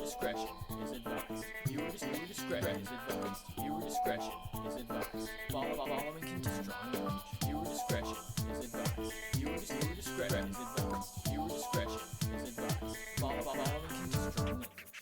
discretion is advised. Viewer discretion is advised. Viewer discretion is advised. Following can be strong language. Viewer discretion is advised. Viewer discretion is advised. Viewer discretion is advised. Following can be strong language.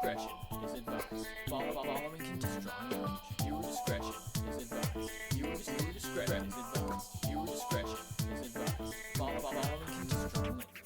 discretion is advised. Following contains strong language. Viewer discretion is advised. Viewer discretion is advised. Viewer discretion is advised. Following contains strong language.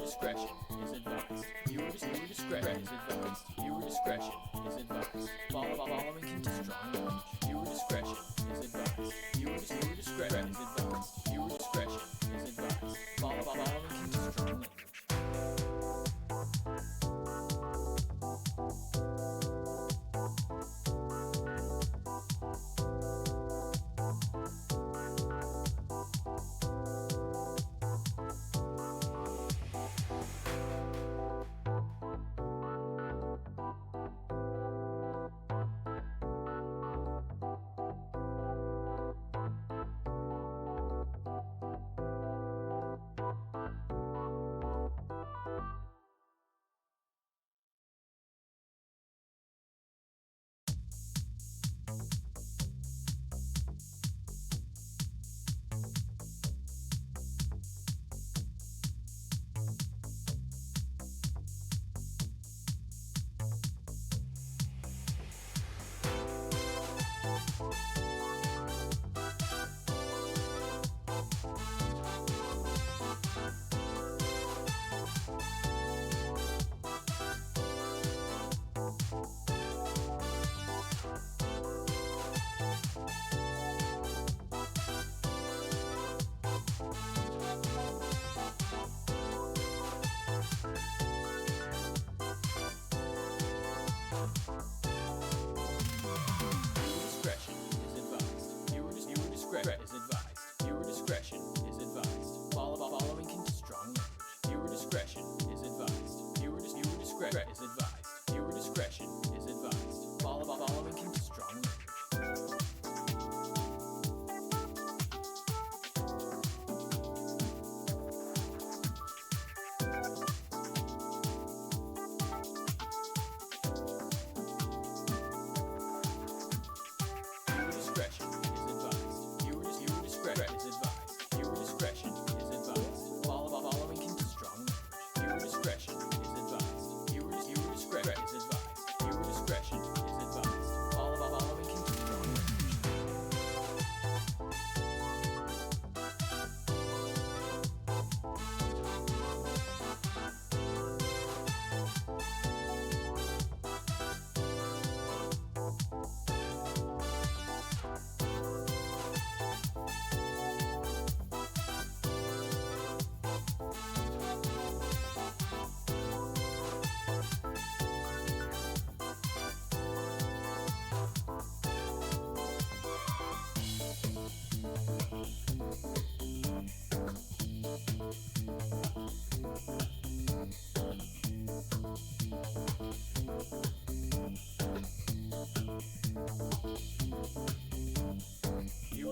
discretion is advised. Viewer discretion is advised. Viewer discretion is advised. Following contains strong language. Viewer discretion is advised. Viewer discretion is advised. Viewer discretion is advised. Following contains strong language.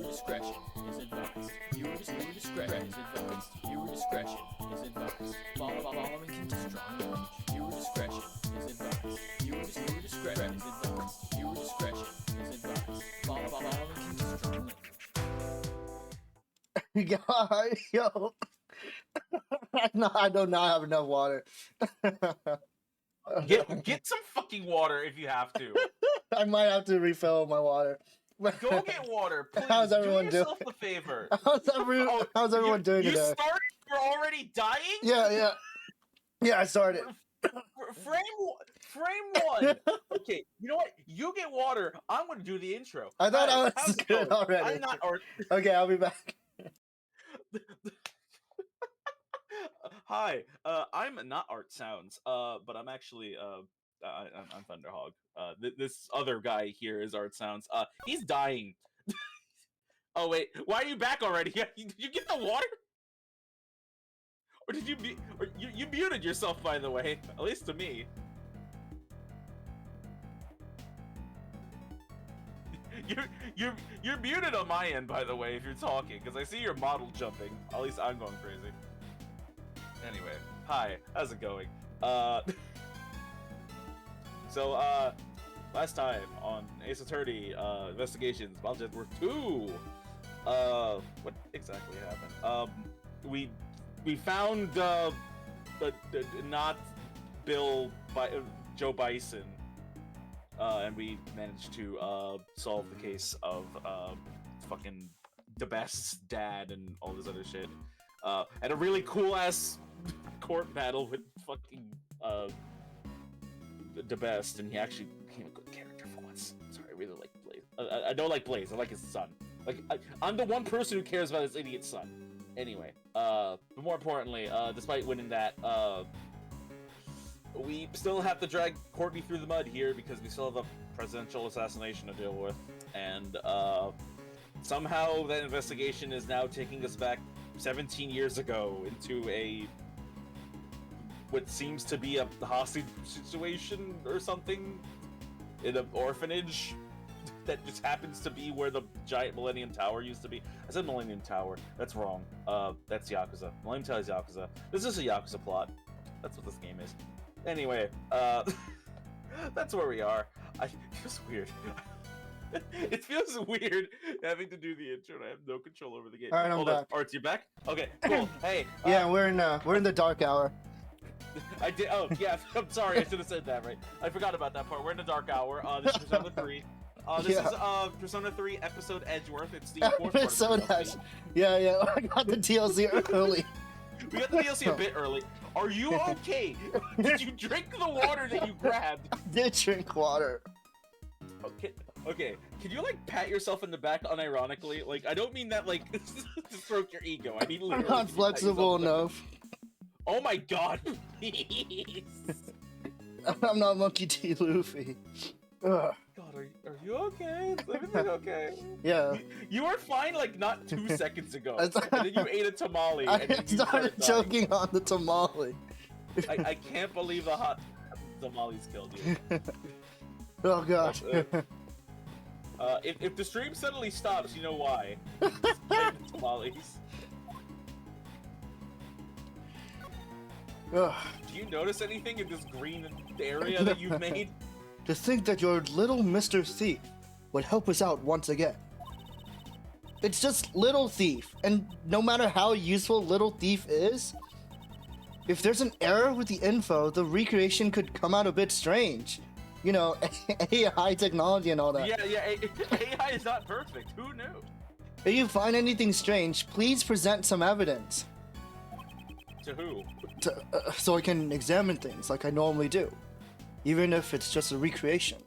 Discretion is advised. Viewer discretion is advised. Viewer discretion is advised. Following contains strong language. Viewer discretion is advised. Viewer discretion is advised. Viewer discretion is advised. Following contains strong language. Yo, no, I do not have enough water. Get some fucking water if you have to. I might have to refill my water. Go get water, please. How's everyone do yourself a favor. How's everyone doing you today? started? You're already dying? Yeah, I started. Frame one. Okay, you know what? You get water. I'm going to do the intro. I thought I was how's it good going? already. I'm not. Okay, I'll be back. Hi, I'm not artssounds, but I'm actually I'm Thunderhog. This other guy here is artssounds. He's dying. Oh wait, why are you back already? Did you get the water? Or did you you muted yourself, by the way? At least to me. You're muted on my end, by the way, if you're talking, because I see your model jumping. At least I'm going crazy. Anyway, hi, how's it going? So last time on Ace Attorney Investigations, Budget Worth 2. What exactly happened? We found not Joe Bison, and we managed to solve the case of fucking the best's dad and all this other shit. And a really cool ass court battle with fucking the best, and he actually became a good character for once. Sorry, I really like Blaze. I don't like Blaze. I like his son. Like I'm the one person who cares about his idiot son. Anyway, but more importantly, despite winning that, we still have to drag Courtney through the mud here because we still have a presidential assassination to deal with, and somehow that investigation is now taking us back 17 years ago into what seems to be a hostage situation or something in an orphanage that just happens to be where the giant Millennium Tower used to be. I said Millennium Tower. That's wrong. That's Yakuza. Millennium Tower is Yakuza. This is a Yakuza plot. That's what this game is. Anyway, that's where we are. It feels weird. It feels weird having to do the intro and I have no control over the game. All right, I'm back. Arts, you back? Okay, cool. Hey. Yeah, we're in the dark hour. I did. Oh, yeah. I'm sorry. I should have said that right. I forgot about that part. We're in the dark hour. This is Persona 3. This is Persona 3 episode Edgeworth. It's the fourth episode part of the Yeah. I got the DLC early. We got the DLC a bit early. Are you okay? Did you drink the water that you grabbed? I did drink water. Okay. Can you like pat yourself in the back unironically? Like I don't mean that like to stroke your ego. I mean literally. I'm not flexible enough. Oh my god, please. I'm not Monkey D. Luffy. Ugh. God, are you okay? Is everything okay? Yeah. You were fine like not 2 seconds ago. And then you ate a tamale. I and then you started choking on the tamale. I can't believe the hot tamales killed you. Oh gosh. If the stream suddenly stops, you know why. It's tamales. Ugh. Do you notice anything in this green area that you've made? To think that your little Mr. Thief would help us out once again. It's just Little Thief, and no matter how useful Little Thief is, if there's an error with the info, the recreation could come out a bit strange. You know, AI technology and all that. Yeah, AI is not perfect. Who knew? If you find anything strange, please present some evidence. To who? So I can examine things like I normally do, even if it's just a recreation.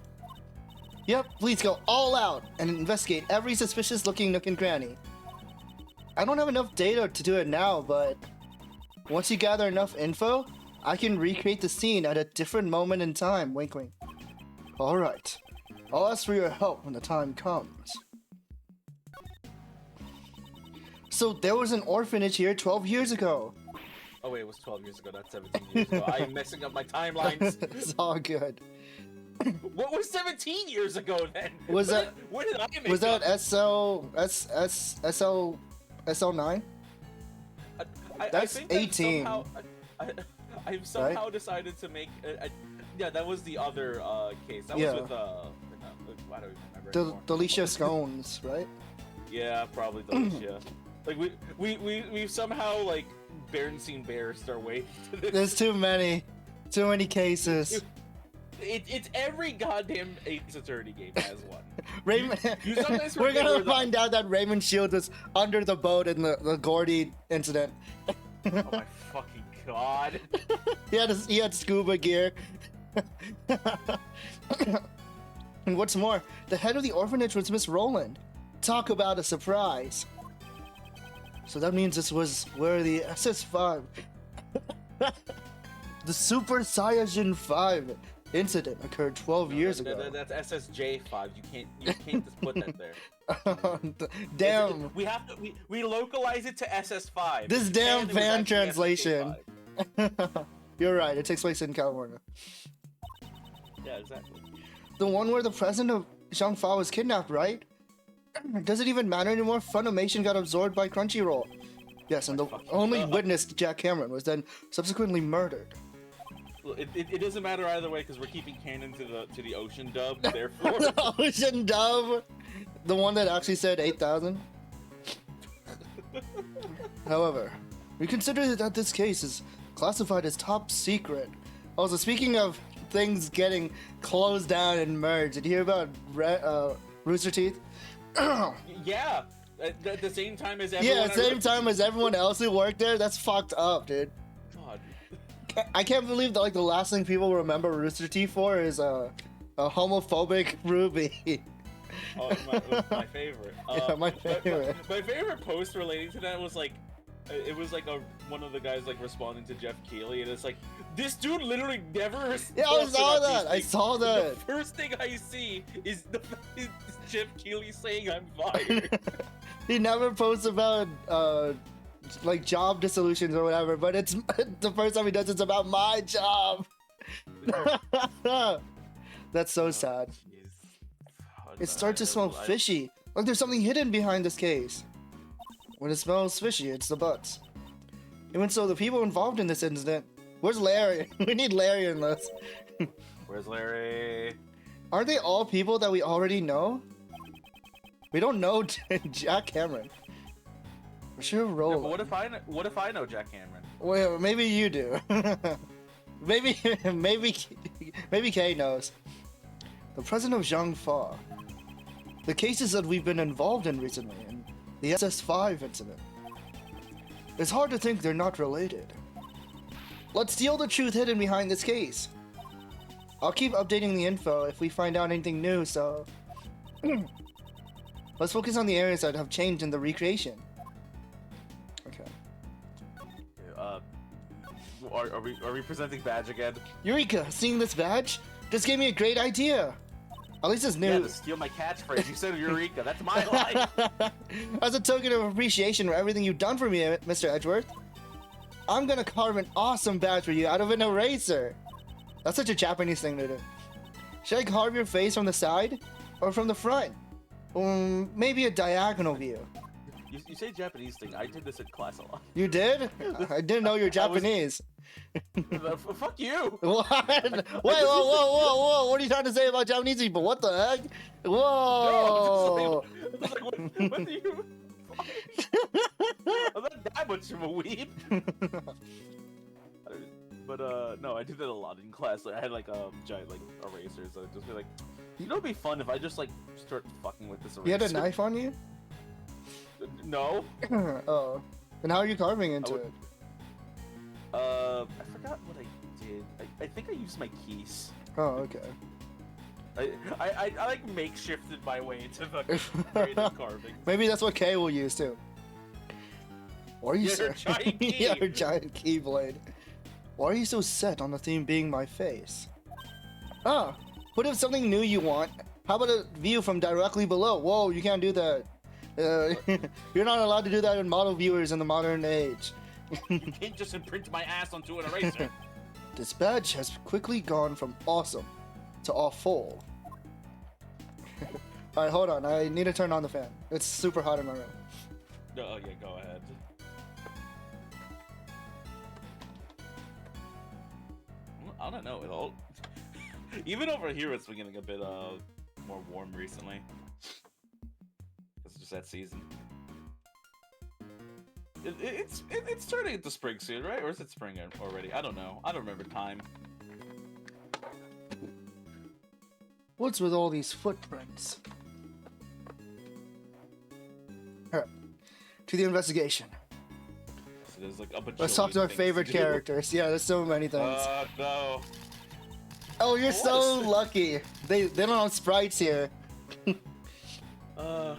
Yep, please go all out and investigate every suspicious looking nook and cranny. I don't have enough data to do it now, but once you gather enough info, I can recreate the scene at a different moment in time. Wink wink. Alright, I'll ask for your help when the time comes. So there was an orphanage here 12 years ago. Oh wait, it was 12 years ago, not 17 years ago. I'm messing up my timelines. It's all good. What was 17 years ago then? Was that? What did I make Was that up? SL9? That's I think 18. I've somehow decided to make. Yeah, that was the other case. That Yeah. was with I don't remember. anymore. Delicia Scones, right? Yeah, probably Delicia. Like we've somehow like Bernstein Bears our way to this. There's too many cases. It's every goddamn Ace Attorney game has one. Raymond, You sometimes we're forget gonna where the- find out that Raymond Shield was under the boat in the Gordy incident. Oh my fucking god. He had scuba gear. And what's more, the head of the orphanage was Miss Roland. Talk about a surprise. So that means this was where the SS5, the Super Saiyajin 5 incident occurred 12 years ago. That's SSJ5. You can't just put that there. Damn. We have to we localize it to SS5. This damn And it was fan actually translation. SSJ5. You're right, it takes place in California. Yeah, exactly. The one where the president of Zhangfa was kidnapped, right? Does it even matter anymore? Funimation got absorbed by Crunchyroll. Yes, and the only witness, Jack Cameron, was then subsequently murdered. Well, it doesn't matter either way because we're keeping canon to the ocean dub. Therefore, Ocean Dove, the one that actually said 8,000. However, we consider that this case is classified as top secret. Also, speaking of things getting closed down and merged, did you hear about Rooster Teeth? yeah, at the same time as everyone. Yeah, at the same time as everyone else who worked there. That's fucked up, dude. God, I can't believe that like the last thing people remember Rooster Teeth for is a homophobic Ruby. Oh, my favorite. Yeah, my favorite. My favorite post relating to that was like, it was like one of the guys like responding to Jeff Keighley, and it's like, this dude literally never. Yeah, I saw that. I saw that. The first thing I see is Jeff Keighley saying I'm fired. He never posts about like job dissolutions or whatever, but it's the first time he does it's about my job. That's so sad. It starts to smell fishy. Like there's something hidden behind this case. When it smells fishy, it's the butts. Even so, the people involved in this incident. Where's Larry? We need Larry in this. Where's Larry? Aren't they all people that we already know? We don't know Jack Cameron. We should roll. Yeah, but what if I know Jack Cameron? Well, maybe you do. maybe Kay knows. The president of Zhangfa. The cases that we've been involved in recently, and the SS5 incident. It's hard to think they're not related. Let's steal the truth hidden behind this case. I'll keep updating the info if we find out anything new, so... Let's focus on the areas that have changed in the recreation. Okay. Are we presenting badge again? Eureka, seeing this badge just gave me a great idea. At least it's new. Yeah, to steal my catchphrase. You said Eureka. That's my line. As a token of appreciation for everything you've done for me, Mr. Edgeworth, I'm gonna carve an awesome badge for you out of an eraser. That's such a Japanese thing to do. Should I carve your face from the side or from the front? Maybe a diagonal view. You say Japanese thing. I did this in class a lot. You did? I didn't know you're Japanese. Fuck you! What? Wait, whoa! What are you trying to say about Japanese people? What the heck? Whoa! No, what do you? I'm not that much of a weeb. But no, I did that a lot in class. Like, I had like giant like erasers. I'd just be like, you know, it'd be fun if I just like start fucking with this eraser. You had a knife on you? No. Oh. And how are you carving into it? I forgot what I did. I think I used my keys. Oh, okay. I like makeshifted my way into the creative carving. Maybe that's what Kay will use too. Why are you so... giant key. Yeah, her giant keyblade. Why are you so set on the theme being my face? Ah, what if something new you want? How about a view from directly below? Whoa, you can't do that. You're not allowed to do that in model viewers in the modern age. You can't just imprint my ass onto an eraser. This badge has quickly gone from awesome to awful. Alright, hold on. I need to turn on the fan. It's super hot in my room. Oh yeah, go ahead. I don't know. It all... Even over here, it's been getting a bit more warm recently. It's just that season. It's turning into spring soon, right? Or is it spring already? I don't know. I don't remember time. What's with all these footprints? Alright, to the investigation. So there's like a bunch. Let's talk to our favorite characters. Yeah, there's so many things. No. Oh, you're so lucky. They don't have sprites here.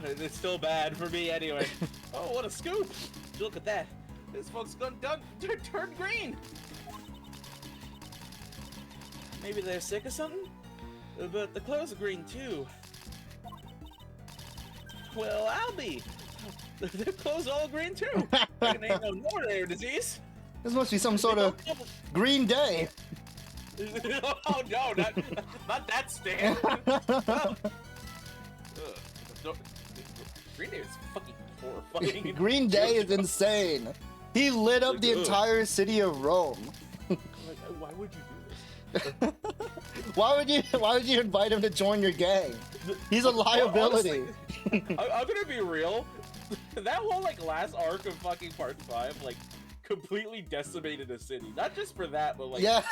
It's still bad for me anyway. Oh, what a scoop! Look at that. This folk's turned green. Maybe they're sick or something? But the clothes are green too. Well, I'll be. Their clothes are all green too. It ain't no more disease. This must be some sort of Green Day. Oh no, not that stand. Green Day is fucking horrifying. Green Day is insane. He lit up the entire city of Rome. Like, why would you do this? Why would you invite him to join your gang? He's a liability. Honestly, I'm gonna be real. That whole like last arc of fucking part 5, like, completely decimated a city. Not just for that, but like, yeah.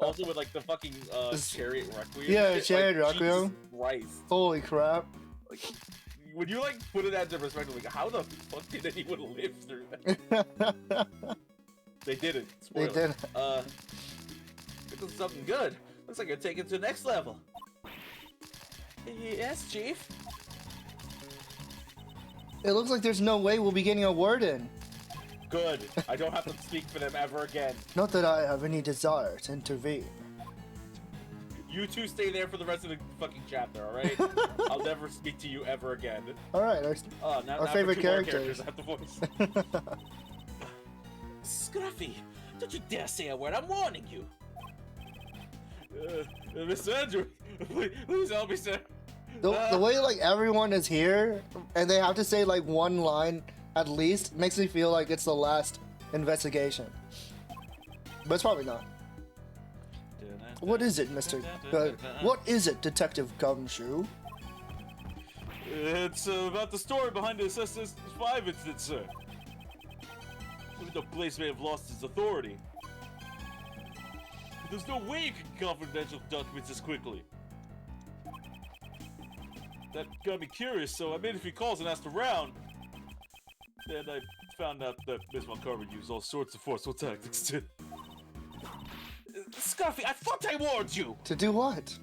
also with like the fucking Chariot Requiem. Yeah, shit. Chariot like, Requiem. Jesus Christ. Holy crap. Like, when you like put it into perspective, like, how the fuck did anyone live through that? They didn't. They Spoiler. didn't. This is something good. Looks like you're taking it to the next level. Yes, Chief. It looks like there's no way we'll be getting a word in. Good. I don't have to speak for them ever again. Not that I have any desire to intervene. You two stay there for the rest of the fucking chapter, alright? I'll never speak to you ever again. Alright, Now our for favorite 2 more characters. I have to voice. Scruffy, don't you dare say a word, I'm warning you. Mr. Andrew, please help me, sir. The way like everyone is here and they have to say like one line at least makes me feel like it's the last investigation. But it's probably not. What is it, what is it, Detective Gumshoe? It's about the story behind the SS5 incident, sir. The place may have lost its authority. There's no way you can get confidential documents this quickly. That got me curious, so I made a few calls and asked around. Then I found out that Miss Montgomery used all sorts of forceful tactics to... Scuffy, I thought I warned you! To do what?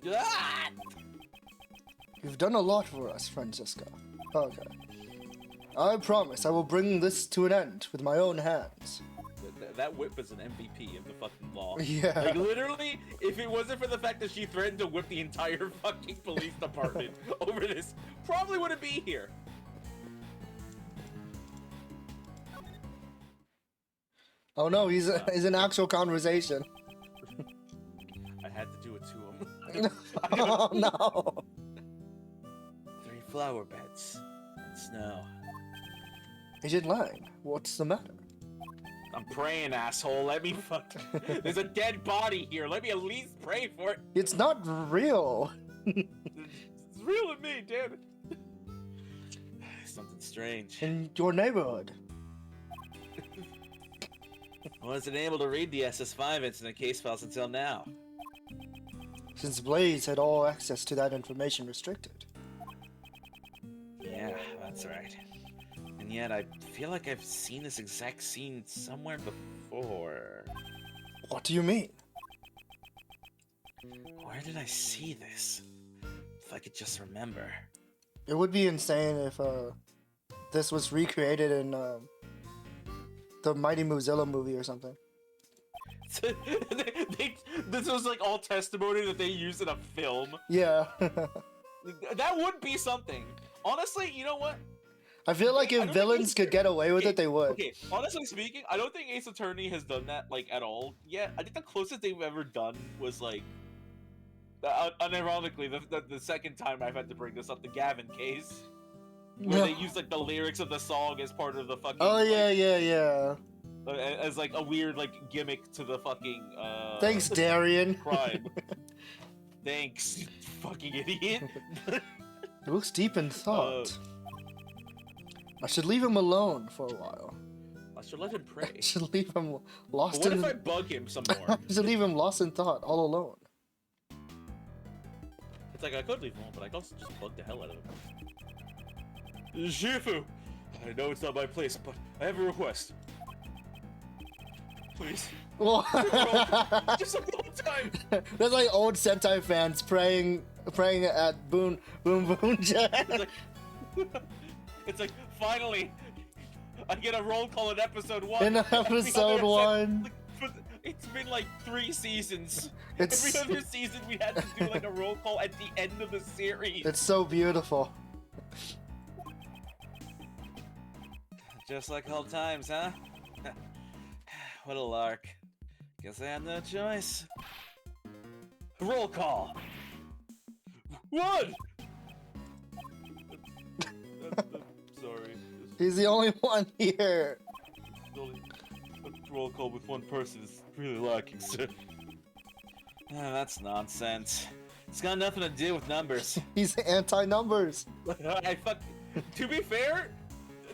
Ah! You've done a lot for us, Francisca. Okay. I promise I will bring this to an end with my own hands. That whip is an MVP of the fucking law. Yeah. Like, literally, if it wasn't for the fact that she threatened to whip the entire fucking police department over this, probably wouldn't be here. Oh no, he's an actual conversation. I had to do it to him. Oh no. 3 flower beds and snow. Agent Lang, what's the matter? I'm praying, asshole. Let me fuck. There's a dead body here. Let me at least pray for it. It's not real. It's real to me, damn it. Something strange. In your neighborhood. I wasn't able to read the SS5 incident case files until now. Since Blaze had all access to that information restricted. Yeah, that's right. And yet I feel like I've seen this exact scene somewhere before. What do you mean? Where did I see this? If I could just remember. It would be insane if this was recreated in the Mighty Mozilla movie or something. This was like all testimony that they used in a film. Yeah. That would be something. Honestly, you know what? I feel like if villains could get away with it, they would. Okay, honestly speaking, I don't think Ace Attorney has done that, like, at all yet. I think the closest they've ever done was, like, unironically, the second time I've had to bring this up, the Gavin case. Where they use, like, the lyrics of the song as part of the fucking... Oh, yeah, like, yeah. As, like, a weird, like, gimmick to the fucking, Thanks, Darian. crime. Thanks, you fucking idiot. It looks deep in thought. I should leave him alone for a while. I should let him pray. I should leave him lost But what in... if I bug him some I more? should leave him lost in thought, all alone. It's like, I could leave him alone, but I could also just bug the hell out of him. Shifu! I know it's not my place, but I have a request. Please. Just a little time! There's like old Sentai fans praying at Boon Jack. It's like, finally, I get a roll call in episode 1. In episode 1. It's been like 3 seasons. It's- Every other season we had to do like a roll call at the end of the series. It's so beautiful. Just like old times, huh? What a lark. Guess I had no choice. Roll call. What? Sorry. He's the only one here. Only a roll call with one person is really lacking, sir. That's nonsense. It's got nothing to do with numbers. He's anti-numbers. To be fair,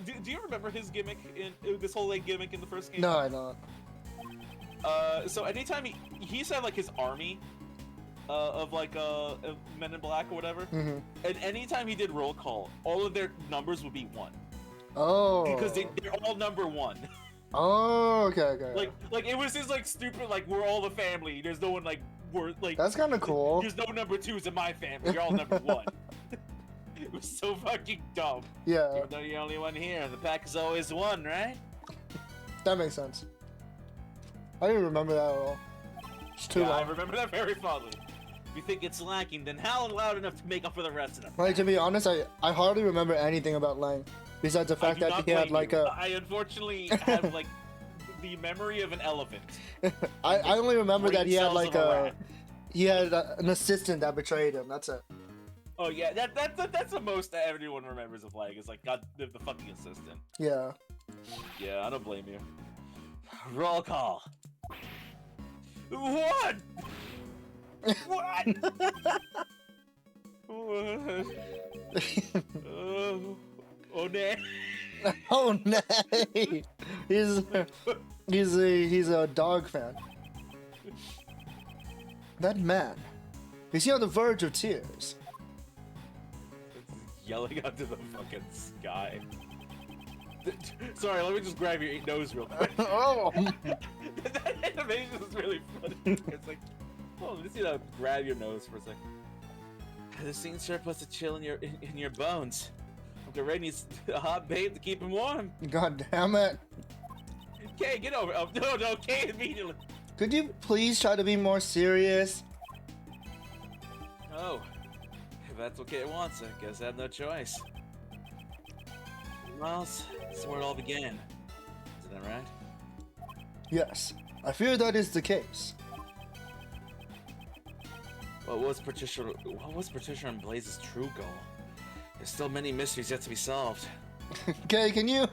do you remember his gimmick in this whole like gimmick in the first game? No, I don't. So anytime he's had like his army of like Men in Black or whatever, Mm-hmm. and anytime he did roll call, all of their numbers would be 1 Oh. because they're all number 1. Oh, okay. Like it was just like stupid. Like we're all the family. There's no one like we're like. That's kind of cool. There's no number twos in my family. You're all number one. It was so fucking dumb. Yeah, Even though you're the only one here, the pack is always one, right? that makes sense. I didn't remember that at all. It's too Yeah, I long. remember that very fondly. If you think it's lacking, then howl loud enough to make up for the rest of them. Like, to be honest, I hardly remember anything about Lang, besides the fact I do that not he had blame like you. a. I unfortunately have like the memory of an elephant. I only remember that Brain he had cells like of a a. rat. He had an assistant that betrayed him. That's it. Oh yeah, that's the most that everyone remembers of Lag. Is like God, the fucking assistant. Yeah. Yeah, I don't blame you. Roll call. What? What? Oh no. Oh nay! He's a dog fan. That man, is he on the verge of tears? Yelling out to the fucking sky. Sorry, let me just grab your nose real quick. Oh! That animation is really funny. It's like, oh, let me see that. Grab your nose for a second. This scene sure puts a chill in your bones. Uncle Ray needs a hot babe to keep him warm. God damn it! Kay, get over. Oh no, Kay immediately. Could you please try to be more serious? Oh, if that's what Kay wants, I guess I have no choice. Miles, this is where it all began. Isn't that right? Yes, I fear that is the case. What was Patricia and Blaze's true goal? There's still many mysteries yet to be solved. Okay, can you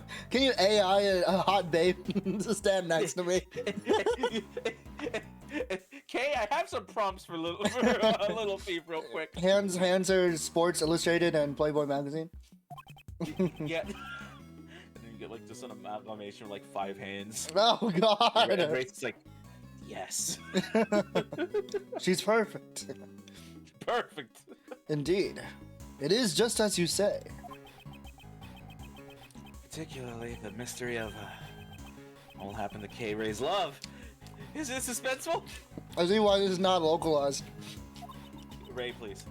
AI a hot babe to stand next to me? Kay, I have some prompts for little thief real quick. Hands are Sports Illustrated and Playboy magazine. Yeah. And then you get like just an amalgamation of like 5 hands. Oh God! And Rachel's like, yes. She's perfect. Perfect. Indeed, it is just as you say. Particularly the mystery of what will happen to Kay Ray's love. Is it suspenseful? I see why this is not localized. Ray, please.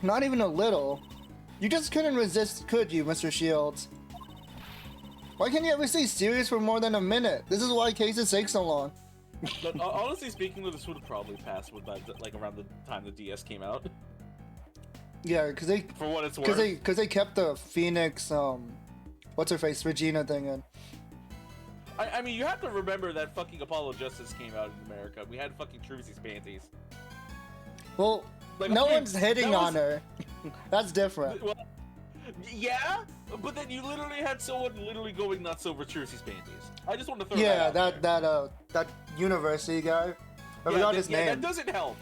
Not even a little. You just couldn't resist, could you, Mr. Shields? Why can't you ever stay serious for more than a minute? This is why cases take so long. But honestly speaking, this would have probably passed with like around the time the DS came out. Yeah, because they For what it's worth. because they kept the Phoenix what's her face Regina thing in. I mean, you have to remember that fucking Apollo Justice came out in America. We had fucking Trucy's panties. Well, Like, no okay, one's hitting that on her. That's different. Well, yeah, but then you literally had someone literally going nuts over Trucy's panties. I just want to throw Yeah, that out that university guy. I forgot his name. That doesn't help.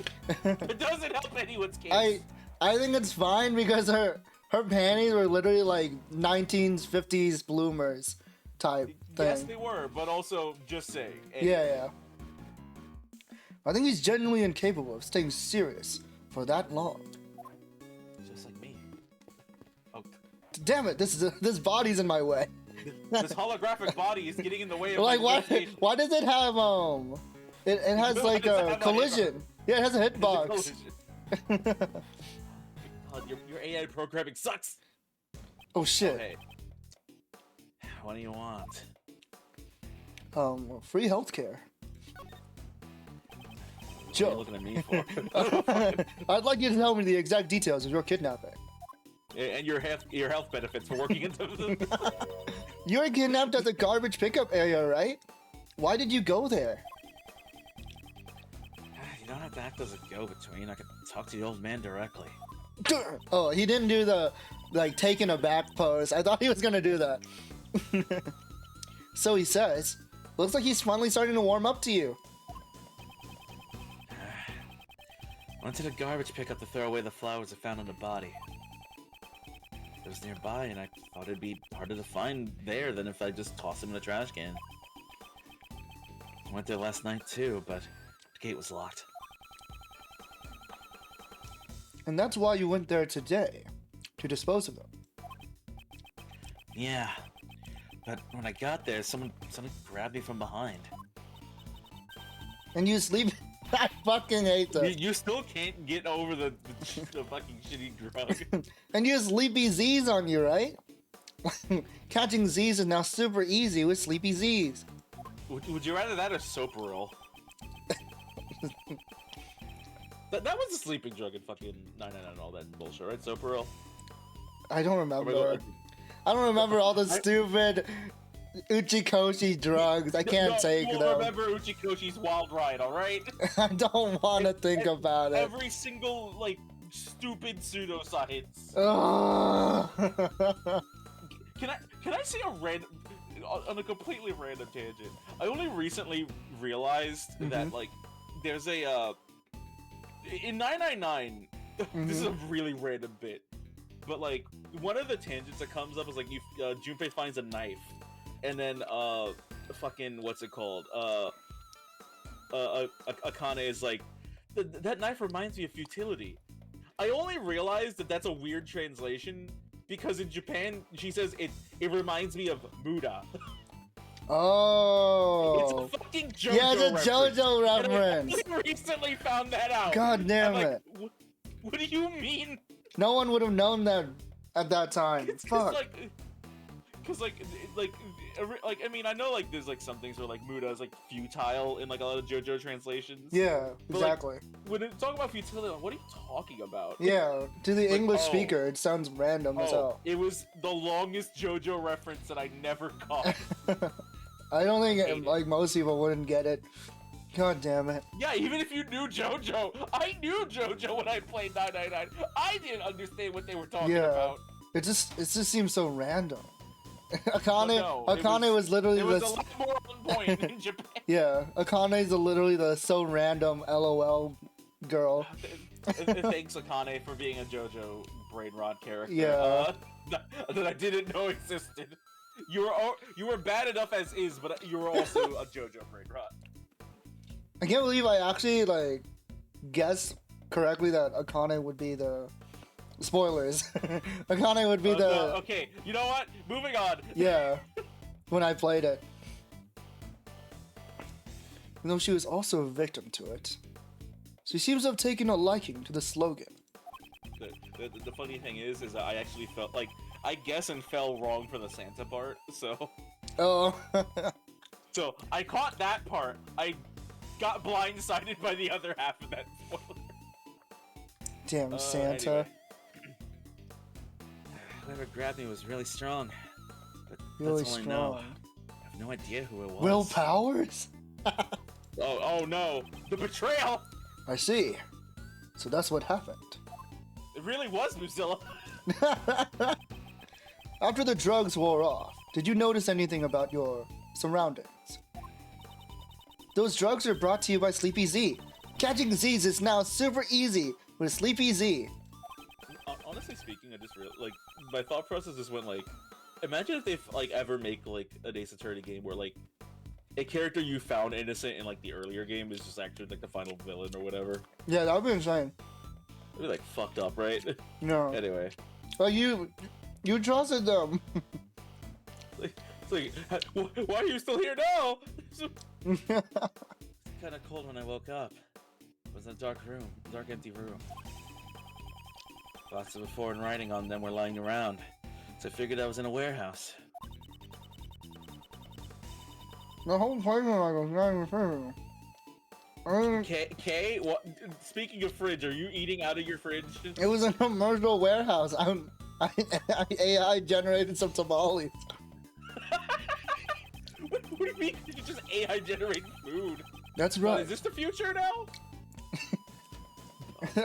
It doesn't help anyone's case. I think it's fine because her panties were literally like 1950s bloomers type thing. Yes, they were, but also just saying. Yeah. I think he's genuinely incapable of staying serious for that long. Just like me. Oh, Damn it! This body's in my way. this holographic body is getting in the way of Like my why? investigation. Why does it have It has Why like does it a have collision. Yeah, it has a It's a hitbox. collision. God, your AI programming sucks. Oh shit. Hey, what do you want? Free healthcare. What are you Joe. looking at me for? I'd like you to tell me the exact details of your kidnapping. And your health benefits for working into the. You were kidnapped at the garbage pickup area, right? Why did you go there? You don't have to act as a go-between. I could talk to the old man directly. Oh, he didn't do the like taken aback pose. I thought he was gonna do that. So he says. Looks like he's finally starting to warm up to you. Went to the garbage pickup to throw away the flowers I found on the body. It was nearby, and I thought it'd be harder to find there than if I just tossed them in the trash can. Went there last night too, but the gate was locked. And that's why you went there today. To dispose of them. Yeah. But when I got there, someone grabbed me from behind. And you sleep. I fucking hate this. You still can't get over the fucking shitty drug. And you have Sleepy Z's on you, right? Catching Z's is now super easy with Sleepy Z's. Would you rather that or Soperil? that was a sleeping drug in fucking 999 and all that bullshit, right? Soperil? I don't remember. I don't remember all the stupid Uchikoshi drugs. I can't take them. You remember Uchikoshi's Wild Ride, alright? I don't want to think about it. Every single, like, stupid pseudoscience. Can I say a random... On a completely random tangent. I only recently realized that, like, there's a, in 999, this is a really random bit, but, like, one of the tangents that comes up is, like, Junpei finds a knife, and then, fucking, what's it called? Akane is like, that knife reminds me of futility. I only realized that that's a weird translation, because in Japan, she says, it reminds me of Muda. Oh. It's a fucking JoJo yeah, it's a reference. JoJo reference. And I recently found that out. God damn I'm it. like, what do you mean? No one would have known that at that time. It's Fuck. Cause I mean, I know like there's like some things where like Muda is like futile in like a lot of JoJo translations. Yeah, But, exactly. Like, when it talk about futility, like, what are you talking about? Yeah, to the Like, English oh. speaker, it sounds random as hell. It was the longest JoJo reference that I never caught. I don't think Hate it. like most people wouldn't get it. God damn it. Yeah, even if you knew JoJo, I knew JoJo when I played 999. I didn't understand what they were talking about. It just seems so random. Akane No, Akane was literally It was the a lot more on point in Japan. yeah. Akane's literally the so random LOL girl. Thanks, Akane, for being a JoJo brain rot character. Yeah. That I didn't know existed. You were bad enough as is, but you were also a JoJo brain rot. I can't believe I actually like guessed correctly that Akane would be the spoilers. Akane would be the No, okay, you know what? Moving on. yeah. When I played it, even though she was also a victim to it, she seems to have taken a liking to the slogan. The funny thing is that I actually felt like I guess and fell wrong for the Santa part. So Oh. so I caught that part. I got blindsided by the other half of that spoiler. Damn Santa. Anyway. Whoever grabbed me was really strong. But Really that's all I know. strong. I have no idea who it was. Will Powers? Oh no! The betrayal! I see. So that's what happened. It really was Muzilla. After the drugs wore off, did you notice anything about your surroundings? Those drugs are brought to you by Sleepy Z. Catching Z's is now super easy with Sleepy Z. Honestly speaking, I just like my thought process just went like, imagine if they like ever make like an Ace Attorney game where like a character you found innocent in like the earlier game is just actually like the final villain or whatever. Yeah, that would be insane. It'd be like fucked up, right? No. Anyway, Well, you trusted them. it's like, why are you still here now? It's kind of cold when I woke up. It was in a dark empty room. Lots of foreign writing on them were lying around, so I figured I was in a warehouse. The whole place was like a fridge. K, what? Speaking of fridge, are you eating out of your fridge? It was an commercial warehouse. I AI generated some tamales. What do you mean? You just AI generate food? That's right. Is this the future now?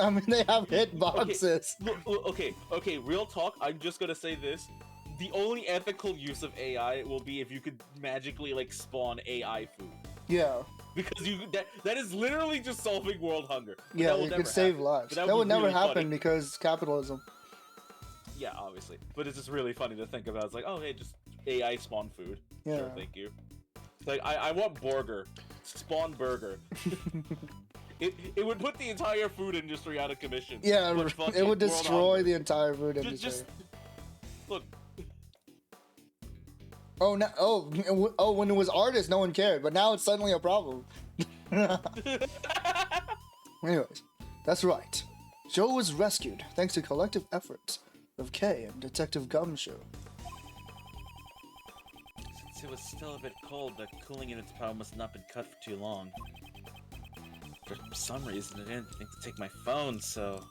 I mean, they have hit boxes. Okay, real talk, I'm just gonna say this. The only ethical use of AI will be if you could magically, like, spawn AI food. Yeah. Because that is literally just solving world hunger. But Yeah, that will it never could save happen. lives. But That would be never really happen funny. because capitalism. Yeah, obviously. But it's just really funny to think about. It's like, oh, hey, just AI spawn food. Yeah. Sure, thank you. Like, I want burger. Spawn burger. It would put the entire food industry out of commission. Yeah, But it fucking would world destroy hunger. the entire food industry. Just look. Oh, no, oh, when it was artists, no one cared, but now it's suddenly a problem. Anyways, that's right. Joe was rescued thanks to collective efforts of Kay and Detective Gumshoe. Since it was still a bit cold, the cooling unit's power must not have been cut for too long. For some reason, I didn't think to take my phone, so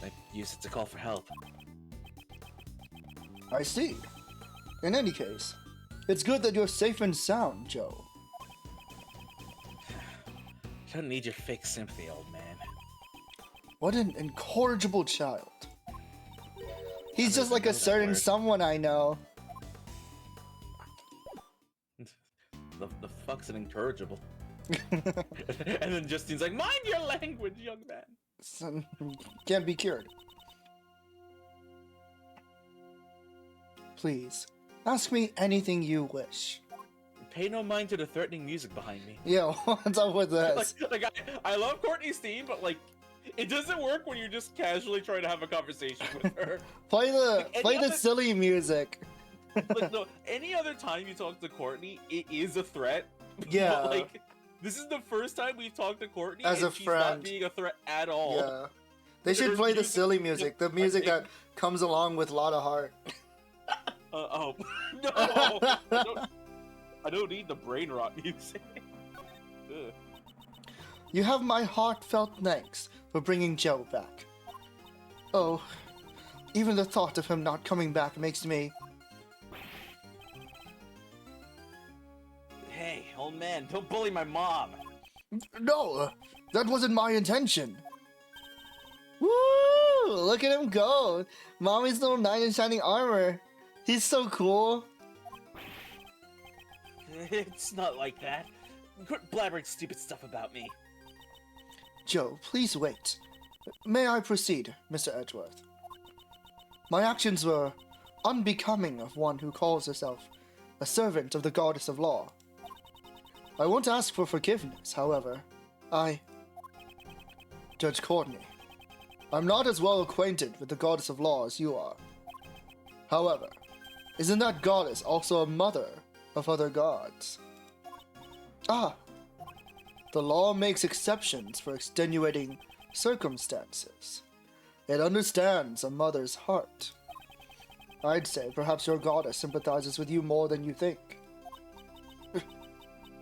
I used it to call for help. I see. In any case, it's good that you're safe and sound, Joe. I don't need your fake sympathy, old man. What an incorrigible child. He's I just don't like know a that certain word. someone I know. The fuck's an incorrigible? And then Justine's like, mind your language, young man. Son, can't be cured. Please, ask me anything you wish. Pay no mind to the threatening music behind me. Yo, what's up with this? Like I love Courtney's theme, but like, it doesn't work when you're just casually trying to have a conversation with her. Play the any other- silly music. Like, no, any other time you talk to Courtney, it is a threat. Yeah. But, like, this is the first time we've talked to Courtney As and a she's friend. not being a threat at all. Yeah. They should play the music- silly music, the music that comes along with a lot of heart. Oh no! I don't need the brain rot music. Ugh. You have my heartfelt thanks for bringing Joe back. Oh, even the thought of him not coming back makes me... Hey, old man, don't bully my mom. No, that wasn't my intention. Woo! Look at him go. Mommy's little knight in shining armor. He's so cool. It's not like that. Quit blabbering stupid stuff about me. Joe, please wait. May I proceed, Mr. Edgeworth? My actions were unbecoming of one who calls herself a servant of the goddess of law. I won't ask for forgiveness, however. Judge Courtney, I'm not as well acquainted with the goddess of law as you are. However, isn't that goddess also a mother of other gods? Ah, the law makes exceptions for extenuating circumstances. It understands a mother's heart. I'd say perhaps your goddess sympathizes with you more than you think.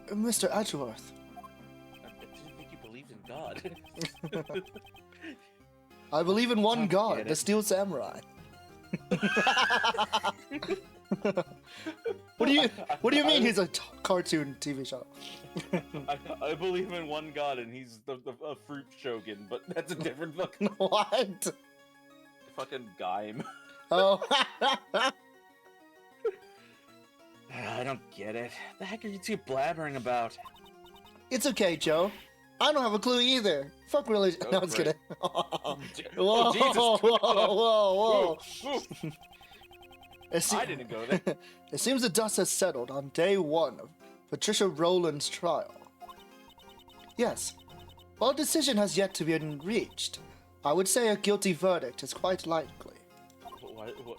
Mr. Edgeworth, I didn't think you believed in God. I believe in one I god, get the it. Steel Samurai. What do you mean he's a cartoon TV show? I believe in one god, and he's a fruit shogun, but that's a different fucking What? Gaim. Oh. I don't get it. The heck are you two blabbering about? It's okay, Joe. I don't have a clue either. Fuck religion. Oh, No, I'm just great. kidding. Oh, Jesus Whoa, Christ. whoa. Ooh, ooh. It se- I didn't go there. It seems the dust has settled on day one of Patricia Rowland's trial. Yes, while a decision has yet to be reached, I would say a guilty verdict is quite likely.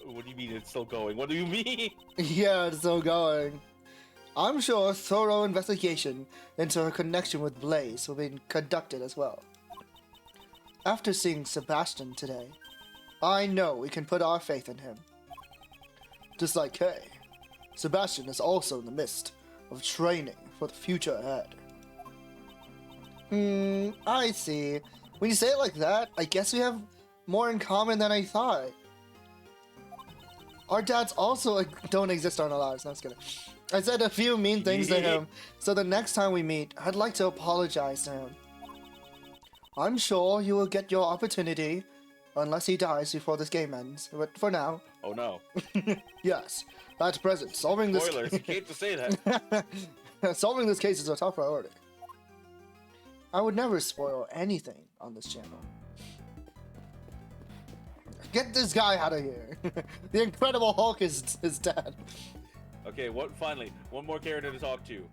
What do you mean it's still going? What do you mean? Yeah, it's still going. I'm sure a thorough investigation into her connection with Blaze will be conducted as well. After seeing Sebastian today, I know we can put our faith in him. Just like Kay, Sebastian is also in the midst of training for the future ahead. I see. When you say it like that, I guess we have more in common than I thought. Our dads also don't exist in our lives. No, I'm just kidding. I said a few mean things to him, so the next time we meet, I'd like to apologize to him. I'm sure you will get your opportunity, unless he dies before this game ends. But for now, Oh no. yes, at present, solving this Spoilers, you hate to say that. solving this case is a top priority. I would never spoil anything on this channel. Get this guy out of here. The Incredible Hulk is dead. Okay, finally, one more character to talk to.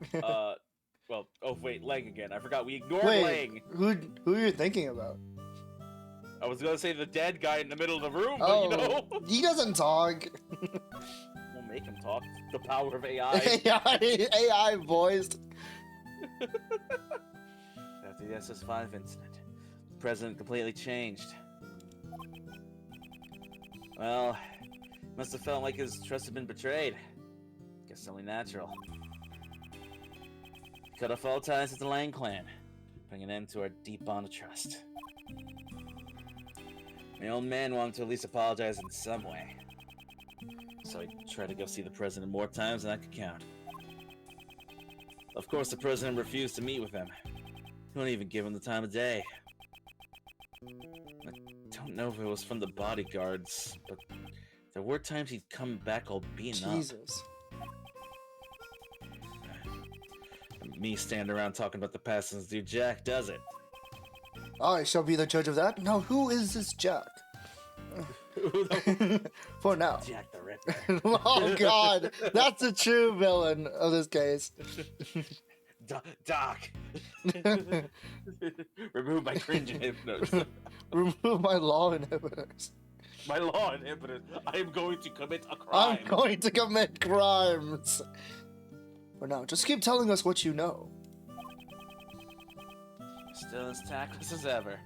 Well, oh wait, Lang again. I forgot, we ignored Lang. Wait, who are you thinking about? I was gonna say the dead guy in the middle of the room, but Oh, you know. he doesn't talk. Well, make him talk. The power of AI. AI voiced. After the SS5 incident, the president completely changed. Well, must have felt like his trust had been betrayed. Guess only natural. Cut off all ties with the Lang clan, putting an end to our deep bond of trust. My old man wanted to at least apologize in some way, so I tried to go see the president more times than I could count. Of course, the president refused to meet with him. He wouldn't even give him the time of day. I don't know if it was from the bodyguards, but there were times he'd come back all beaten up. Jesus. Me standing around talking about the past doesn't do jack, does it? I shall be the judge of that. Now, who is this Jack? For now. Jack the Ripper. Oh God, that's the true villain of this case. Doc. Remove my cringe inhibitors. Remove my law inhibitors. My law inhibitors. I am going to commit a crime. I'm going to commit crimes. For now, just keep telling us what you know. Still as tactless as ever.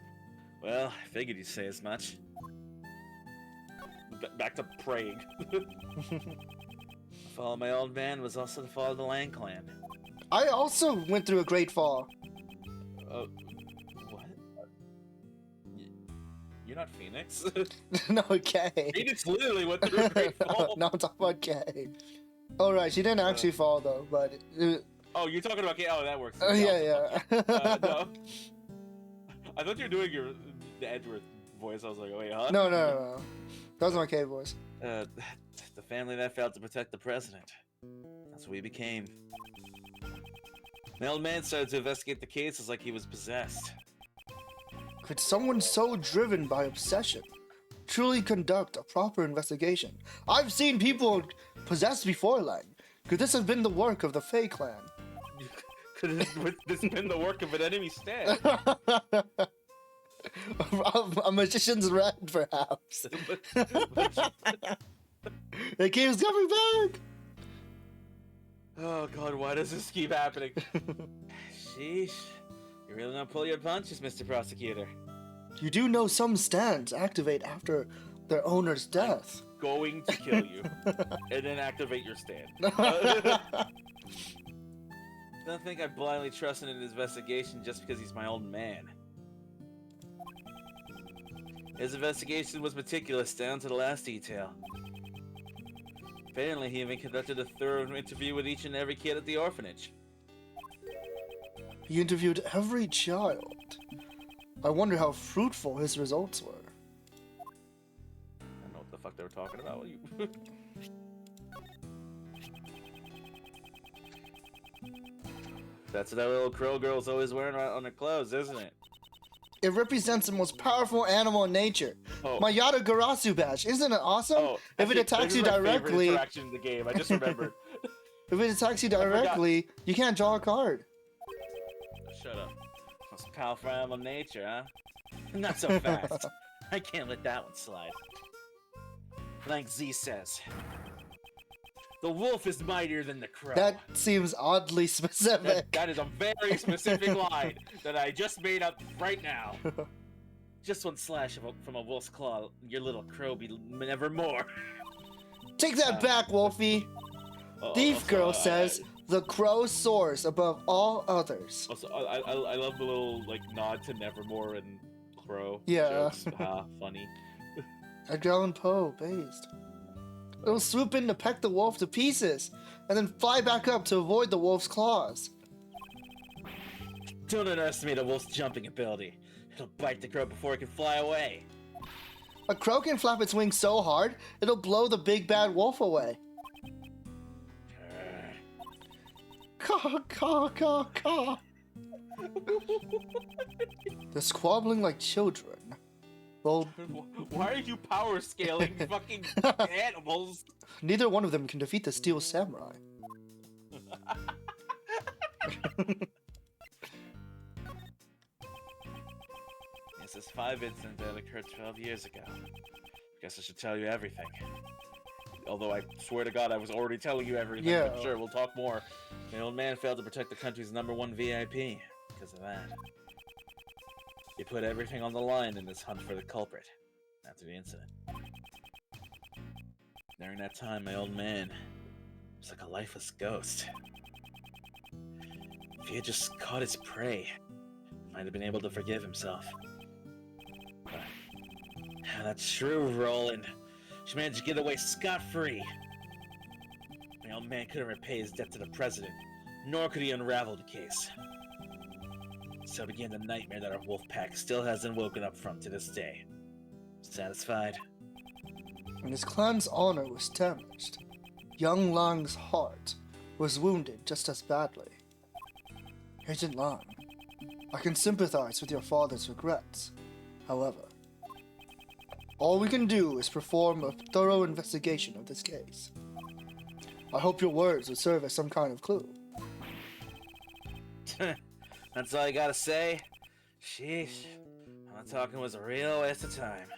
Well, I figured you'd say as much. Back to praying. The fall of my old man was also the fall of the Lang clan. I also went through a great fall. What? You're not Phoenix? No, Kay. Phoenix literally went through a great fall. No, I'm talking about Kay. Alright, she didn't actually fall though, but... Oh, you're talking about Kay? Oh, that works. Yeah. No. I thought you were doing the Edgeworth voice. I was like, wait, huh? No. That was my Kay voice. The family that failed to protect the president. That's what we became. My old man started to investigate the cases like he was possessed. Could someone so driven by obsession truly conduct a proper investigation? I've seen people possessed before, Lang. Could this have been the work of the Fae clan? Could this have been the work of an enemy stand? A magician's red, perhaps. It keeps coming back! Oh god, why does this keep happening? Sheesh. You really don't pull your punches, Mr. Prosecutor. You do know some stands activate after their owner's death. Going to kill you. And then activate your stand. Don't think I blindly trusted in his investigation just because he's my old man. His investigation was meticulous down to the last detail. Apparently, he even conducted a thorough interview with each and every kid at the orphanage. He interviewed every child. I wonder how fruitful his results were. I don't know what the fuck they were talking about. What are you... That's what that little crow girl's always wearing on her clothes, isn't it? It represents the most powerful animal in nature. Oh. My Yata Garasu badge. Isn't it awesome? Oh, if it attacks you directly... interaction in the game. I just remembered. If it attacks you directly, you can't draw a card. Shut up. Most powerful animal in nature, huh? Not so fast. I can't let that one slide. Like Z says, the wolf is mightier than the crow. That seems oddly specific. That is a very specific line that I just made up right now. Just one slash from a wolf's claw, your little crow be never more. Take that back, Wolfie. Thief Girl says the crow soars above all others. Also, I love the little like nod to Nevermore and Crow. Yeah. Jokes. Funny. Edgar Allan Poe, based. It'll swoop in to peck the wolf to pieces, and then fly back up to avoid the wolf's claws. Don't underestimate a wolf's jumping ability. It'll bite the crow before it can fly away. A crow can flap its wings so hard, it'll blow the big bad wolf away. Caw, caw, caw, caw. They're squabbling like children. Well, why are you power scaling fucking animals? Neither one of them can defeat the Steel Samurai. This is 5 incident that occurred 12 years ago. Guess I should tell you everything. although I swear to God I was already telling you everything. Yeah. But sure, we'll talk more. The old man failed to protect the country's #1 VIP because of that. He put everything on the line in this hunt for the culprit after the incident. During that time, my old man was like a lifeless ghost. If he had just caught his prey, he might have been able to forgive himself. But that shrew Roland, she managed to get away scot-free. My old man couldn't repay his debt to the president, nor could he unravel the case. So began the nightmare that our wolf pack still hasn't woken up from to this day. Satisfied? And his clan's honor was damaged. Young Lang's heart was wounded just as badly. Agent Lang, I can sympathize with your father's regrets. However, all we can do is perform a thorough investigation of this case. I hope your words will serve as some kind of clue. That's all you gotta say? Sheesh. All that talking was a real waste of time.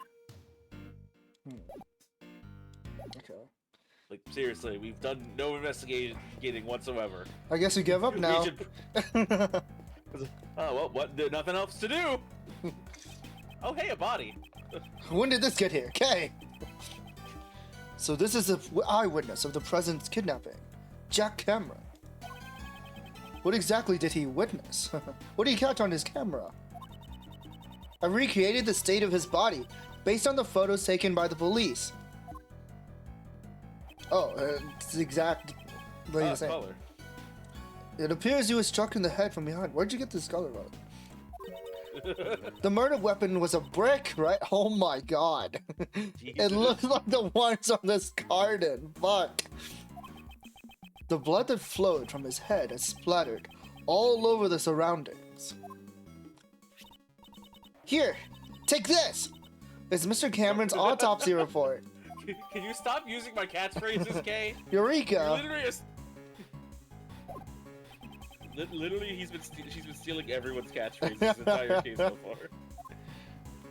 Okay. Like, seriously, we've done no investigating whatsoever. I guess we give up now. Oh, well, what? There's nothing else to do! Oh, hey, a body! When did this get here? Okay. So this is the eyewitness of the president's kidnapping, Jack Cameron. What exactly did he witness? What did he catch on his camera? I recreated the state of his body based on the photos taken by the police. Oh, it's the exact what you're saying. Color. It appears he was struck in the head from behind. Where'd you get this color from? The murder weapon was a brick, right? Oh my god. It looks like the ones on this garden. Fuck. The blood that flowed from his head has splattered all over the surroundings. Here, take this! It's Mr. Cameron's autopsy report. Can you stop using my catchphrases, Kay? Eureka! Literally, she's been stealing everyone's catchphrases this entire case so far.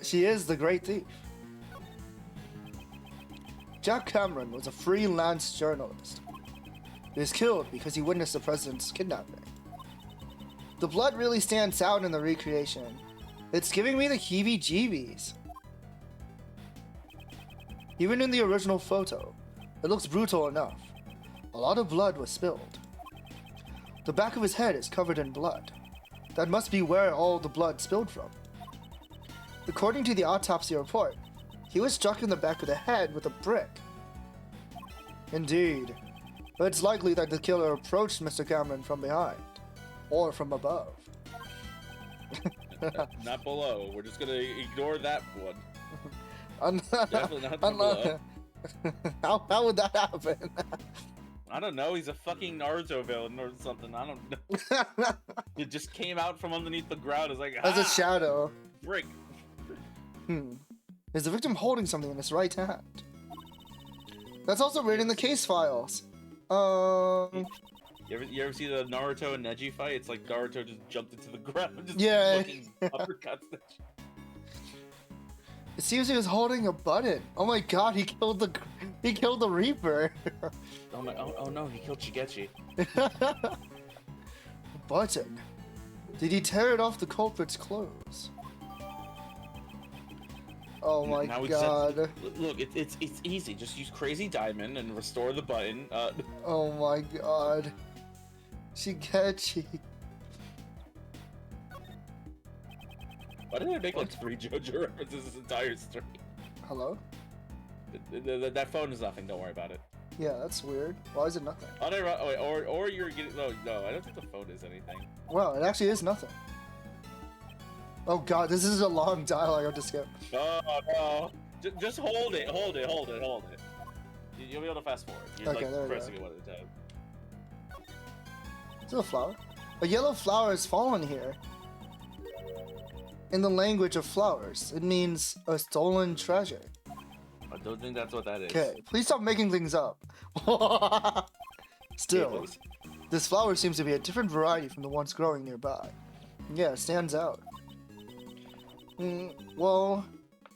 She is the great thief. Jack Cameron was a freelance journalist. He was killed because he witnessed the president's kidnapping. The blood really stands out in the recreation. It's giving me the heebie-jeebies. Even in the original photo, it looks brutal enough. A lot of blood was spilled. The back of his head is covered in blood. That must be where all the blood spilled from. According to the autopsy report, he was struck in the back of the head with a brick. Indeed. But it's likely that the killer approached Mr. Cameron from behind, or from above. Not below. We're just gonna ignore that one. Definitely not below. How would that happen? I don't know. He's a fucking Naruto villain or something. I don't know. It just came out from underneath the ground. It's like as a shadow. Brick. Is the victim holding something in his right hand? That's also written in the case files. You ever see the Naruto and Neji fight? It's like Naruto just jumped into the ground, just fucking uppercuts the It seems he was holding a button. Oh my god, he killed the Reaper. Oh no, he killed Shigechi. Button. Did he tear it off the culprit's clothes? Oh my god. Look, it's easy. Just use Crazy Diamond and restore the button. Oh my god. Shigechi. Why did I make like 3 JoJo references this entire stream? Hello? That phone is nothing. Don't worry about it. Yeah, that's weird. Why is it nothing? Or you're getting no. I don't think the phone is anything. Well, it actually is nothing. Oh god, this is a long dialogue I have to skip. Oh no! Just hold it. You'll be able to fast forward. You're Okay, there like we pressing go. it one at a time. Is it a flower? A yellow flower has fallen here. In the language of flowers, it means a stolen treasure. I don't think that's what that is. Okay, please stop making things up. Still, Okay, please. this flower seems to be a different variety from the ones growing nearby. Yeah, it stands out. Well,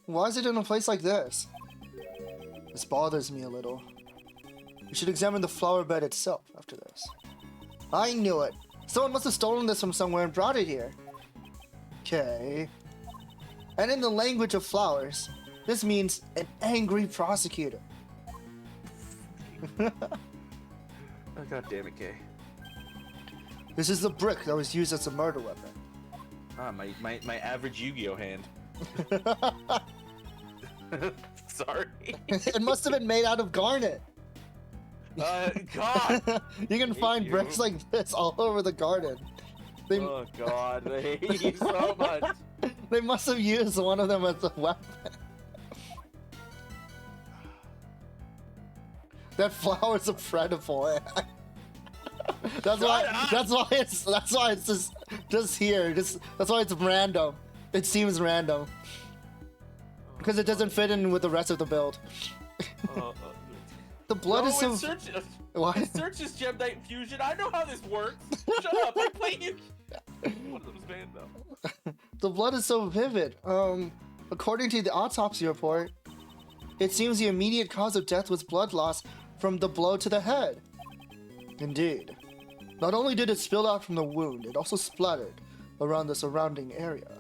why is it in a place like this? This bothers me a little. We should examine the flower bed itself after this. I knew it. Someone must have stolen this from somewhere and brought it here. Okay. And in the language of flowers, this means an angry prosecutor. Oh, God damn it, Kay. This is the brick that was used as a murder weapon. Ah, my average Yu-Gi-Oh hand. Sorry. It must have been made out of garnet. God. You can find you. bricks like this all over the garden. They, Oh God, I hate you so much. they must have used one of them as a weapon. That flower's a predator. That's why it's just here. That's why it's random. It seems random. Because it doesn't fit in with the rest of the build. The blood is so... What? It searches Gem Knight Fusion. I know how this works. Shut up. I'm playing you. One of them's banned though. The blood is so vivid. According to the autopsy report, it seems the immediate cause of death was blood loss from the blow to the head. Indeed. Not only did it spill out from the wound, it also splattered around the surrounding area.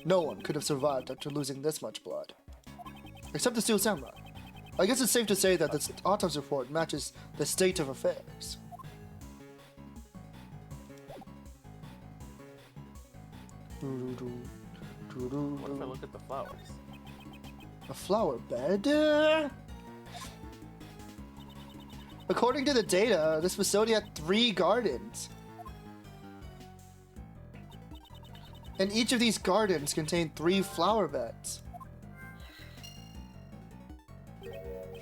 No one could have survived after losing this much blood. Except the Steel Samurai. I guess it's safe to say that this autopsy report matches the state of affairs. What if I look at the flowers? A flower bed? According to the data, this facility had 3 gardens. And each of these gardens contained 3 flower beds.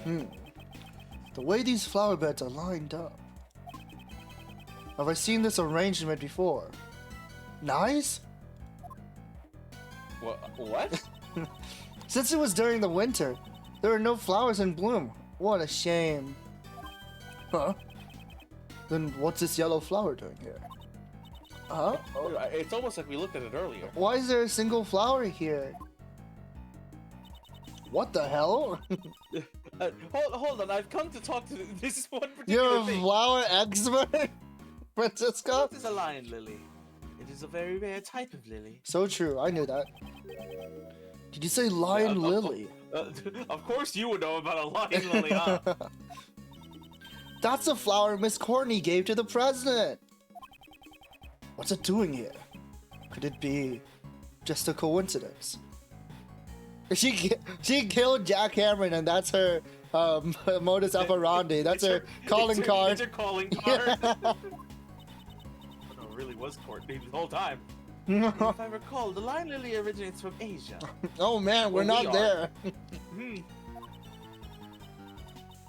The way these flower beds are lined up. Have I seen this arrangement before? Nice? What? Since it was during the winter, there were no flowers in bloom. What a shame. Huh? Then what's this yellow flower doing here? Huh? Oh, it's almost like we looked at it earlier. Why is there a single flower here? What the hell? Hold on, I've come to talk to this one particular You're a thing. flower expert, Francisco? What is a lion lily? It is a very rare type of lily. So true, I knew that. Did you say lion lily? Of course you would know about a lion lily, huh? That's a flower Miss Courtney gave to the president. What's it doing here? Could it be just a coincidence? She killed Jack Cameron, and that's her modus operandi. That's her calling card. It's her calling card. Oh, no, it really was Courtney the whole time. If I recall, the lion lily originates from Asia. Oh man, we're not there. In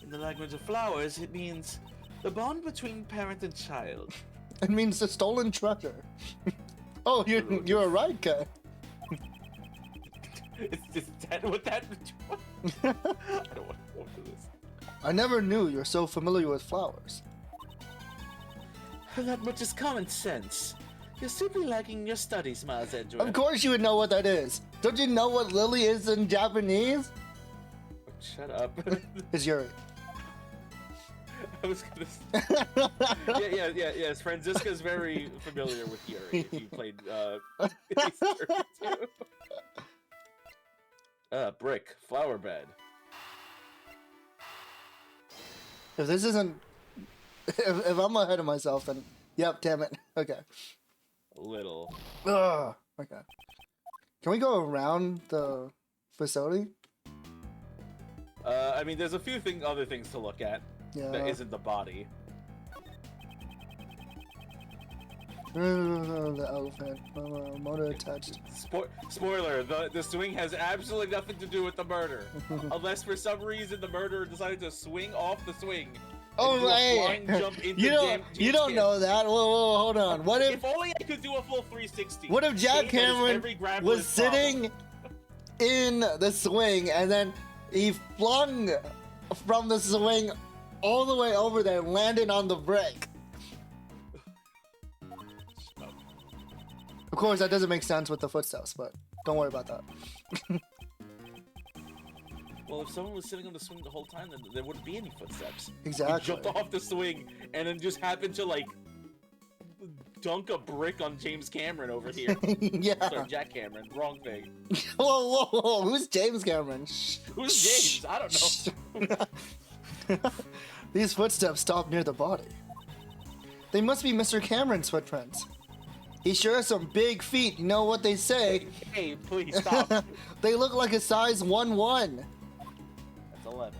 the language of flowers, it means the bond between parent and child. It means the stolen treasure. Oh, you're right, Kat. Is that what that? I don't want to go into this. I never knew you're so familiar with flowers. That much is common sense. You're simply lacking in your studies, Miles Edgeworth. Of course you would know what that is. Don't you know what lily is in Japanese? Shut up. It's Yuri. I was gonna. Yes. Franziska's very familiar with Yuri. If you played Ace Attorney 2. Brick flower bed. If this isn't, if I'm ahead of myself, then yep, damn it. Okay. A little. Ugh. Okay. Can we go around the facility? I mean, there's a few other things to look at. Yeah. That isn't the body. The elephant. Motor attached. Spoiler: the swing has absolutely nothing to do with the murder, unless for some reason the murderer decided to swing off the swing. Oh, and do a right. flying jump into You don't know that. Whoa, hold on. What if only I could do a full 360? What if Jack Cameron was sitting in the swing and then he flung from the swing all the way over there and landed on the brick? Of course, that doesn't make sense with the footsteps, but don't worry about that. Well, if someone was sitting on the swing the whole time, then there wouldn't be any footsteps. Exactly. He jumped off the swing and then just happened to like dunk a brick on James Cameron over here. Yeah. Sorry, Jack Cameron. Wrong thing. Whoa. Who's James Cameron? Who's James? I don't know. These footsteps stop near the body. They must be Mr. Cameron's footprints. He sure has some big feet. You know what they say? Hey, please stop. They look like a size 1-1. That's 11.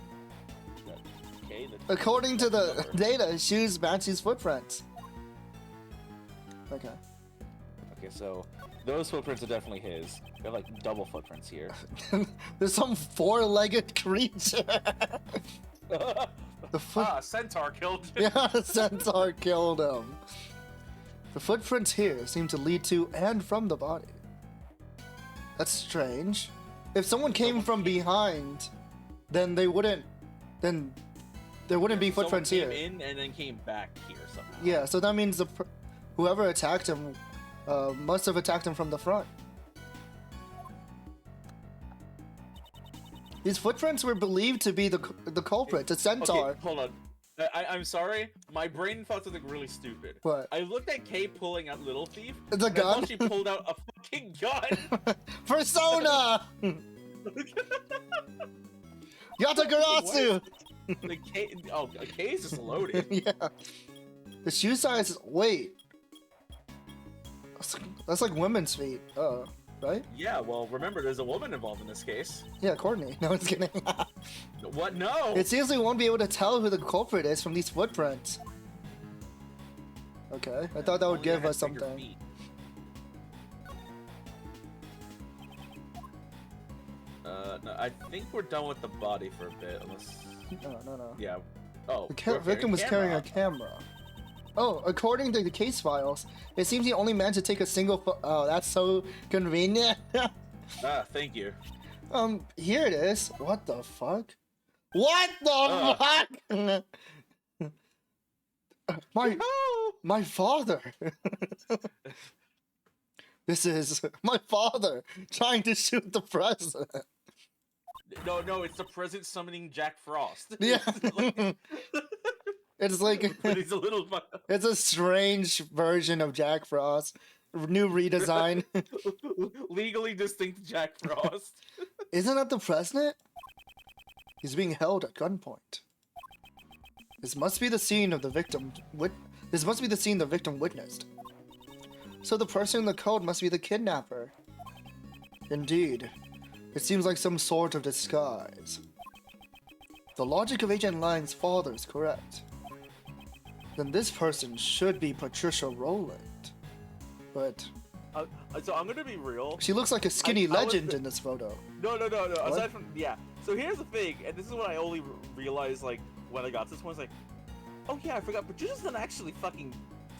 Okay. According to the data, shoes match his footprints. Okay. Okay, so those footprints are definitely his. They're like double footprints here. There's some four-legged creature. Centaur killed him. Yeah, the centaur killed him. The footprints here seem to lead to and from the body. That's strange. If someone came from behind, then they wouldn't. Then there wouldn't be footprints Someone here. came in and then came back here somehow. Yeah, so that means whoever attacked him must have attacked him from the front. These footprints were believed to be the culprit, the centaur. Okay, hold on. I'm sorry. My brain thought something really stupid. What? I looked at Kay pulling out Little Thief. The and gun? I thought she pulled out a fucking gun. Persona! Yatagarasu! The Kay, Kay's just loaded. Yeah. The shoe size is. Wait. That's like women's feet. Right? Yeah, well, remember, there's a woman involved in this case. Yeah, Courtney. No one's kidding. What? No! It seems we won't be able to tell who the culprit is from these footprints. Okay, I thought that would Only give had us bigger something. feet. No, I think we're done with the body for a bit, unless... No. Yeah. Oh, The victim was carrying a camera. Oh, according to the case files, it seems he only managed to take a single Oh, that's so convenient. Thank you. Here it is. What the fuck? What the fuck? My father. This is my father trying to shoot the president. No, it's the president summoning Jack Frost. Yeah. It's like But he's a little... it's a strange version of Jack Frost. New redesign. Legally distinct Jack Frost. Isn't that the president? He's being held at gunpoint. This must be the scene of the victim. This must be the scene the victim witnessed. So the person in the code must be the kidnapper. Indeed. It seems like some sort of disguise. The logic of Agent Lang's father is correct. Then this person should be Patricia Rowland. But So I'm gonna be real. she looks like a skinny I was legend the- in this photo. No. Aside from So here's the thing, and this is what I only realized like when I got to this one. I was like, oh yeah, I forgot. Patricia's not actually fucking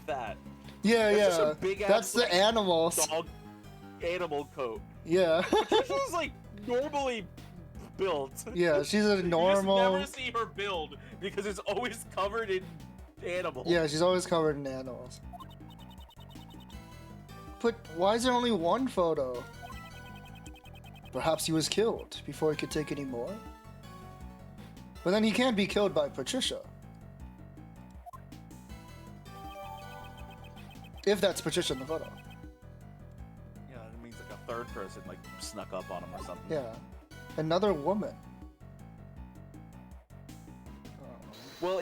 fat. Yeah, That's just yeah. a big-ass, That's the like, animals. Dog animal coat. Yeah. Patricia's like normally built. Yeah, she's a You normal. just never see her build because it's always covered in animals. Yeah, she's always covered in animals. But why is there only one photo? Perhaps he was killed before he could take any more? But then he can't be killed by Patricia. If that's Patricia in the photo. Yeah, it means like a third person like snuck up on him or something. Yeah. Another woman. Well,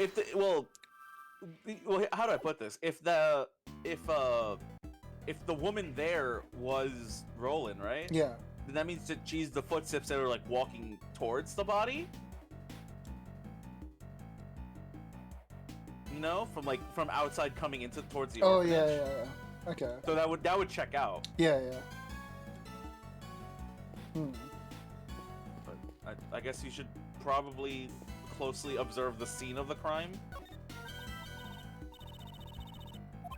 how do I put this? If the woman there was Roland, right? Yeah. Then that means that she's the footsteps that are like walking towards the body. You know, from outside coming into towards the. Oh orphanage. yeah. Okay. So that would check out. Yeah. But I guess you should probably closely observe the scene of the crime.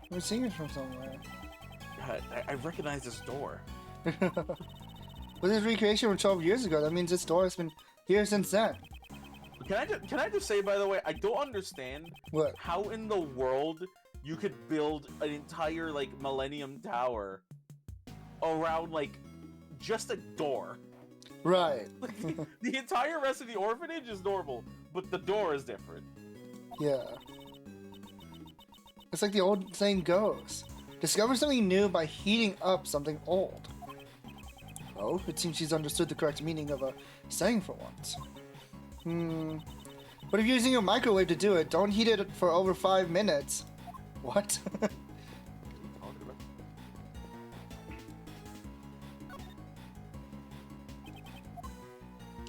We're seeing it from somewhere. I recognize this door. With this recreation from 12 years ago, that means this door has been here since then. Can I just say, by the way, I don't understand What? how in the world you could build an entire like Millennium Tower around like just a door. Right. Like, the entire rest of the orphanage is normal, but the door is different. Yeah. It's like the old saying goes. Discover something new by heating up something old. Oh, it seems she's understood the correct meaning of a saying for once. But if you're using a microwave to do it, don't heat it for over 5 minutes. What?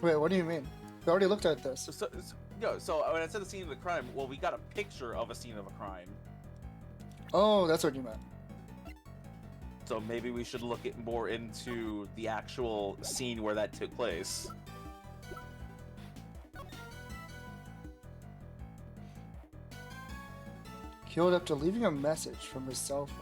Wait, what do you mean? We already looked at this. So when I said the scene of the crime, well, we got a picture of a scene of a crime. Oh, that's what you meant. So maybe we should look more into the actual scene where that took place. Killed after leaving a message from his cell phone.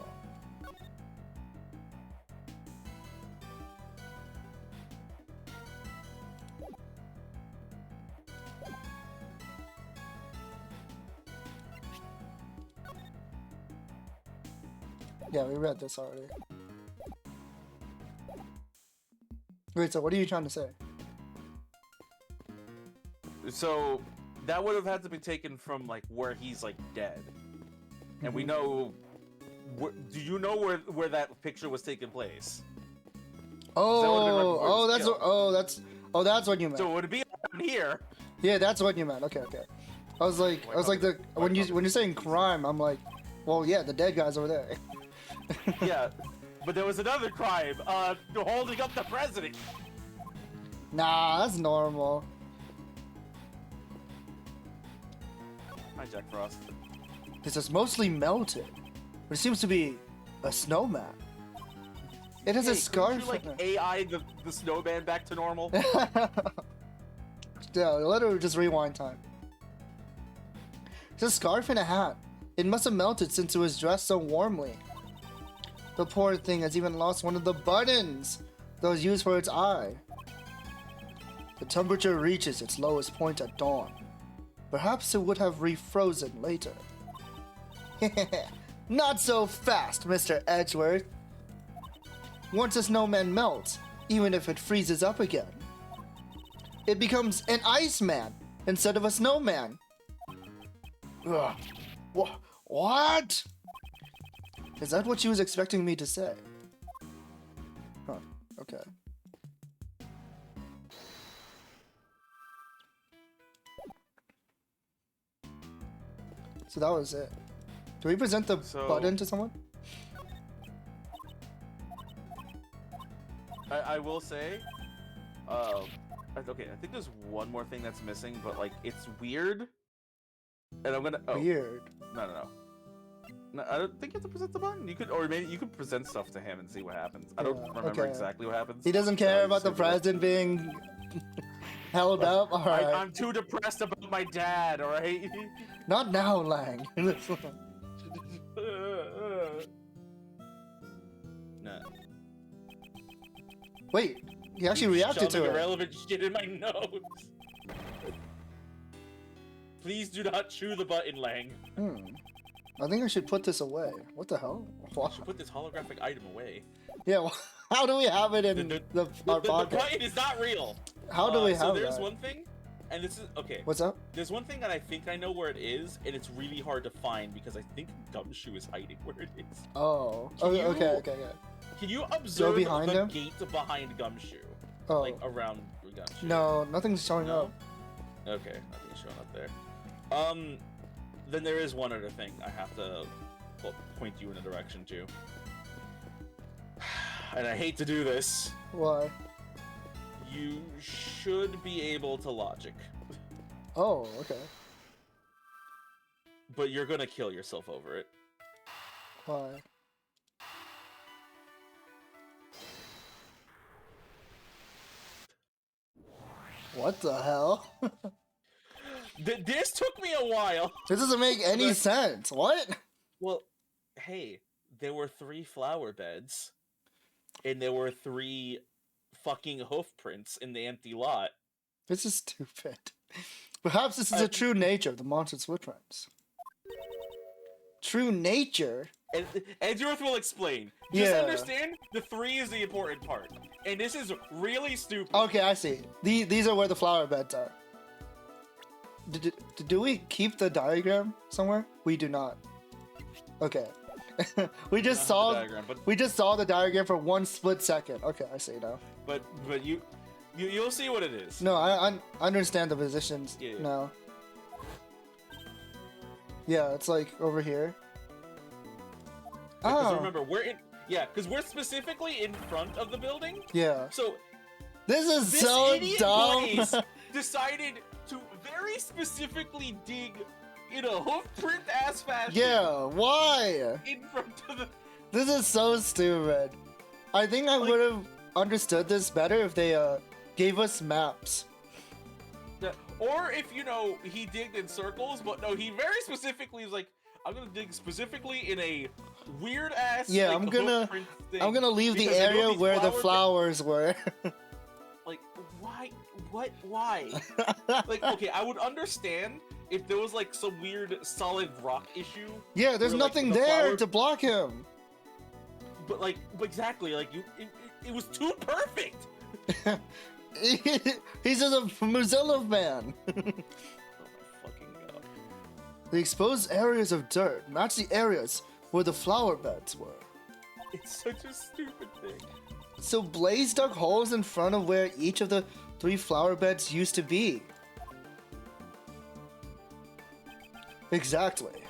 Yeah, we read this already. Wait, so what are you trying to say? So that would have had to be taken from like where he's like dead, and we know. Do you know where that picture was taking place? That's what you meant. So would it be around here? Yeah, that's what you meant. Okay. I was like when you're saying crime, I'm like, well, yeah, the dead guy's over there. Yeah, but there was another crime, holding up the president. Nah, that's normal. Hi, Jack Frost. This is mostly melted, but it seems to be a snowman. It has a scarf. Could you, like, AI the snowman back to normal? Yeah, let her just rewind time. It's a scarf and a hat. It must have melted since it was dressed so warmly. The poor thing has even lost one of the buttons that was used for its eye. The temperature reaches its lowest point at dawn. Perhaps it would have refrozen later. Not so fast, Mr. Edgeworth. Once a snowman melts, even if it freezes up again, it becomes an iceman instead of a snowman. Ugh. What? Is that what she was expecting me to say? Huh, okay. So that was it. Do we present the button to someone? I will say, okay, I think there's one more thing that's missing, but like it's weird, and I'm gonna weird. No, I don't think you have to present the button. You could, or maybe you could present stuff to him and see what happens. I don't remember exactly what happens. He doesn't care about the president being held up. All right. I'm too depressed about my dad. All right. Not now, Lang. No. Wait, he actually reacted to it. Irrelevant shit in my notes. Please do not chew the button, Lang. I think I should put this away. What the hell? I should put this holographic item away. Yeah, well, how do we have it in our pocket? The button is not real. How do we have so there's that? one thing, and this is okay. What's up? There's one thing that I think I know where it is, and it's really hard to find because I think Gumshoe is hiding where it is. Oh. Okay. Can you observe behind the him? gate behind Gumshoe? Oh. Like around Gumshoe? No, nothing's showing up. Okay, nothing's showing up there. Then there is one other thing I have to point you in a direction to. And I hate to do this. Why? You should be able to logic. Oh, okay. But you're gonna kill yourself over it. Why? What the hell? This took me a while. This doesn't make any sense. What? Well, hey, there were 3 flower beds, and there were 3 fucking hoof prints in the empty lot. This is stupid. Perhaps this is the true nature of the monster's footprints. true nature. And Edgeworth will explain. Just Yeah. understand the 3 is the important part. And this is really stupid. Okay, I see. These are where the flower beds are. Do we keep the diagram somewhere? We do not. Okay. we just saw the diagram for 1 split second. Okay, I see now. But you'll see what it is. No, I understand the positions now. Yeah, it's like over here. Because remember, because we're specifically in front of the building. Yeah. So this is this so idiot dumb. Blaze decided to very specifically dig in a hoof-print ass fashion. Yeah, why? In front of the. This is so stupid. I think I would have understood this better if they gave us maps. Or if he digged in circles, but no, he very specifically was like, I'm gonna dig specifically in a weird ass. Yeah, like, I'm gonna leave the because I know area these where the flowers flowers were. Like, why? What? Why? Like, okay, I would understand if there was like some weird solid rock issue. Yeah, there's where, nothing like, the there flower- to block him. But exactly, like it was too perfect. He's just a Mozilla fan. Oh my fucking god. The exposed areas of dirt match the areas where the flower beds were. It's such a stupid thing. So Blaze dug holes in front of where each of the 3 flower beds used to be. Exactly.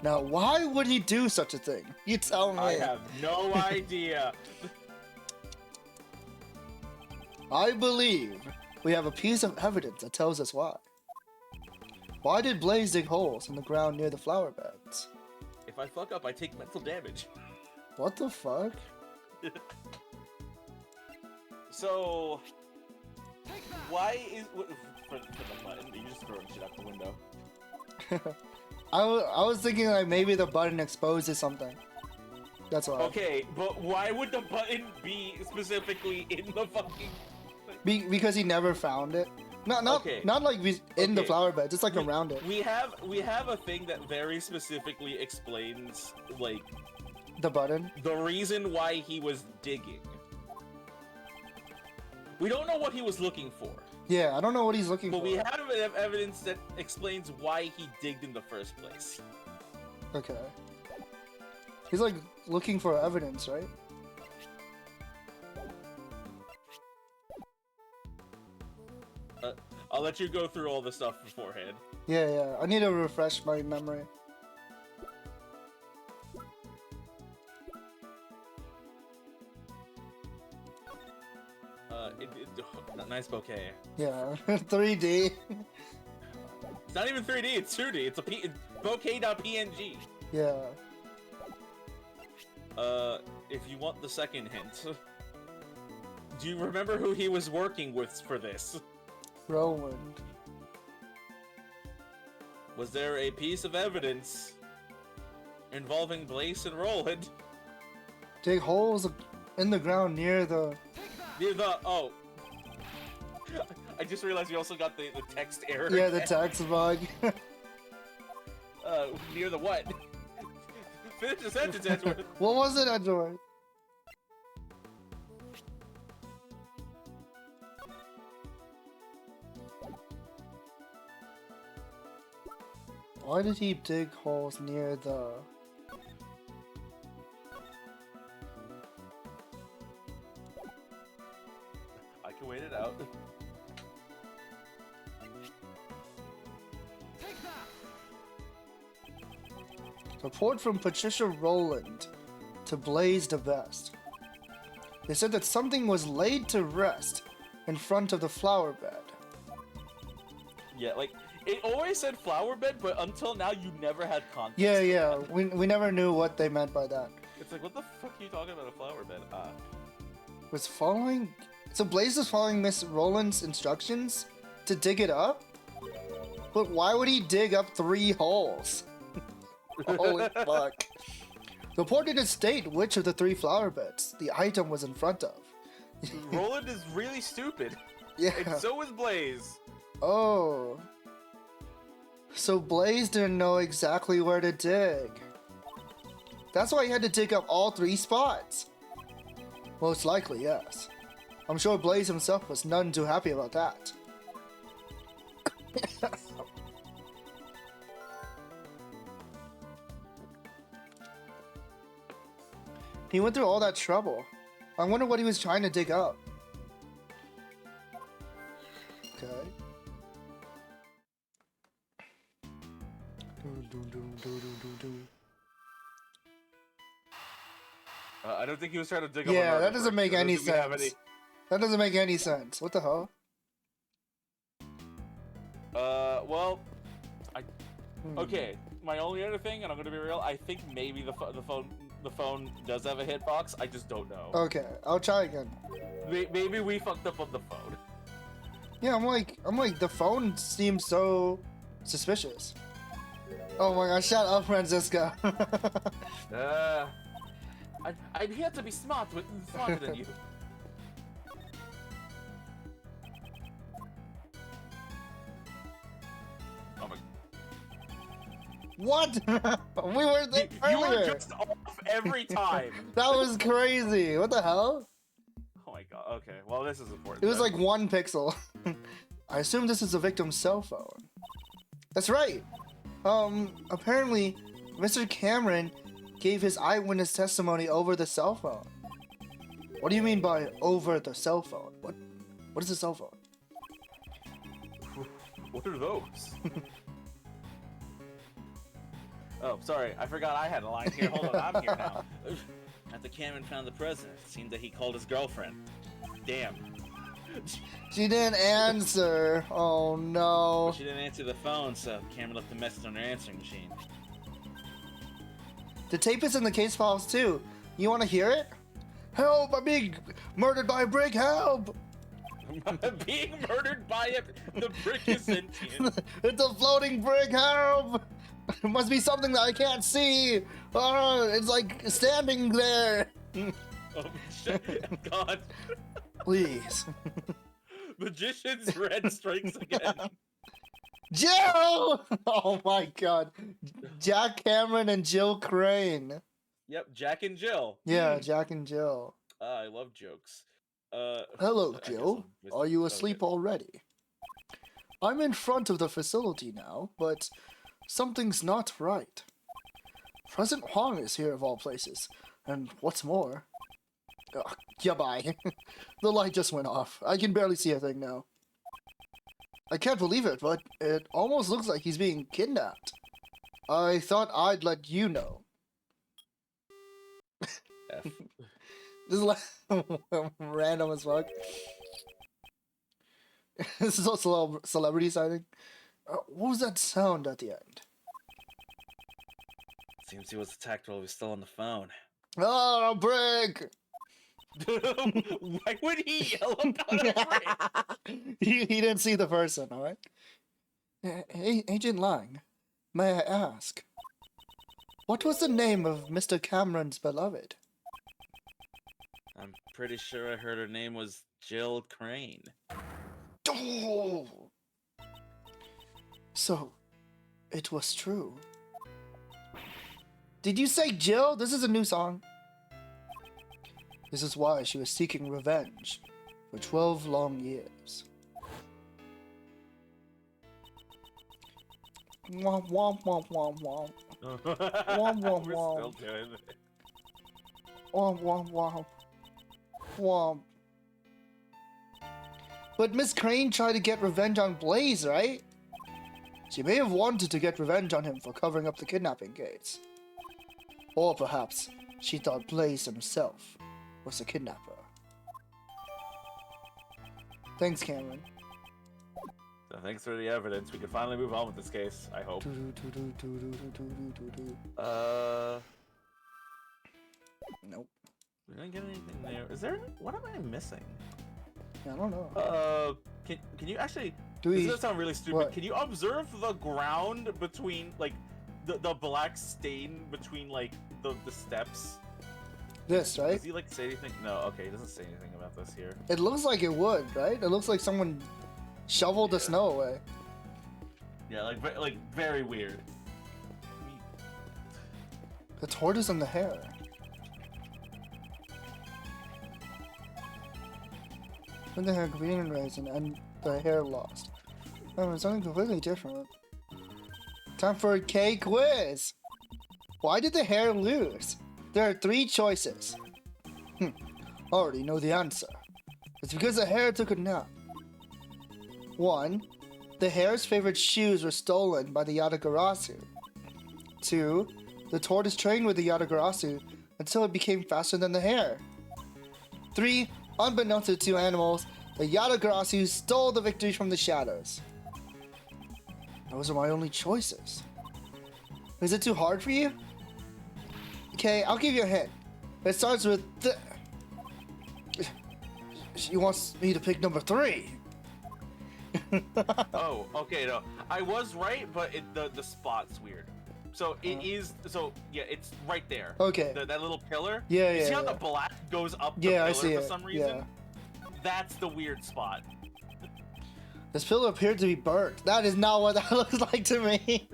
Now, why would he do such a thing? You tell me. I have no idea. I believe we have a piece of evidence that tells us why. Why did Blaze dig holes in the ground near the flower beds? If I fuck up, I take mental damage. What the fuck? So, why is for the button? You just throwing shit out the window. I was thinking like maybe the button exposes something. That's why. Okay, but why would the button be specifically in the fucking? Because he never found it. Not like in the Okay. flower bed, just like around it. We have a thing that very specifically explains like The button. the reason why he was digging. We don't know what he was looking for, Yeah, I don't know what he's looking but for. we have evidence that explains why he digged in the first place. Okay. He's like looking for evidence, right? I'll let you go through all the stuff beforehand. Yeah. I need to refresh my memory. Nice bouquet. Yeah, 3D. It's not even 3D, it's 2D. It's bouquet.png. Yeah. If you want the second hint, do you remember who he was working with for this? Roland. Was there a piece of evidence involving Blaze and Roland? Dig holes in the ground near the... Oh. I just realized we also got the text error. Yeah, the again. text bug. Near the what? Finish the sentence, Edgeworth. What was it, Edgeworth? Why did he dig holes near the... I can wait it out. Report from Patricia Rowland to Blaze the Best. They said that something was laid to rest in front of the flower bed. Yeah, like, it always said flower bed, but until now you never had context. Yeah. We never knew what they meant by that. It's like, what the fuck are you talking about a flower bed? Was following... So Blaze was following Miss Rowland's instructions to dig it up? But why would he dig up 3 holes? Holy fuck. The report didn't state which of the 3 flower beds the item was in front of. Roland is really stupid. Yeah. And so is Blaze. Oh. So Blaze didn't know exactly where to dig. That's why he had to dig up all 3 spots. Most likely, yes. I'm sure Blaze himself was none too happy about that. He went through all that trouble. I wonder what he was trying to dig up. Okay. I don't think he was trying to dig up. Yeah, that doesn't make any sense. That doesn't make any sense. What the hell? Well, okay. My only other thing, and I'm gonna be real, I think maybe the phone does have a hitbox. I just don't know. Okay, I'll try again. Maybe we fucked up on the phone. Yeah, I'm like, the phone seems so suspicious. Oh my gosh, shut up, Francisco. I'm here to be smarter than you. Oh my. What? We were there You were earlier. just off every time. That was crazy. What the hell? Oh my god. Okay. Well, this is important. It was then. like 1 pixel. I assume this is the victim's cell phone. That's right. Apparently, Mr. Cameron gave his eyewitness testimony over the cell phone. What do you mean by over the cell phone? What is a cell phone? What are those? Oh, sorry. I forgot I had a line here. Hold on. I'm here now. After Cameron found the president, it seemed that he called his girlfriend. Damn. She didn't answer. Oh no. But she didn't answer the phone, so Cameron left a message on her answering machine. The tape is in the case files too. You want to hear it? Help! I'm being murdered by a brick. Help! Being murdered by the brick is sentient. It's a floating brick. Help! It must be something that I can't see. Oh, it's like standing there. Oh shit! God. Please. Magician's red strikes again. Jill! Oh my god. Jack Cameron and Jill Crane. Yep, Jack and Jill. Yeah, Jack and Jill. I love jokes. Hello, I guess Jill. I'm Are you okay. asleep already? I'm in front of the facility now, but something's not right. President Huang is here of all places, and what's more... Ugh, yeah, bye. The light just went off. I can barely see a thing now. I can't believe it, but it almost looks like he's being kidnapped. I thought I'd let you know. F. This is like random as fuck. This is also a celebrity sighting. What was that sound at the end? Seems he was attacked while he was still on the phone. Oh, brick! Why would he yell about a brick? he didn't see the person, alright? Hey, Agent Lang, may I ask, what was the name of Mr. Cameron's beloved? I'm pretty sure I heard her name was Jill Crane. Oh! So, it was true. Did you say Jill? This is a new song. This is why she was seeking revenge for 12 long years. Womp womp womp womp womp. Womp womp We're womp. still doing it. Womp womp womp. Womp. But Miss Crane tried to get revenge on Blaze, right? She may have wanted to get revenge on him for covering up the kidnapping case. Or perhaps she thought Blaze himself was the kidnapper. Thanks, Cameron. So thanks for the evidence. We can finally move on with this case, I hope. Nope. We didn't get anything there. Is there... What am I missing? I don't know. Can you actually... Do This we? does sound really stupid. What? Can you observe the ground between, like, the black stain between, like, the steps? This, right? Does he, like, say anything? No, okay, he doesn't say anything about this here. It looks like it would, right? It looks like someone shoveled the snow away. Yeah, like very weird. The tortoise and the hare. When the hare green and raisin and the hare lost. Oh, it's something completely different. Time for a K quiz! Why did the hare lose? There are 3 choices. Already know the answer. It's because the hare took a nap. 1. The hare's favorite shoes were stolen by the Yatagarasu. 2. The tortoise trained with the Yatagarasu until it became faster than the hare. 3. Unbeknownst to 2 animals, the Yatagarasu stole the victory from the shadows. Those are my only choices. Is it too hard for you? Okay, I'll give you a hint. It starts with the... She wants me to pick number 3. Oh, okay, no. I was right, but the spot's weird. So it is, so yeah, it's right there. Okay. That little pillar. Yeah, You yeah, see how yeah. the black goes up the Yeah, pillar I see for it. some reason? Yeah. That's the weird spot. This pillar appeared to be burnt. That is not what that looks like to me.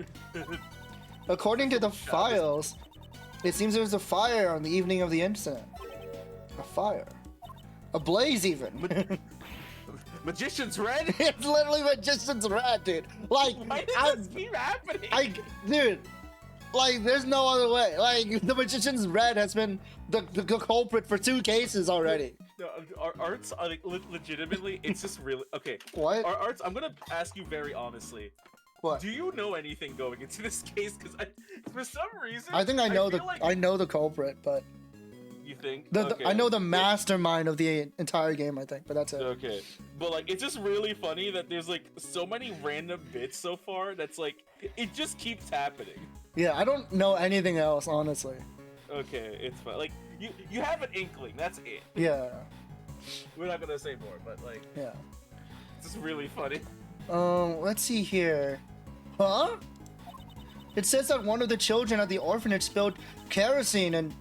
According to the files, it seems there was a fire on the evening of the incident. A fire. A blaze even. Magician's red? It's literally Magician's Red, dude. Like, Why does this keep happening? Dude, like, there's no other way. Like, the Magician's Red has been the culprit for 2 cases already. No, Arts, like, legitimately, it's just really okay. What? Arts, I'm gonna ask you very honestly. What? Do you know anything going into this case? Because for some reason, I think I know feel like I know the culprit, but you think I Okay. know the mastermind of the entire game. I think, but that's it. Okay, but like, it's just really funny that there's like so many random bits so far. That's like, it just keeps happening. Yeah, I don't know anything else, honestly. Okay, it's fine. Like, you have an inkling. That's it. Yeah, We're not gonna say more, but like, yeah. it's just really funny. Let's see here. Huh? It says that one of the children at the orphanage spilled kerosene and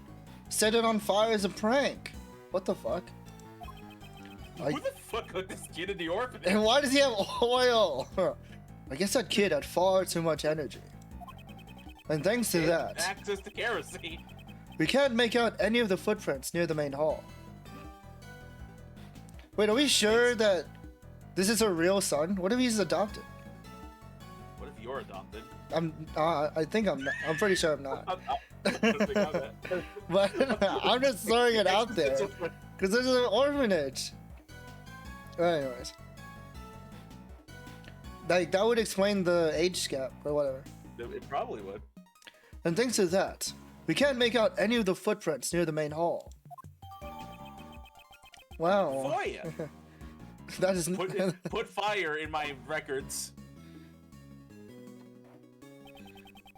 set it on fire as a prank. What the fuck? Who the fuck got this kid in the orphanage? And why does he have oil? I guess that kid had far too much energy. And thanks to that, Access to kerosene. we can't make out any of the footprints near the main hall. Wait, are we sure that this is her real son? What if he's adopted? What if you're adopted? I think I'm not. I'm pretty sure I'm not. I don't think I'm that. But I'm just throwing it out there. Because this is an orphanage. Anyways. That would explain the age gap, or whatever. It probably would. And thanks to that, we can't make out any of the footprints near the main hall. Wow. Boy, That is... put fire in my records.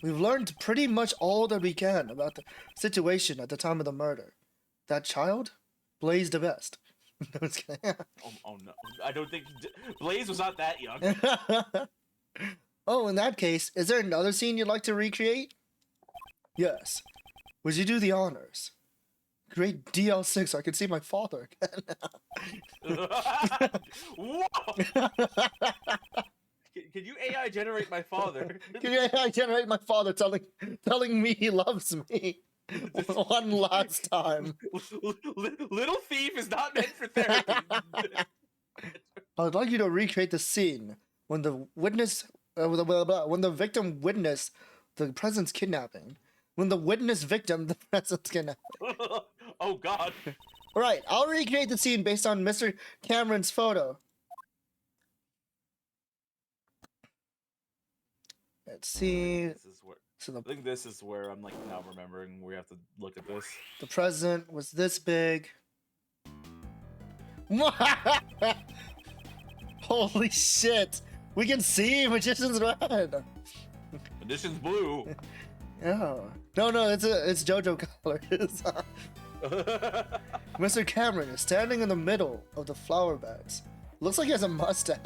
We've learned pretty much all that we can about the situation at the time of the murder. That child? Blaze the best. No, I'm just kidding. Oh no, I don't think Blaze was not that young. Oh, in that case, is there another scene you'd like to recreate? Yes. Would you do the honors? Great DL6, so I can see my father again. Whoa! Can you AI generate my father? Can you AI generate my father telling me he loves me one last time? Little Thief is not meant for therapy. I'd like you to recreate the scene when the witness, when the victim witnessed the present's kidnapping. When the witness victim the present's kidnapping. Oh God! All right, I'll recreate the scene based on Mr. Cameron's photo. Let's see. This is where, So I think this is where I'm like now remembering we have to look at this. the present was this big. Holy shit! We can see Magician's Red. Edition's blue. Yeah. No, it's JoJo colors. Mr. Cameron is standing in the middle of the flower beds. Looks like he has a mustache.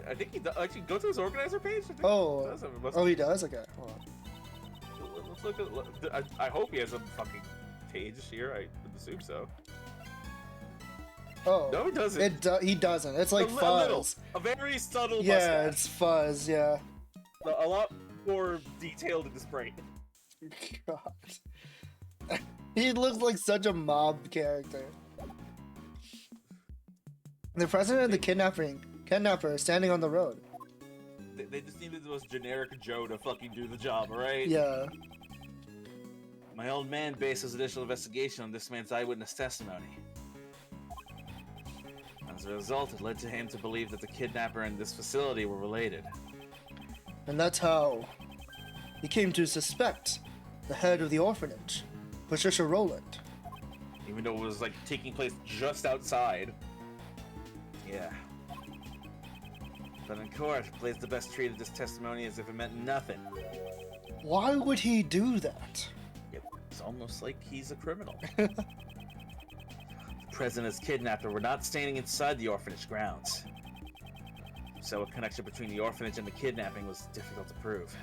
I think he does. Actually, go to his organizer page. I think Oh. he does have a mustache. Oh, he does? Okay. Hold on. Let's look at. I hope he has a fucking page here. I would assume so. Oh. No, he doesn't. He doesn't. It's like a little, fuzz. a very subtle Yeah, mustache. it's fuzz, yeah. A lot more detailed in this brain. God. He looks like such a mob character. The president and the kidnapper is standing on the road. They just needed the most generic Joe to fucking do the job, alright? Yeah. My old man based his initial investigation on this man's eyewitness testimony. As a result, it led to him to believe that the kidnapper and this facility were related. And that's how he came to suspect the head of the orphanage, Patricia Rowland. Even though it was like taking place just outside. Yeah. But in court, Blaze the Best treated this testimony as if it meant nothing. Why would he do that? It's almost like he's a criminal. The president's kidnapper were not standing inside the orphanage grounds. So a connection between the orphanage and the kidnapping was difficult to prove.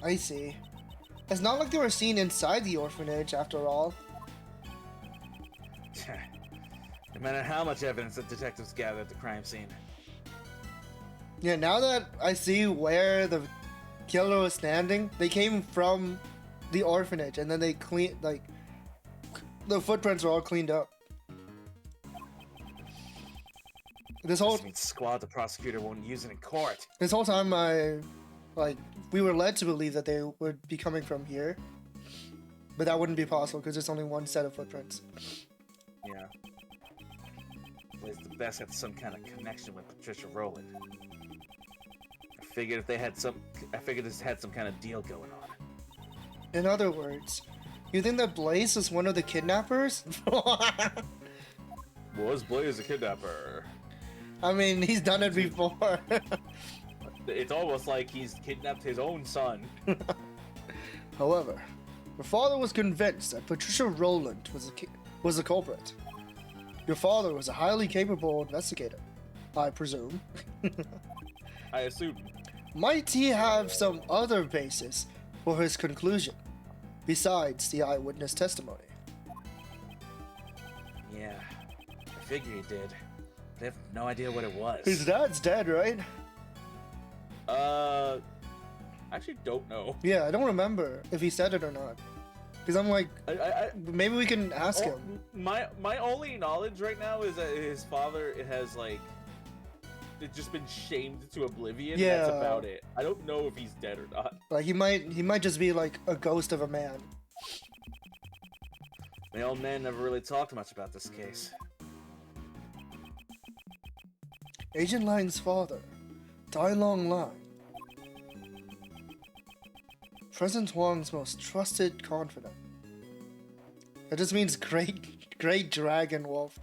I see. It's not like they were seen inside the orphanage, after all. No matter how much evidence the detectives gathered at the crime scene. Yeah, now that I see where the killer was standing, they came from the orphanage, and then they the footprints were all cleaned up. This whole squad, the prosecutor won't use it in court. This whole time, we were led to believe that they would be coming from here, but that wouldn't be possible because there's only one set of footprints. Yeah. Blaze the Best had some kind of connection with Patricia Rowland. I figured this had some kind of deal going on. In other words, you think that Blaze was one of the kidnappers? Was Blaze a kidnapper? I mean, he's done it before. It's almost like he's kidnapped his own son. However, your father was convinced that Patricia Rowland was the culprit. Your father was a highly capable investigator, I presume. I assume. Might he have some other basis for his conclusion, besides the eyewitness testimony? Yeah, I figure he did. But I have no idea what it was. His dad's dead, right? I actually don't know. Yeah, I don't remember if he said it or not. Because I'm like, maybe we can ask him. My only knowledge right now is that his father has it's just been shamed to oblivion. Yeah. That's about it. I don't know if he's dead or not. Like he might just be like a ghost of a man. My old man never really talked much about this case. Agent Lang's father, Dai Long Lang. President Huang's most trusted confidant. That just means great dragon wolf.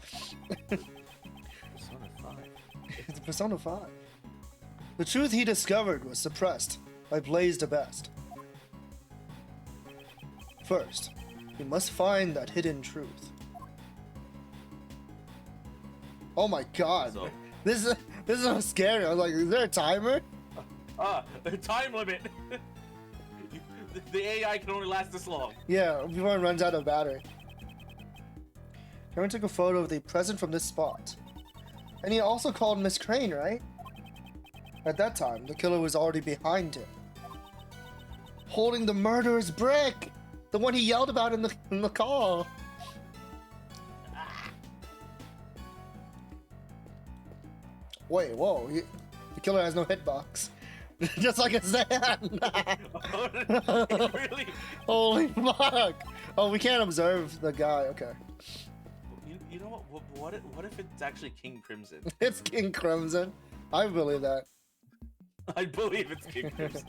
Persona 5. It's Persona 5. The truth he discovered was suppressed by Blaze the Best. First, we must find that hidden truth. Oh my god. So? This is so scary. I was like, is there a timer? Time limit. The AI can only last this long. Yeah, before it runs out of battery. Cameron took a photo of the present from this spot. And he also called Miss Crane, right? At that time, the killer was already behind him. Holding the murderer's brick! The one he yelled about in the call. Wait, whoa. The killer has no hitbox. Just like I said. Really? Holy fuck. Oh, we can't observe the guy. Okay. You know what? What if it's actually King Crimson? It's King Crimson. I believe that. I believe it's King Crimson.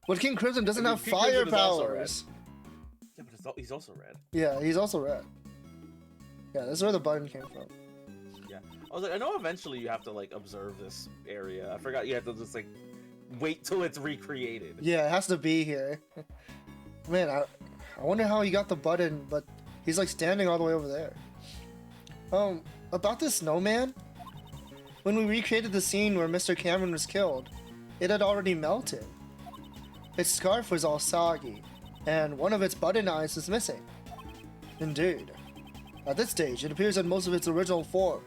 But King Crimson doesn't have King fire Crimson is also powers. Yeah, but he's also red. Yeah, he's also red. Yeah, this is where the button came from. Yeah. I was like, I know eventually you have to observe this area. I forgot you have to just wait till it's recreated. Yeah, it has to be here. Man, I wonder how he got the button, but he's standing all the way over there. About this snowman, when we recreated the scene where Mr. Cameron was killed, it had already melted. Its scarf was all soggy, and one of its button eyes is missing. Indeed. At this stage, it appears that most of its original form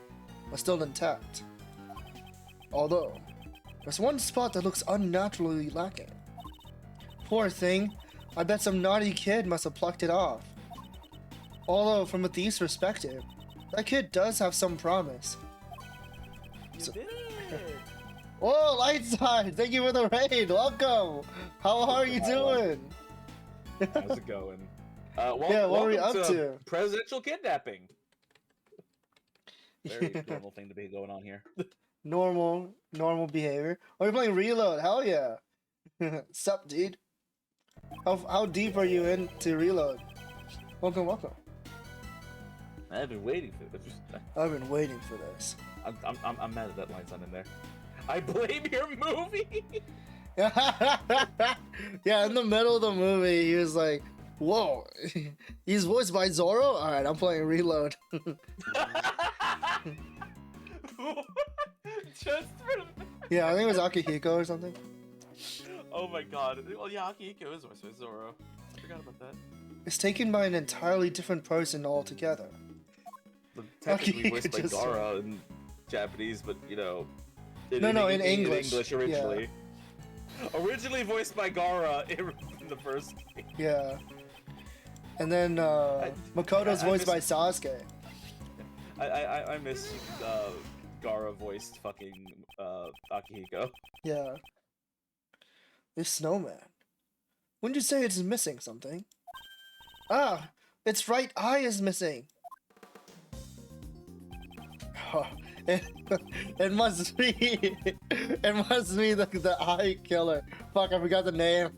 was still intact. Although, there's one spot that looks unnaturally lacking. Poor thing. I bet some naughty kid must have plucked it off. Although, from a thief's perspective, that kid does have some promise. You did it! Whoa, Lightside! Thank you for the raid! Welcome! How are you doing? How's it going? Yeah, what are we up welcome to? Presidential kidnapping. Very normal thing to be going on here. Normal behavior. Oh, you're playing Reload. Hell yeah. Sup, dude? How deep are you into Reload? Welcome. I've been waiting for this. I've been waiting for this. I'm mad that line's not in there. I blame your movie. Yeah, in the middle of the movie, he was like, "Whoa, he's voiced by Zoro." All right, I'm playing Reload. Just for... Yeah, I think it was Akihiko or something. Oh my god. Well, yeah, Akihiko is voiced by Zoro. I forgot about that. It's taken by an entirely different person altogether. But technically Akihiko voiced by just- Gara in Japanese, but you know. In English. Originally. Yeah. Originally voiced by Gara in the first game. Yeah. And then Makoto's voiced by Sasuke. I miss Gara voiced fucking Akihiko. Yeah. This snowman. Wouldn't you say it's missing something? Ah, its right eye is missing. Oh, it must be the eye killer. Fuck, I forgot the name.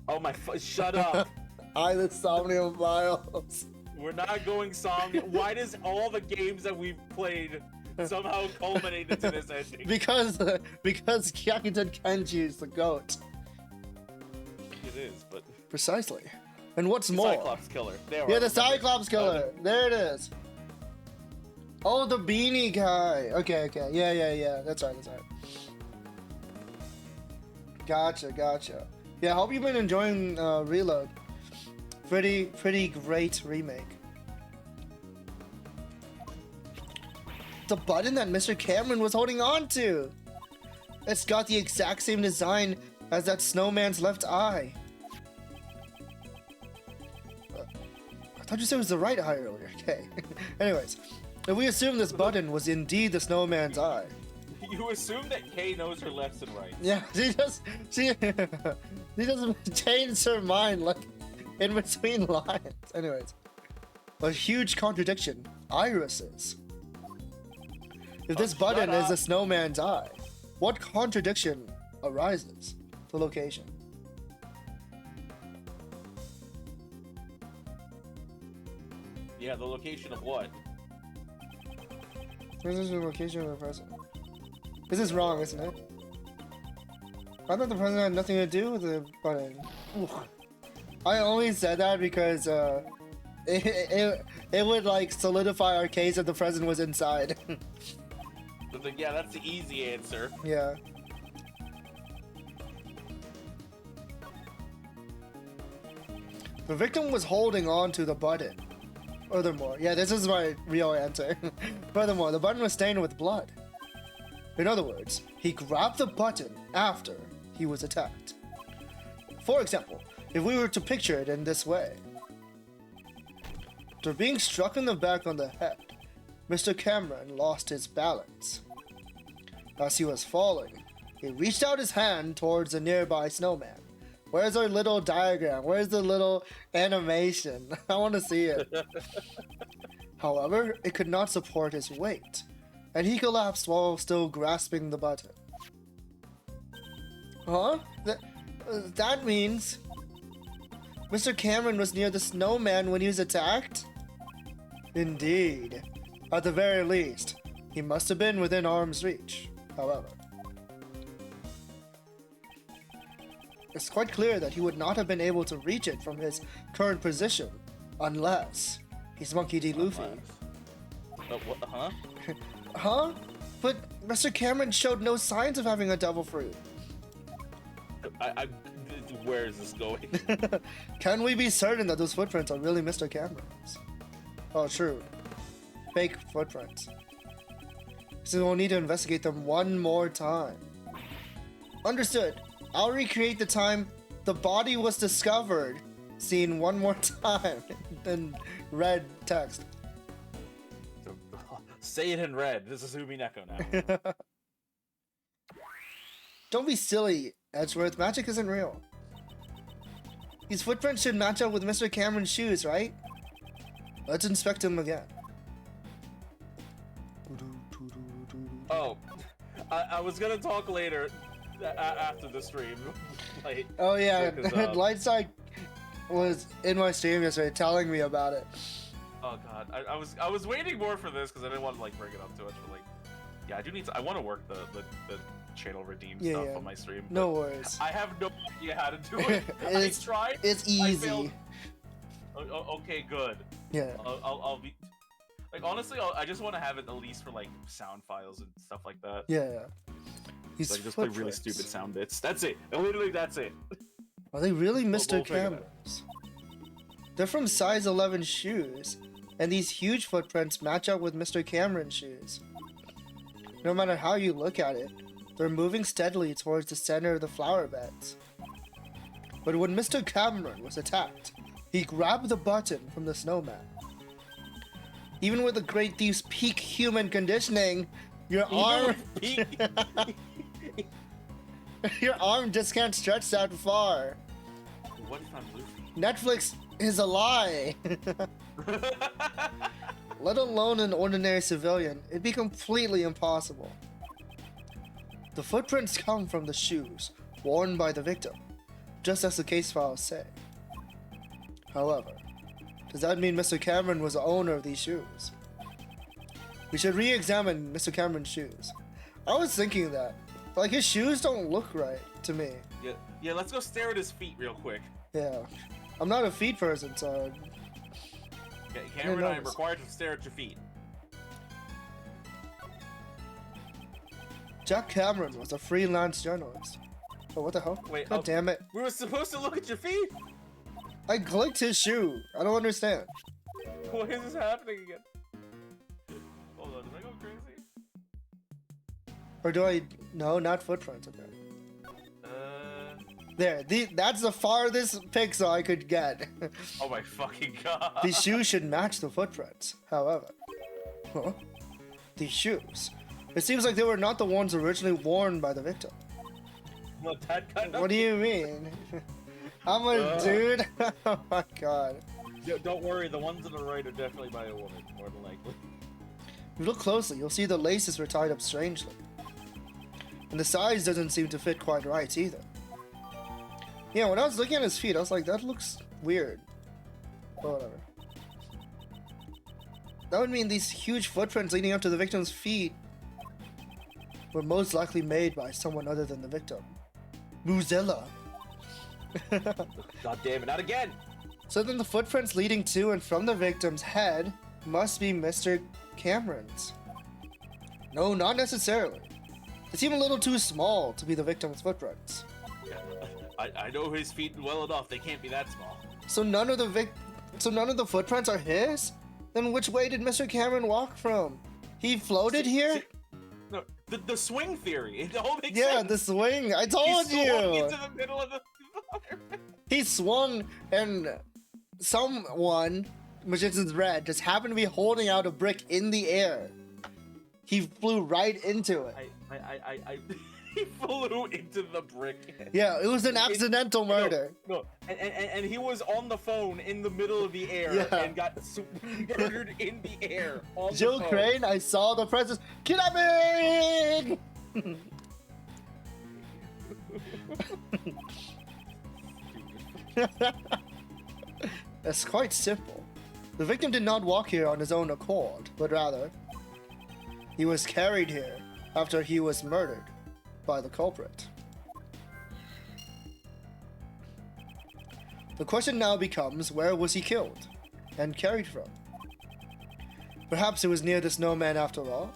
Oh my! Shut up! Eye the Somnium Files. We're not going Somnium. Why does all the games that we've played somehow culminate into this ending? Because Gyakuten Kenji is the goat. It is, but Precisely. And what's the more? Cyclops killer. There Yeah, are. the Cyclops killer. There it is. Oh, the beanie guy. Okay. Yeah. That's right. Gotcha. Yeah, I hope you've been enjoying Reload. Pretty great remake. The button that Mr. Cameron was holding on to. It's got the exact same design as that snowman's left eye. I thought you said it was the right eye earlier. Okay. Anyways, if we assume this button was indeed the snowman's eye. You assume that Kay knows her lefts and rights. Yeah, she just change her mind like in between lines. Anyways, a huge contradiction. Irises. If this button is the snowman's eye, what contradiction arises? The location. Yeah, the location of what? This is the location of the president. This is wrong, isn't it? I thought the president had nothing to do with the button. Oof. I only said that because it would like solidify our case if the president was inside. But like, yeah, that's the easy answer. Yeah. The victim was holding on to the button. Furthermore, yeah, this is my real answer. Furthermore, the button was stained with blood. In other words, he grabbed the button after he was attacked. For example, if we were to picture it in this way. After being struck in the back on the head, Mr. Cameron lost his balance. As he was falling, he reached out his hand towards a nearby snowman. Where's our little diagram? Where's the little animation? I want to see it. However, it could not support his weight, and he collapsed while still grasping the button. Huh? That means Mr. Cameron was near the snowman when he was attacked? Indeed. At the very least, he must have been within arm's reach, however. It's quite clear that he would not have been able to reach it from his current position, unless he's Monkey D. Luffy. What? Huh? Huh? But Mr. Cameron showed no signs of having a devil fruit. Where is this going? Can we be certain that those footprints are really Mr. Cameron's? Oh, true. Fake footprints. So we'll need to investigate them one more time. Understood. I'll recreate the time The body was discovered. Seen one more time. Then red text. Say it in red. This is Umineko now. Don't be silly, Edgeworth. Magic isn't real. These footprints should match up with Mr. Cameron's shoes, right? Let's inspect him again. Oh, I was gonna talk later after the stream. Like, Oh yeah, because, Lightside was in my stream yesterday telling me about it. oh god, I was waiting more for this because I didn't want to like bring it up too much. But like, yeah, I do need to. I want to work the channel redeem stuff on my stream. No worries. I have no idea how to do it. I tried. It's I easy. failed. Okay, good. Yeah. I'll be like honestly, I just want to have it at least for like sound files and stuff like that. Yeah. These Like just play really footprints. stupid sound bits. That's it. Literally, that's it. Are they really Mr. we'll figure it out. Cameron's? They're from size 11 shoes, and these huge footprints match up with Mr. Cameron's shoes. No matter how you look at it, they're moving steadily towards the center of the flower beds. But when Mr. Cameron was attacked, he grabbed the button from the snowman. Even with the Great Thief's peak human conditioning, your arm your arm just can't stretch that far. What if I'm Luffy? Netflix is a lie. Let alone an ordinary civilian, it'd be completely impossible. The footprints come from the shoes worn by the victim, just as the case files say. However, does that mean Mr. Cameron was the owner of these shoes? We should re-examine Mr. Cameron's shoes. I was thinking that. Like, his shoes don't look right to me. Yeah. Let's go stare at his feet real quick. Yeah. I'm not a feet person, so... Okay, Cameron and I am notice. required to stare at your feet. Jack Cameron was a freelance journalist. Oh, what the hell? Wait, God damn it. We were supposed to look at your feet? I clicked his shoe. I don't understand. Why is this happening again? Hold on, did I go crazy? Or do I... No, not footprints. Okay. There. That's the farthest pixel I could get. Oh my fucking god. These shoes should match the footprints. However... Huh? These shoes. It seems like they were not the ones originally worn by the victim. Not that kind of... What do you mean? I'm a dude? Oh my god. Don't worry, the ones on the right are definitely by a woman, more than likely. If you look closely, you'll see the laces were tied up strangely. And the size doesn't seem to fit quite right either. Yeah, when I was looking at his feet, I was like, that looks weird. But whatever. That would mean these huge footprints leading up to the victim's feet were most likely made by someone other than the victim. Muzilla. God damn it, not again! So then the footprints leading to and from the victim's head must be Mr. Cameron's. No, not necessarily. They seem a little too small to be the victim's footprints. Yeah, I know his feet well enough, they can't be that small. So none of the footprints are his? Then which way did Mr. Cameron walk from? He floated here? No, the swing theory, it all makes Yeah, sense. the swing. I told He swung you. into the middle of the He swung and someone, Magician's Red, just happened to be holding out a brick in the air. He flew right into it. He flew into the brick. Yeah, it was an accidental murder. No, and he was on the phone in the middle of the air Yeah. and got murdered in the air. On Jill the phone. Crane, I saw the presence. Kidnapping! It's quite simple. The victim did not walk here on his own accord, but rather, he was carried here after he was murdered by the culprit. The question now becomes, where was he killed and carried from? Perhaps it was near the snowman after all?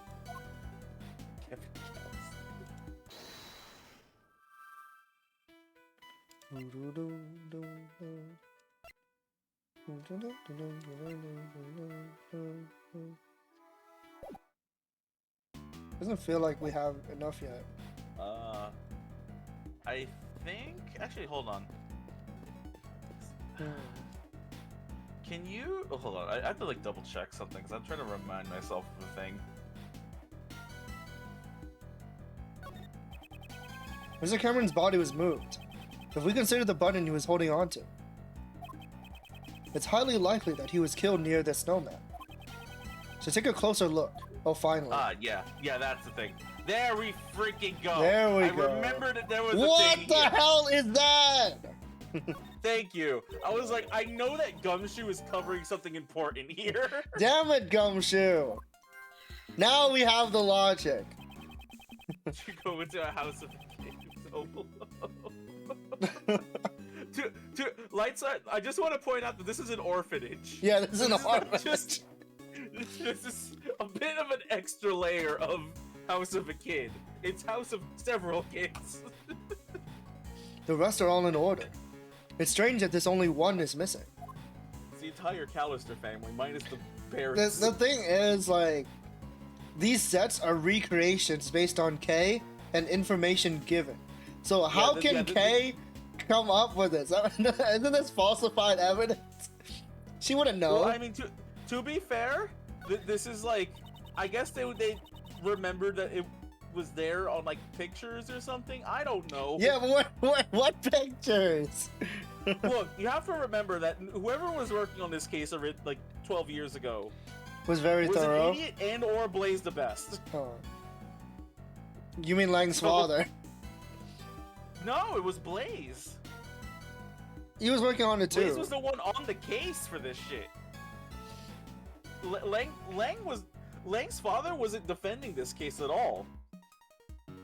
Doesn't feel like we have enough yet. I think. Actually, hold on. Can you? Oh, hold on. I have to like double check something because I'm trying to remind myself of a thing. Mr. Cameron's body was moved. If we consider the button he was holding onto, it's highly likely that he was killed near the snowman. So take a closer look. Oh, finally. Yeah, that's the thing. There we freaking go. There we go. I remembered that there was a What thing the here. hell is that? Thank you. I was like, I know that Gumshoe is covering something important here. Damn it, Gumshoe. Now we have the logic. You go into a house of kids. Oh. Lights out. I just want to point out that this is an orphanage. Yeah, this is an not orphanage. This is a bit of an extra layer of House of a Kid. It's House of several kids. The rest are all in order. It's strange that this only one is missing. It's the entire Callister family, minus the bears. The thing is, like, these sets are recreations based on K and information given. So how can K come up with this? Isn't this falsified evidence? She wouldn't know. Well, I mean, to be fair, this is like, I guess they remembered that it was there on like pictures or something. I don't know. Yeah, but what pictures? Look, you have to remember that whoever was working on this case like 12 years ago Was very was thorough. an idiot and or Blaze the best. Oh. You mean Lang's father? No, it was Blaze. He was working on it too. Blaze was the one on the case for this shit. Lang's father wasn't defending this case at all.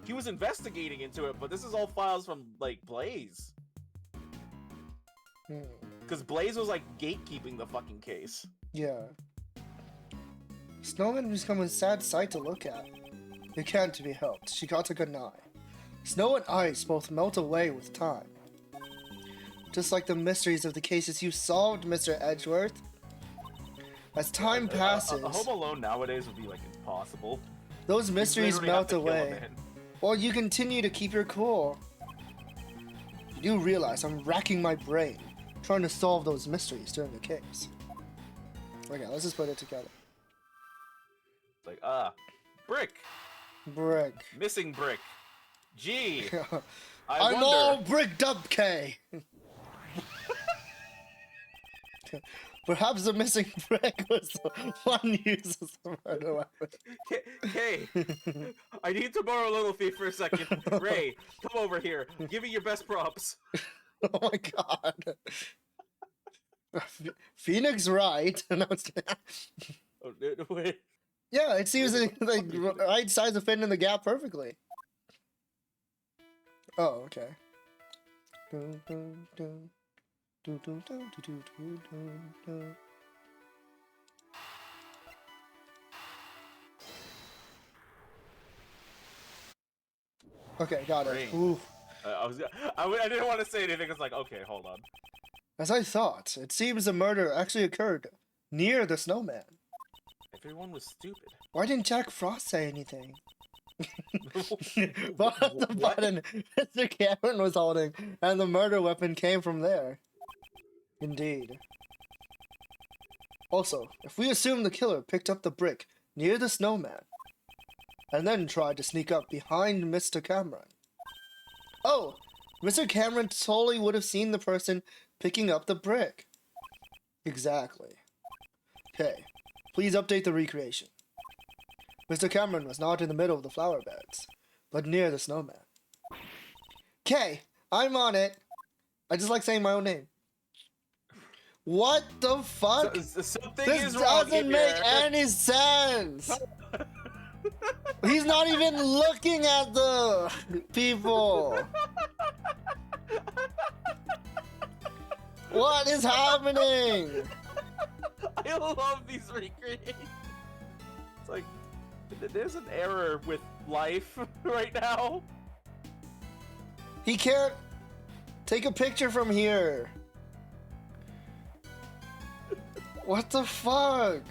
He was investigating into it, but this is all files from like Blaze. Because Blaze was like gatekeeping the fucking case. Yeah. Snowman has become a sad sight to look at. It can't be helped. She got a good eye. Snow and ice both melt away with time. Just like the mysteries of the cases you solved, Mr. Edgeworth. As time passes, A Home Alone nowadays would be like impossible. those You mysteries literally have melt to kill a away. man. While you continue to keep your cool. You do realize I'm racking my brain trying to solve those mysteries during the case. Okay, let's just put it together. It's like, brick. Brick. Missing brick. Gee. I'm wonder. all bricked up, K. Perhaps the missing brick was the one used as the murder weapon. Hey, I need to borrow a little fee for a second. Ray, come over here. Give me your best props. Oh my god. Phoenix Wright. No, Oh, wait. yeah, it seems like right size to fit in the gap perfectly. Oh, okay. Okay, got it. Great. Ooh. I didn't want to say anything. It's like, okay, hold on. As I thought, it seems the murder actually occurred near the snowman. Everyone was stupid. Why didn't Jack Frost say anything? But the What? button Mr. Cameron was holding, and the murder weapon came from there. Indeed. Also, if we assume the killer picked up the brick near the snowman, and then tried to sneak up behind Mr. Cameron. Oh, Mr. Cameron totally would have seen the person picking up the brick. Exactly. Okay, please update the recreation. Mr. Cameron was not in the middle of the flower beds, but near the snowman. Okay, I'm on it. I just like saying my own name. What the fuck? Something This is wrong doesn't here. make any sense. He's not even looking at the people. What is happening? I love these recreations. It's like, there's an error with life right now. He can't take a picture from here. What the fuck?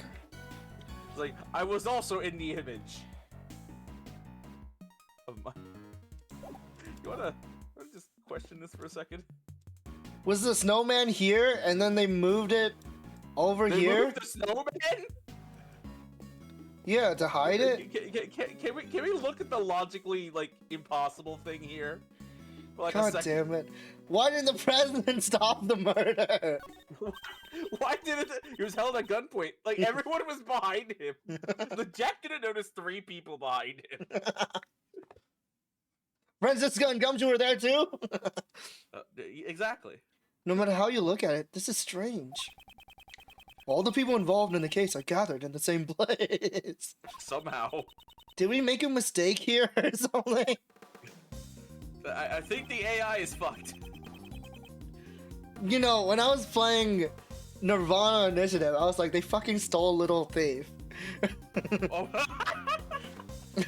It's like, I was also in the image. Of my... You wanna just question this for a second? Was the snowman here and then they moved it over They here? moved the snowman? Yeah, to hide it? Can we look at the logically, like, impossible thing here? For, like, a God second? damn it. Why didn't the president stop the murder? Why didn't he was held at gunpoint? Like, everyone was behind him. The Jack didn't notice 3 people behind him. Francisco and Gumshoe were there too? Exactly. No matter how you look at it, this is strange. All the people involved in the case are gathered in the same place. Somehow. Did we make a mistake here or something? I think the AI is fucked. You know, when I was playing Nirvana Initiative, I was like, they fucking stole Little Thief. Oh.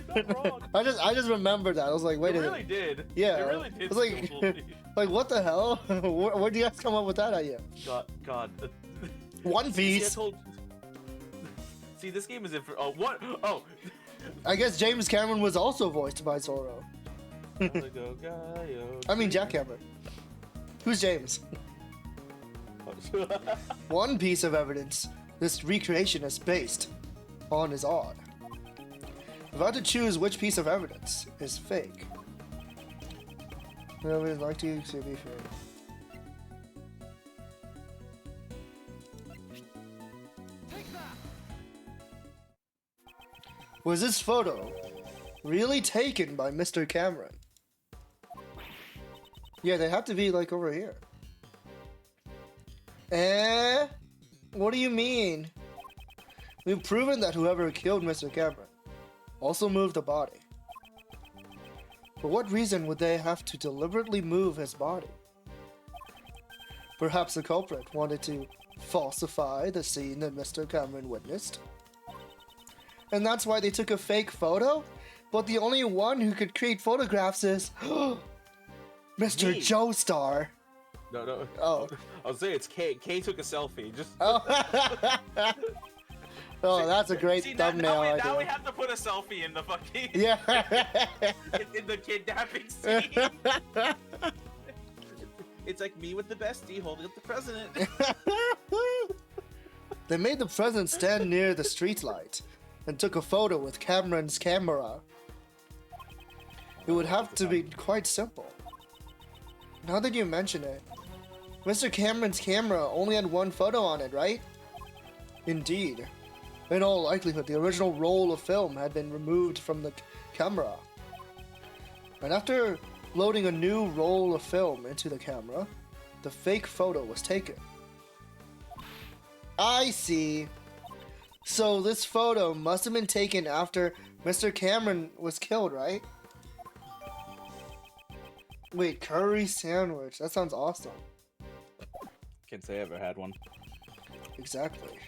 Not wrong. I just remembered that. I was like, wait It a really minute. did. Yeah, It really did. it's like- steal Little Thief. Like, what the hell? Where'd you guys come up with that idea? God. One See, I Piece. See, this game is in for. Oh, what? Oh. I guess James Cameron was also voiced by Zoro. I mean, Jack Cameron. Who's James? One piece of evidence this recreation is based on is odd. If I had to choose which piece of evidence is fake, I would like to be fair. Was this photo really taken by Mr. Cameron? Yeah, they have to be like over here. Eh? What do you mean? We've proven that whoever killed Mr. Cameron also moved the body. For what reason would they have to deliberately move his body? Perhaps the culprit wanted to falsify the scene that Mr. Cameron witnessed. And that's why they took a fake photo? But the only one who could create photographs is Mr. Me. Joestar. No. Oh. I'll say it's K. K took a selfie. Just. Oh, oh, that's a great See, thumbnail now idea. we have to put a selfie in the fucking. Yeah. in the kidnapping scene. It's like me with the bestie holding up the president. They made the president stand near the streetlight and took a photo with Cameron's camera. It would have to be quite simple. Now that you mention it, Mr. Cameron's camera only had one photo on it, right? Indeed. In all likelihood, the original roll of film had been removed from the camera. And after loading a new roll of film into the camera, the fake photo was taken. I see. So this photo must have been taken after Mr. Cameron was killed, right? Wait, curry sandwich. That sounds awesome. Can't say I ever had one. Exactly.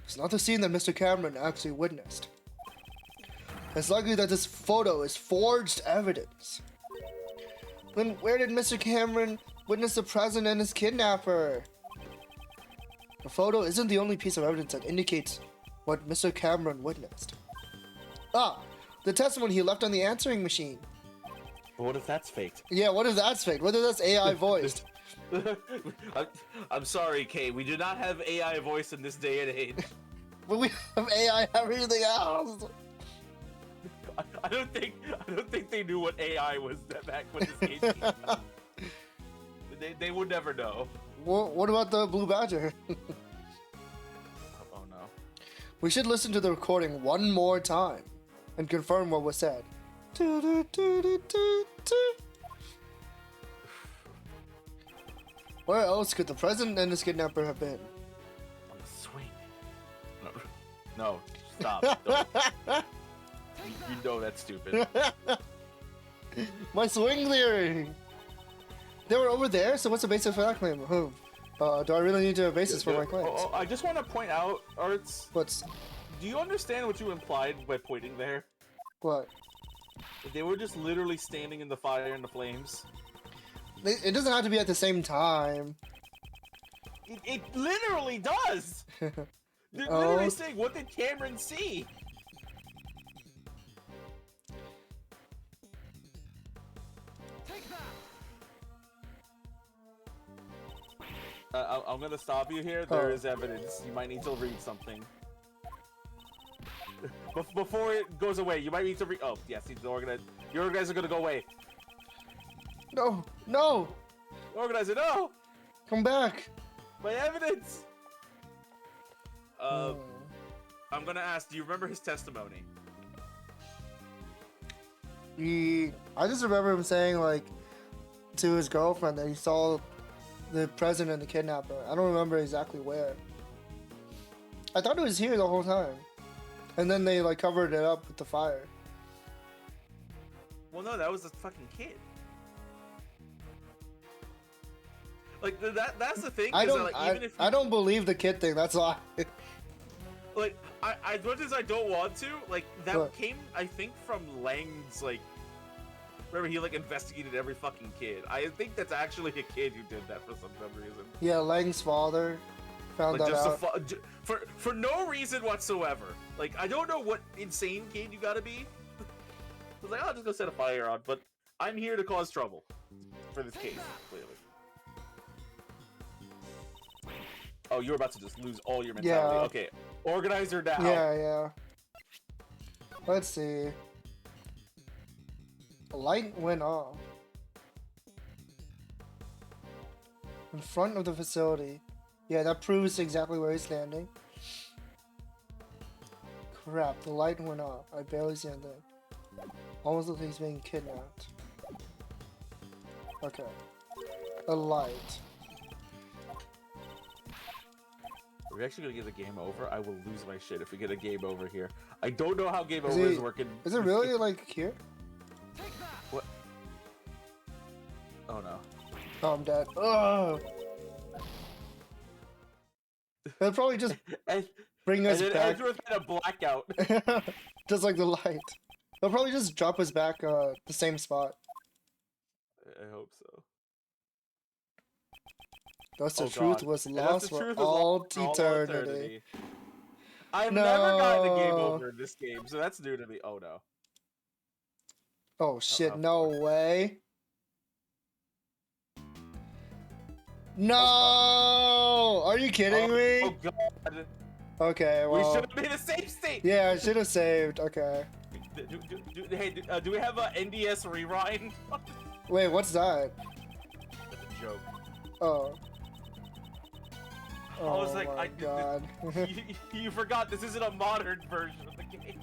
It's not the scene that Mr. Cameron actually witnessed. It's likely that this photo is forged evidence. Then where did Mr. Cameron witness the president and his kidnapper? The photo isn't the only piece of evidence that indicates what Mr. Cameron witnessed. Ah, the testimony he left on the answering machine. But what if that's faked? Yeah, what if that's fake? What if that's AI voiced? I'm sorry, Kay. We do not have AI voice in this day and age. But we have AI everything else. I don't think they knew what AI was back when this game came out. They would never know. What about the Blue Badger? Oh no. We should listen to the recording one more time and confirm what was said. Where else could the president and his kidnapper have been? On the swing. No, stop. Don't. You know that's stupid. My swing theory! They were over there, so what's the basis for that claim? Do I really need to have a basis for my claims? Oh, I just want to point out, Arts. What's... Do you understand what you implied by pointing there? What? They were just literally standing in the fire and the flames. It doesn't have to be at the same time. It literally does! They're Oh. literally saying, what did Cameron see? I'm gonna stop you here. There Oh. is evidence. You might need to read something. Before it goes away, you might need to read. Oh, yes, the organizer. Your organizer gonna go away. No, no, Organizer, no! come back. My evidence! Hmm. I'm gonna ask, do you remember his testimony? I just remember him saying like to his girlfriend that he saw the president and the kidnapper. I don't remember exactly where. I thought it was here the whole time, and then they like covered it up with the fire. Well, no, that was a fucking kid. Like that's the thing. I is that, don't. like, even if I don't believe the kid thing. That's why. like I as much as I don't want to, like that What? came I think from Lang's like. Remember he like investigated every fucking kid. I think that's actually a kid who did that for some reason. Yeah, Lang's father found Like that just out. for no reason whatsoever. Like I don't know what insane kid you gotta be. I was like, oh, I'll just go set a fire on, but I'm here to cause trouble for this case, clearly. Oh, you're about to just lose all your mentality. Yeah. Okay, organizer now. Yeah. Let's see. The light went off in front of the facility. Yeah, that proves exactly where he's standing. Crap, the light went off. I barely see anything. Almost looks like he's being kidnapped. Okay. A light. Are we actually gonna get the game over? I will lose my shit if we get a game over here. I don't know how game Is over it- is working. Is it really like here? What? Oh no. Oh, I'm dead. Ugh. They'll probably just And, bring and us then back. Edgeworth had a blackout. Just like the light. They'll probably just drop us back the same spot. I hope so. Thus the Oh, truth God. was And thus lost the for truth was all lost for all eternity. I've never gotten a game No. over in this game, so that's new to me. Oh no. Oh shit, of no course. way. No! Are you kidding Oh me? god. Okay, We well. should have made a safe state. Yeah, I should have saved. Okay. Do we have a NDS rewind? Wait, what's that? That's a joke. Oh. I was Oh like, my god. you forgot this isn't a modern version of the game.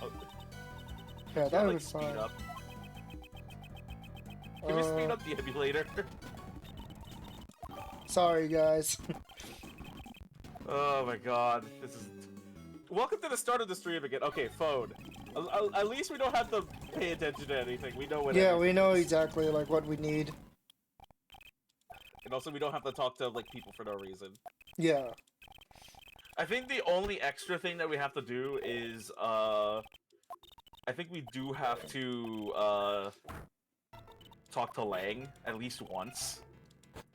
Oh, Yeah, can that I, would like, be speed fine. up? Can we speed up the emulator? Sorry, guys. Oh my god, this is. Welcome to the start of the stream again. Okay, phone. At least we don't have to pay attention to anything. We know what. Yeah, we everything know is. exactly like what we need. And also, we don't have to talk to like people for no reason. Yeah. I think the only extra thing that we have to do is I think we do have to talk to Lang at least once.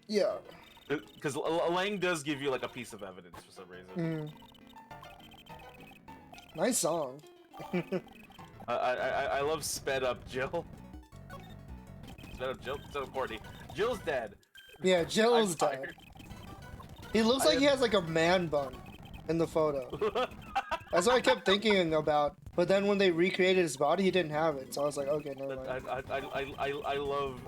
Yeah. Because Lang does give you like a piece of evidence for some reason. Mm. Nice song. I love sped up Jill. Sped up Jill. Sped up Courtney. Jill's dead. Yeah, Jill's I'm dead. tired. He looks I like he am- has like a man bun in the photo. That's what I kept thinking about. But then when they recreated his body, he didn't have it. So I was like, okay, never mind. I love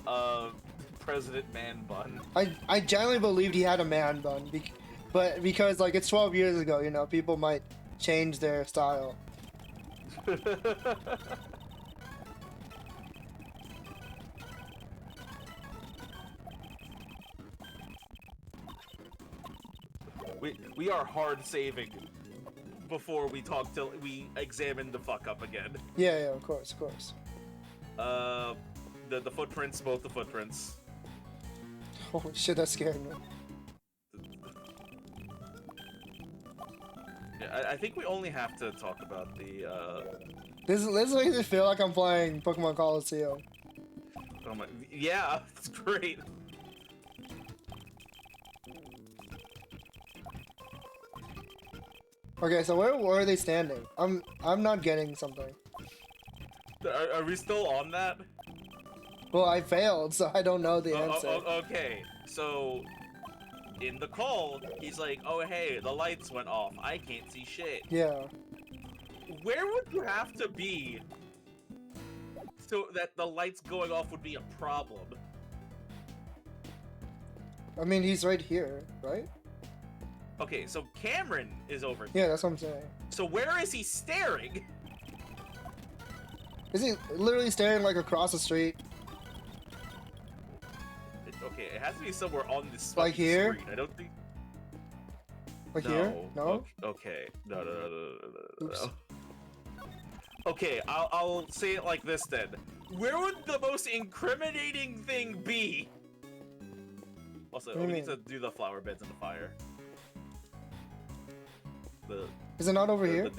President Man Bun. I genuinely believed he had a man bun, but because like it's 12 years ago, you know, people might change their style. we are hard saving before we talk till we examine the fuck up again. Yeah, of course, of course. The footprints, both the footprints. Holy shit, that scared me. Yeah, I think we only have to talk about the This makes me feel like I'm playing Pokemon Coliseum. oh my, yeah, it's great. Okay, so where were they standing? I'm not getting something. Are we still on that? Well, I failed, so I don't know the answer. Okay, so in the call, he's like, "Oh hey, the lights went off. I can't see shit." Yeah. Where would you have to be so that the lights going off would be a problem? I mean, he's right here, right? Okay, so Cameron is over here. Yeah, that's what I'm saying. So where is he staring? Is he literally staring like across the street? Okay, it has to be somewhere on this Like fucking here? screen. I don't think. Like here? No? Okay. No. Okay, I'll say it like this then. Where would the most incriminating thing be? Also, we need to do the flower beds in the fire. Is it not over here?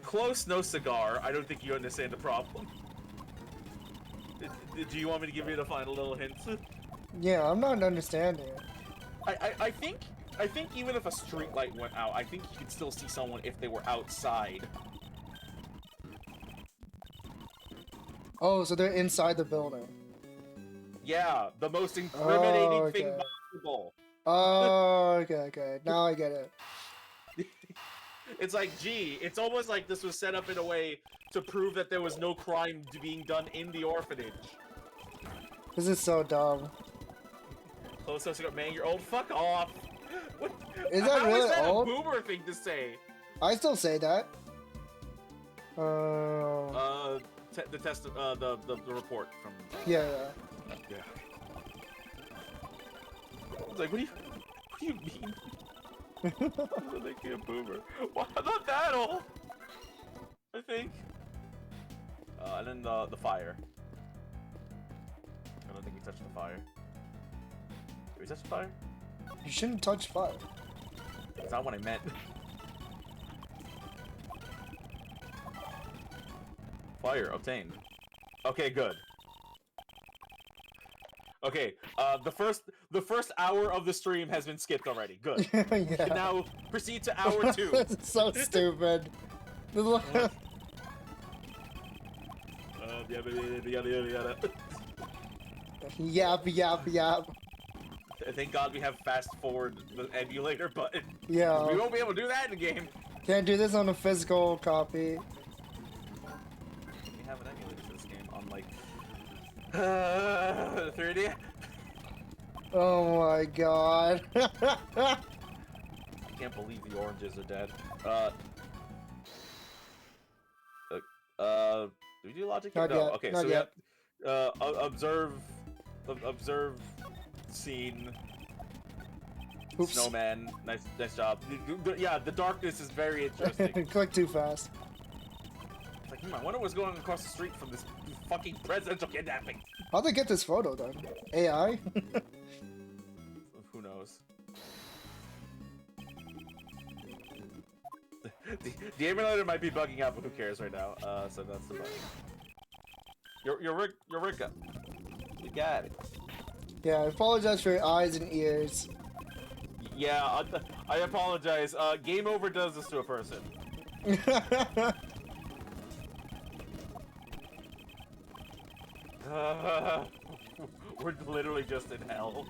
Close, no cigar. I don't think you understand the problem. Do you want me to give you the final little hints? Yeah, I'm not understanding. I think even if a street light went out, I think you could still see someone if they were outside. Oh, so they're inside the building. Yeah, the most incriminating okay. thing possible. Oh, okay. Now I get it. It's like, gee, it's almost like this was set up in a way to prove that there was no crime being done in the orphanage. This is so dumb. Close up, man, you're old. Fuck off. What? Is that How really is that old? a boomer thing to say? I still say that. The report from. Yeah. Yeah. I was like, what do you mean? Doesn't make me a boomer. Well, I'm not that old. I think. And then the fire. I don't think we touched the fire. Did we touch the fire? You shouldn't touch fire. That's not what I meant. Fire obtained. Okay, good. Okay, the first hour of the stream has been skipped already. Good. Yeah. We can now proceed to hour 2. This is so stupid. Yap. Thank God we have fast forward the emulator button. Yeah. We won't be able to do that in the game. Can't do this on a physical copy. We have an emulator for this game on like 3D. Oh my god. I can't believe the oranges are dead. Do we do logic? Not no. yet. Okay, Not so yet. we have observe scene. Oops. Snowman, nice job. Yeah, the darkness is very interesting. Click too fast. It's like, I wonder what's going on across the street from this fucking presidential kidnapping. How'd they get this photo then? AI? Who knows? The emulator might be bugging out, but who cares right now? So that's the bug. Eureka. You got it. Yeah, I apologize for your eyes and ears. Yeah, I apologize. Game Over does this to a person. We're literally just in hell.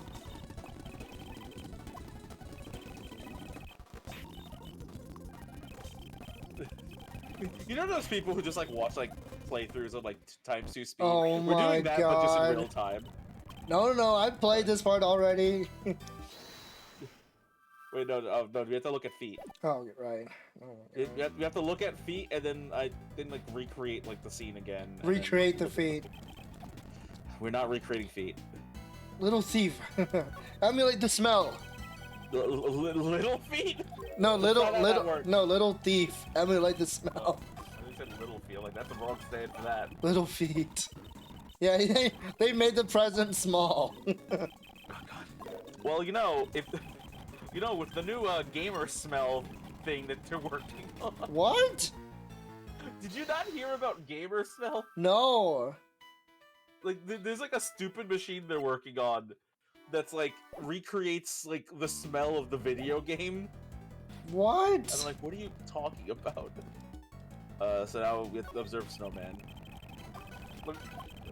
You know those people who just like watch like playthroughs of like times 2 speed? Oh We're my doing that, but just in God. real time. No, I played this part already. Wait, no, we have to look at feet. Oh, right. Oh, We have to look at feet, and then like recreate like the scene again. and recreate the feet. We're not recreating feet. Little thief. Emulate the smell. Little feet? No, That's not how that works. little thief. Emulate the smell. I said little feet. Like that's the wrong stand for that. Little feet. Yeah, they made the present small. Oh God. Well, with the new gamer smell thing that they're working on. What? Did you not hear about gamer smell? No. Like, there's like a stupid machine they're working on that's like recreates like the smell of the video game. What? And I'm like, what are you talking about? So now we have to observe snowman. Let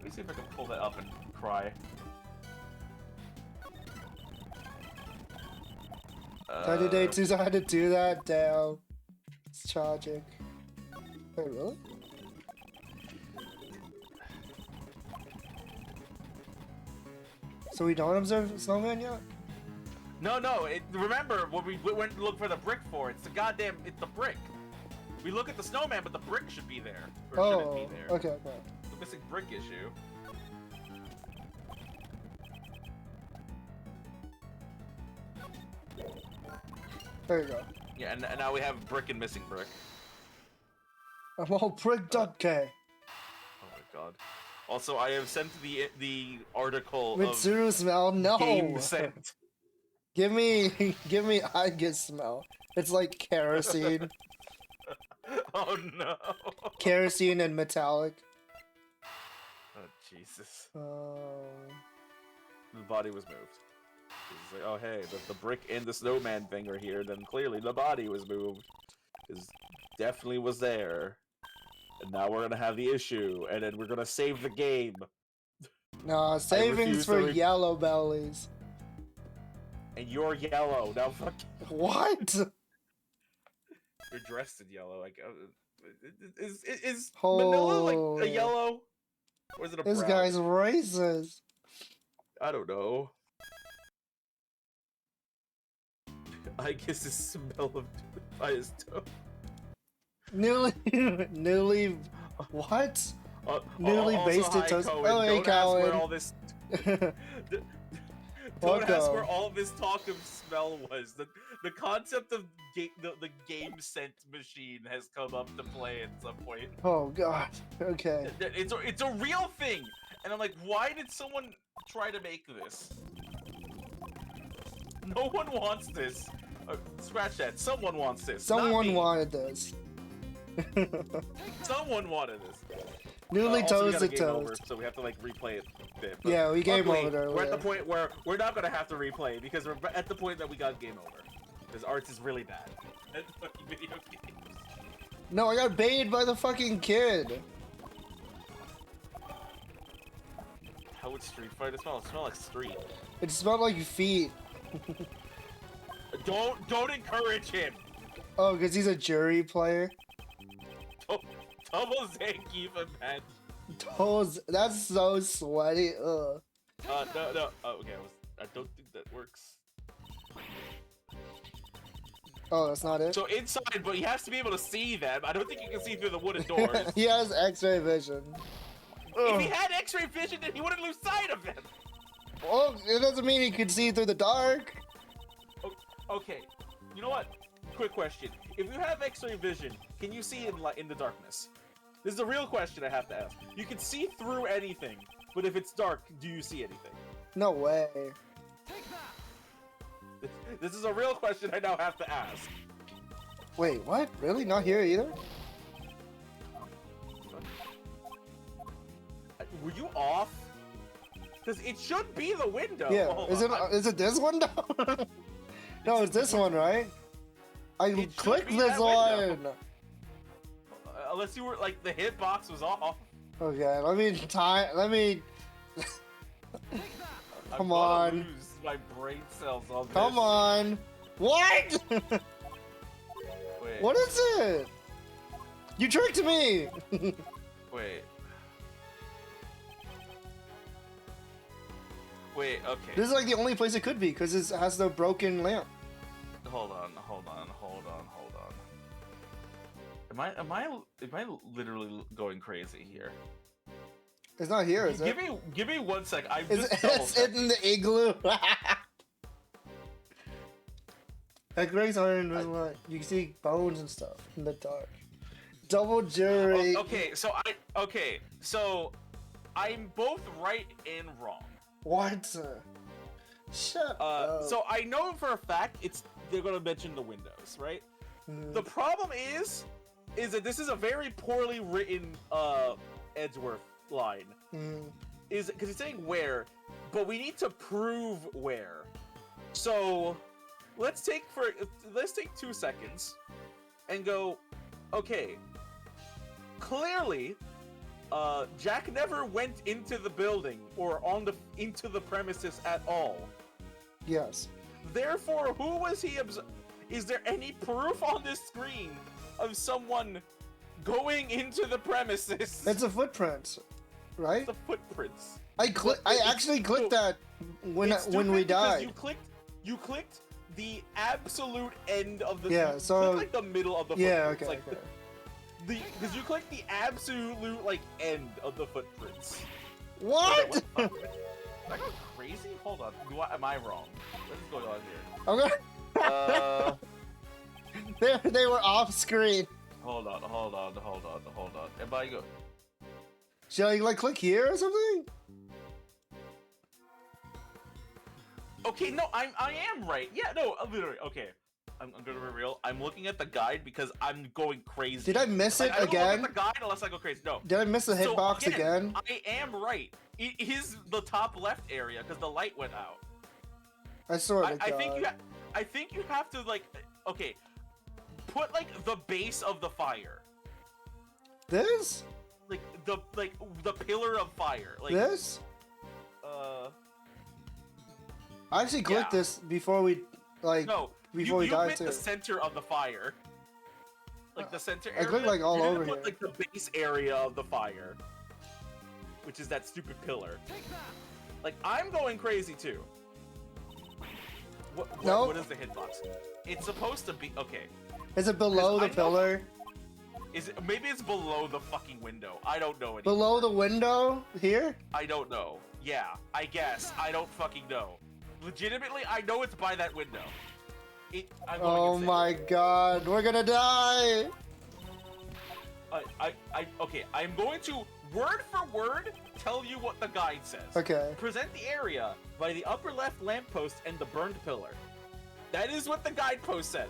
me see if I can pull that up and cry. Day 2's I had to do that. Damn. It's tragic. Wait, really? So we don't observe snowman yet? No. Remember when we went to look for the brick for it? It's the brick. We look at the snowman, but the brick should be there. Or shouldn't be there. Okay. The missing brick issue. There you go. Yeah, and now we have brick and missing brick. I'm all bricked up, Kay. Oh my god. Also, I have sent the article Mitsuru smell? No! of game scent. Give me I get smell. It's like kerosene. Oh no. Kerosene and metallic. Oh Jesus. Oh. The body was moved. It's like, oh hey, the brick and the snowman thing are here, then clearly the body was moved. Because definitely was there. And now we're gonna have the issue, and then we're gonna save the game. Nah, savings for refuse to yellow bellies. And you're yellow. Now fuck. What? You're dressed in yellow. Like, is Manila like a Holy. yellow? Or is it a This brown? guy's racist. I don't know. I guess the smell of by his toe. Newly, what? Newly Also, basted hi, toast. Cohen. Oh, hey, Don't ask where Cohen. all this. Don't ask Welcome. where all this talk of smell was. The concept of the game scent machine has come up to play at some point. Oh god. Okay. It's a real thing, and I'm like, why did someone try to make this? No one wants this. Scratch that. Someone wants this. not Someone me. wanted this. Someone wanted this. Newly Also, we got a toasted game over, toast. so we have to like replay it a bit. But Yeah, we game luckily, over earlier. we're at the point where we're not gonna have to replay because we're at the point that we got game over. Because Arts is really bad at fucking video games. No, I got baited by the fucking kid. How would Street Fighter smell? It smell like street. It smelled like feet. Don't encourage him. Oh, because he's a jury player. Double Zangief and man. Toes, that's so sweaty. Ugh. No. Oh, okay. I don't think that works. Oh, that's not it? So inside, but he has to be able to see them. I don't think he can see through the wooden doors. He has x-ray vision. If he had X-ray vision, then he wouldn't lose sight of them. Well, it doesn't mean he can see through the dark. Okay, you know what? Quick question: if you have X-ray vision, can you see in the darkness? This is a real question I have to ask. You can see through anything, but if it's dark, do you see anything? No way. This is a real question I now have to ask. Wait, what? Really? Not here either? Were you off? Because it should be the window. Yeah. Hold Is on. it this window? No, it's this one, right? I should clicked be this that one. window. Unless you were like the hitbox was off. Okay, let me tie. Let me. I'm Come gonna on. Lose my brain cells on this. Come on. What? Wait. What is it? You tricked me. Wait. Wait, okay. This is like the only place it could be because it has the broken lamp. Hold on. Am I literally going crazy here? It's not here, is it? Give me 1 sec. I'm Is just it, double it's in the igloo. X-rays are invisible. You can see bones and stuff in the dark. Double jury. Okay, so I'm both right and wrong. What? Shut up. So I know for a fact they're gonna mention the windows, right? Mhm. The problem is that this is a very poorly written Edgeworth line. Mhm. Is because it's saying where, but we need to prove where. So let's take 2 seconds and go. Okay, clearly, Jack never went into the building or into the premises at all. Yes. Therefore, who was he? Is there any proof on this screen of someone going into the premises? It's a footprint, right? The footprints. I actually clicked that when we died. You clicked the absolute end of the. Yeah, so like the middle of the. Yeah, footprints. okay. Like because you clicked the absolute like end of the footprints. What? Am I going crazy? Hold on. Am I wrong? What is going on here? Okay. they were off screen. Hold on. Am I go? Should I like click here or something? Okay, no, I am right. Yeah, no, literally. Okay, I'm gonna be real. I'm looking at the guide because I'm going crazy. Did I miss it I don't again? look at the guide unless I go crazy. No. Did I miss the hitbox again? I am right. It is the top left area because the light went out. I swear to I God. think you have to like. Okay, put like the base of the fire. This? Like the pillar of fire. Like this? I actually clicked this before we before we died too. The center of the fire. Like the center area. I clicked like all over here. Like the base area of the fire, which is that stupid pillar. Like I'm going crazy too. What is the hitbox? It's supposed to be okay. Is it below the pillar? Is it? Maybe it's below the fucking window. I don't know anymore. Below the window here? I don't know. Yeah, I guess. I don't fucking know. Legitimately, I know it's by that window. Oh my God, we're gonna die! Okay, I'm going to word for word tell you what the guide says. Okay. Present the area by the upper left lamppost and the burned pillar. That is what the guide says.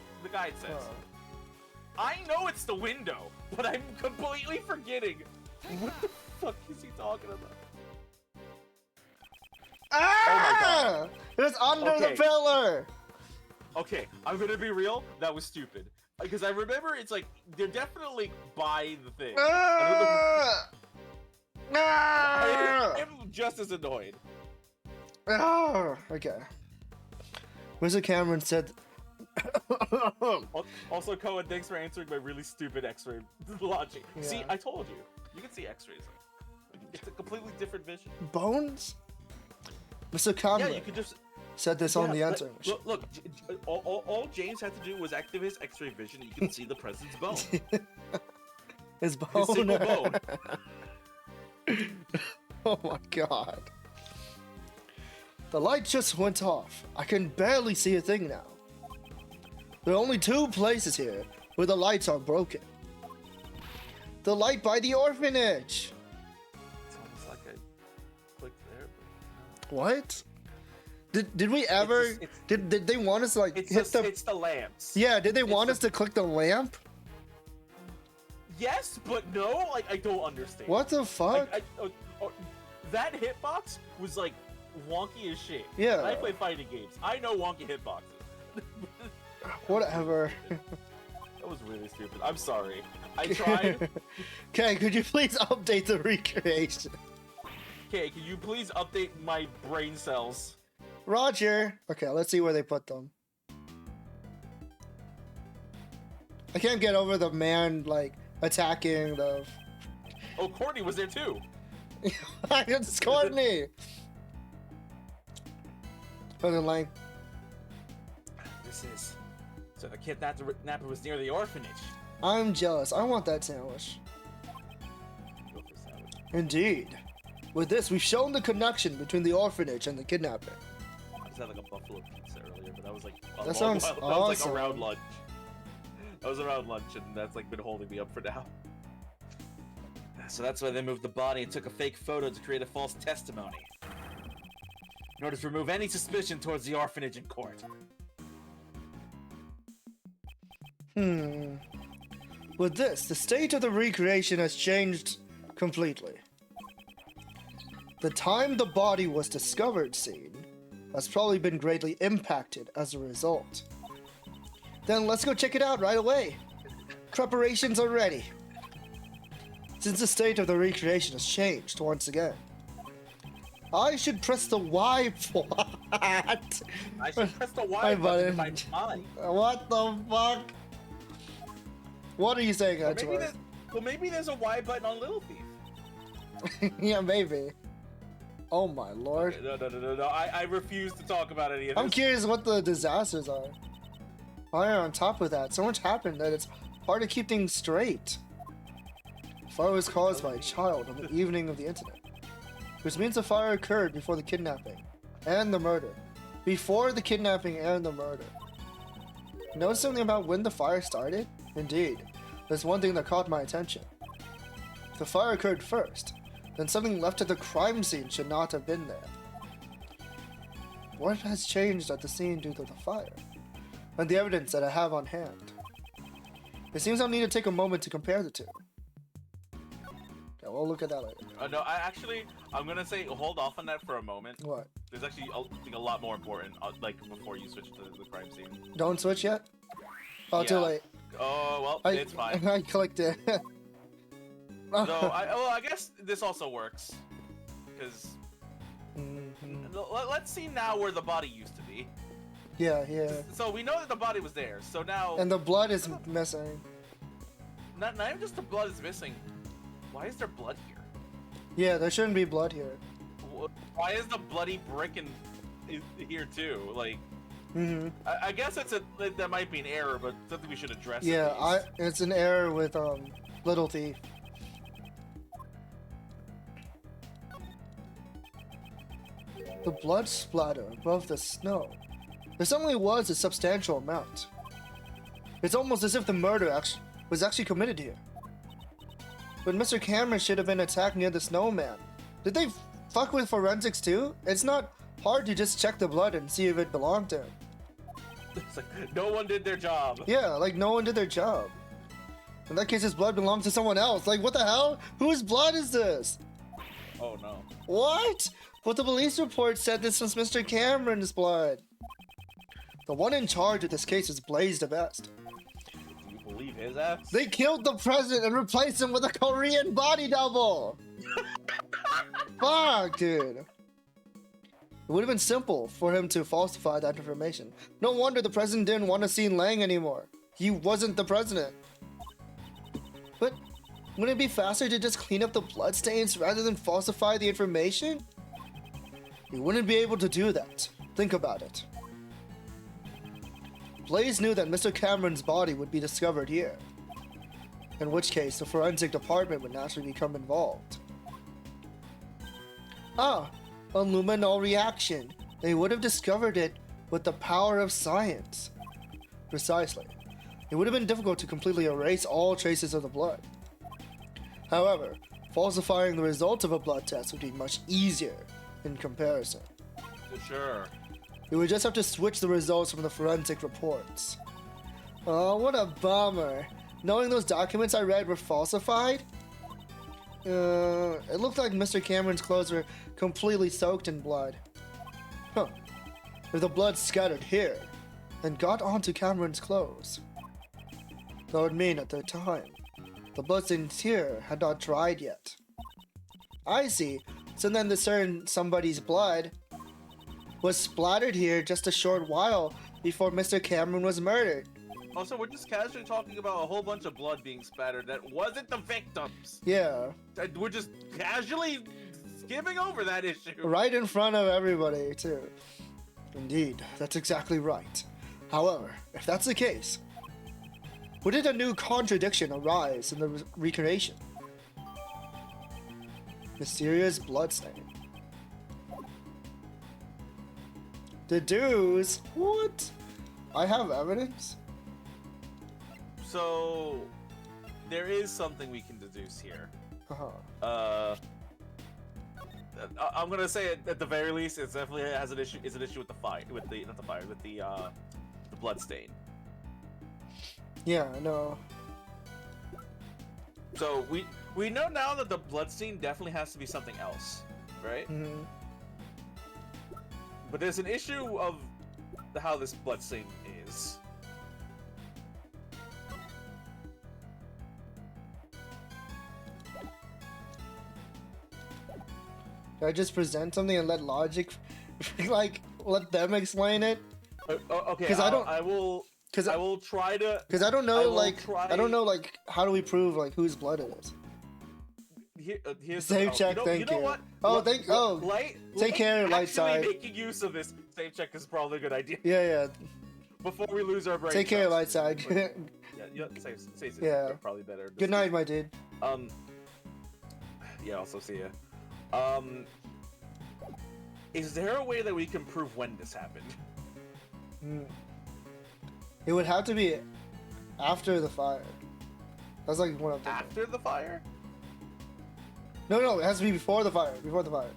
I know it's the window, but I'm completely forgetting. What the fuck is he talking about? Ah! Oh my God. It was under the pillar! Okay, I'm gonna be real, that was stupid. Because I remember it's like, they're definitely by the thing. I'm just as annoyed. Okay. Mr. Cameron said... Also, Cohen, thanks for answering my really stupid x-ray logic. Yeah. See, I told you. You can see x-rays. It's a completely different vision. Bones? Mr. Conway Yeah, you could just... said this on the answer. Look, all James had to do was activate his x-ray vision and you can see the president's bone. His bone. His single bone. Oh my God. The light just went off. I can barely see a thing now. There are only 2 places here where the lights are broken. The light by the orphanage. It's almost like I clicked there. But... What? Did we ever? Did they want us to like hit the? It's the lamps. Yeah. Did they want us to click the lamp? Yes, but no. Like I don't understand. What the fuck? That hitbox was like wonky as shit. Yeah. I play fighting games. I know wonky hitboxes. Whatever. That was really stupid. I'm sorry. I tried. Okay, could you please update the recreation? Okay, can you please update my brain cells? Roger. Okay, let's see where they put them. I can't get over the man like attacking the. Oh, Courtney was there too. It's Courtney. Put in line. This is. So the kidnapper was near the orphanage. I'm jealous. I want that sandwich. Go for sandwich. Indeed. With this, we've shown the connection between the orphanage and the kidnapping. I just had like a buffalo pizza earlier, but that was like That sounds that was awesome. like around lunch. That was around lunch, and that's like been holding me up for now. So that's why they moved the body and took a fake photo to create a false testimony, in order to remove any suspicion towards the orphanage in court. With this, the state of the recreation has changed completely. The time the body was discovered scene has probably been greatly impacted as a result. Then let's go check it out right away. Preparations are ready. since the state of the recreation has changed once again. I should press the Y for what? I should press the My Y button in button. my mind. What the fuck? What are you saying, Angela? Maybe there's a Y button on Little Thief. Yeah, maybe. Oh my lord. No. I refuse to talk about any of this. I'm curious what the disasters are. Fire on top of that, so much happened that it's hard to keep things straight. Fire was caused by a child on the evening of the incident, which means the fire occurred before the kidnapping and the murder. Before the kidnapping and the murder. Notice something about when the fire started? Indeed, there's one thing that caught my attention. If the fire occurred first, then something left at the crime scene should not have been there. What has changed at the scene due to the fire? And the evidence that I have on hand. It seems I'll need to take a moment to compare the two. Okay, we'll look at that later. No, I'm gonna say hold off on that for a moment. What? There's actually a lot more important, like before you switch to the crime scene. Don't switch yet? Oh, too Yeah. late. Oh well, it's fine. I clicked it. So I guess this also works, because let's see now where the body used to be. Yeah. So we know that the body was there. So now And the blood is missing. not even just the blood is missing. Why is there blood here? Yeah, there shouldn't be blood here. Why is the bloody brick here too? Like, Mm-hmm. I guess that might be an error, but something we should address. Yeah, it's an error with Little Thief. The blood splatter above the snow. There certainly was a substantial amount. It's almost as if the murder was actually committed here. But Mr. Cameron should have been attacked near the snowman. Did they fuck with forensics too? It's not hard to just check the blood and see if it belonged to him. It's like no one did their job. Yeah, like no one did their job. In that case, his blood belongs to someone else. Like, what the hell? Whose blood is this? Oh no. What? But the police report said this was Mr. Cameron's blood. The one in charge of this case is Blaze the Best. Do you believe his ass? They killed the president and replaced him with a Korean body double. Fuck, dude. It would have been simple for him to falsify that information. No wonder the president didn't want to see Lang anymore. He wasn't the president. But wouldn't it be faster to just clean up the bloodstains rather than falsify the information? He wouldn't be able to do that. Think about it. Blaze knew that Mr. Cameron's body would be discovered here. In which case, the forensic department would naturally become involved. Ah, a luminol reaction. They would have discovered it with the power of science. Precisely. It would have been difficult to completely erase all traces of the blood. However, falsifying the results of a blood test would be much easier in comparison. Sure. We would just have to switch the results from the forensic reports. Oh, what a bummer. Knowing those documents I read were falsified? It looked like Mr. Cameron's clothes were completely soaked in blood. Huh. If the blood scattered here, then got onto Cameron's clothes, that would mean at the time, the bloodstains here had not dried yet. I see. So then the certain somebody's blood was splattered here just a short while before Mr. Cameron was murdered. Also, we're just casually talking about a whole bunch of blood being spattered that wasn't the victims. Yeah. We're just casually skipping over that issue. Right in front of everybody, too. Indeed, that's exactly right. However, if that's the case, where did a new contradiction arise in the recreation? Mysterious bloodstain. Deduce? What? I have evidence? So, there is something we can deduce here. Uh-huh. I'm gonna say it at the very least. It definitely has an issue. Is an issue with the fire, with the blood stain. Yeah, I know. So we know now that the blood stain definitely has to be something else, right? Mm-hmm. But there's an issue of how this blood stain is. Can I just present something and let logic, like, let them explain it? Okay, 'Cause I don't- I will. 'cause I will try to. Because I don't know, I will like, try- I don't know, like, how do we prove, like, whose blood it is? Here's Save the, check, thank you know you. what? Oh, Li- thank- oh, take care, light side. Actually making use of this save check is probably a good idea. Yeah, Before we lose our brain. Take care, cells. light side. Yeah, save Yeah. probably better. Good night, my dude. Yeah, also see ya. Is there a way that we can prove when this happened? It would have to be after the fire. That's like one of them. After the fire? No, it has to be before the fire. Before the fire.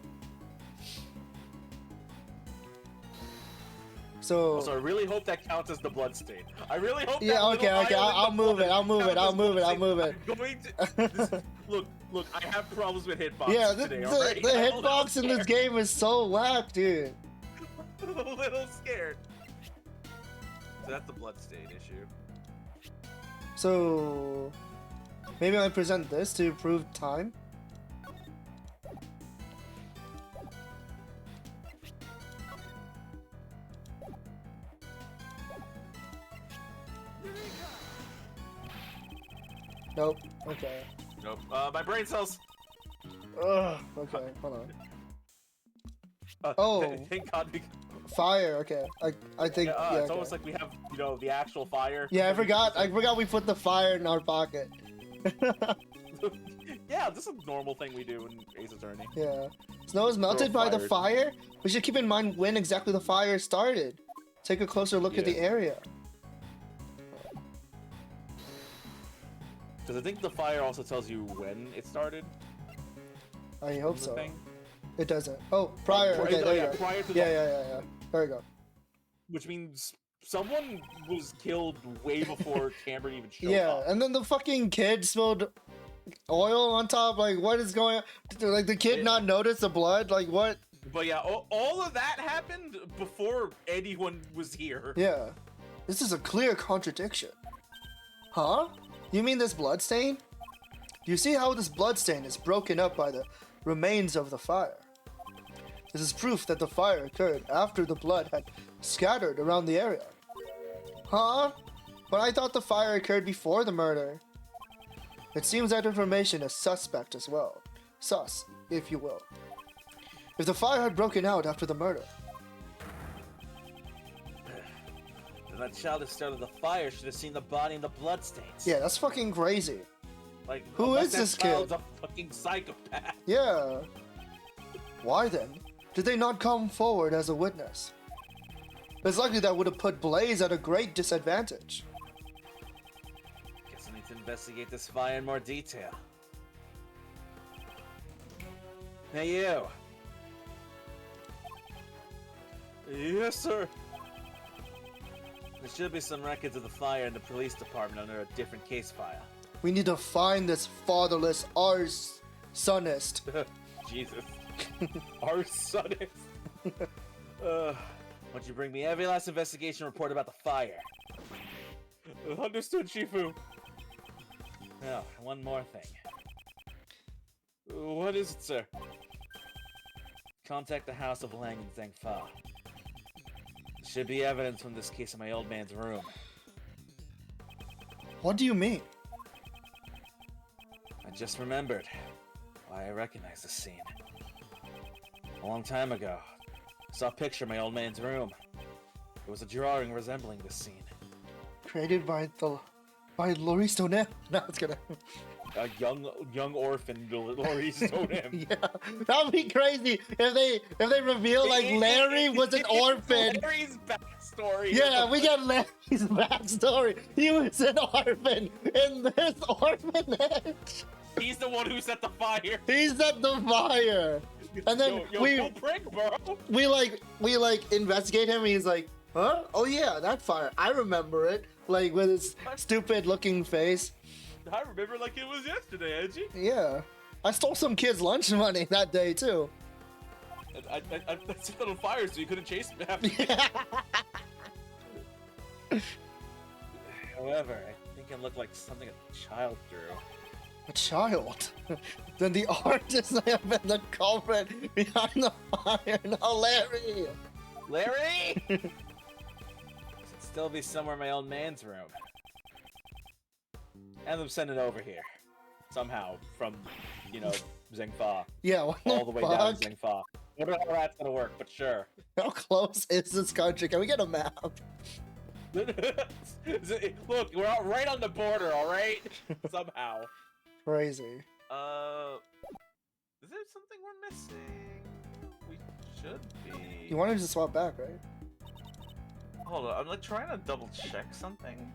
So. Also, I really hope that counts as the blood stain. I really hope. Yeah, that okay, little okay. island I'll of move blood it. I'll move it. counts I'll as move it. blood I'll stain. move it. I'm going to. Look. I have problems with hitbox Yeah, today. the Alright, hitbox in this game is so whack, dude. I'm a little scared. So that's the blood stain issue. So maybe I present this to prove time. Nope. Okay. Nope. My brain cells. Ugh. Okay. Hold on. Oh. Thank God. Fire. Okay. I think. Yeah, Yeah. it's Okay. almost like we have, the actual fire. Yeah, I forgot. I forgot we put the fire in our pocket. Yeah, this is a normal thing we do in Ace Attorney. Yeah. Snow is melted by the fire? We should keep in mind when exactly the fire started. Take a closer look at the area. Because I think the fire also tells you when it started. I hope the so. thing. It doesn't. Oh, prior. Okay, there you go. Prior to Yeah. There you go. Which means someone was killed way before Cameron even showed Yeah, up. and then the fucking kid spilled oil on top. Like, what is going on? Like, the kid not notice the blood? Like, what? But yeah, all of that happened before anyone was here. Yeah. This is a clear contradiction. Huh? You mean this blood stain? Do you see how this blood stain is broken up by the remains of the fire? This is proof that the fire occurred after the blood had scattered around the area. Huh? But I thought the fire occurred before the murder. It seems that information is suspect as well. Sus, if you will. If the fire had broken out after the murder. Then that child who started the fire should have seen the body and the bloodstains. Yeah, that's fucking crazy. Like, Who unless is that this child's kid? a fucking psychopath. Yeah. Why then did they not come forward as a witness? It's likely that would have put Blaze at a great disadvantage. Guess I need to investigate this fire in more detail. Hey, you. Yes, sir. There should be some records of the fire in the police department under a different case file. We need to find this fatherless arsonist. Jesus. Arsonist. Why don't you bring me every last investigation report about the fire? Understood, Shifu. Now, one more thing. What is it, sir? Contact the house of Lang and Zhengfa. There should be evidence from this case in my old man's room. What do you mean? I just remembered why I recognize this scene. A long time ago, I saw a picture in my old man's room. It was a drawing resembling this scene. Created by Laurie Stoneham? No, it's gonna. A young orphan, Laurie Stoneham. Yeah, that'd be crazy if they reveal like Larry was an orphan. Larry's backstory. Yeah, we got Larry's backstory. He was an orphan in this orphanage. He's the one who set the fire. He set the fire, and then go prick, bro. we investigate him. And he's like, huh? Oh yeah, that fire. I remember it. Like with his stupid looking face. I remember like it was yesterday, Edgy. Yeah, I stole some kid's lunch money that day too. I set that on fire so you couldn't chase me after. However, I think it looked like something a child drew. a child, then the artist may have been the culprit behind the fire. No, Larry! Larry! Should still be somewhere in my old man's room. And I'm sending it over here. Somehow. From, you know, Zingfa. Yeah, what All the way down fuck? to Zingfa. I don't know how that's gonna work, but sure. How close is this country? Can we get a map? Look, we're out right on the border, alright? Somehow. Crazy. Is there something we're missing? We should be. You wanted to swap back, right? Hold on, I'm like trying to double check something.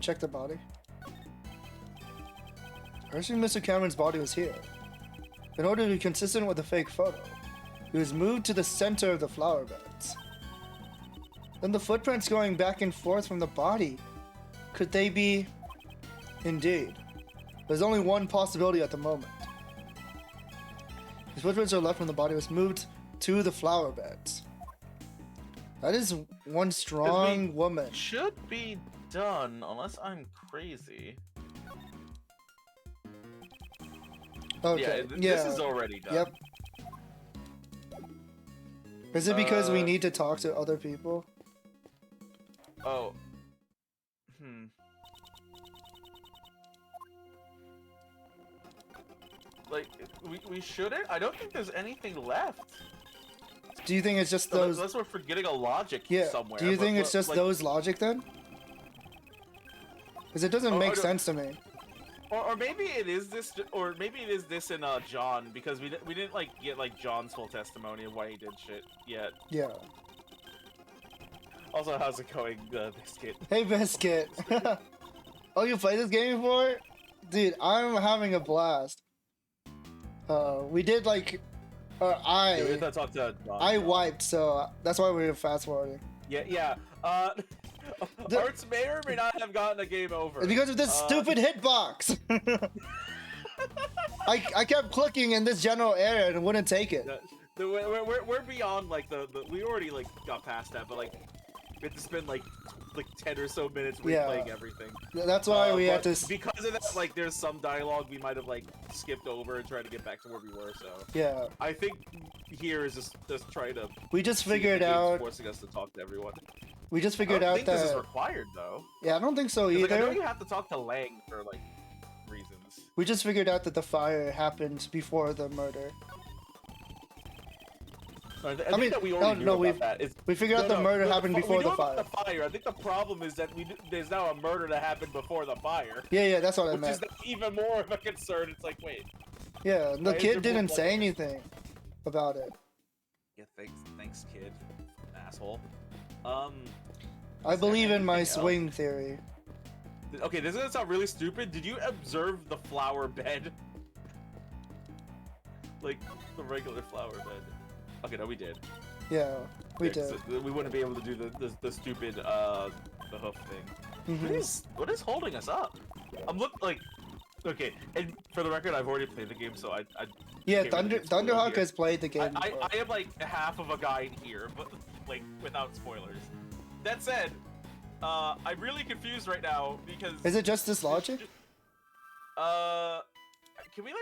Check the body. I assume Mr. Cameron's body was here. In order to be consistent with the fake photo, he was moved to the center of the flower beds. Then the footprints going back and forth from the body. Could they be? Indeed. There's only one possibility at the moment. The footprints are left when the body was moved to the flower beds. That is one strong woman. Should be done, unless I'm crazy. Okay, This is already done. Yep. Is it because we need to talk to other people? Oh. Like, we shouldn't? I don't think there's anything left. Do you think it's just those? Unless we're forgetting a logic Yeah. somewhere. Do you think it's just like, those logic then? Because it doesn't make I don't- sense to me. Or maybe it is this, or maybe it is this in John, because we didn't like get like John's full testimony of why he did shit yet. Yeah. Also, how's it going, Biscuit? Hey, Biscuit. Oh, you played this game before? Dude, I'm having a blast. We did like, Yeah, we have to talk to John. I wiped, so that's why we were fast forwarding. Yeah. Arts may or may not have gotten a game over. It's because of this stupid hitbox. I kept clicking in this general area and wouldn't take it. We're beyond like the we already like got past that, but like we had to spend like 10 or so minutes replaying everything. That's why we had but to. because of that, like there's some dialogue we might have like skipped over and tried to get back to where we were. So Yeah. I think here is just trying to. We just see figured if the game's out. forcing us to talk to everyone. We just I figured don't out think that. this is required though. Yeah, I don't think so 'Cause, like, I know either. you have to talk to Lang for like reasons. We just figured out that the fire happened before the murder. I think that we already knew about that. We figured out the murder happened before we knew the fire. about the fire. I think the problem is that there's now a murder that happened before the fire. Yeah, that's what I Which meant. is even more of a concern. It's like, wait. Yeah, the Why is kid there didn't both say like- anything about it. Yeah, thanks, kid. Asshole. I Is there believe in my anything else? swing theory. Okay, this is gonna sound really stupid. Did you observe the flower bed? Like the regular flower bed. Okay, no, we did. Yeah, we Okay, did. so we wouldn't be able to do the stupid the hoof thing. Mhm. What is holding us up? I'm like. Okay, and for the record, I've already played the game, so I Yeah, can't really get spoiled Thunderhog here. has played the game I before. have like half of a guide here, but like without spoilers. That said, I'm really confused right now because Is it just this logic? can we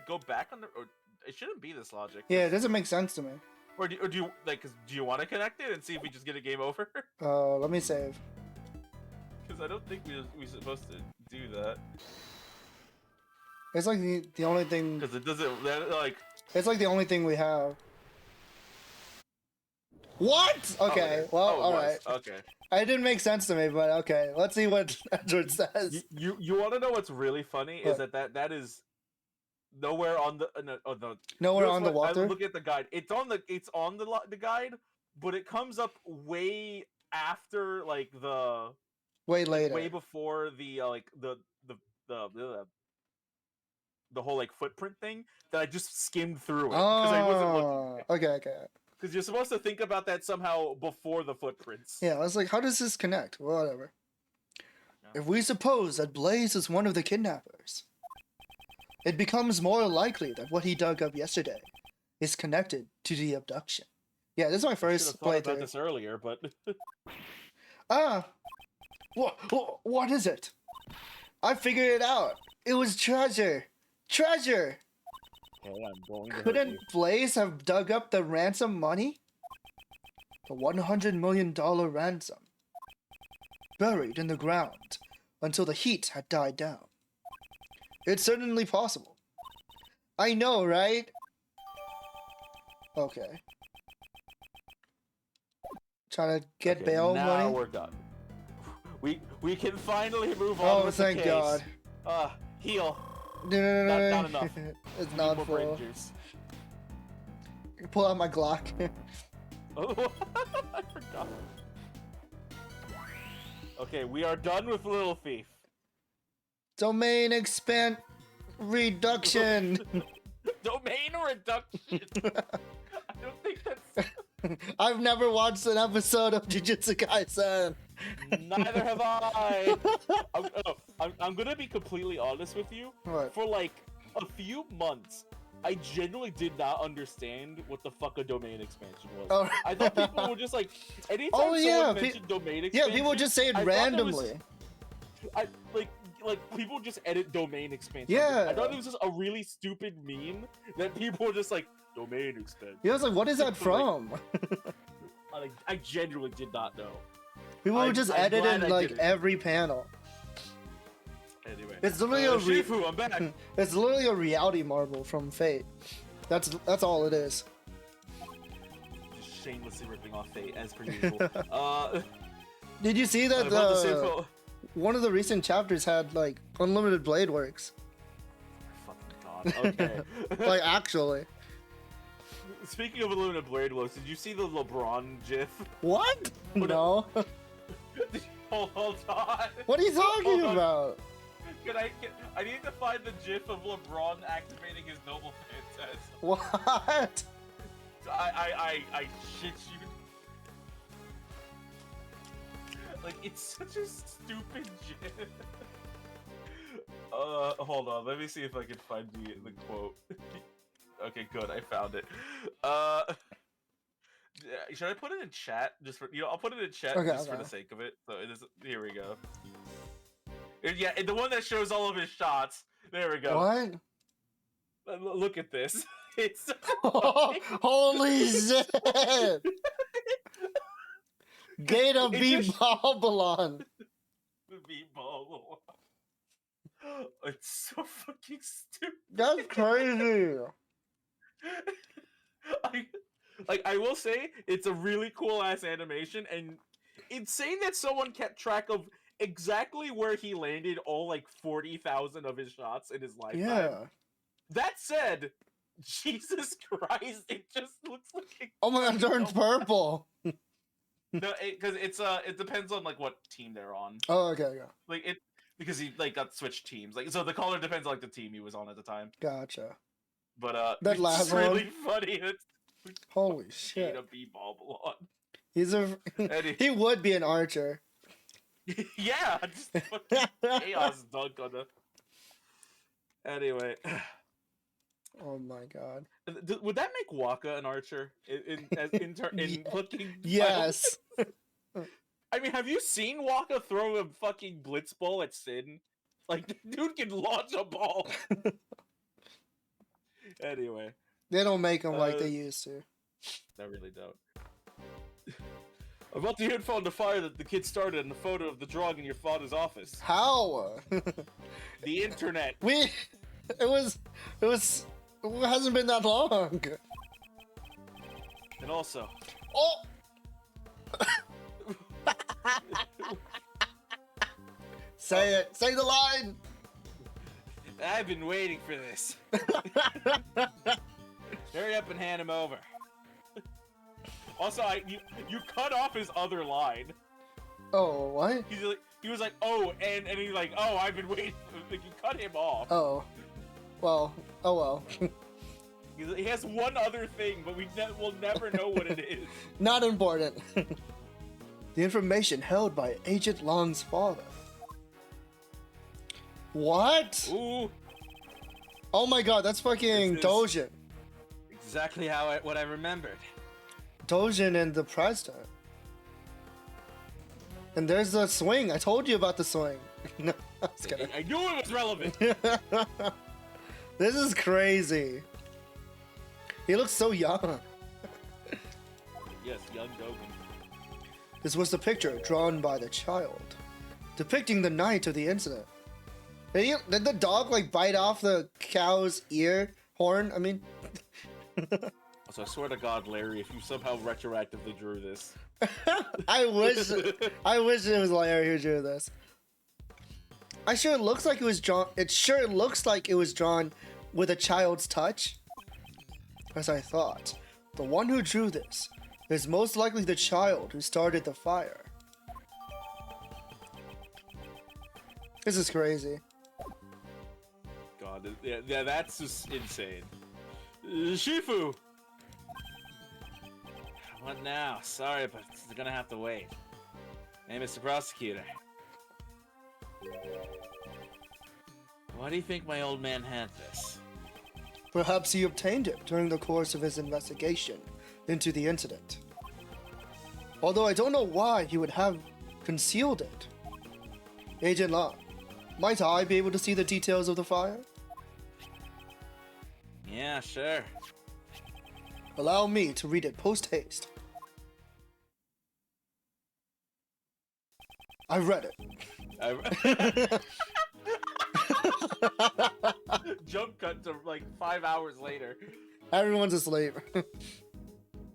go back on the? Or it shouldn't be this logic. Yeah, it doesn't make sense to me. Or do you like? Do you want to connect it and see if we just get a game over? Let me save. Because I don't think we're supposed to do that. It's like the only thing. Because it doesn't like. It's like the only thing we have. What? Okay. Well, all right. Okay. It didn't make sense to me, but okay. Let's see what Edward says. You want to know what's really funny is that is nowhere on the no. Nowhere on the I walkthrough. look at the guide. It's on the guide, but it comes up way after like the Way later. way before the like the whole like footprint thing that I just skimmed through it because I wasn't looking. Okay. Because you're supposed to think about that somehow before the footprints. Yeah, I was like, how does this connect? Well, whatever. Yeah. If we suppose that Blaze is one of the kidnappers, it becomes more likely that what he dug up yesterday is connected to the abduction. Yeah, this is my I should first have thought about playthrough. this earlier, but Ah! What is it? I figured it out. It was treasure. Treasure. Okay, I'm going to hurt Couldn't you. Blaze have dug up the ransom money? The $100 million ransom. Buried in the ground until the heat had died down. It's certainly possible. I know, right? Okay. Trying to get Okay, bail now money? we're done. We can finally move on Oh, with thank the case. God. Heal. No, Not enough. It's Need not more brain full. juice. Pull out my Glock. Oh, I forgot. Okay, we are done with Little Thief. Domain expand reduction. Domain reduction. I don't think that's. I've never watched an episode of Jujutsu Kaisen. Neither have I. I'm gonna be completely honest with you. What? For like a few months, I genuinely did not understand what the fuck a domain expansion was. Oh. I thought people were just like, anytime Oh, yeah, someone mentioned domain Yeah, expansion, people just say it I thought that randomly. was- like people just edit domain expansion. Yeah. I thought it was just a really stupid meme that people were just like, domain expansion. Yeah, I was like, what is that Like- from? I genuinely did not know. People would just I'm edit glad in I like didn't. every panel. Anyway, It's literally a Shifu, I'm back. It's literally a reality marble from Fate. That's all it is. Just shamelessly ripping off Fate as per usual. Did you see that about the simple. one of the recent chapters had like unlimited blade works? Fucking god. Okay. Like actually. Speaking of unlimited blade works, did you see the LeBron GIF? What? What No. Hold on. What are you talking Hold on. about? I need to find the GIF of LeBron activating his Noble Phantasm. What? I shit you. Like, it's such a stupid GIF. Hold on, let me see if I can find the quote. Okay, good, I found it. Should I put it in chat? Just for, I'll put it in chat Okay, just for okay. the sake of it. So it is, here we go. Yeah, the one that shows all of his shots. There we go. What? Look at this. It's so Oh, funny. holy shit! Gator It B just- Babylon. The V-ball. It's so fucking stupid. That's crazy. I will say it's a really cool ass animation, and insane that someone kept track of exactly where he landed all like 40,000 of his shots in his lifetime. Yeah. That said, Jesus Christ, it just looks like it Oh my god, it turned purple. No, because it depends on like what team they're on. Oh, okay. Like it because he like got switched teams. Like so the color depends on like the team he was on at the time. Gotcha. But That it's last really funny. It's Holy shit. a B-ball balloon. He's a. Eddie. He would be an archer. Yeah, just fucking chaos dunk on the. Anyway, Oh my god. would that make Waka an archer in fucking? Yes. I mean, have you seen Waka throw a fucking blitz ball at Sin? Like, the dude can launch a ball. Anyway, They don't make them like they used to. I really don't. About the info on the fire that the kid started and the photo of the drawing in your father's office. How? The internet. It hasn't been that long. And also, Oh! Say it. Say the line. I've been waiting for this. Hurry up and hand him over. Also, you cut off his other line. Oh, what? He was like, oh, and he's like, oh, I've been waiting. Like, you cut him off. Oh. Well. Oh well. He has one other thing, but we'll never know what it is. Not important. The information held by Agent Long's father. What? Ooh, Oh my god, that's fucking This is- Dojin. exactly what I remembered. Dojin and the president. And there's the swing. I told you about the swing. No, I was gonna... I knew it was relevant. This is crazy. He looks so young. Yes, young Dogen. This was the picture drawn by the child, depicting the night of the incident. Did the dog like bite off the cow's horn? I mean... So I swear to God, Larry, if you somehow retroactively drew this. I wish it was Larry who drew this. It sure looks like it was drawn with a child's touch. As I thought, the one who drew this is most likely the child who started the fire. This is crazy. God, yeah, that's just insane. Shifu! What now? Sorry, but it's gonna have to wait. Hey, Mr. Prosecutor. Why do you think my old man had this? Perhaps he obtained it during the course of his investigation into the incident. Although I don't know why he would have concealed it. Agent Law, might I be able to see the details of the fire? Yeah, sure. Allow me to read it post-haste. I read it. Jump cut to like 5 hours later. Everyone's asleep.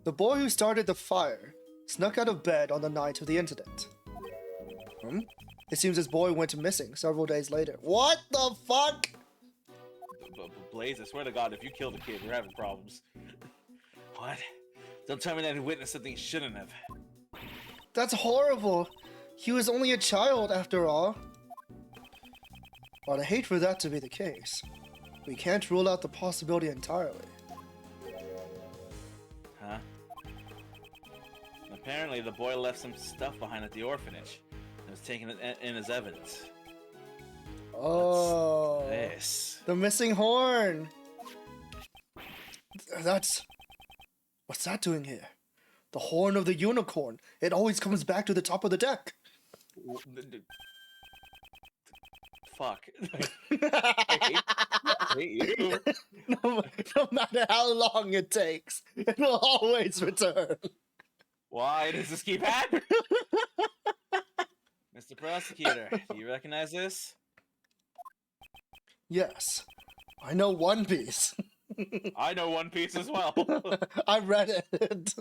The boy who started the fire snuck out of bed on the night of the incident. It seems this boy went missing several days later. What the fuck? Blaze, I swear to God, if you killed a kid, we're having problems. What? Don't tell me that he witnessed something he shouldn't have. That's horrible. He was only a child after all. But I hate for that to be the case. We can't rule out the possibility entirely. Huh? Apparently, the boy left some stuff behind at the orphanage. It was taken in as evidence. Oh. What's this? The missing horn. What's that doing here? The horn of the unicorn. It always comes back to the top of the deck. Fuck. I hate you. No matter how long it takes, it will always return. Why does this keep happening? Mr. Prosecutor, do you recognize this? Yes, I know One Piece. I know One Piece as well. I read it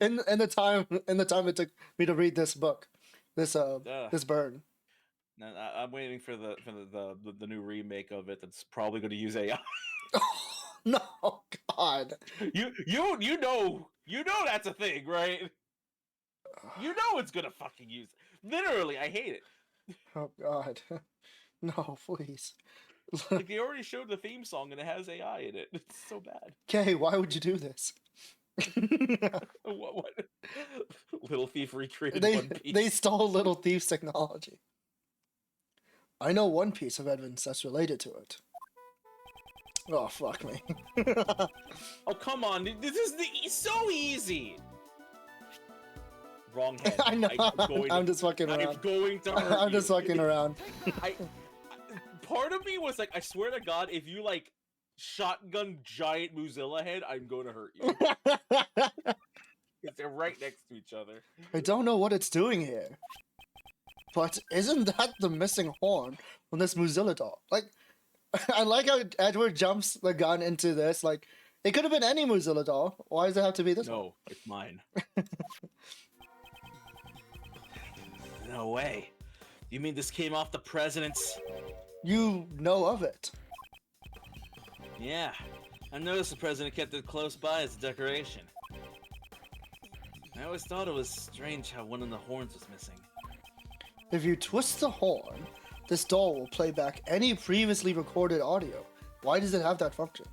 in the time it took me to read this book, this burn. No, I'm waiting for the new remake of it. That's probably going to use AI. No, God. You know that's a thing, right? You know it's gonna fucking use it. Literally, I hate it. Oh God, no, please. Like they already showed the theme song and it has AI in it. It's so bad. Kay, why would you do this? What? Little Thief recreated One Piece. They stole Little Thief's technology. I know one piece of evidence that's related to it. Oh, fuck me. Oh, come on. This is so easy. Wrong head. I know. I'm just fucking around. I'm going to hurt I'm just fucking around. Part of me was like, I swear to God, if you like shotgun giant Mozilla head, I'm going to hurt you. Because they're right next to each other. I don't know what it's doing here. But isn't that the missing horn from this Mozilla doll? Like, I like how Edward jumps the gun into this. Like, it could have been any Mozilla doll. Why does it have to be this one? No, it's mine. No way. You mean this came off the president's... You know of it. Yeah. I noticed the president kept it close by as a decoration. I always thought it was strange how one of the horns was missing. If you twist the horn, this doll will play back any previously recorded audio. Why does it have that function?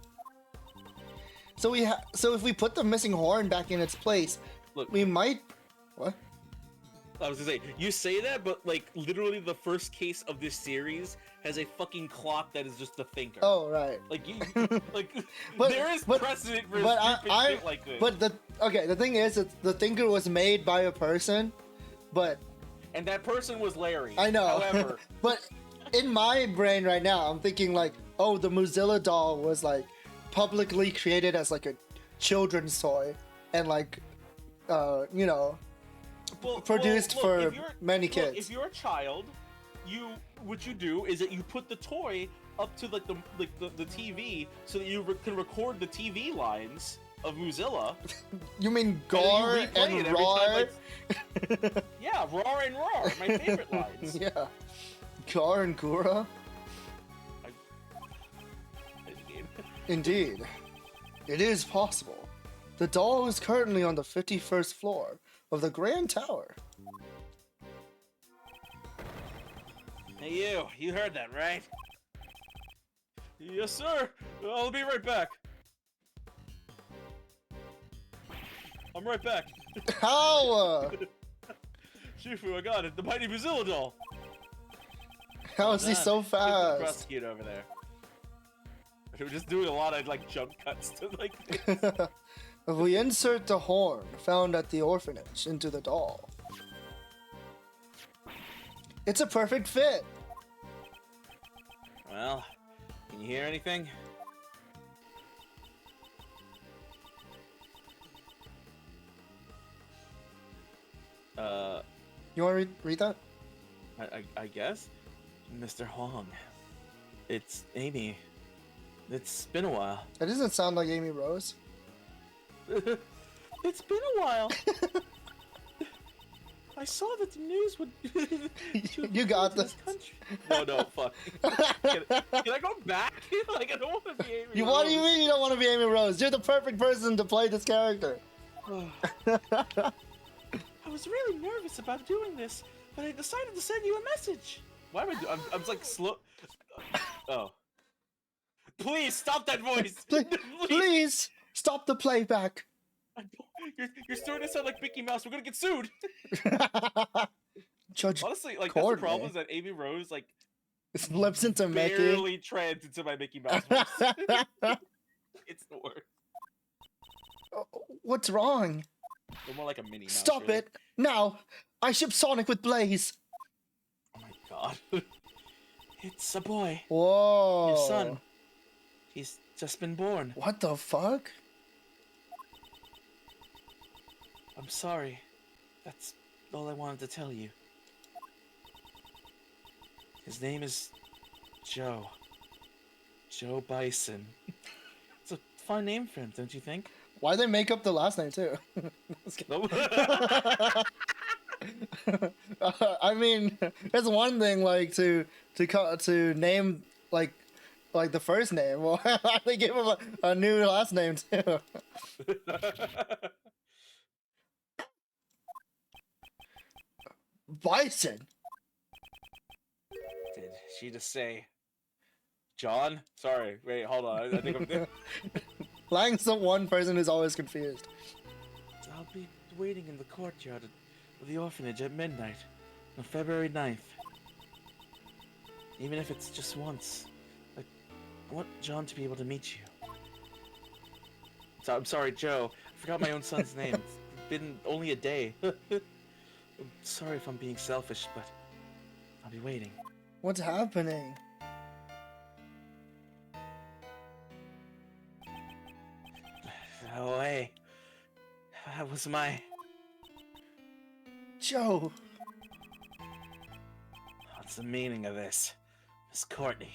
So if we put the missing horn back in its place, look, we might... What? I was gonna say, you say that, but like literally the first case of this series has a fucking clock that is just the thinker. Oh, right. Like, there is precedent for stupid shit like this. But the thing is, that the thinker was made by a person, but and that person was Larry. I know. However, But in my brain right now, I'm thinking like, oh, the Mozilla doll was like publicly created as like a children's toy, and like, you know, produced look, for if you're- many look, kids. if you're a child, what you do is that you put the toy up to like the TV so that you can record the TV lines of Mozilla. You mean then Gar you replay it and every Roar? time, like- Yeah, roar and roar, my favorite lines. Yeah. Gar and Gura? Indeed. It is possible. The doll is currently on the 51st floor of the Grand Tower. Hey you heard that, right? Yes, sir. I'll be right back. I'm right back. How? Shifu, I got it. The mighty Mozilla doll. How is he so Here's the fast? prosecutor over there. We're just doing a lot of like jump cuts to like this. If we insert the horn found at the orphanage into the doll, it's a perfect fit. Well, can you hear anything? You want to read that? I guess? Mr. Huang. It's Amy. It's been a while. That doesn't sound like Amy Rose. It's been a while. I saw that the news would. You got this this. country. No, fuck. Can I go back? Like, I don't want to be Amy. You, what do you Rose. mean you don't want to be Amy Rose? You're the perfect person to play this character. I was really nervous about doing this, but I decided to send you a message. Why am I doing? I'm like slow. Oh. Please stop that voice. Please stop the playback. You're starting to sound like Mickey Mouse. We're gonna get sued. Judge Honestly, like Courtney. that's the problem is that Amy Rose like slips into Mickey. barely treads into my Mickey Mouse voice. It's the worst. What's wrong? They're more like a Minnie Mouse. Stop really. it now! I ship Sonic with Blaze. Oh my god. It's a boy. Whoa! Your son. He's just been born. What the fuck? I'm sorry. That's all I wanted to tell you. His name is Joe. Joe Bison. It's a fun name for him, don't you think? Why they make up the last name too? I mean, it's one thing like to name like the first name. Well, they give him a new last name too. Bison. Did she just say John? Sorry, wait, hold on. I think I'm. Lang's the one person who's always confused. I'll be waiting in the courtyard of the orphanage at midnight on February 9th. Even if it's just once. I want John to be able to meet you. So, I'm sorry, Joe. I forgot my own son's name. It's been only a day. I'm sorry if I'm being selfish, but I'll be waiting. What's happening? Oh, hey. That was my... Joe. What's the meaning of this, Miss Courtney?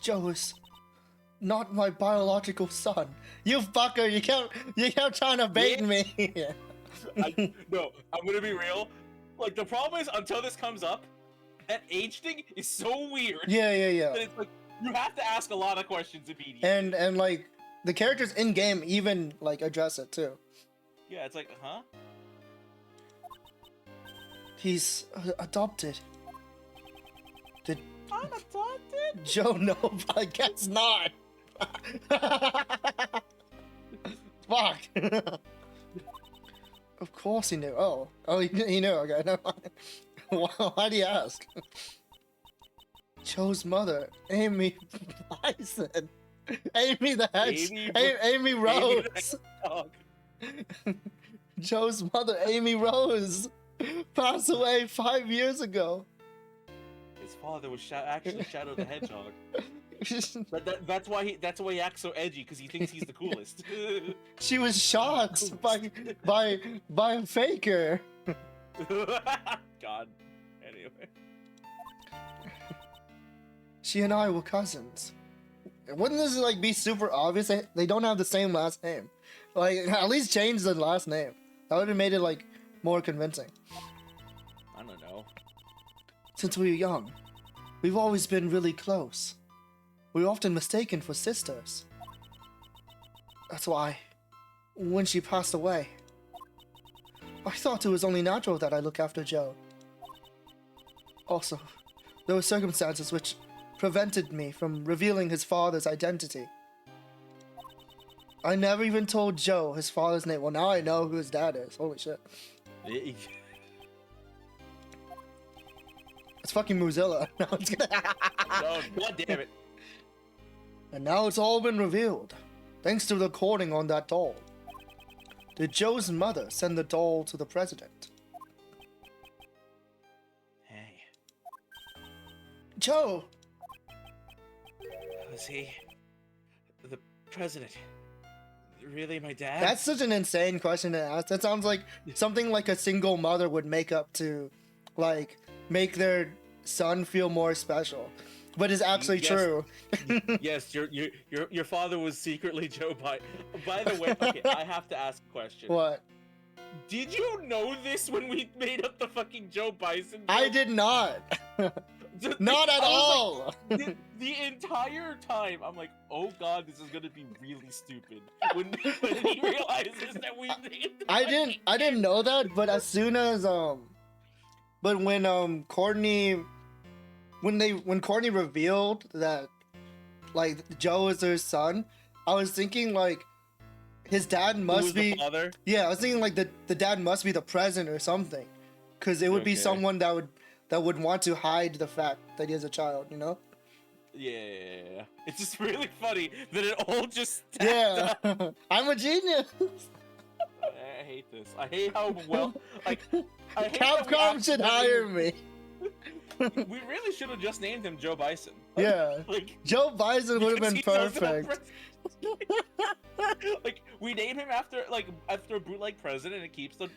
Joe is not my biological son. You fucker! You kept trying to bait me. No, I'm gonna be real. Like, the problem is, until this comes up, that age thing is so weird. Yeah. That it's like, you have to ask a lot of questions immediately. And like the characters in game even like address it too. Yeah, it's like, huh? He's adopted. Did I'm adopted? Joe know? I guess not. Fuck. Of course he knew. Oh, he knew. Okay, never mind. Why do you ask? Joe's mother, Amy Bison. Amy the Hedge. Amy Rose. Dog. Joe's mother, Amy Rose. passed away 5 years ago. His father was actually Shadow the Hedgehog. That's why he acts so edgy, because he thinks he's the coolest. She was shot by a faker. God. Anyway. She and I were cousins. Wouldn't this like be super obvious? They don't have the same last name. Like, at least change the last name. That would have made it like more convincing. I don't know. Since we were young, we've always been really close. We were often mistaken for sisters. That's why, when she passed away, I thought it was only natural that I look after Joe. Also, there were circumstances which prevented me from revealing his father's identity. I never even told Joe his father's name. Well, now I know who his dad is. Holy shit. It's fucking Mozilla. No, it's gonna... No, God damn it. And now it's all been revealed, thanks to the recording on that doll. Did Joe's mother send the doll to the president? Hey. Joe! Was he the president? Really, my dad? That's such an insane question to ask. That sounds like something like a single mother would make up to, like, make their son feel more special. But it's actually true. Yes, your father was secretly Joe Biden. By the way, okay, I have to ask a question. What? Did you know this when we made up the fucking Joe Bison joke? I did not. Not at all. Like, the entire time, I'm like, oh god, this is gonna be really stupid. When he realizes that we made I didn't know that, but as soon as but when Courtney revealed that like Joe is her son, I was thinking like his dad must be the father? Yeah, I was thinking like the dad must be the president or something, because it would be someone that would want to hide the fact that he has a child, you know? Yeah, it's just really funny that it all just Yeah. I'm a genius. I hate this. I hate how well like I hate Capcom should hire me. We really should have just named him Joe Bison. Yeah. Like Joe Bison would have been perfect. Like we name him after a bootleg president, and it keeps the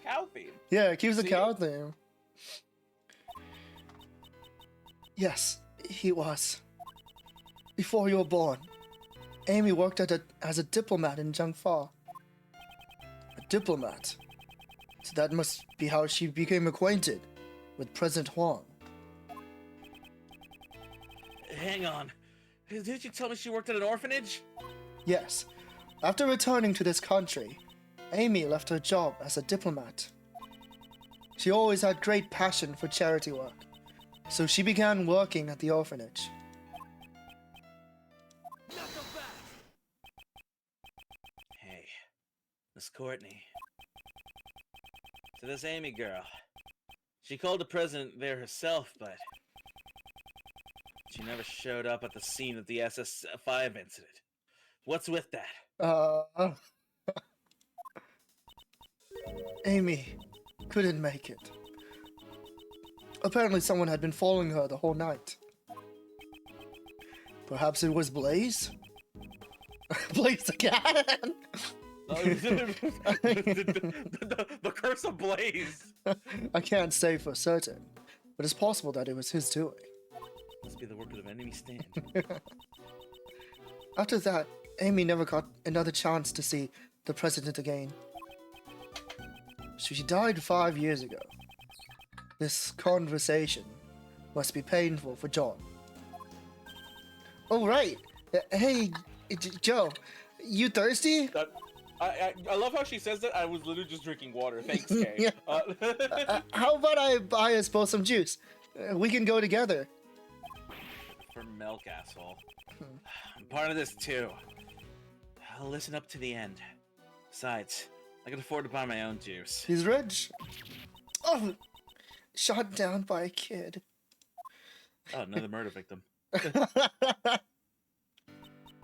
cow theme. Yeah, it keeps the cow theme. Yes, he was. Before you were born, Amy worked as a diplomat in Jiangfa. A diplomat. So that must be how she became acquainted with President Huang. Hang on. Did you tell me she worked at an orphanage? Yes. After returning to this country, Amy left her job as a diplomat. She always had great passion for charity work, so she began working at the orphanage. Hey, Miss Courtney. So this Amy girl, she called the president there herself, but she never showed up at the scene of the SS5 incident. What's with that? Amy couldn't make it. Apparently someone had been following her the whole night. Perhaps it was Blaze? Blaze the cat! The curse of Blaze! I can't say for certain, but it's possible that it was his doing. Must be the work of an enemy stand. After that, Amy never got another chance to see the president again. She died 5 years ago. This conversation must be painful for John. Oh, right. Hey, Joe, you thirsty? I love how she says that. I was literally just drinking water. Thanks, Kay. Yeah. How about I buy us both some juice? We can go together. For milk, asshole. I'm part of this too. I'll listen up to the end. Besides, I can afford to buy my own juice. He's rich. Oh, shot down by a kid. Oh, another murder victim.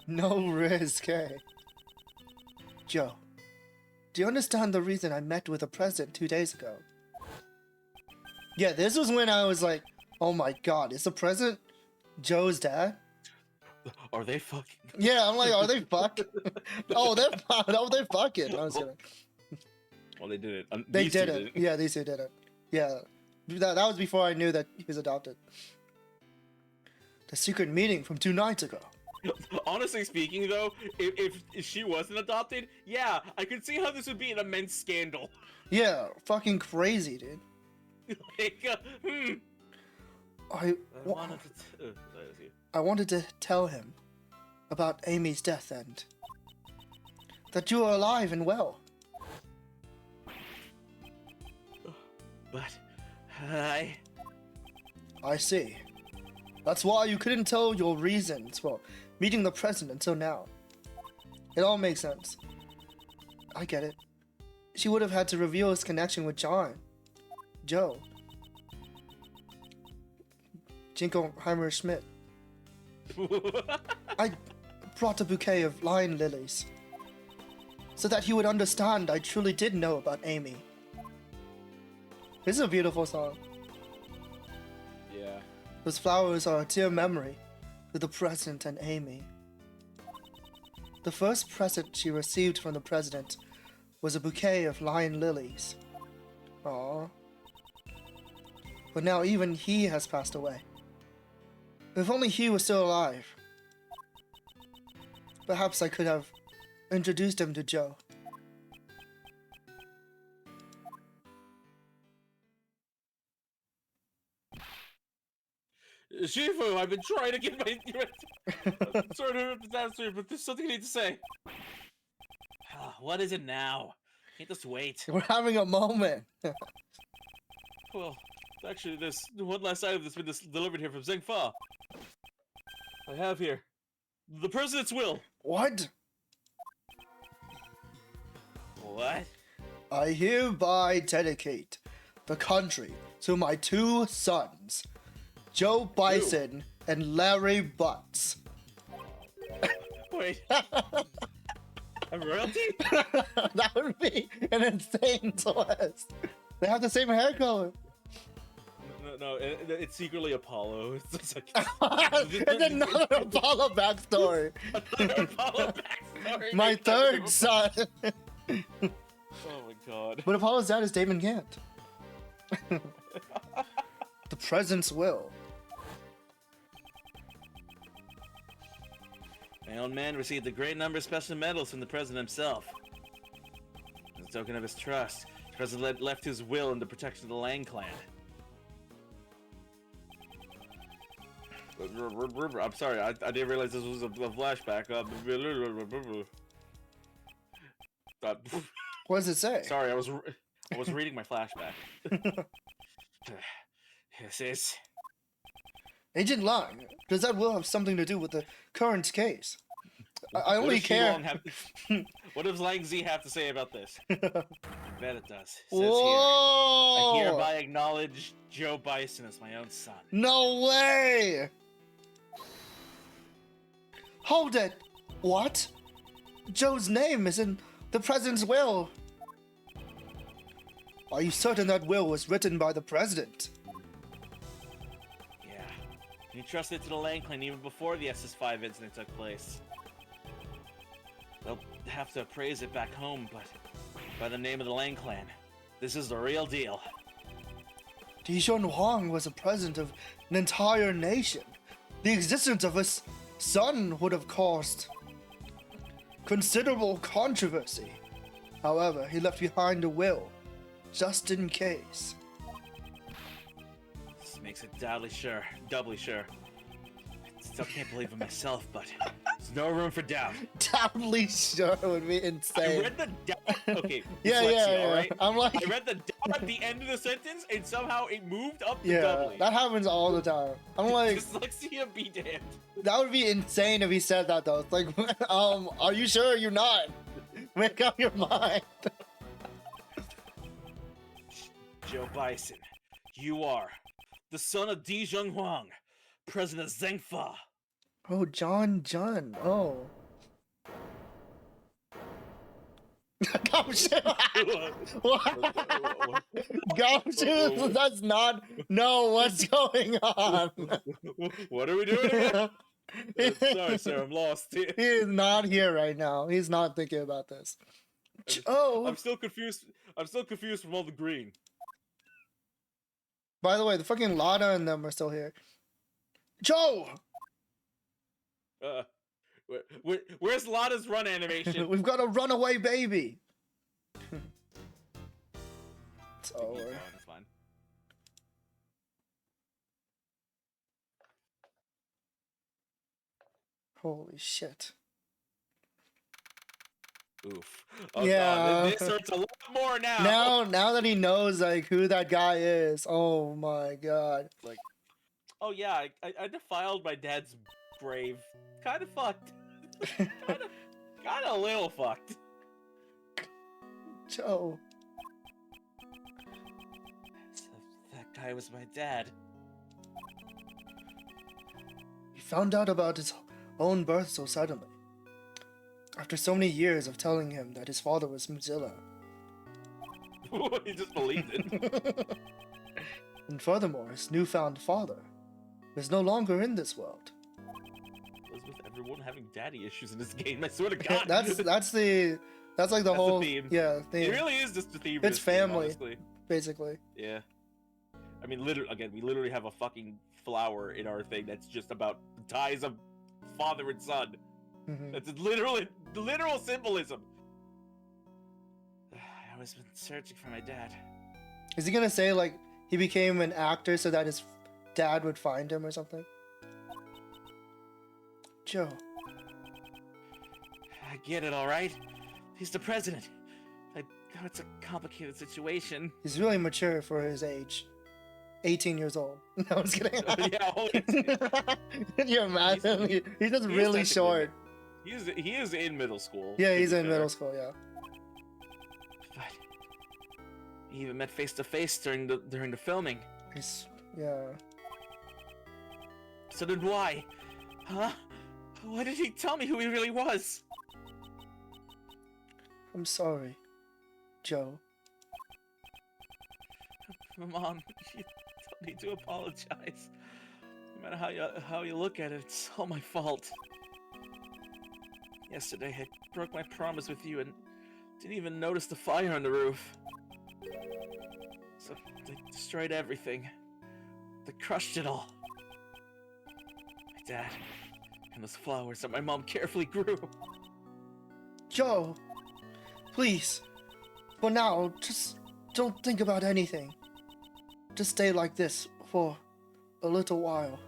No risk, eh? Joe, do you understand the reason I met with the president 2 days ago? Yeah, this was when I was like, oh my god, is the president Joe's dad? Are they fucking? Yeah, I'm like, are they fucking? Oh, they're fucking. I was kidding. Well, they did it. They These two did it. Yeah, these two did it. Yeah, that was before I knew that he was adopted. The secret meeting from 2 nights ago. Honestly speaking, though, if she wasn't adopted, yeah, I could see how this would be an immense scandal. Yeah, fucking crazy, dude. Like, I wanted to tell him about Amy's death and that you are alive and well. But I see. That's why you couldn't tell your reasons for meeting the president until now. It all makes sense. I get it. She would have had to reveal his connection with Joe. Jingleheimer Schmidt. I brought a bouquet of lion lilies so that he would understand I truly did know about Amy. This is a beautiful song. Yeah. Those flowers are a dear memory to the president and Amy. The first present she received from the president was a bouquet of lion lilies. Aww. But now even he has passed away. If only he was still alive. Perhaps I could have introduced him to Joe. Shifu, I've been trying to get my... Sorry to interrupt the answer, but there's something I need to say. What is it now? Can't just wait. We're having a moment. Well, actually, there's one last item that's been delivered here from Zhengfa. I have here the president's will. What? What? I hereby dedicate the country to my 2 sons, Joe Bison and Larry Butts. Wait. I'm royalty? That would be an insane twist. They have the same hair color. No, it's secretly Apollo. It's just like... It's another Apollo backstory. Another Apollo backstory. My 3rd son. Oh my god. But Apollo's dad is Damon Gant. The president's will. My own man received a great number of special medals from the president himself. As a token of his trust, the president left his will in the protection of the Lang clan. I'm sorry, I didn't realize this was a flashback. What does it say? Sorry, I was reading my flashback. This is... Agent Lang, does that will have something to do with the current case? I only care. What does Lang Z have to say about this? I bet it does. It says Whoa! here, I hereby acknowledge Joe Bison as my own son. No way! Hold it! What? Joe's name is in the president's will. Are you certain that will was written by the president? Yeah. He trusted it to the Lang clan even before the SS5 incident took place. They'll have to appraise it back home, but by the name of the Lang clan, this is the real deal. Dijon Huang was the president of an entire nation. The existence of his son would have caused considerable controversy. However, he left behind a will, just in case. This makes it doubly sure. I still can't believe it myself, but there's no room for doubt. Doubly sure would be I insane. read the doubt. Okay, Yeah, dyslexia, all right? I'm like, I read the doubt at the end of the sentence, and somehow it moved up to yeah, doubly. that happens all the time. I'm like, Dyslexia be damned. that would be insane if he said that though. It's like, are you sure you're not? Make up your mind. Joe Bison, you are the son of Dijon Huang, President Zhengfa. Oh, John. Oh. Gumshoe! What? Gumshoe does not know what's going on. What are we doing again? Sorry, sir, I'm lost. He is not here right now. He's not thinking about this. Oh, I'm still confused. I'm still confused from all the green. by the way, the fucking Lada and them are still here. Joe! Where's Lada's run animation? We've got a runaway baby. It's Keep over. going, it's fine. Holy shit. Oof. Oh, Yeah. God, this hurts a lot more now. Now that he knows like who that guy is, oh my god. Like, oh yeah, I defiled my dad's grave. Kind of fucked. kind of a little fucked. Joe. So that guy was my dad. He found out about his own birth so suddenly. After so many years of telling him that his father was Mozilla. He just believed it. And furthermore, his newfound father is no longer in this world. What's with everyone having daddy issues in this game? I swear to God. That's like the That's the whole theme. yeah theme. It really is just the theme. of It's this game, family. honestly. Basically. Yeah. I mean, we literally have a fucking flower in our thing that's just about the ties of father and son. Mhm. That's literal symbolism. I always been searching for my dad. Is he gonna say like he became an actor so that his dad would find him or something? Joe. I get it, all right. He's the president. I know it's a complicated situation. He's really mature for his age. 18 years old. No, I'm just kidding. Yeah, holy Can you imagine? He's just He's really technically- short. he is in middle school. Yeah, to he's be in fair. middle school, yeah. But we even met face to face during the filming. He's, yeah. So then why? Huh? Why did he tell me who he really was? I'm sorry, Joe. Mom, you don't need to apologize. No matter how you look at it, it's all my fault. Yesterday, I broke my promise with you and didn't even notice the fire on the roof. So they destroyed everything. They crushed it all. My dad and those flowers that my mom carefully grew. Joe, please. For now, just don't think about anything. Just stay like this for a little while.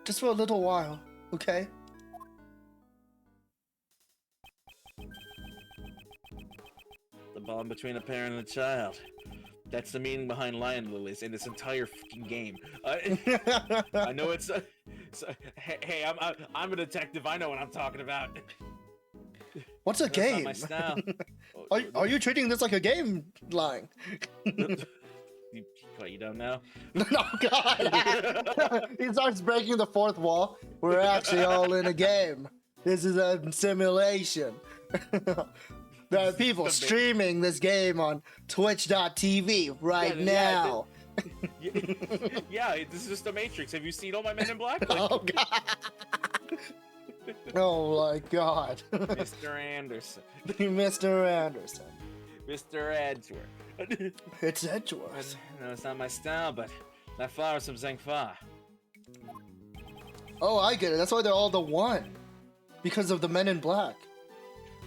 Just for a little while, okay? The bond between a parent and a child. That's the meaning behind lion lilies in this entire fucking game. I know it's. Hey, I'm a detective. I know what I'm talking about. What's a That's not game? my style. Are you treating this like a game, Lang? What, you don't know? No, God! He starts breaking the fourth wall. We're actually all in a game. This is a simulation. There are people streaming this game on twitch.tv right now. Yeah, this is just a Matrix. Have you seen all my Men in Black? Like, Oh, God. Oh, my God. Mr. Anderson. Mr. Anderson. Mr. Edgeworth. It's Edgeworth. No, it's not my style, but that flower's from Zhengfa. Oh, I get it. That's why they're all the one. Because of the Men in Black.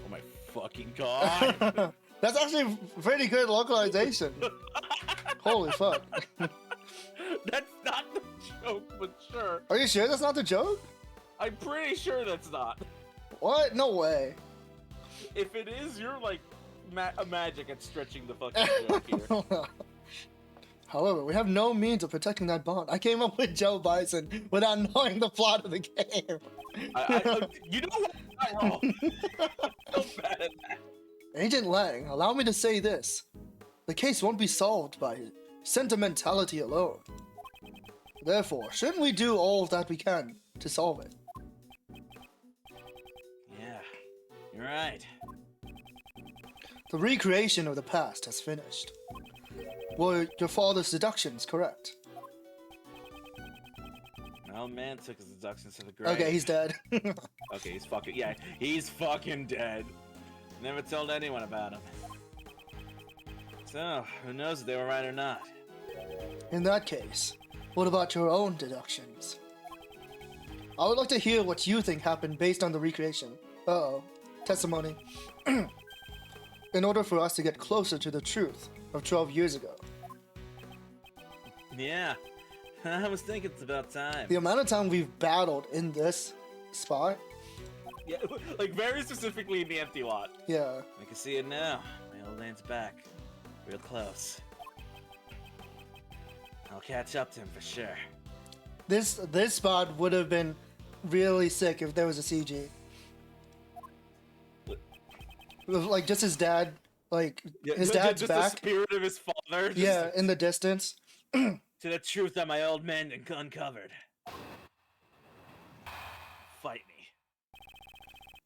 Oh my fucking god. That's actually pretty good localization. Holy fuck. That's not the joke, but sure. Are you sure that's not the joke? I'm pretty sure that's not. What? No way. If it is, you're like magic at stretching the fucking joke here. However, we have no means of protecting that bond. I came up with Joe Bison without knowing the plot of the game. You know what? I'm not wrong. I'm so bad at that. Agent Lang, allow me to say this. The case won't be solved by sentimentality alone. Therefore, shouldn't we do all that we can to solve it? Yeah, you're right. The recreation of the past has finished. Were your father's deductions correct? My old man took his deductions to the grave. Okay, he's dead. Okay, he's fucking dead. Never told anyone about him. So, who knows if they were right or not? In that case, what about your own deductions? I would like to hear what you think happened based on the recreation. Uh-oh. Testimony. In order for us to get closer to the truth of 12 years ago. Yeah, I was thinking it's about time. The amount of time we've battled in this spot. Yeah, like very specifically in the empty lot. Yeah. I can see it now. My old man's back. Real close. I'll catch up to him for sure. This spot would have been really sick if there was a CG. Like just his dad, like Yeah, his dad's just back. the spirit of his father. Yeah, in the distance. To the truth that my old man uncovered. Fight me.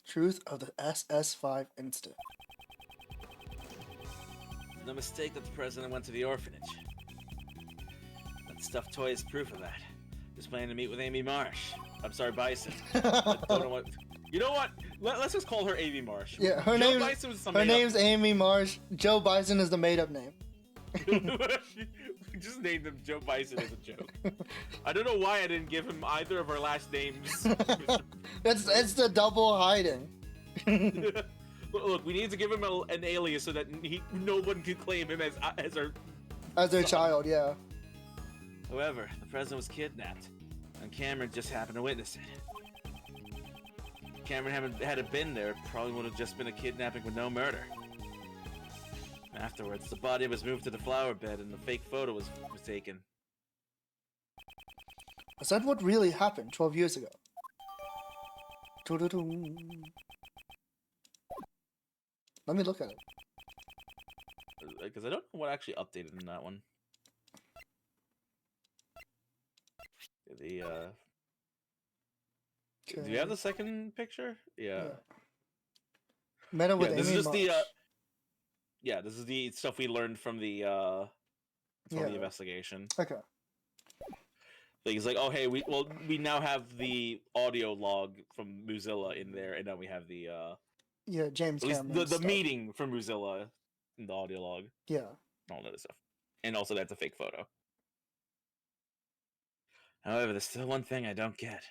Truth of the SS5 incident. No mistake that the president went to the orphanage. That stuffed toy is proof of that. Just planning to meet with Amy Marsh. I'm sorry, Bison. I don't know what. You know what? Let's just call her Amy Marsh. Yeah, her Joe name. Bison was some Her made-up- name's Amy Marsh. Joe Bison is the made-up name. We just named him Joe Bison as a joke. I don't know why I didn't give him either of our last names. It's the double hiding. Look, we need to give him an alias so that no one can claim him as our. As their child, yeah. However, the president was kidnapped, and Cameron just happened to witness it. Cameron had it been there, it probably would have just been a kidnapping with no murder. Afterwards, the body was moved to the flower bed, and the fake photo was taken. Is that what really happened 12 years ago? Let me look at it. Because I don't know what actually updated in that one. Do you have the second picture? Yeah. Meta with this Amy is just Marsh. this is the stuff we learned from the investigation. Okay. Things like, oh hey, we now have the audio log from Mozilla in there, and now we have the James at least Cameron. the meeting from Mozilla in the audio log. Yeah. All that stuff, and also that's a fake photo. However, there's still one thing I don't get.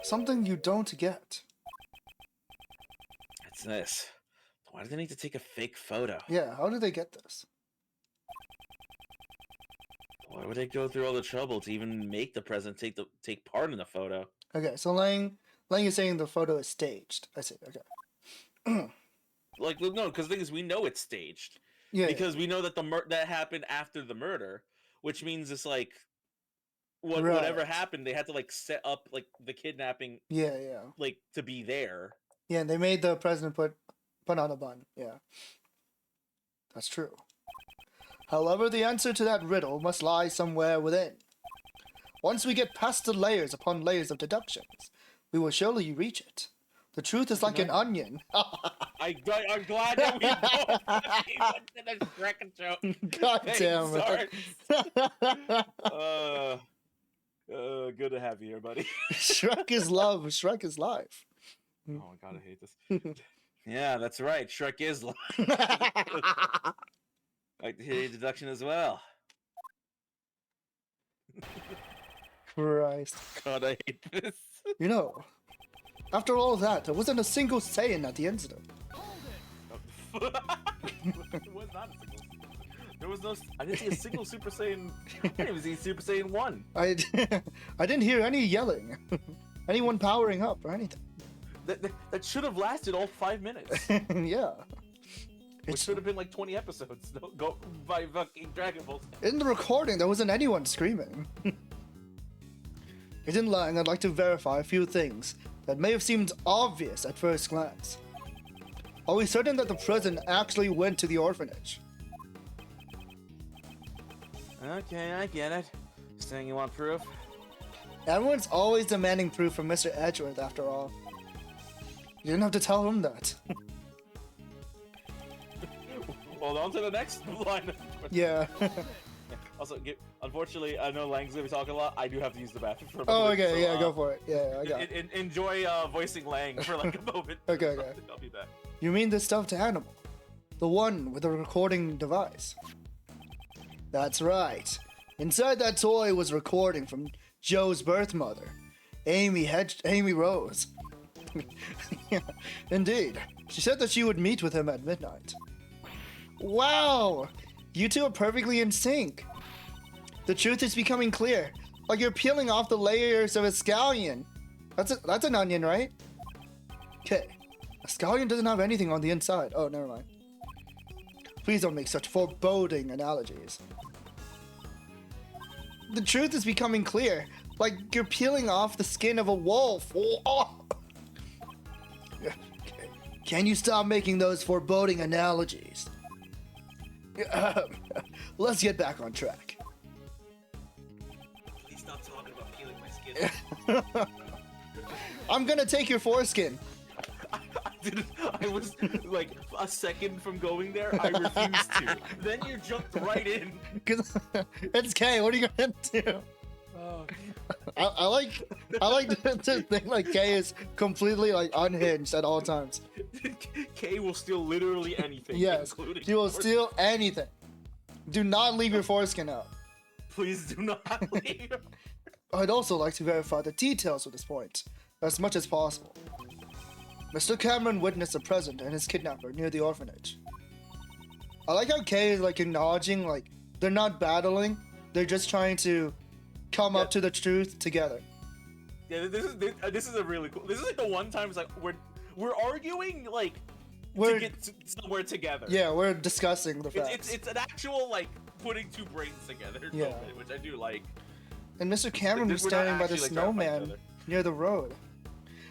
Something you don't get. It's this. Why do they need to take a fake photo? Yeah, how did they get this? Why would they go through all the trouble to even make the president take part in the photo? Okay, so Lang is saying the photo is staged. I see, okay. Like, no, because the thing is, we know it's staged. Yeah. Because we know that that happened after the murder, which means it's like, Right. whatever happened, they had to like set up like the kidnapping, Yeah. like to be there. Yeah, and they made the president put on a bun. Yeah. That's true. However, the answer to that riddle must lie somewhere within. Once we get past the layers upon layers of deductions, we will surely reach it. The truth is like an onion. I'm glad that we both went to the Shrek joke. God damn it. Good to have you here, buddy. Shrek is love. Shrek is life. Oh my god, I hate this. Yeah, that's right. Shrek is life. Like to hear your deduction as well. Christ. God, I hate this. You know, after all that, there wasn't a single Saiyan at the incident. It was not a single. There was no. I didn't see a single Super Saiyan. I didn't even see Super Saiyan 1. I didn't hear any yelling, anyone powering up or anything. That should have lasted all 5 minutes. Yeah. Which should have been like 20 episodes. Don't go by fucking Dragon Ball. In the recording, there wasn't anyone screaming. In lying, I'd like to verify a few things that may have seemed obvious at first glance. Are we certain that the president actually went to the orphanage? Okay, I get it. Saying you want proof? Everyone's always demanding proof from Mr. Edgeworth, after all. You didn't have to tell him that. Hold on to the next line. Yeah. Also, unfortunately, I know Lang's gonna be talking a lot. I do have to use the bathroom for a Oh, moment. okay, so, yeah, go for it. Yeah, I got it. Enjoy voicing Lang for like a moment. Okay. I'll be back. You mean the stuffed animal? The one with the recording device? That's right. Inside that toy was recording from Joe's birth mother, Amy Rose. Yeah, indeed. She said that she would meet with him at midnight. Wow! You two are perfectly in sync. The truth is becoming clear. Like you're peeling off the layers of a scallion. That's an onion, right? Okay. A scallion doesn't have anything on the inside. Oh, never mind. Please don't make such foreboding analogies. The truth is becoming clear. Like you're peeling off the skin of a wolf. Oh. Can you stop making those foreboding analogies? Let's get back on track. Please stop talking about peeling my skin. I'm gonna take your foreskin. I was like a second from going there. I refused to. Then you jumped right in. Cause it's K. What are you gonna do? Oh. I like to think like K is completely like unhinged at all times. K will steal literally anything. Yes, including he will yours. steal anything. Do not leave your foreskin out. Please do not leave. I'd also like to verify the details of this point as much as possible. Mr. Cameron witnessed a present and his kidnapper near the orphanage. I like how Kay is like acknowledging like they're not battling, they're just trying to come up to the truth together. Yeah, this is a really cool. This is like the one time it's like we're arguing like We're to get somewhere together. yeah, we're discussing the facts. It's an actual like putting two brains together. Yeah. Moment, which I do like. And Mr. Cameron was We're not standing by the actually, like, trying to fight each snowman other. near the road.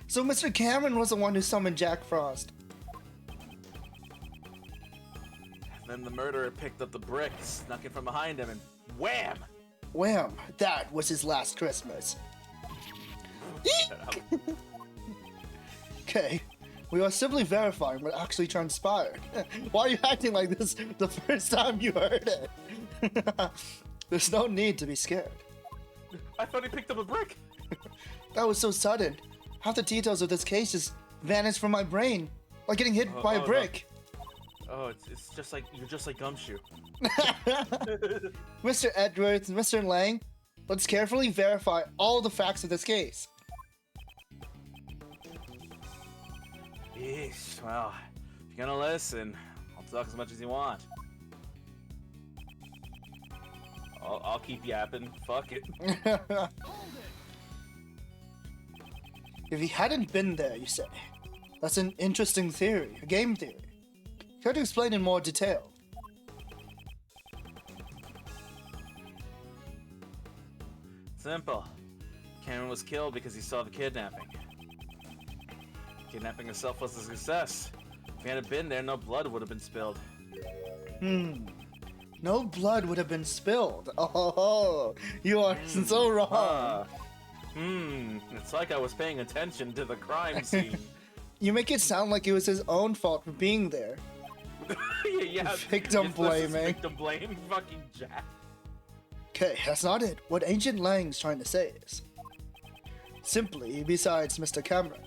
So Mr. Cameron was the one who summoned Jack Frost. Then the murderer picked up the brick, snuck it from behind him, and wham! Wham! That was his last Christmas. Okay, we are simply verifying what actually transpired. Why are you acting like this the first time you heard it? There's no need to be scared. I thought he picked up a brick. That was so sudden. Half the details of this case just vanished from my brain, like getting hit by a no. brick. Oh, it's just like you're just like Gumshoe. Mr. Edwards, Mr. Lang, let's carefully verify all the facts of this case. Yeesh, well, if you're gonna listen, I'll talk as much as you want. I'll keep yapping. Fuck it. If he hadn't been there, you say. That's an interesting theory, a game theory. Try to explain in more detail. Simple. Cameron was killed because he saw the kidnapping. Kidnapping itself was a success. If he hadn't been there, no blood would have been spilled. No blood would have been spilled. Oh, you are so wrong. It's like I was paying attention to the crime scene. You make it sound like it was his own fault for being there. yeah. Victim It's this is blaming. Victim blame, fucking Jack. Okay, that's not it. What Ancient Lang's trying to say is... Simply, besides Mr. Cameron,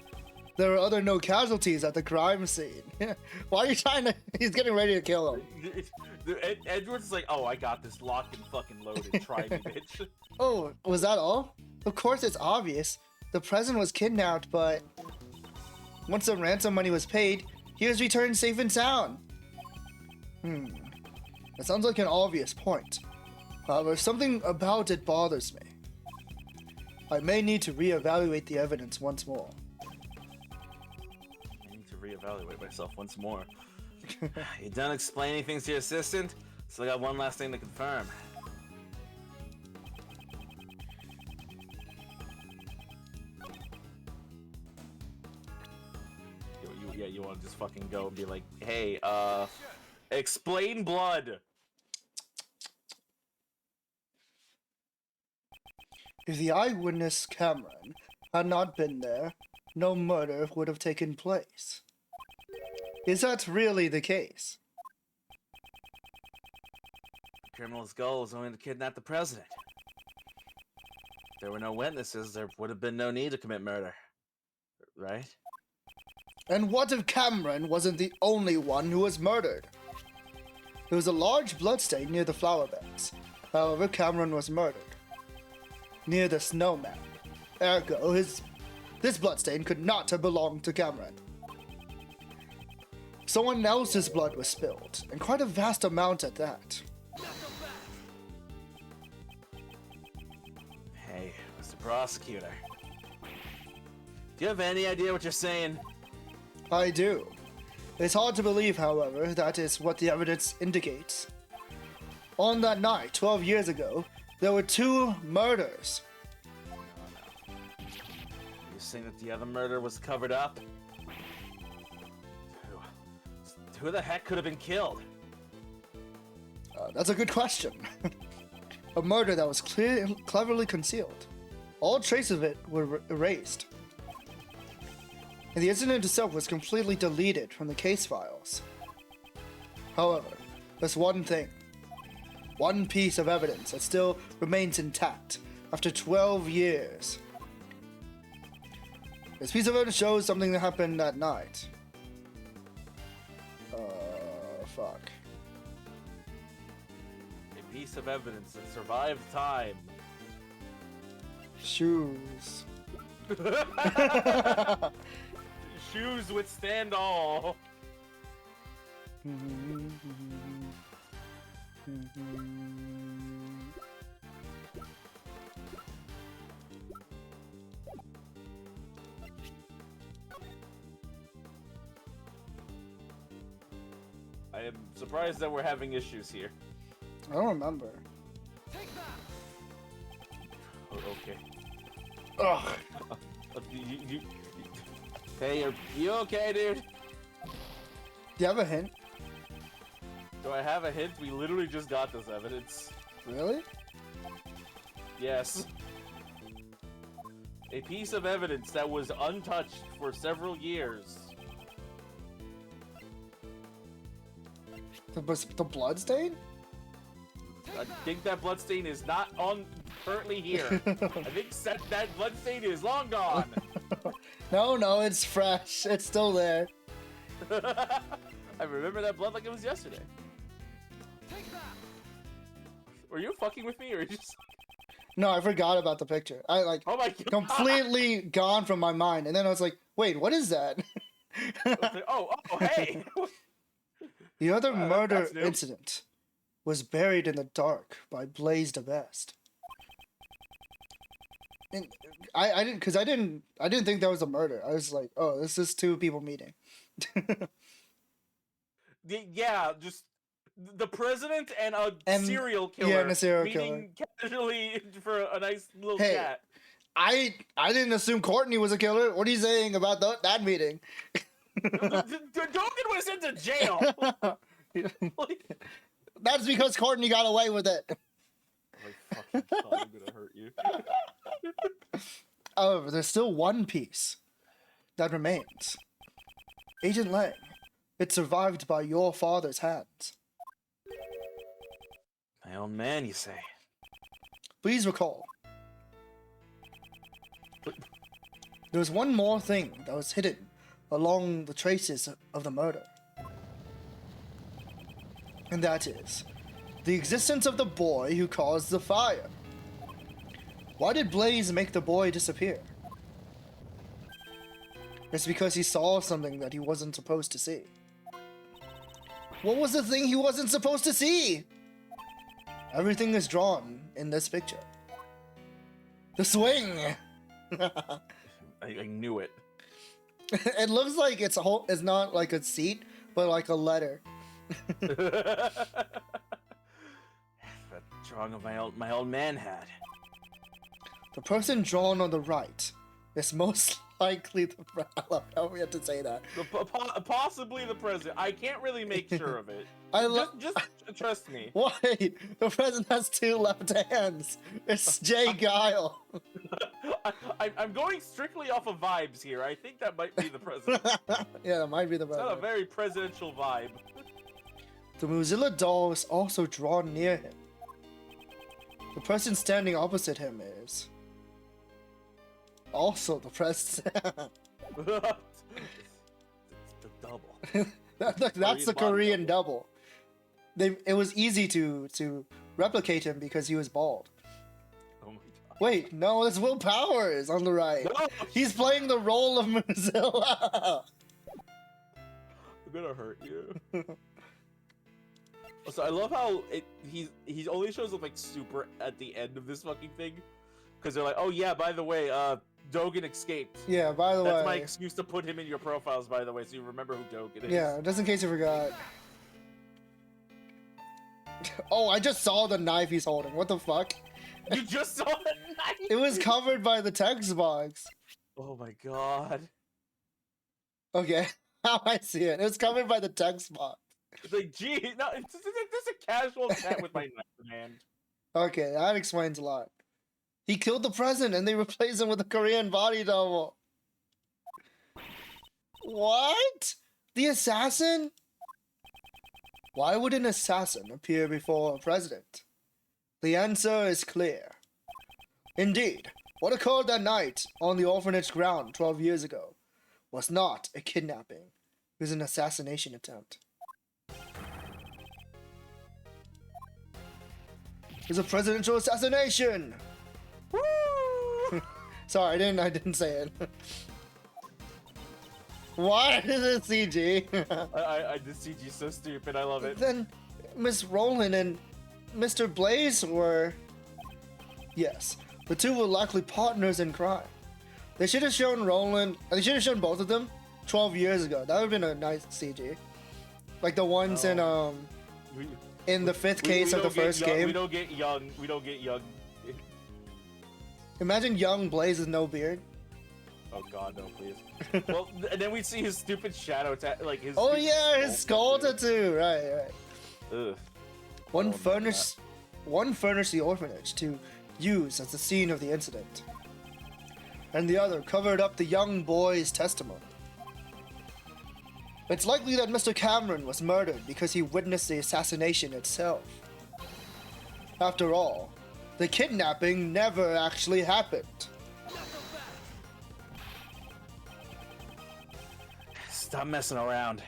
there are other no casualties at the crime scene. Why are you trying to... He's getting ready to kill him. Edward's like, oh, I got this locked and fucking loaded. Try me, bitch. Oh, was that all? Of course it's obvious. The president was kidnapped, but... Once the ransom money was paid, he was returned safe and sound. That sounds like an obvious point. However, something about it bothers me. I may need to reevaluate the evidence once more. I need to reevaluate myself once more. You done explaining things to your assistant? So I got one last thing to confirm. You want to just fucking go and be like, hey, explain blood. If the eyewitness Cameron had not been there, no murder would have taken place. Is that really the case? criminal's goal was only to kidnap the president. If there were no witnesses, there would have been no need to commit murder. Right? And what if Cameron wasn't the only one who was murdered? There was a large bloodstain near the flower beds. However, Cameron was murdered. Near the snowman. Ergo, this bloodstain could not have belonged to Cameron. Someone else's blood was spilled, and quite a vast amount at that. Hey, Mr. Prosecutor. Do you have any idea what you're saying? I do. It's hard to believe, however, that is what the evidence indicates. On that night, 12 years ago, there were 2 murders. You're saying that the other murder was covered up? Who the heck could have been killed? That's a good question. A murder that was cleverly concealed. All trace of it were erased. And the incident itself was completely deleted from the case files. However, there's one thing. One piece of evidence that still remains intact after 12 years. This piece of evidence shows something that happened that night. Fuck. A piece of evidence that survived time. Shoes. Shoes withstand all. I am surprised that we're having issues here. I don't remember. Oh, okay. Ugh. Hey, are you okay, dude? Do you have a hint? Do I have a hint? We literally just got this evidence. Really? Yes. A piece of evidence that was untouched for several years. The blood stain? I think that bloodstain is not on currently here. I think that bloodstain is long gone. No, it's fresh. It's still there. I remember that blood like it was yesterday. Were you fucking with me, or just? No, I forgot about the picture. I Oh my god! completely gone from my mind, and then I was like, "Wait, what is that?" oh, hey! The other murder that's new. incident was buried in the dark by Blaze the Best. And I didn't think that was a murder. I was like, oh, this is 2 people meeting. Yeah, just the president and a serial killer. Yeah, and a serial meeting casually for a nice little Hey, chat. I didn't assume Courtney was a killer. What are you saying about that meeting? Dogen was sent to jail. Like, That's because Courtney got away with it. my fucking god, I'm gonna hurt you. However, there's still one piece that remains. Agent Lang. It survived by your father's hands. My own man, you say? Please recall. There was one more thing that was hidden along the traces of the murder. And that is the existence of the boy who caused the fire. Why did Blaze make the boy disappear? It's because he saw something that he wasn't supposed to see. What was the thing he wasn't supposed to see? Everything is drawn in this picture. The swing! I knew it. It looks like it's not like a seat, but like a letter. That drawing of my old man had. The person drawn on the right is most likely the... I love how we have to say that. Possibly the president. I can't really make sure of it. Just trust me. Why? The president has 2 left hands. It's Jay Guile. I'm going strictly off of vibes here. I think that might be the president. Yeah, that might be the It's not president. a very presidential vibe. The Mozilla doll is also drawn near him. The person standing opposite him is also the president. It's the double. That's the Korean Korean double. It was easy to replicate him because he was bald. Oh my god. Wait, no, it's Will Powers on the right. No! He's playing the role of Mozilla. I'm gonna hurt you. So I love how he only shows up like super at the end of this fucking thing, because they're like, oh yeah, by the way, Dogen escaped. Yeah, by the way. That's my excuse to put him in your profiles, by the way, so you remember who Dogen is. Yeah, just in case you forgot. Oh, I just saw the knife he's holding. What the fuck? You just saw the knife. It was covered by the text box. Oh my god. Okay, how I see it. It was covered by the text box. It's like, gee, no, it's just a casual chat with my knife in hand. Okay, that explains a lot. He killed the president and they replaced him with a Korean body double. What? The assassin? Why would an assassin appear before a president? The answer is clear. Indeed, what occurred that night on the orphanage ground 12 years ago was not a kidnapping. It was an assassination attempt. It was a presidential assassination! Woo! Sorry, I didn't say it. Why is it CG? This CG is so stupid. I love it. Then Miss Roland and Mr. Blaze were... Yes, the two were likely partners in crime. They should have shown Roland... They should have shown both of them 12 years ago. That would have been a nice CG. Like the ones in the fifth case of the first game. We don't get young. We don't get young. Imagine young Blaze with no beard. Oh god, no, please. Well, and then we see his stupid shadow like his. Oh yeah, his skull tattoo. Right. Ugh. One furnished the orphanage to use as the scene of the incident, and the other covered up the young boy's testimony. It's likely that Mr. Cameron was murdered because he witnessed the assassination itself. After all, the kidnapping never actually happened. Stop messing around.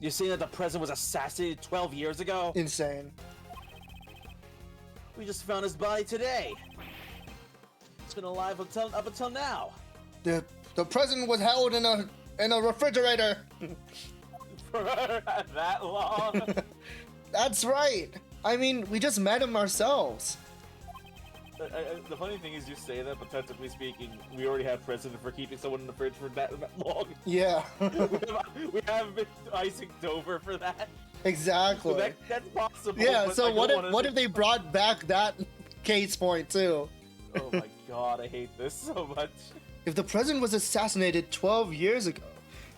You're saying that the president was assassinated 12 years ago? Insane. We just found his body today. It's been alive up until now. The president was held in a refrigerator. For that long? That's right. I mean, we just met him ourselves. The funny thing is you say that, but technically speaking, we already have precedent for keeping someone in the fridge for that long. Yeah. we have been icing Dover for that. Exactly. So that's possible. Yeah, so what if they brought back that case point too? Oh my god, I hate this so much. If the president was assassinated 12 years ago,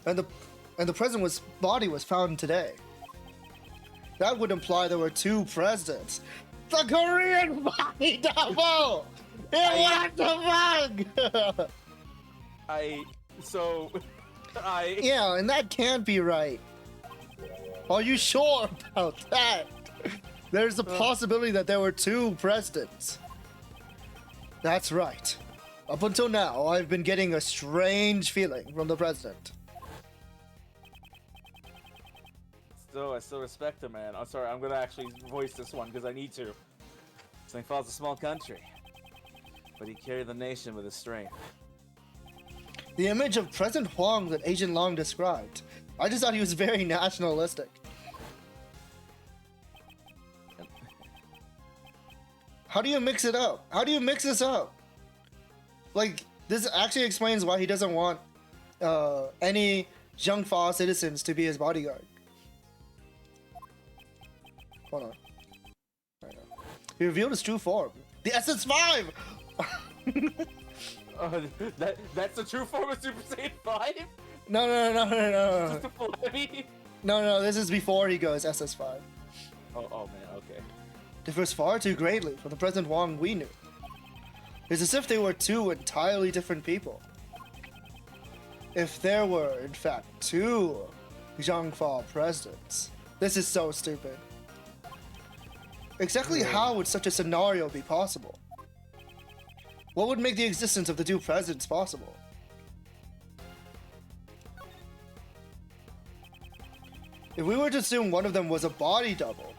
and the president's body was found today, that would imply there were two presidents. The Korean body double! What the fuck? Yeah, and that can't be right. Are you sure about that? There's a possibility that there were two presidents. That's right. Up until now, I've been getting a strange feeling from the president. I still respect him, man. I'm sorry, I'm gonna actually voice this one because I need to. St. Paul's a small country, but he carried the nation with his strength. The image of President Huang that Agent Long described, I just thought he was very nationalistic. How do you mix it up? How do you mix this up? Like, this actually explains why he doesn't want any Zhengfa citizens to be his bodyguard. Hold on. Right now. He revealed his true form. The SS5! That's the true form of Super Saiyan 5? No. Just a full heavy? No, this is before he goes SS5. Oh man, okay. Differs far too greatly from the President Wang we knew. It's as if they were two entirely different people. If there were, in fact, two Zhengfa presidents. This is so stupid. Exactly how would such a scenario be possible? What would make the existence of the two presents possible? If we were to assume one of them was a body double,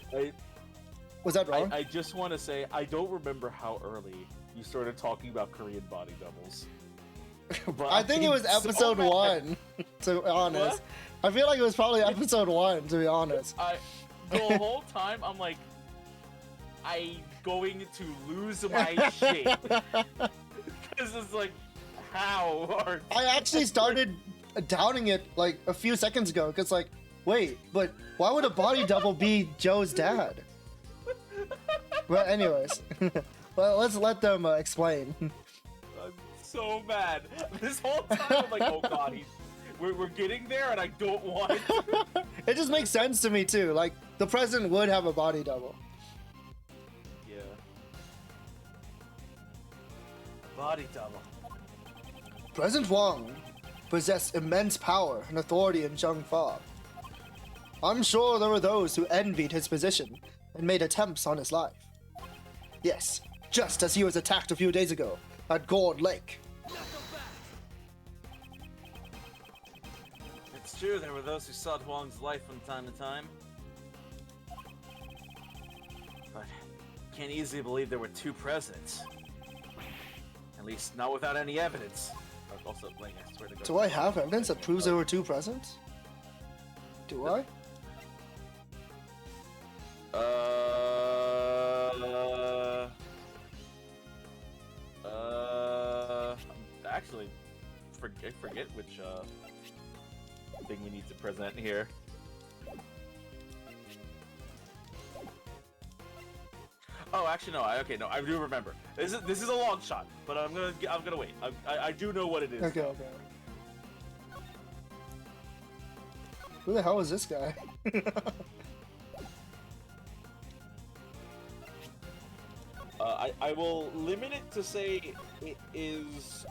was that wrong? I just want to say, I don't remember how early you started talking about Korean body doubles. But I think it was episode 1, to be honest. What? I feel like it was probably episode 1, to be honest. The whole time, I'm like, I'm going to lose my shit. Because it's like, how? I actually started doubting it like a few seconds ago, because like, wait, but why would a body double be Joe's dad? Well, anyways, well, let's let them explain. I'm so mad. This whole time, I'm like, oh god, we're getting there, and I don't want it. It just makes sense to me too. Like, the present would have a body double. Yeah. Body double. President Wang possessed immense power and authority in Zhengfa. I'm sure there were those who envied his position and made attempts on his life. Yes, just as he was attacked a few days ago at Gourd Lake. It's true, there were those who sought Huang's life from time to time. But can't easily believe there were two presidents. At least not without any evidence. Also, like, I swear to God. Do I have evidence that proves there were two presidents? Do I? Actually, forget which thing we need to present here. Oh, actually, no. I do remember. This is a long shot, but I'm gonna wait. I do know what it is. Okay. Who the hell is this guy? I will limit it to say it is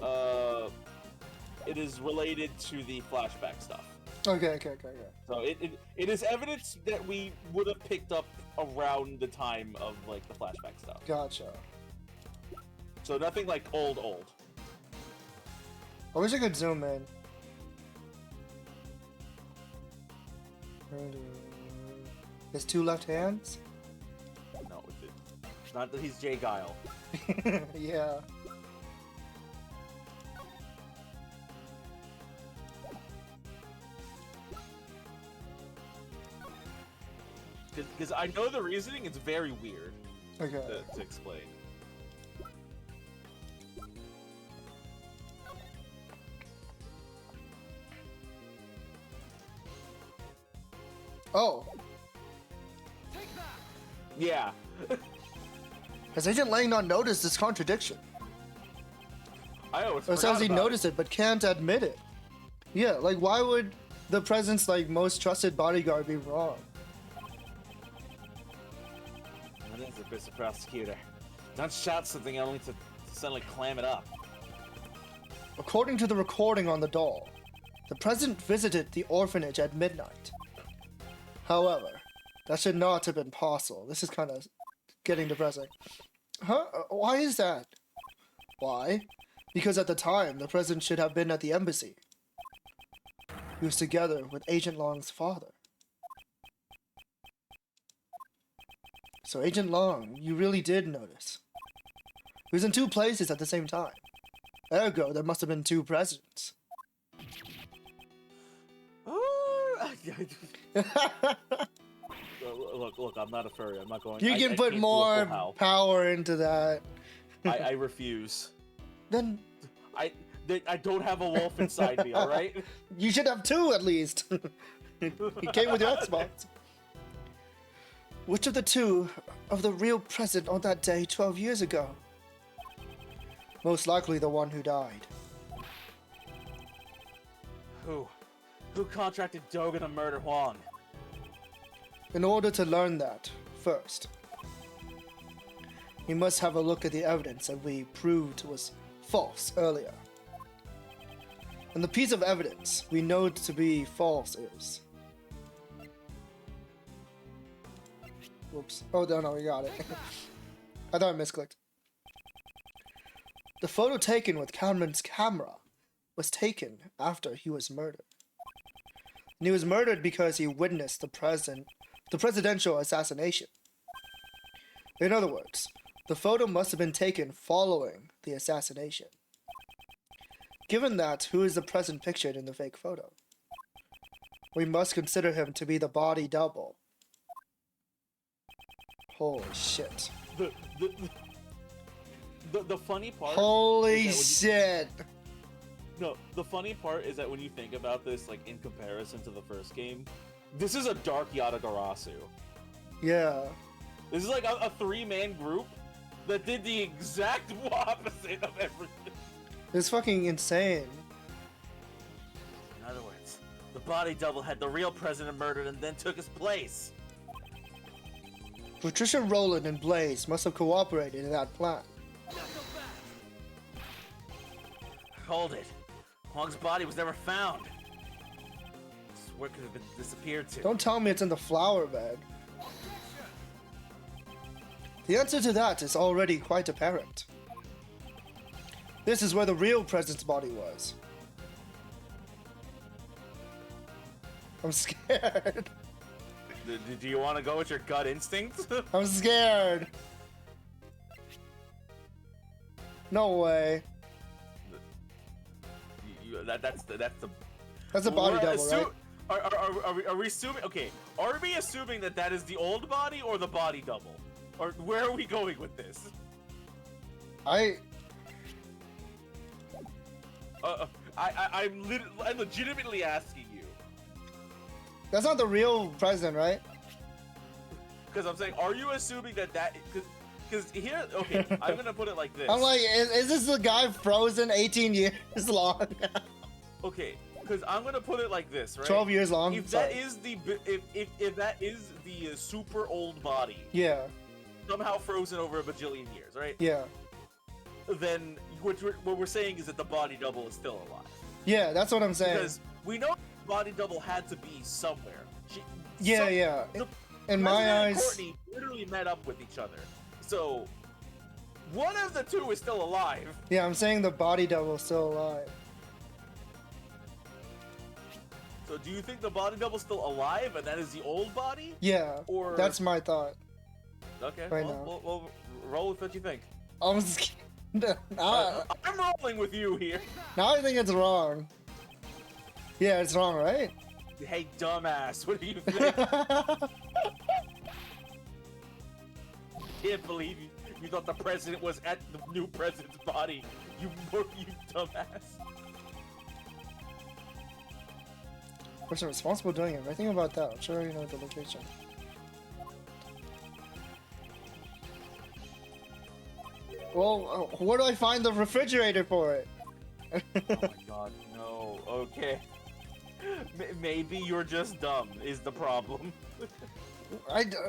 related to the flashback stuff. Okay. So it is evidence that we would have picked up around the time of like the flashback stuff. Gotcha. So nothing like old. I wish I could zoom in. His two left hands? No, it's not that he's Jay Guile. Yeah. Because I know the reasoning, it's very weird to explain. Oh. Yeah. Has Agent Lang not noticed this contradiction? I always Or says he noticed it but can't admit it. Yeah, like why would the president's like most trusted bodyguard be wrong? That is a Mr. Prosecutor. Don't shout something only to suddenly clam it up. According to the recording on the doll, the president visited the orphanage at midnight. However, that should not have been possible. This is kind of getting depressing. Huh? Why is that? Why? Because at the time, the president should have been at the embassy. He was together with Agent Long's father. So Agent Long, you really did notice. He was in two places at the same time. Ergo, there must have been two presidents. Look, I'm not a furry. I'm not going. You can put more power into that. I refuse. Then I don't have a wolf inside me. All right. You should have two at least. He came with your Xbox. Which of the two of the real president on that day 12 years ago? Most likely the one who died. Who contracted Doga to murder Huang? In order to learn that, first, we must have a look at the evidence that we proved was false earlier. And the piece of evidence we know to be false is Whoops. Oh, no, we got it. I thought I misclicked. The photo taken with Cameron's camera was taken after he was murdered. And he was murdered because he witnessed the presidential assassination. In other words, the photo must have been taken following the assassination. Given that, who is the present pictured in the fake photo? We must consider him to be the body double. Holy shit. The funny part. Holy shit. No, the funny part is that when you think about this, like in comparison to the first game, this is a dark Yatagarasu. Yeah. This is like a three-man group that did the exact opposite of everything. It's fucking insane. In other words, the body double had the real president murdered and then took his place. Patricia Rowland and Blaze must have cooperated in that plan. Hold it. Hong's body was never found. Where could have been disappeared to? Don't tell me it's in the flower bed. The answer to that is already quite apparent. This is where the real president's body was. I'm scared. Do you want to go with your gut instinct? I'm scared. No way. That's a body double, assume, right? Are we assuming? Okay, are we assuming that that is the old body or the body double, or where are we going with this? I'm legitimately asking you. That's not the real president, right? Because I'm saying, are you assuming that because here, okay, I'm gonna put it like this. I'm like, is this the guy frozen 18 years long? Okay, because I'm gonna put it like this, right? 12 years long. If that is the if that is the super old body, yeah, somehow frozen over a bajillion years, right? Yeah. Then what we're saying is that the body double is still alive. Yeah, that's what I'm saying. Because we know the body double had to be somewhere. Yeah. In my eyes, Courtney literally met up with each other. So, one of the two is still alive. Yeah, I'm saying the body double is still alive. So, do you think the body double's still alive and that is the old body? Yeah, or that's my thought. Okay, right we'll roll with what you think. I'm rolling with you here. Now I think it's wrong. Yeah, it's wrong, right? Hey, dumbass, what do you think? Can't believe you thought the president was at the new president's body. You dumbass. Person responsible doing it. I think about that. I'm sure I already know the location. Well, where do I find the refrigerator for it? Oh my god, no. Okay. Maybe you're just dumb, is the problem.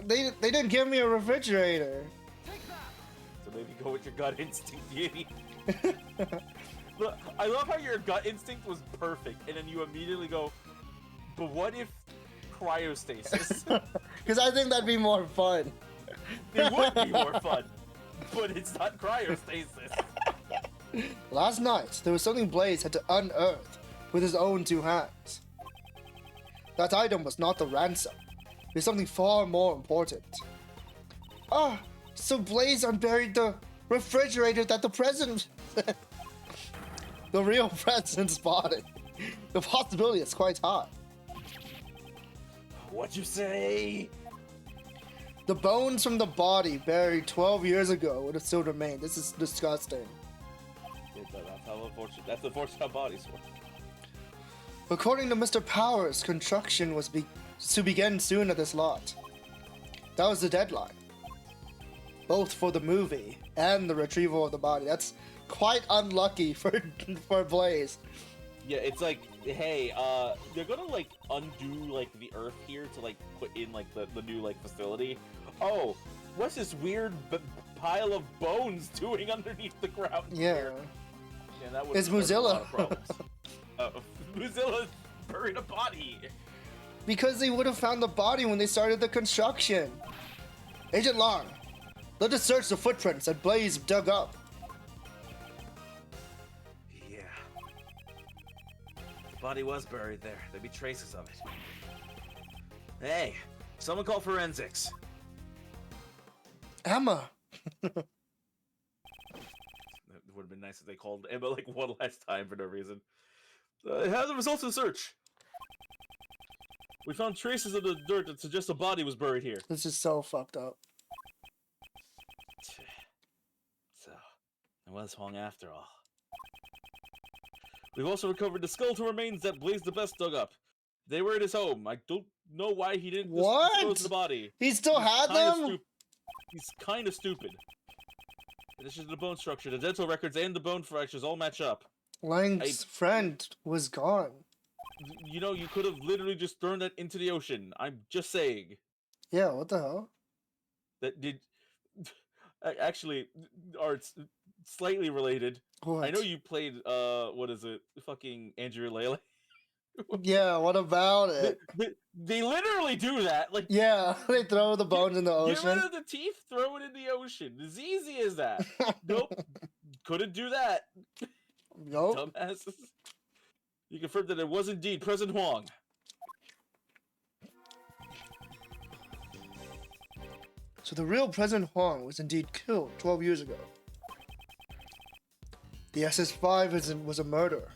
They didn't give me a refrigerator. So maybe go with your gut instinct, you idiot. Look, I love how your gut instinct was perfect, and then you immediately go, but what if cryostasis? Because I think that'd be more fun. It would be more fun, but it's not cryostasis. Last night, there was something Blaze had to unearth with his own two hands. That item was not the ransom. It was something far more important. Ah, so Blaze unburied the refrigerator that the president... the real president's body. The possibility is quite high. What'd you say? The bones from the body buried 12 years ago would have still remained. This is disgusting. That's unfortunate how bodies work. According to Mr. Powers, construction was to begin soon at this lot. That was the deadline. Both for the movie and the retrieval of the body. That's quite unlucky for Blaze. Yeah, it's like, hey, they're gonna like undo like the earth here to like put in like the new like facility. Oh, what's this weird pile of bones doing underneath the ground? Yeah. Here? Yeah, that would it's Mozilla. Mozilla's buried a body. Because they would have found the body when they started the construction. Agent Long, let us search the footprints that Blaze dug up. Yeah. The body was buried there. There'd be traces of it. Hey, someone call forensics. Emma. It would have been nice if they called Emma like one last time for no reason. How are the results of the search? We found traces of the dirt that suggest a body was buried here. This is so fucked up. So, it was Huang after all. We've also recovered the skeletal remains that Blaze the Best dug up. They were at his home. I don't know why he didn't dispose of the body. He still had them? He's kind of stupid. In addition to the bone structure, the dental records and the bone fractures all match up. Lang's friend was gone. You know, you could have literally just thrown that into the ocean. I'm just saying. Yeah, what the hell? That did... Actually, Arts, slightly related. What? I know you played, what is it? Fucking Andrew Lele. Yeah, what about it? They literally do that. Like, yeah, they throw the bones in the get rid ocean. of the teeth, throw it in the ocean. As easy as that. Nope. Couldn't do that. Nope. Dumbasses. You confirmed that it was indeed President Huang. So the real President Huang was indeed killed 12 years ago. The SS5 was a murder.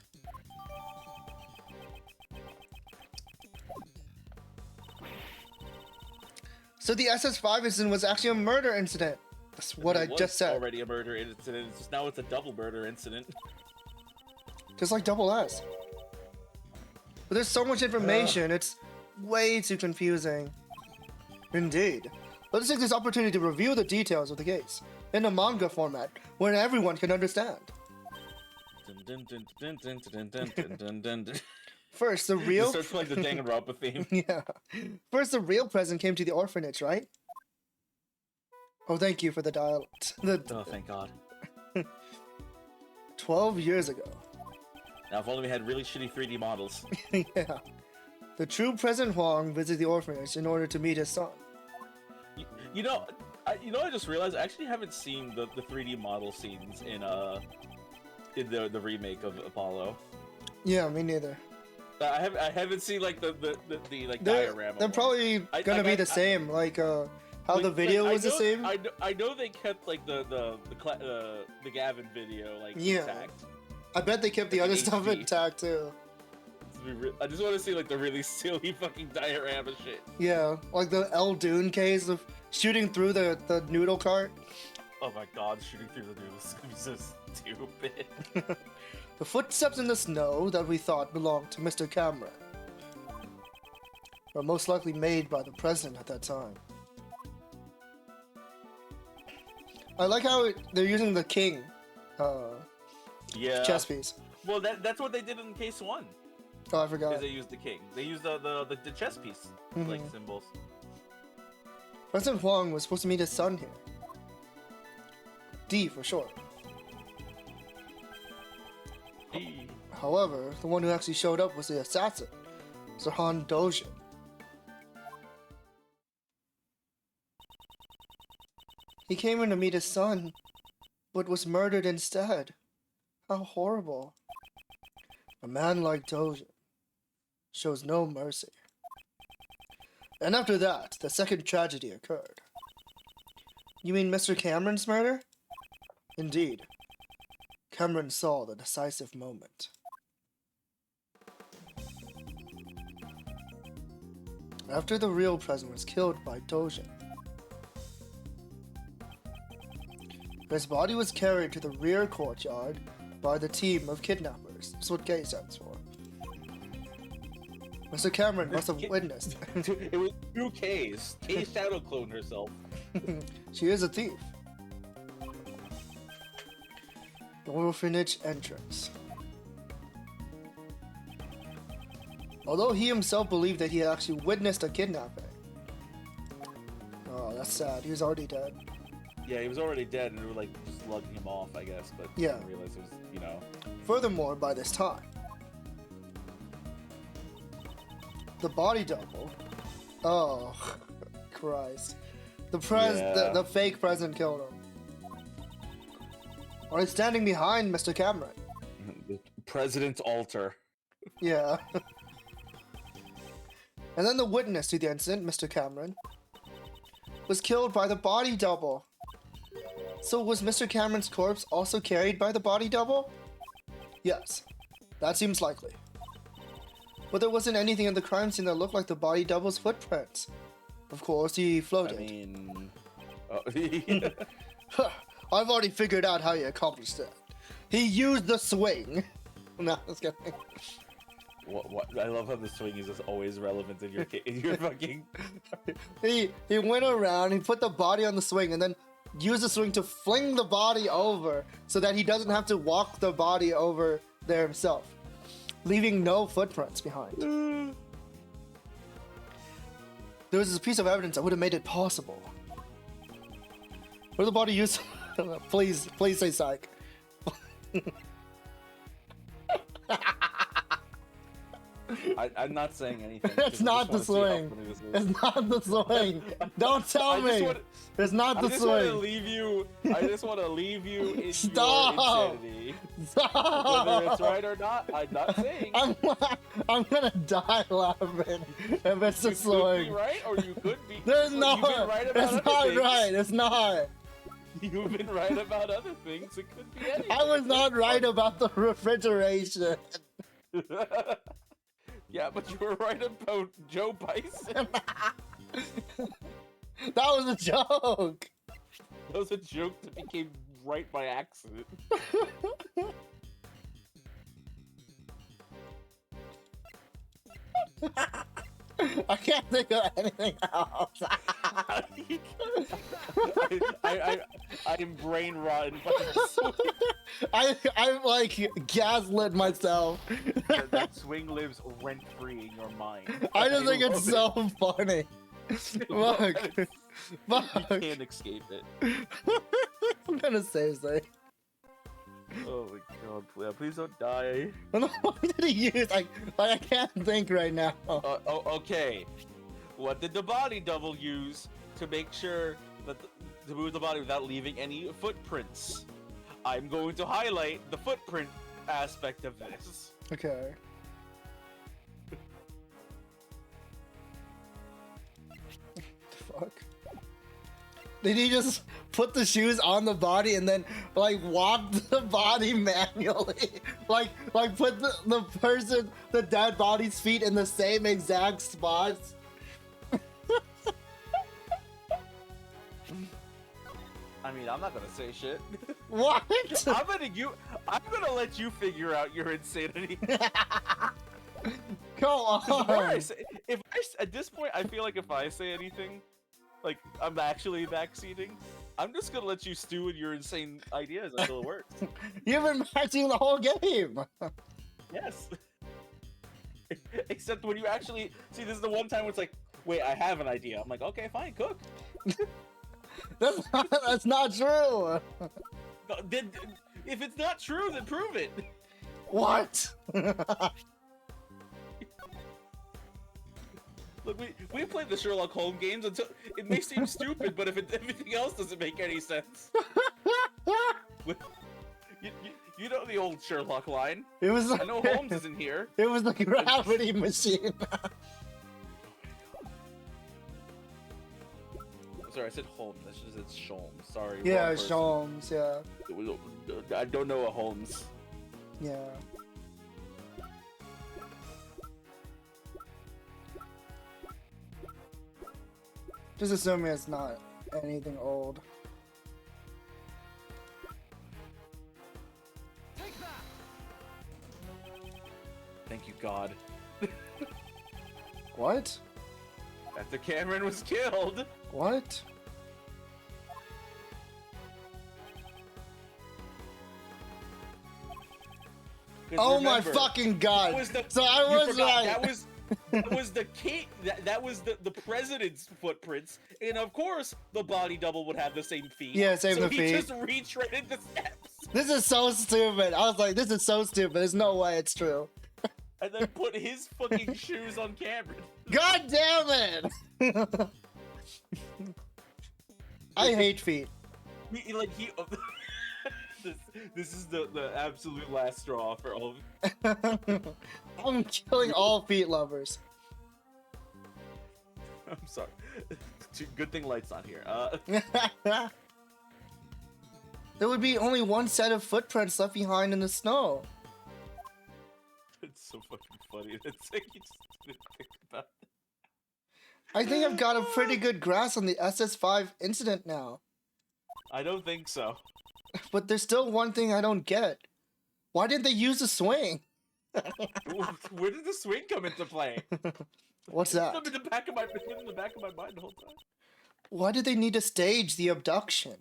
So the SS5 incident was actually a murder incident. That's what I just said. Already a murder incident. It's just now it's a double murder incident. Just like double S. But there's so much information, it's way too confusing. Indeed. Let us take this opportunity to review the details of the case in a manga format where everyone can understand. First, the real... Starts playing the Danganronpa theme. Yeah. First, the real president came to the orphanage, right? Oh, thank you for the dial. Oh, thank God. 12 years ago. Now, if only we had really shitty 3D models. Yeah. The true President Huang visited the orphanage in order to meet his son. You know, I just realized I actually haven't seen the 3D model scenes in the remake of Apollo. Yeah, me neither. I haven't seen like the diorama. They're probably gonna be the same, like how the video was the same. I know they kept like the Gavin video like intact. I bet they kept the other stuff intact too. I just want to see like the really silly fucking diorama shit. Yeah, like the El Dune case of shooting through the noodle cart. Oh my God, shooting through the noodles is gonna be so stupid. The footsteps in the snow that we thought belonged to Mr. Cameron were most likely made by the president at that time. I like how they're using the king chess piece. Well, that's what they did in case 1. Oh, I forgot. Because they used the king. They used the chess piece like symbols. President Huang was supposed to meet his son here. D for short. However, the one who actually showed up was the assassin, Zerhan Dojin. He came in to meet his son, but was murdered instead. How horrible. A man like Dojin shows no mercy. And after that, the second tragedy occurred. You mean Mr. Cameron's murder? Indeed. Cameron saw the decisive moment. After the real president was killed by Dojin, his body was carried to the rear courtyard by the team of kidnappers. That's what K stands for. Mr. Cameron must have witnessed. It was 2 Ks. K shadow cloned herself. She is a thief. The orphanage entrance. Although he himself believed that he had actually witnessed a kidnapping. Oh, that's sad. He was already dead. Yeah, he was already dead, and they were like just lugging him off, I guess. But yeah, I didn't realize it was, you know. Furthermore, by this time, the body double. Oh, Christ. The fake president killed him. Or he's standing behind Mr. Cameron. The president's altar. Yeah. And then the witness to the incident, Mr. Cameron, was killed by the body double. So was Mr. Cameron's corpse also carried by the body double? Yes, that seems likely. But there wasn't anything in the crime scene that looked like the body double's footprints. Of course, he floated. I mean... I've already figured out how he accomplished that. He used the swing. No, just kidding. What? I love how the swing is just always relevant in your fucking... He went around, he put the body on the swing, and then used the swing to fling the body over so that he doesn't have to walk the body over there himself, leaving no footprints behind. There was this piece of evidence that would have made it possible. Where the body used... Please say psych. I'm not saying anything. It's not the swing. It's not the swing. Don't tell me. It's not the swing. I just want to leave you in Stop. your insanity. Stop. Whether it's right or not, I'm not saying. I'm gonna die laughing if it's the swing. You could be right, or you could be. There's no. You've been right about It's other not things. right. It's not. You've been right about other things. It could be anything. I was not right about the refrigeration. Yeah, but you were right about Joe Bison. That was a joke. That was a joke that became right by accident. I can't think of anything else. I'm brain rotten. I'm like gaslit myself. That swing lives rent free in your mind. I just think it's so funny. Look, You can't escape it. I'm gonna save say. Oh my god, please don't die. What did he use? I can't think right now. Okay. What did the body double use to make sure that to move the body without leaving any footprints? I'm going to highlight the footprint aspect of this. Okay. Fuck. Did he just put the shoes on the body and then like walk the body manually? like put the dead body's feet in the same exact spots? I mean, I'm not gonna say shit. What? I'm gonna let you figure out your insanity. Come on. At this point, I feel like if I say anything, like I'm actually backseating, I'm just gonna let you stew in your insane ideas until it works. You've been backseating the whole game. Yes. Except when you actually see, this is the one time where it's like, wait, I have an idea. I'm like, okay, fine, cook. That's not true. No, then, if it's not true, then prove it. What? Look, we played the Sherlock Holmes games until it may seem stupid, but if everything else doesn't make any sense. You know the old Sherlock line. It was. I know Holmes isn't here. It was the gravity machine. Sorry, I said Holmes. That's just it's Sholmes. Sorry. Yeah, wrong person. Sholmes. Yeah. I don't know a Holmes. Yeah. Just assuming it's not anything old. Thank you, God. What? After Cameron was killed. What? Oh my fucking god! So I was like, that was the king. That was the president's footprints, and of course the body double would have the same feet. Yeah, same so the he feet. just retreaded the steps. This is so stupid. I was like, this is so stupid. There's no way it's true. And then put his fucking shoes on Cameron. God damn it! I hate feet. He this is the absolute last straw for all of I'm killing all feet lovers. I'm sorry. Good thing lights on here. There would be only one set of footprints left behind in the snow. It's so fucking funny. It's like you just didn't think about it. I think I've got a pretty good grasp on the SS5 incident now. I don't think so. But there's still one thing I don't get. Why didn't they use the swing? Where did the swing come into play? What's that? It's been in the back of my mind the whole time. Why did they need to stage the abduction?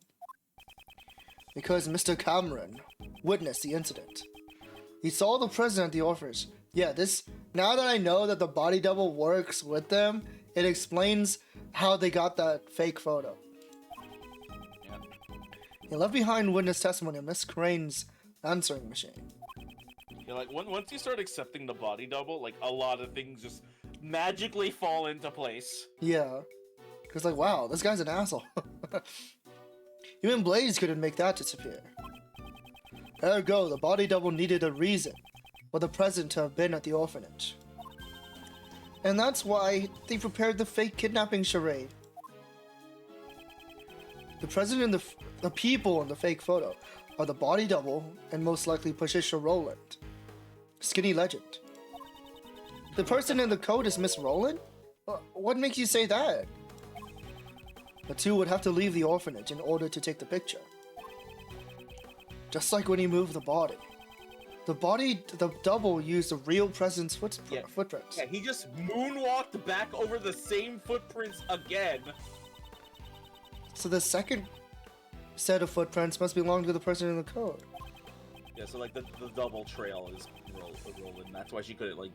Because Mr. Cameron witnessed the incident. He saw the president at the orphanage. Yeah, now that I know that the body double works with them, it explains how they got that fake photo. Yeah. He left behind witness testimony of Miss Crane's answering machine. Yeah, like once you start accepting the body double, like a lot of things just magically fall into place. Yeah. Because like, wow, this guy's an asshole. Even Blaze couldn't make that disappear. Ergo, the body double needed a reason for the president to have been at the orphanage. And that's why they prepared the fake kidnapping charade. The president and the people in the fake photo are the body double and most likely Patricia Rowland. Skinny legend. The person in the code is Miss Rowland? What makes you say that? The two would have to leave the orphanage in order to take the picture. Just like when he moved the body. The double used the real president's footprints. Yeah, he just moonwalked back over the same footprints again. So the second set of footprints must belong to the person in the code. Yeah, so like the double trail is rolling. That's why she couldn't like.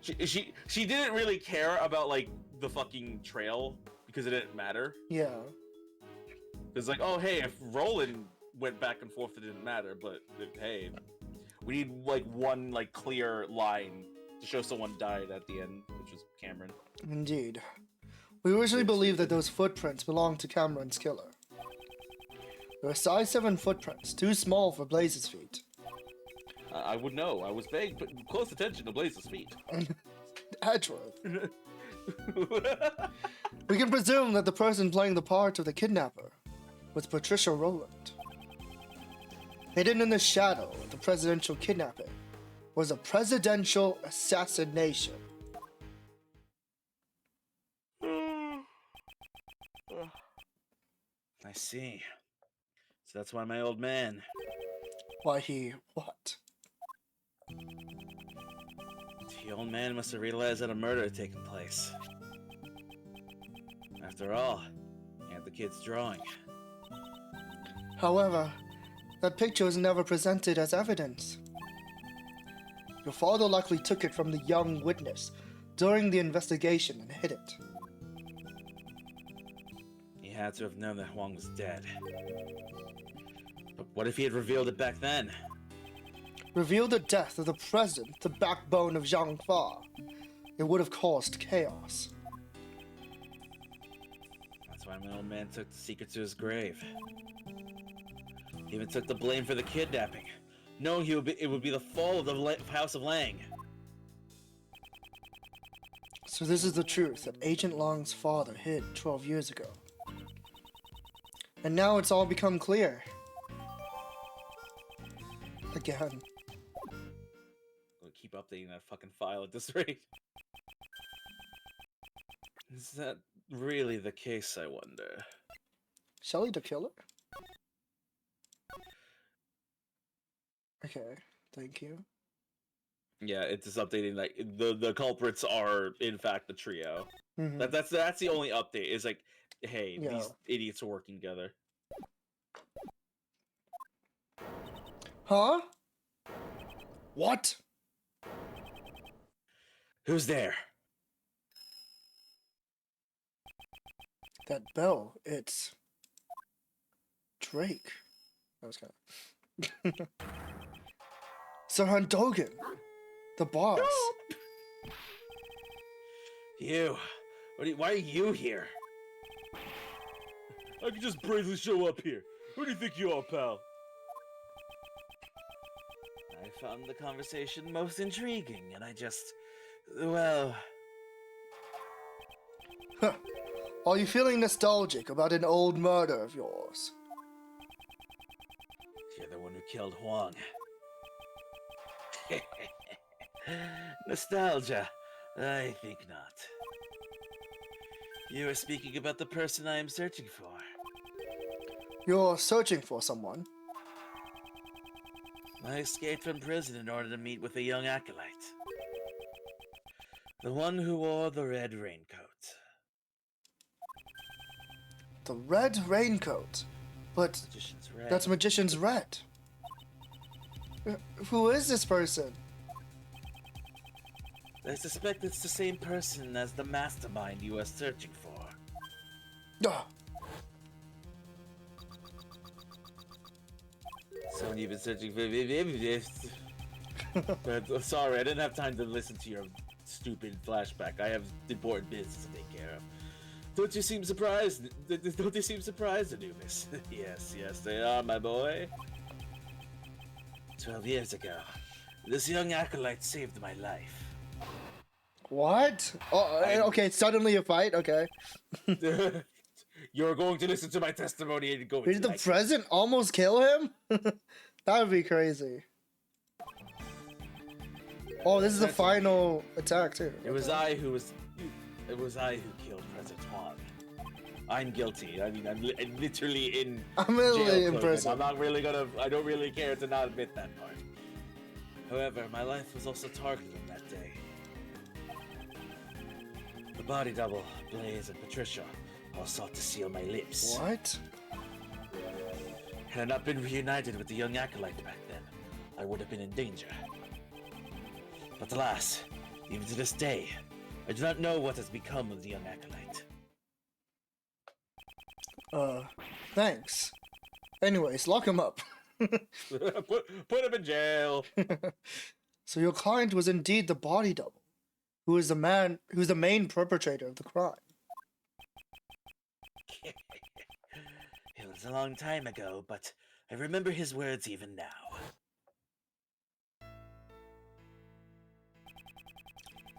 She didn't really care about like the fucking trail because it didn't matter. Yeah. It's like, oh hey, if Roland went back and forth, it didn't matter. But hey, we need like one like clear line to show someone died at the end, which was Cameron. Indeed. We originally believed that those footprints belonged to Cameron's killer. They were size 7 footprints, too small for Blaze's feet. I would know. I was paying close attention to Blaze's feet. Edgeworth. We can presume that the person playing the part of the kidnapper was Patricia Rowland. Hidden in the shadow of the presidential kidnapping was a presidential assassination. I see. So that's why my old man... Why he... what? The old man must have realized that a murder had taken place. After all, he had the kid's drawing. However, that picture was never presented as evidence. Your father likely took it from the young witness during the investigation and hid it. He had to have known that Huang was dead. But what if he had revealed it back then? Reveal the death of the president, the backbone of Zhang Fa. It would have caused chaos. That's why my old man took the secret to his grave. He even took the blame for the kidnapping, knowing it would be the fall of the House of Lang. So this is the truth that Agent Long's father hid 12 years ago. And now it's all become clear. Again. We'll keep updating that fucking file at this rate. Is that really the case, I wonder? Shelly the killer? Okay, thank you. Yeah, it's just updating like the culprits are in fact the trio. Mm-hmm. That's the only update. Is like, hey, these idiots are working together. Huh? What? Who's there? That bell, it's Drake. That was kind of... Sir Dogan, the boss. You. Why are you here? I could just bravely show up here. Who do you think you are, pal? I found the conversation most intriguing, and I just... Well... Huh. Are you feeling nostalgic about an old murder of yours? You're the one who killed Huang. Nostalgia? I think not. You are speaking about the person I am searching for. You're searching for someone. I escaped from prison in order to meet with a young acolyte. The one who wore the red raincoat. The red raincoat? But Magician's red. that's Magician's Red. Who is this person? I suspect it's the same person as the mastermind you are searching for. Ah, Someone you've been searching for. Sorry, I didn't have time to listen to your stupid flashback. I have important business to take care of. Don't you seem surprised? Don't you seem surprised, Anubis? Yes, they are, my boy. 12 years ago, this young acolyte saved my life. what? Oh, okay, suddenly a fight? Okay. You're going to listen to my testimony and go. Did the president almost kill him? That would be crazy. Oh, this is the final attack too. It was I who killed President Huang. I'm guilty. I mean, I'm literally in. I'm literally jail in clothing. prison. I'm not really gonna. I don't really care to not admit that part. However, my life was also targeted on that day. The body double, Blaze, and Patricia all sought to seal my lips. What? Had I not been reunited with the young acolyte back then, I would have been in danger. But alas, even to this day, I do not know what has become of the young acolyte. Thanks. Anyways, lock him up. put him in jail. So your client was indeed the body double, who's the main perpetrator of the crime. It was a long time ago, but I remember his words even now.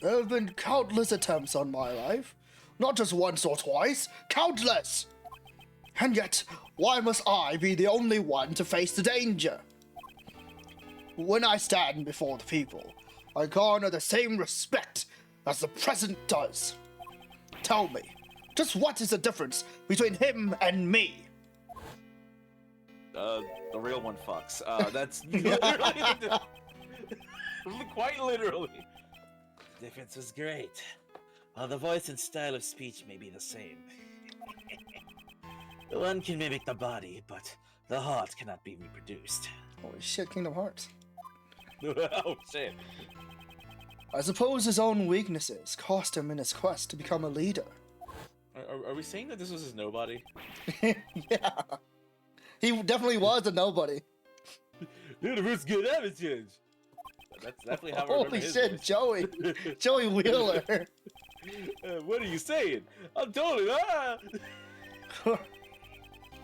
There have been countless attempts on my life. Not just once or twice, countless! And yet, why must I be the only one to face the danger? When I stand before the people, I garner the same respect as the president does. Tell me, just what is the difference between him and me? The real one fucks. That's literally quite literally. The difference was great. While the voice and style of speech may be the same. The one can mimic the body, but the heart cannot be reproduced. Holy shit, Kingdom Hearts. Oh shit. I suppose his own weaknesses cost him in his quest to become a leader. Are we saying that this was his nobody? Yeah. He definitely was a nobody. Universe good amateurs. That's definitely how I remember Holy his shit, voice. Joey. Joey Wheeler. What are you saying? I'm totally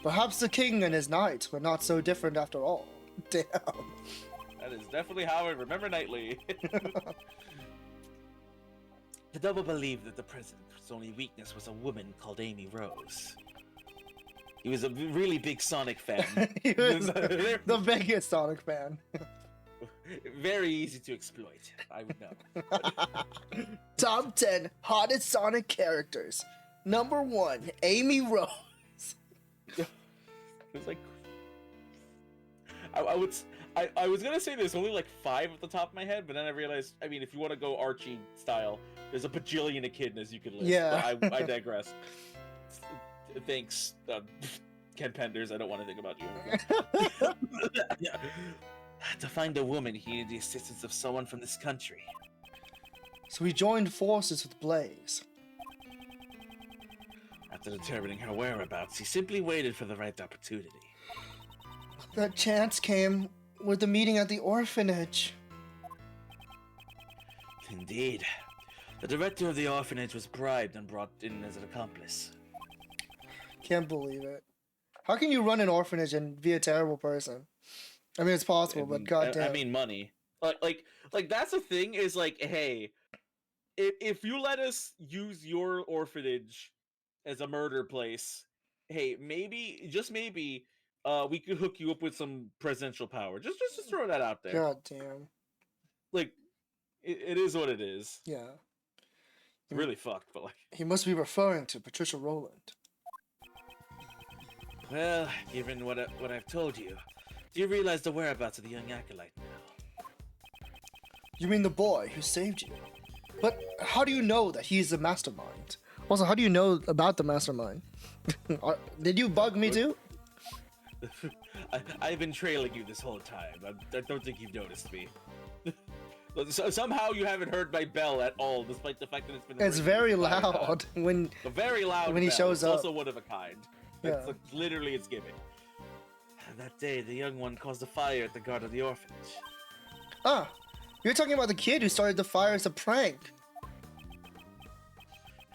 Perhaps the king and his knights were not so different after all. Damn. That is definitely how I remember Knightley. The double believed that the president's only weakness was a woman called Amy Rose. He was a really big Sonic fan. He was the biggest Sonic fan. Very easy to exploit, I would know. Top 10 hottest Sonic characters. Number 1, Amy Rose. It was like... I was gonna say there's only like 5 at the top of my head, but then I realized, I mean, if you want to go Archie style, there's a bajillion echidnas you could list. Yeah. But I digress. Thanks, Ken Penders, I don't want to think about you. To find a woman, he needed the assistance of someone from this country. So he joined forces with Blaze. After determining her whereabouts, he simply waited for the right opportunity. That chance came with the meeting at the orphanage. Indeed. The director of the orphanage was bribed and brought in as an accomplice. Can't believe it. How can you run an orphanage and be a terrible person? I mean, it's possible, but goddamn. I mean, money. Like that's the thing is like, hey, if you let us use your orphanage as a murder place, hey, maybe just maybe, we could hook you up with some presidential power. Just throw that out there. Goddamn. Like, it is what it is. Yeah. It's really fucked, but like. He must be referring to Patricia Rowland. Well, given what I've told you, do you realize the whereabouts of the young acolyte now? You mean the boy who saved you? But how do you know that he's the mastermind? Also, how do you know about the mastermind? Did you bug me too? I've been trailing you this whole time. I don't think you've noticed me. So, somehow you haven't heard my bell at all, despite the fact that it's been. It's very loud when. Very loud when he bell. shows It's up. Also one of a kind. Yeah. It's like, literally its gimmick. That day, the young one caused a fire at the guard of the orphanage. Ah, you're talking about the kid who started the fire as a prank.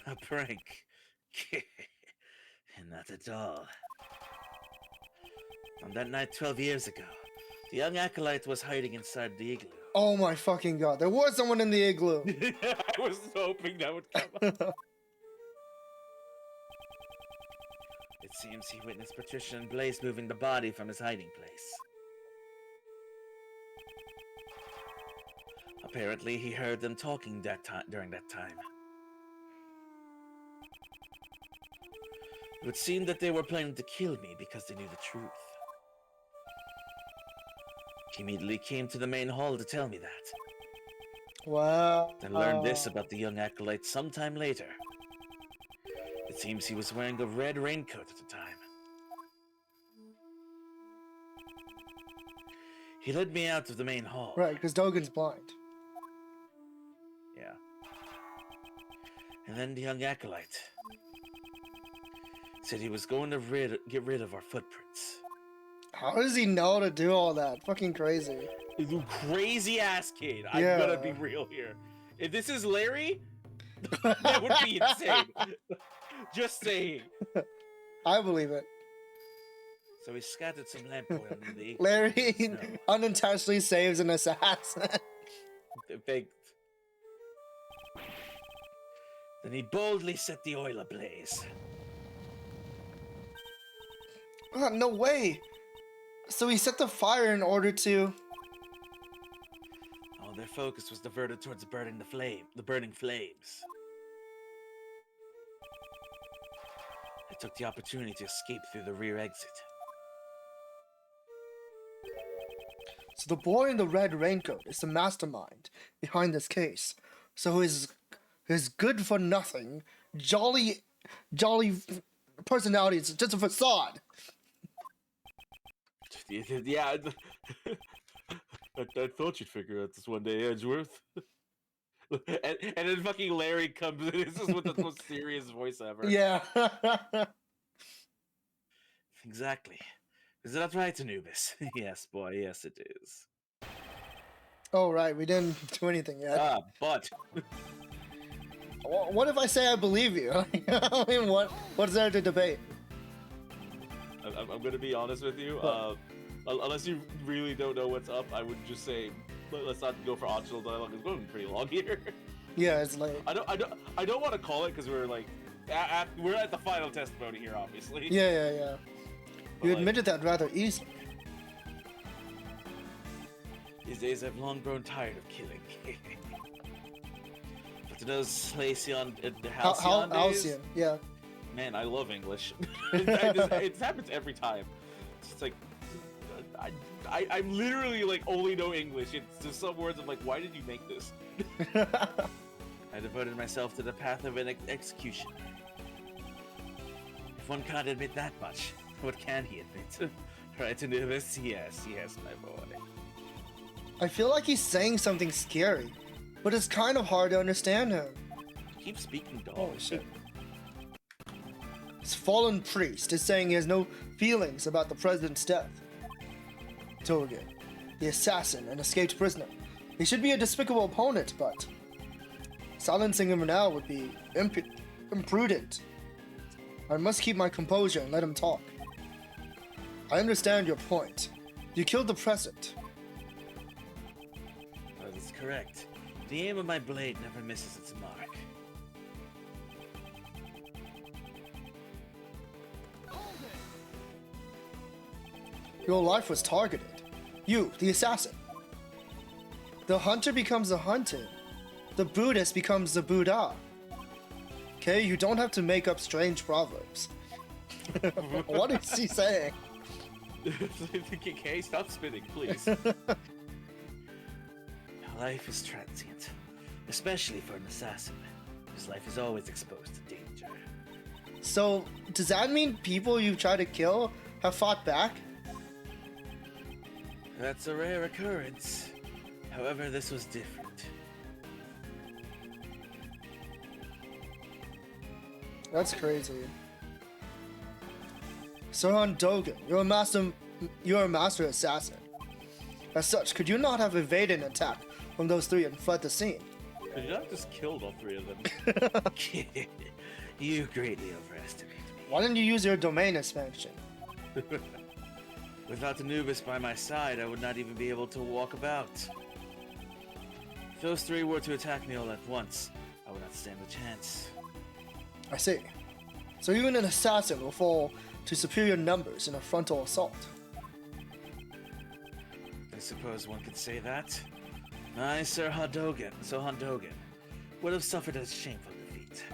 A prank? Not at all. On that night 12 years ago, the young acolyte was hiding inside the igloo. Oh my fucking god, there was someone in the igloo. I was hoping that would come up. It seems he witnessed Patricia and Blaze moving the body from his hiding place. Apparently, he heard them talking during that time. It would seem that they were planning to kill me because they knew the truth. He immediately came to the main hall to tell me that. Wow. I learned this about the young acolyte sometime later. It seems he was wearing a red raincoat at the time. He led me out of the main hall. Right, because Dogen's blind. Yeah. And then the young acolyte said he was going to get rid of our footprints. How does he know to do all that? Fucking crazy. He's a crazy ass kid. I'm Yeah. gonna be real here. If this is Larry, that would be insane. Just saying. I believe it. So he scattered some lamp oil in the igloo. Larry Snow. unintentionally saves an assassin. Baked. Then he boldly set the oil ablaze. No way. So he set the fire in order to. All their focus was diverted towards burning the burning flames. I took the opportunity to escape through the rear exit. So the boy in the red raincoat is the mastermind behind this case. So his good for nothing, jolly personality is just a facade. Yeah, I thought you'd figure out this one day, Edgeworth. and then fucking Larry comes in. This is with the most serious voice ever. Yeah. Exactly. Is that right, Anubis? Yes, boy, yes it is. Oh, right, we didn't do anything yet. But... What if I say I believe you? I mean, what's there to debate? I'm gonna be honest with you. Unless you really don't know what's up, I would just say let's not go for optional dialogue. It's going pretty long here. Yeah, it's late. I don't want to call it because we're like we're at the final testimony here, obviously. Yeah. But, You like, admitted that rather easily. These days I've long grown tired of killing. But to those Halcyon days, Halcyon, yeah. man, I love English. It happens every time. It's like I'm literally like only know English. It's just some words I'm like, why did you make this? I devoted myself to the path of an execution. If one can't admit that much, what can he admit? Right, Anubis? Yes, my boy. I feel like he's saying something scary, but it's kind of hard to understand him. Keep speaking, dog. Holy shit. This fallen priest is saying he has no feelings about the president's death. Toge, the assassin and escaped prisoner. He should be a despicable opponent, but silencing him now would be imprudent. I must keep my composure and let him talk. I understand your point. You killed the present. That is correct. The aim of my blade never misses its mark. Your life was targeted. You, the assassin. The hunter becomes the hunted. The Buddhist becomes the Buddha. Okay, you don't have to make up strange proverbs. What is he saying? Okay, stop spinning, please. Life is transient, especially for an assassin, whose life is always exposed to danger. So, does that mean people you try to kill have fought back? That's a rare occurrence. However, this was different. That's crazy. Sohan Dogen, you're a master assassin. As such, could you not have evaded an attack from those three and fled the scene? Could you not just killed all three of them? You greatly overestimate me. Why didn't you use your domain expansion? Without Anubis by my side, I would not even be able to walk about. If those three were to attack me all at once, I would not stand a chance. I see. So even an assassin will fall to superior numbers in a frontal assault. I suppose one could say that. I, Sohan Dogen, would have suffered a shameful defeat.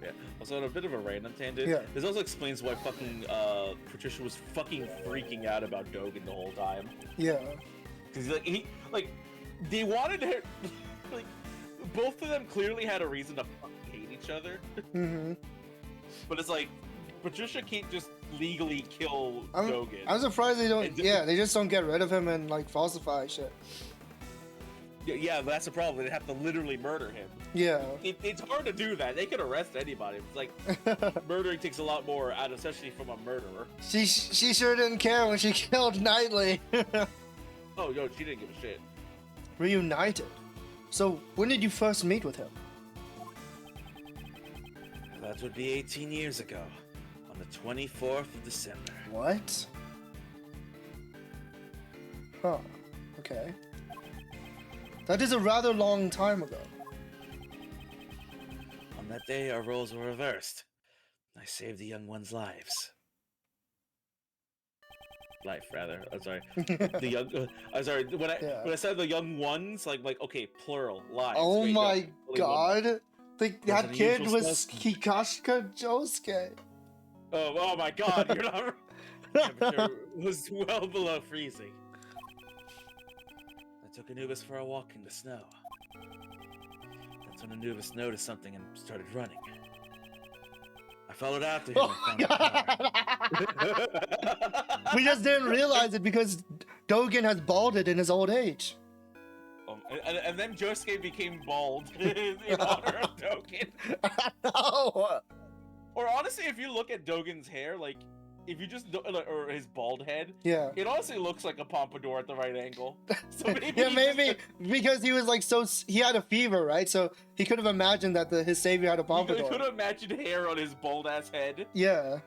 Yeah. Also, on a bit of a random tangent, Yeah. this also explains why fucking Patricia was fucking freaking out about Dogen the whole time. Yeah. Because they wanted her, like, both of them clearly had a reason to fucking hate each other. Mm-hmm. But it's like, Patricia can't just legally kill Dogen. I'm surprised they don't. And- Yeah, they just don't get rid of him and like falsify shit. Yeah, that's the problem. They have to literally murder him. Yeah. It's hard to do that. They could arrest anybody. It's like murdering takes a lot more out, especially from a murderer. She sure didn't care when she killed Knightley. Oh, yo, she didn't give a shit. Reunited. So when did you first meet with him? That would be 18 years ago, on the 24th of December. What? Huh. Okay. That is a rather long time ago. On that day, our roles were reversed. I saved the young ones' lives. Life, rather. I'm sorry. The young. I'm sorry. When I said the young ones, like okay, plural lives. Oh Wait, no, my only one. god. That an kid unusual was specimen. Hikashika Josuke. Oh my god, you're not. Temperature was well below freezing. I took Anubis for a walk in the snow. That's when Anubis noticed something and started running. I followed after him and found the car. We just didn't realize it because Dogen has balded in his old age. And then Josuke became bald in honor of Dogen. No. Or honestly, if you look at Dogen's hair, like if you just or his bald head, Yeah. it honestly looks like a pompadour at the right angle. So maybe Yeah, he maybe because he was like he had a fever, right? So he could have imagined that his savior had a You pompadour. could have imagined hair on his bald ass head. Yeah.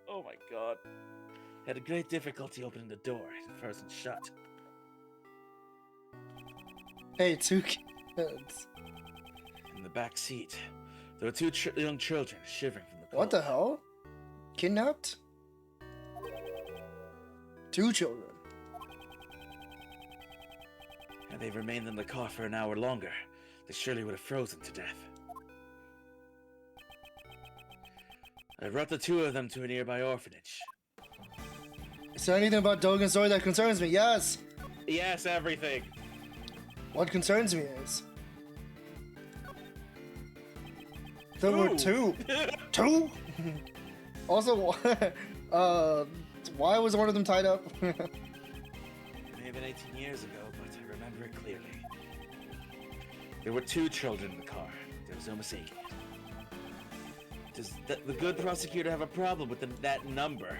Oh my god. Had a great difficulty opening the door. It frozen shut. Hey, two kids. In the back seat, there were two young children shivering from the cold. What the hell? Kidnapped? Two children. Had they remained in the car for an hour longer, they surely would have frozen to death. I brought the two of them to a nearby orphanage. Is there anything about Dogen's story that concerns me? Yes. Yes, everything. What concerns me is there were two. Two? Also, why was one of them tied up? It may have been 18 years ago, but I remember it clearly. There were two children in the car. There was no mistaking it. Does the good prosecutor have a problem with that number?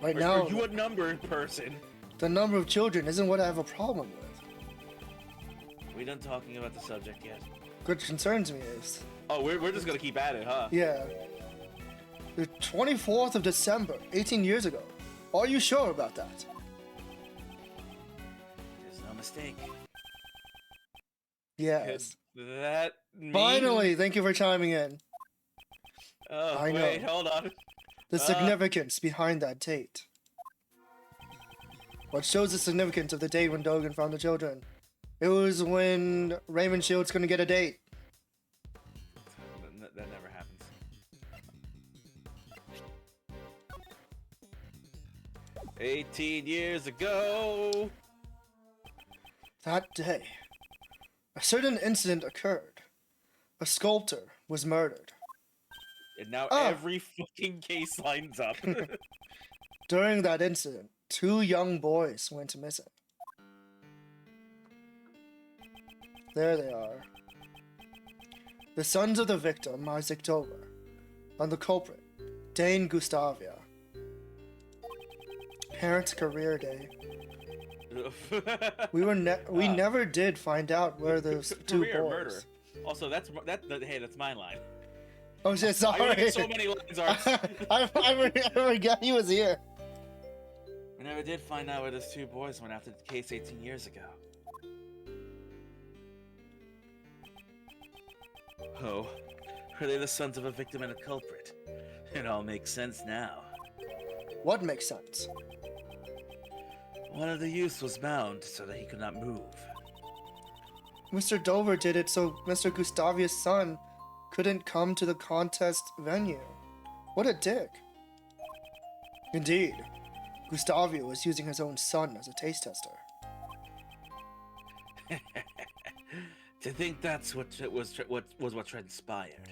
Right Are now, you a number person? the number of children isn't what I have a problem with. Are we done talking about the subject yet? What concerns me is, Oh, we're just gonna keep at it, huh? yeah, The 24th of December, 18 years ago. Are you sure about that? There's no mistake. Yes. Could that mean... Finally, thank you for chiming in. Oh, I wait, know. hold on. The significance behind that date. What shows the significance of the date when Dogen found the children? It was when Raymond Shields couldn't get a date. That never happens. "18 years ago." That day, a certain incident occurred. A sculptor was murdered. And now Oh. every fucking case lines up. During that incident, 2 young boys went missing. There they are. The sons of the victim, Isaac Dover, and the culprit, Dane Gustavia. Parents' career day. We never did find out where those 2 Career boys. murder. Also, that's my line. Oh shit! I Sorry. read so many lines, Arts. I forgot he was here. We never did find out where those 2 boys went after the case 18 years ago. Oh, are they the sons of a victim and a culprit? It all makes sense now. What makes sense? One of the youths was bound so that he could not move. Mr. Dover did it so Mr. Gustavia's son couldn't come to the contest venue. What a dick. Indeed, Gustavia was using his own son as a taste tester. To think that's what transpired.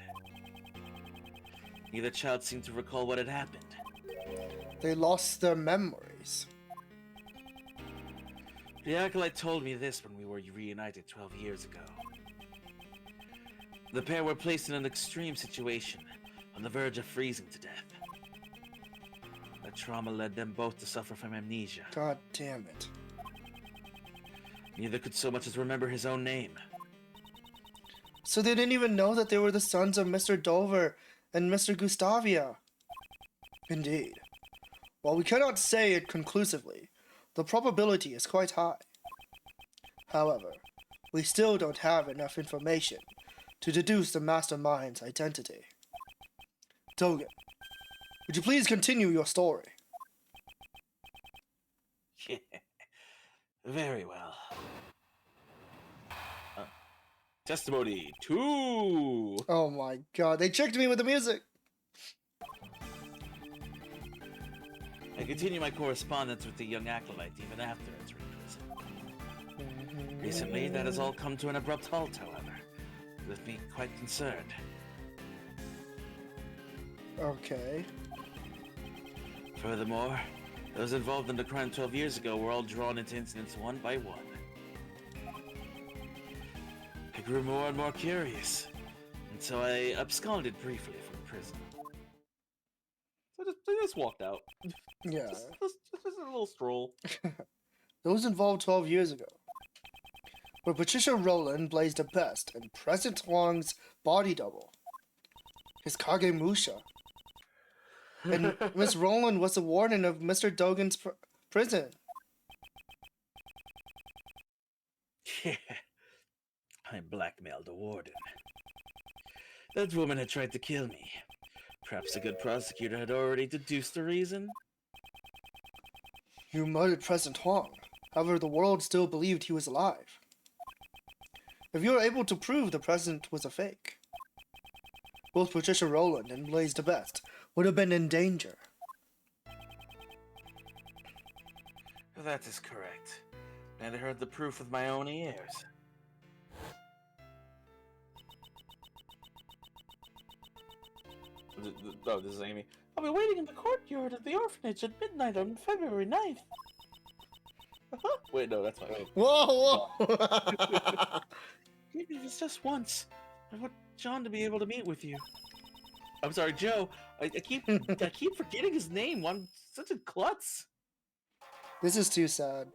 Neither child seemed to recall what had happened. They lost their memories. The acolyte told me this when we were reunited 12 years ago. The pair were placed in an extreme situation, on the verge of freezing to death. The trauma led them both to suffer from amnesia. God damn it. Neither could so much as remember his own name. So they didn't even know that they were the sons of Mr. Dover and Mr. Gustavia. Indeed. While we cannot say it conclusively, the probability is quite high. However, we still don't have enough information to deduce the mastermind's identity. Dogen, would you please continue your story? Very well. Testimony 2. Oh my god, they tricked me with the music! I continue my correspondence with the young acolyte even after entering prison. Recently, that has all come to an abrupt halt, however, with me quite concerned. Okay. Furthermore, those involved in the crime 12 years ago were all drawn into incidents one by one. I grew more and more curious, and so I absconded briefly from prison. So they just walked out. Yeah. Just a little stroll. Those involved 12 years ago. Where Patricia Rowland blazed a best and President Huang's body double. His Kagemusha. And Miss Rowland was the warden of Mr. Dogen's prison. Yeah, I blackmailed a warden. That woman had tried to kill me. Perhaps a good prosecutor had already deduced the reason. You murdered President Huang. However, the world still believed he was alive. If you were able to prove the president was a fake, both Patricia Rowland and Blaze DeBest would have been in danger. That is correct. And I heard the proof with my own ears. Oh, this is Amy. I'll be waiting in the courtyard of the orphanage at midnight on February 9th. Wait, no, that's fine. Whoa, whoa! Even if it's just once. I want John to be able to meet with you. I'm sorry, Joe. I keep forgetting his name. I'm such a klutz. This is too sad.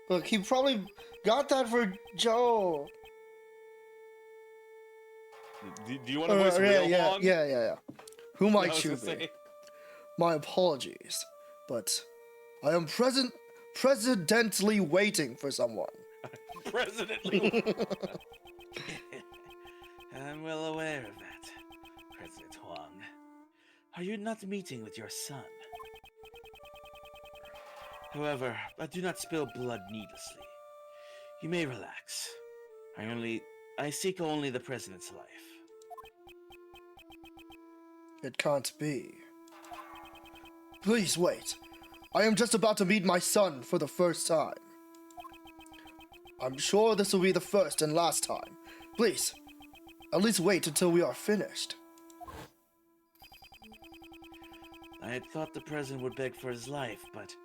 Look, he probably got that for Joe. Do you want to voice a real Huang? Yeah. Who might I was you gonna be? say. My apologies, but I am presidently waiting for someone. President I'm well aware of that, President Huang. Are you not meeting with your son? However, I do not spill blood needlessly. You may relax. I seek only the President's life. It can't be. Please wait. I am just about to meet my son for the first time. I'm sure this will be the first and last time. Please, at least wait until we are finished. I had thought the President would beg for his life, but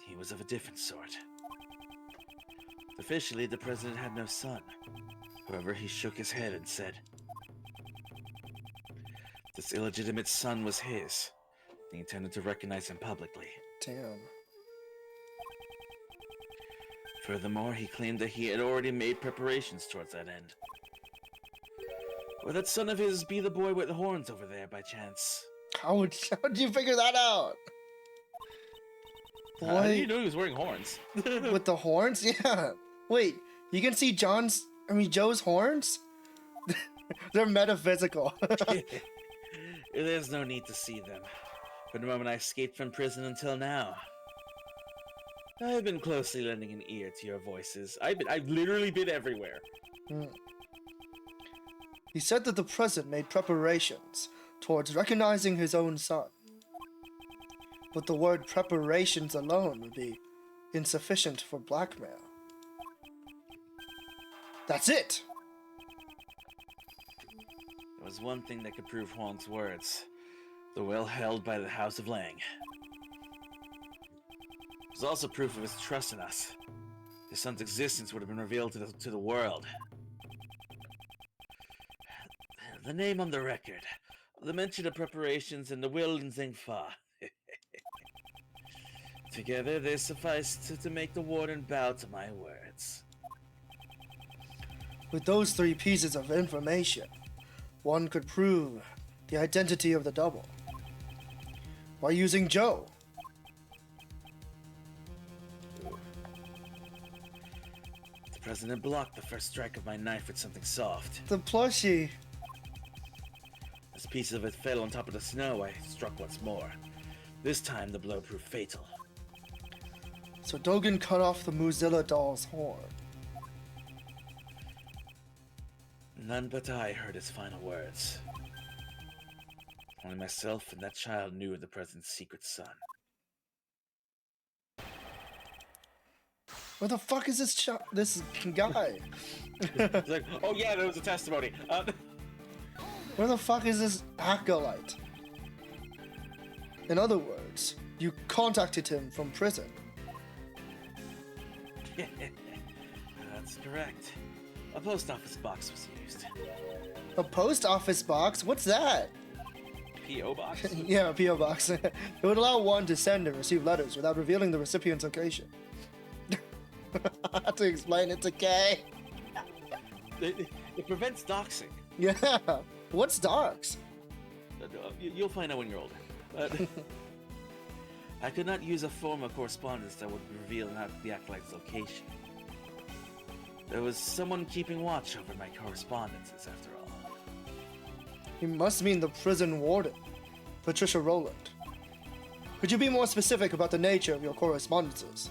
he was of a different sort. Officially, the President had no son. However, he shook his head and said, this illegitimate son was his. He intended to recognize him publicly. Damn. Furthermore, he claimed that he had already made preparations towards that end. Would that son of his be the boy with the horns over there by chance? How'd you figure that out? How did you Boy, know he was wearing horns? with the horns? Yeah. Wait, you can see Joe's horns? They're metaphysical. There's no need to see them. From the moment I escaped from prison until now, I've been closely lending an ear to your voices. I've literally been everywhere. He said that the president made preparations towards recognizing his own son. But the word preparations alone would be insufficient for blackmail. That's it! There was one thing that could prove Huang's words. The will held by the House of Lang. It was also proof of his trust in us. His son's existence would have been revealed to the world. The name on the record, the mention of preparations, and the will in Zingfa. Together, they sufficed to make the warden bow to my words. With those 3 pieces of information, one could prove the identity of the double by using Joe. The president blocked the first strike of my knife with something soft. The plushie. As pieces of it fell on top of the snow, I struck once more. This time, the blow proved fatal. So Dogen cut off the Muzilla doll's horn. None but I heard his final words. Only myself and that child knew of the president's secret son. Where the fuck is this guy? It's like, oh yeah, there was a testimony. Where the fuck is this acolyte? In other words, you contacted him from prison. That's correct. A post office box was used. A post office box? What's that? P.O. box? Yeah, a P.O. box. It would allow one to send and receive letters without revealing the recipient's location. I have to explain it to Kay. It prevents doxing. Yeah. What's docs? You'll find out when you're older. But I could not use a form of correspondence that would reveal the acolyte's location. There was someone keeping watch over my correspondences, after all. He must mean the prison warden, Patricia Rowland. Could you be more specific about the nature of your correspondences?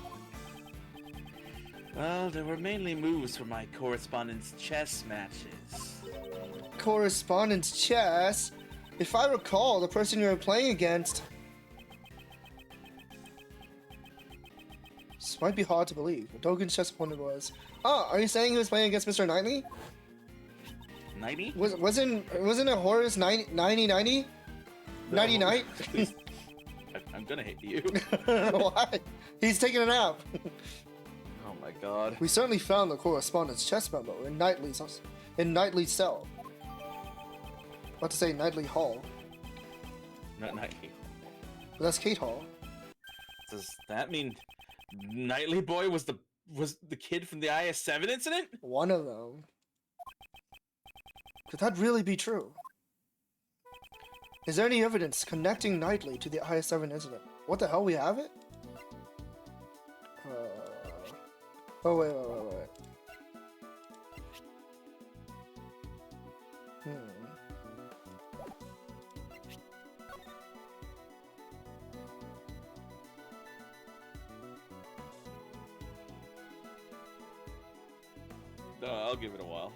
Well, there were mainly moves for my correspondence chess matches. Correspondence chess? If I recall, the person you were playing against... This might be hard to believe. Dogen's chess opponent was... Oh, are you saying he was playing against Mr. Knightley? 90? Wasn't it Horus 90? Nighty Night? I'm gonna hit you. Why? He's taking a nap. Oh my god. We certainly found the correspondence chess memo in Knightley's cell. About to say Knightley Hall, Not Nightly. but that's Kate Hall. Does that mean Nightly Boy was the kid from the IS-7 incident? One of them. Could that really be true? Is there any evidence connecting Knightley to the IS-7 incident? What the hell, we have it? Oh, wait. No, I'll give it a while.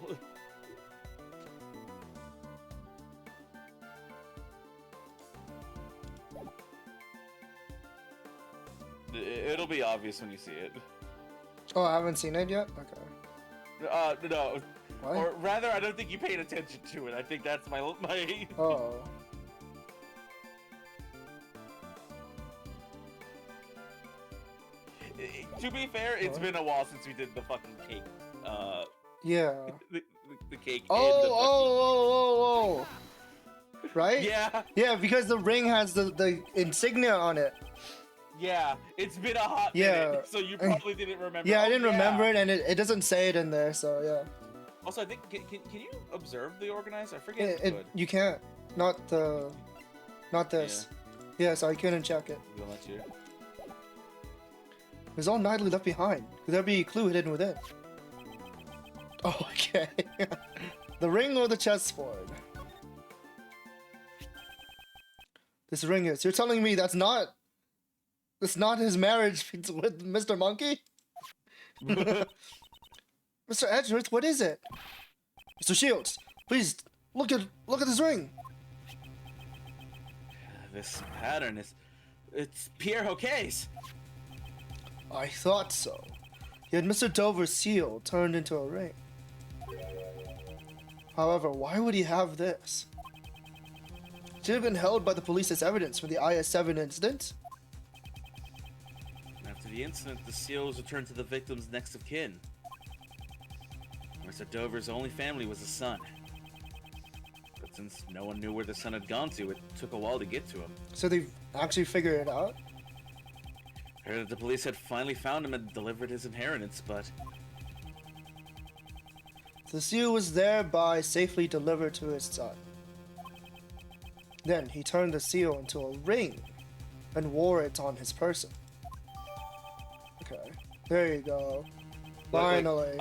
It'll be obvious when you see it. Oh, I haven't seen it yet? Okay. No. What? Or rather, I don't think you paid attention to it. I think that's my. Oh. To be fair, it's been a while since we did the fucking cake. Yeah. The cake. Oh. Right? Yeah. Yeah, because the ring has the insignia on it. Yeah, it's been a hot Yeah. minute, so you probably didn't remember. Yeah, I Oh, didn't remember it, and it doesn't say it in there, so yeah. Also, I think can you observe the organizer? I forget. If you could. You can't. Not this. Yeah, so I couldn't check it. We'll let you. It was all Knightley left behind. Could there be a clue hidden within? Oh, okay. The ring or the chessboard? This ring is. You're telling me that's not his marriage with Mr. Monkey? Mr. Edgeworth, what is it? Mr. Shields, please look at this ring. This pattern it's Pierre Hoquet's. I thought so. Yet Mr. Dover's seal turned into a ring. However, why would he have this? It should have been held by the police as evidence for the IS-7 incident. After the incident, the seal was returned to the victim's next of kin. Mr. Dover's only family was his son. But since no one knew where the son had gone to, it took a while to get to him. So they've actually figured it out? Heard that the police had finally found him and delivered his inheritance, but The seal was thereby safely delivered to his son. Then he turned the seal into a ring and wore it on his person. Okay, there you go. Finally.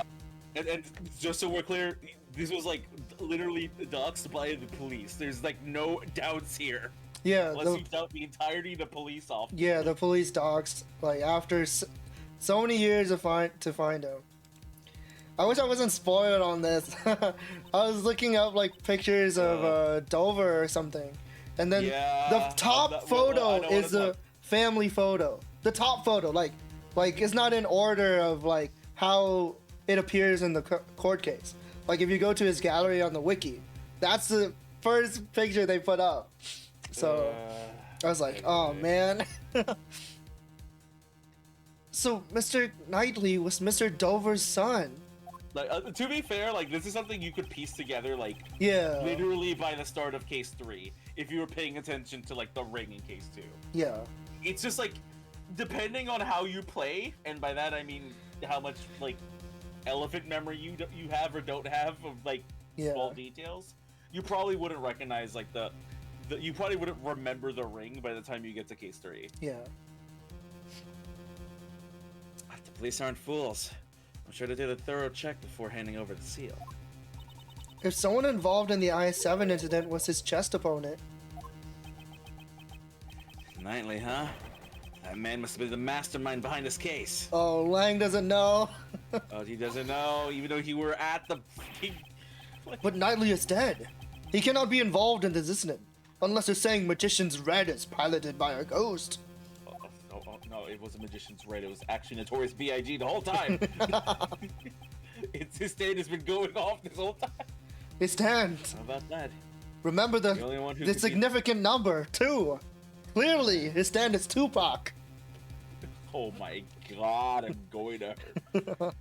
And just so we're clear, this was like literally doxed by the police. There's like no doubts here. Yeah, Unless you doubt the entirety of the police officer. yeah, the police doxed like after so many years to find him. I wish I wasn't spoiled on this. I was looking up like pictures of Dover or something, and then the top photo is the family photo. The top photo, like it's not in order of like how it appears in the court case. Like if you go to his gallery on the wiki, that's the first picture they put up. So I was like, oh man. So Mr. Knightley was Mr. Dover's son. Like to be fair, like this is something you could piece together, like literally by the start of case 3, if you were paying attention to like the ring in case 2. Yeah. It's just like depending on how you play, and by that I mean how much like elephant memory you have or don't have of like small details, you probably wouldn't recognize like you probably wouldn't remember the ring by the time you get to case 3. Yeah. the police aren't fools. I'm sure they did a thorough check before handing over the seal. If someone involved in the IS-7 incident was his chess opponent. Knightley, huh? That man must have been the mastermind behind this case. Oh, Lang doesn't know. Oh, he doesn't know, even though he were at the. But Knightley is dead. He cannot be involved in this incident, unless you're saying Magician's Red is piloted by a ghost. No, it was a Magician's Red. It was actually Notorious B.I.G. the whole time. His stand has been going off this whole time. His stand. How about that? Remember the only one who the could significant number, 2. Clearly, his stand is Tupac. Oh my god, I'm going to hurt.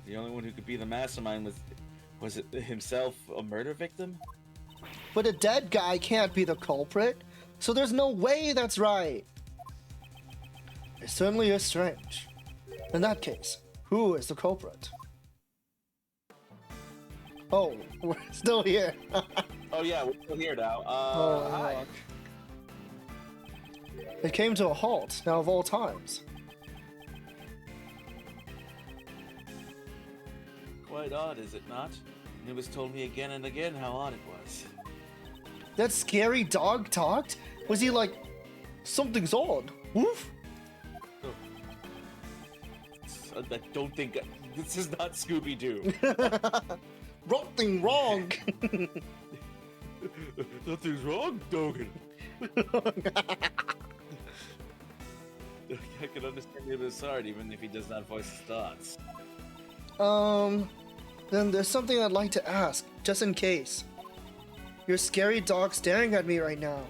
The only one who could be the mastermind was it himself a murder victim? But a dead guy can't be the culprit, so there's no way that's right. It certainly is strange. In that case, who is the culprit? Oh, we're still here. Oh yeah, we're still here now. Oh, Hi. look. It came to a halt, now of all times. Quite odd, is it not? It was told me again and again how odd it was. That scary dog talked? Was he like, something's odd? Woof? I don't think this is not Scooby-Doo. Something wrong. Nothing's wrong, Dogan. I can understand his heart even if he does not voice his thoughts. Then there's something I'd like to ask, just in case. Your scary dog staring at me right now.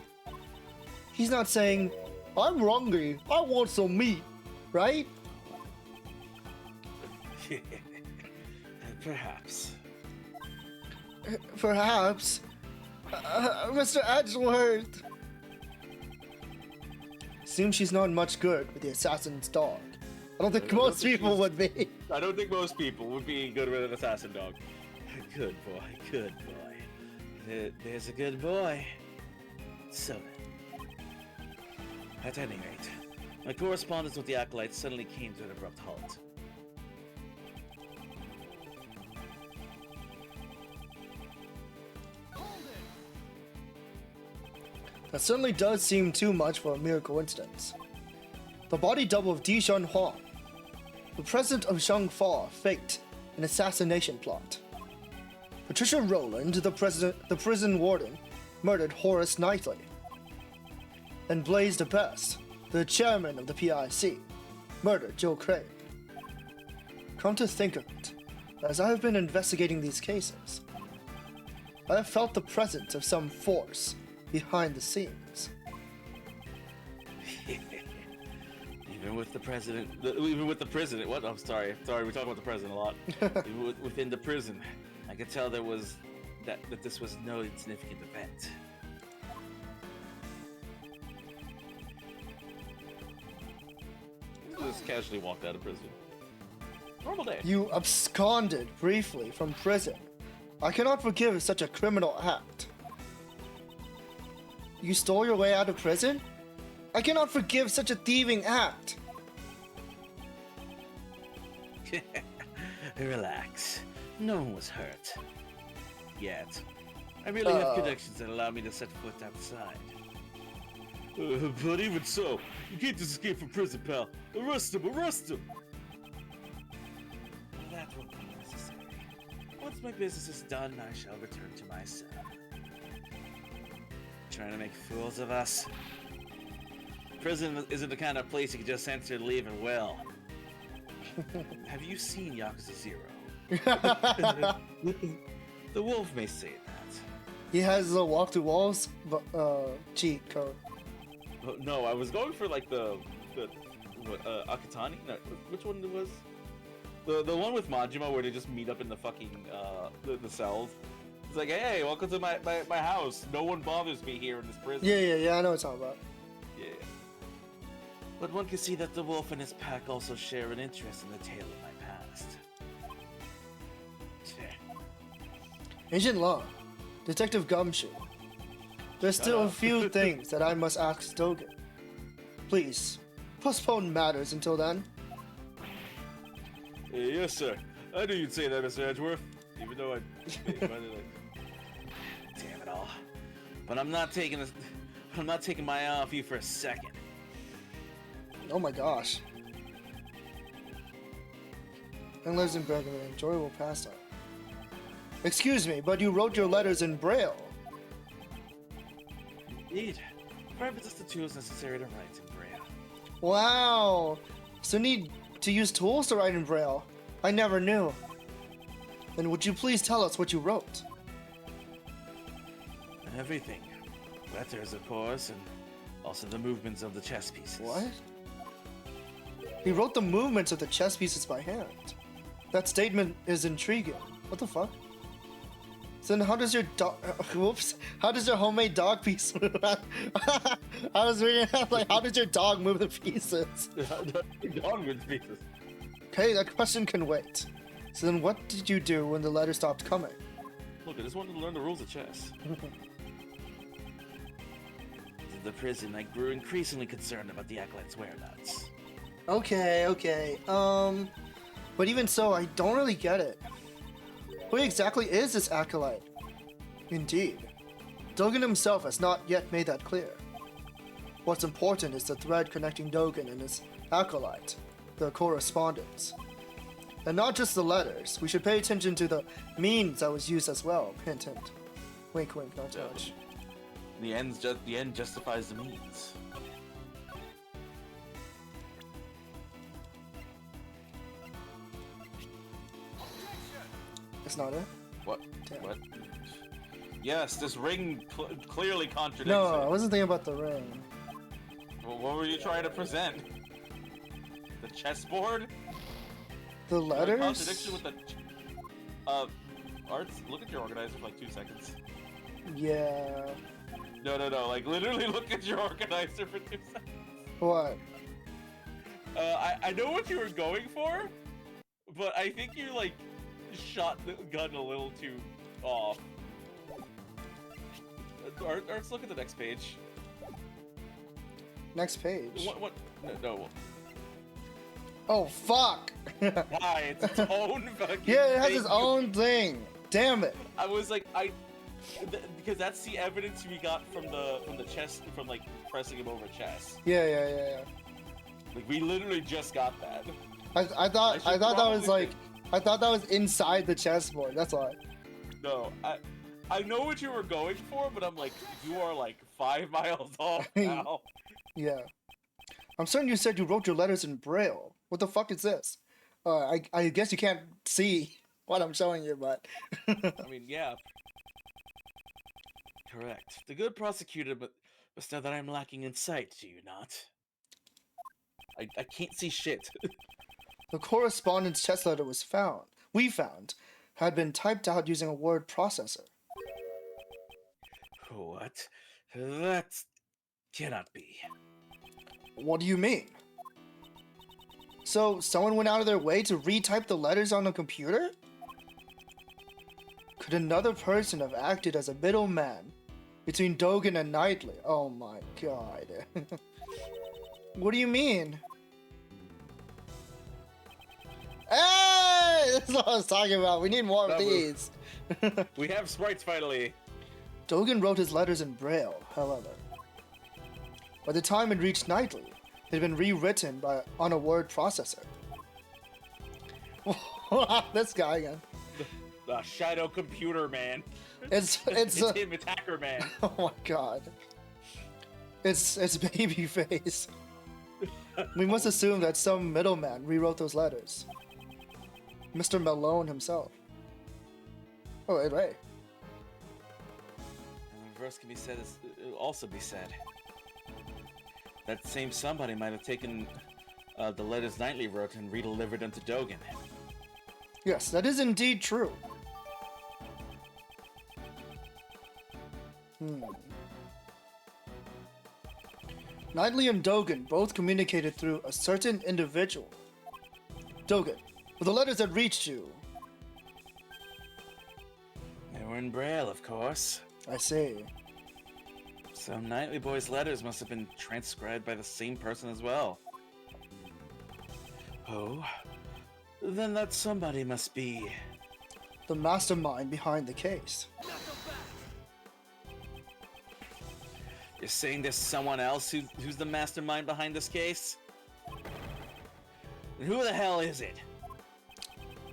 He's not saying, I'm hungry, I want some meat, right? Perhaps. Perhaps. Mr. Edgeworth. Seems she's not much good with the assassin's dog. I don't think most people would be. I don't think most people would be good with an assassin dog. Good boy, good boy. There's a good boy. So then. At any rate, my correspondence with the Acolytes suddenly came to an abrupt halt. That certainly does seem too much for a mere coincidence. The body double of Di Shunhua, the president of Shangfa, faked an assassination plot. Patricia Rowland, the prison warden, murdered Horace Knightley. And Blaze the Best, the chairman of the PIC, murdered Joe Craig. Come to think of it, as I have been investigating these cases, I have felt the presence of some force behind the scenes. Even with the president, what? I'm sorry, we're talking about the president a lot. Even within the prison, I could tell there was that this was no insignificant event. Just casually walked out of prison. Normal day. You absconded briefly from prison. I cannot forgive such a criminal act. You stole your way out of prison? I cannot forgive such a thieving act. Relax. No one was hurt. Yet. I really have connections that allow me to set foot outside. But even so, you can't just escape from prison, pal. Arrest him! Arrest him! That won't be necessary. Once my business is done, I shall return to my cell. Trying to make fools of us? Prison isn't the kind of place you can just enter, leave, and will. Have you seen Yakuza 0? The wolf may say that. He has a walk to walls cheat code. No, I was going for like the Akatani? No, which one was? The one with Majima where they just meet up in the fucking the cells. It's like, hey, welcome to my house. No one bothers me here in this prison. Yeah, I know what it's all about. Yeah. But one can see that the wolf and his pack also share an interest in the tale of my past. Agent Law, Detective Gumshoe. There's still a few things that I must ask Dogen. Please, postpone matters until then. Yes, sir. I knew you'd say that, Mr. Edgeworth. Even though Damn it all. But I'm not taking my eye off you for a second. Oh my gosh. And lives in Bergen, an enjoyable pastime. Excuse me, but you wrote your letters in Braille. Indeed. I possess the tools necessary to write in Braille. Wow. So need to use tools to write in Braille. I never knew. Then would you please tell us what you wrote? Everything. Letters, of course, and also the movements of the chess pieces. What? He wrote the movements of the chess pieces by hand. That statement is intriguing. What the fuck? So then how does your dog... whoops. How does your homemade dog piece move? I was reading like, how does your dog move the pieces? dog with pieces. Okay, that question can wait. So then what did you do when the letter stopped coming? Look, I just wanted to learn the rules of chess. The prison, I grew increasingly concerned about the acolyte's whereabouts. Okay. But even so, I don't really get it. Who exactly is this acolyte? Indeed. Dogen himself has not yet made that clear. What's important is the thread connecting Dogen and his acolyte, the correspondence. And not just the letters, we should pay attention to the means that was used as well. Hint, hint. Wink, wink, not too much. The end justifies the means. That's not it? What? Damn. What? Yes, this ring clearly contradicts No, it. I wasn't thinking about the ring. Well, what were you trying to present? The chessboard? The letters? Contradiction with the... Arts, look at your organizer for like 2 seconds. Yeah. No, like literally look at your organizer for 2 seconds. What? I know what you were going for, but I think you like shot the gun a little too off. Arts, look at the next page. Next page. What? No. Oh, fuck! Why? It's its own fucking Yeah, it has thing. its own thing. Damn it. I was like, because that's the evidence we got from the chess, from like pressing him over chess. Yeah. Like we literally just got that. I thought that was like, I thought that was inside the chessboard. That's why. No, I know what you were going for, but I'm like, you are like 5 miles off now. Yeah. I'm certain you said you wrote your letters in Braille. What the fuck is this? I guess you can't see what I'm showing you, but... I mean, yeah. Correct. The good prosecutor, but must know that I'm lacking in sight, do you not? I can't see shit. The correspondence chess letter we found, had been typed out using a word processor. What? That cannot be. What do you mean? So, someone went out of their way to retype the letters on a computer? Could another person have acted as a middleman between Dogen and Knightley? Oh my god. What do you mean? Hey! This is what I was talking about. We need more of these. We have sprites finally. Dogen wrote his letters in Braille, however. By the time it reached Knightley, it had been rewritten on a word processor. This guy again. The shadow computer man. It's him, it's Hacker Man. Oh my god. It's Babyface. We must assume that some middleman rewrote those letters. Mr. Malone himself. Oh, wait, right. And the reverse can be said as it'll also be said. That same somebody might have taken the letters Knightley wrote and redelivered them to Dogen. Yes, that is indeed true. Knightley and Dogen both communicated through a certain individual. Dogen, with the letters that reached you. They were in Braille, of course. I see. So Knightley Boy's letters must have been transcribed by the same person as well. Oh, then that somebody must be... The mastermind behind the case. You're saying there's someone else who's the mastermind behind this case? And who the hell is it?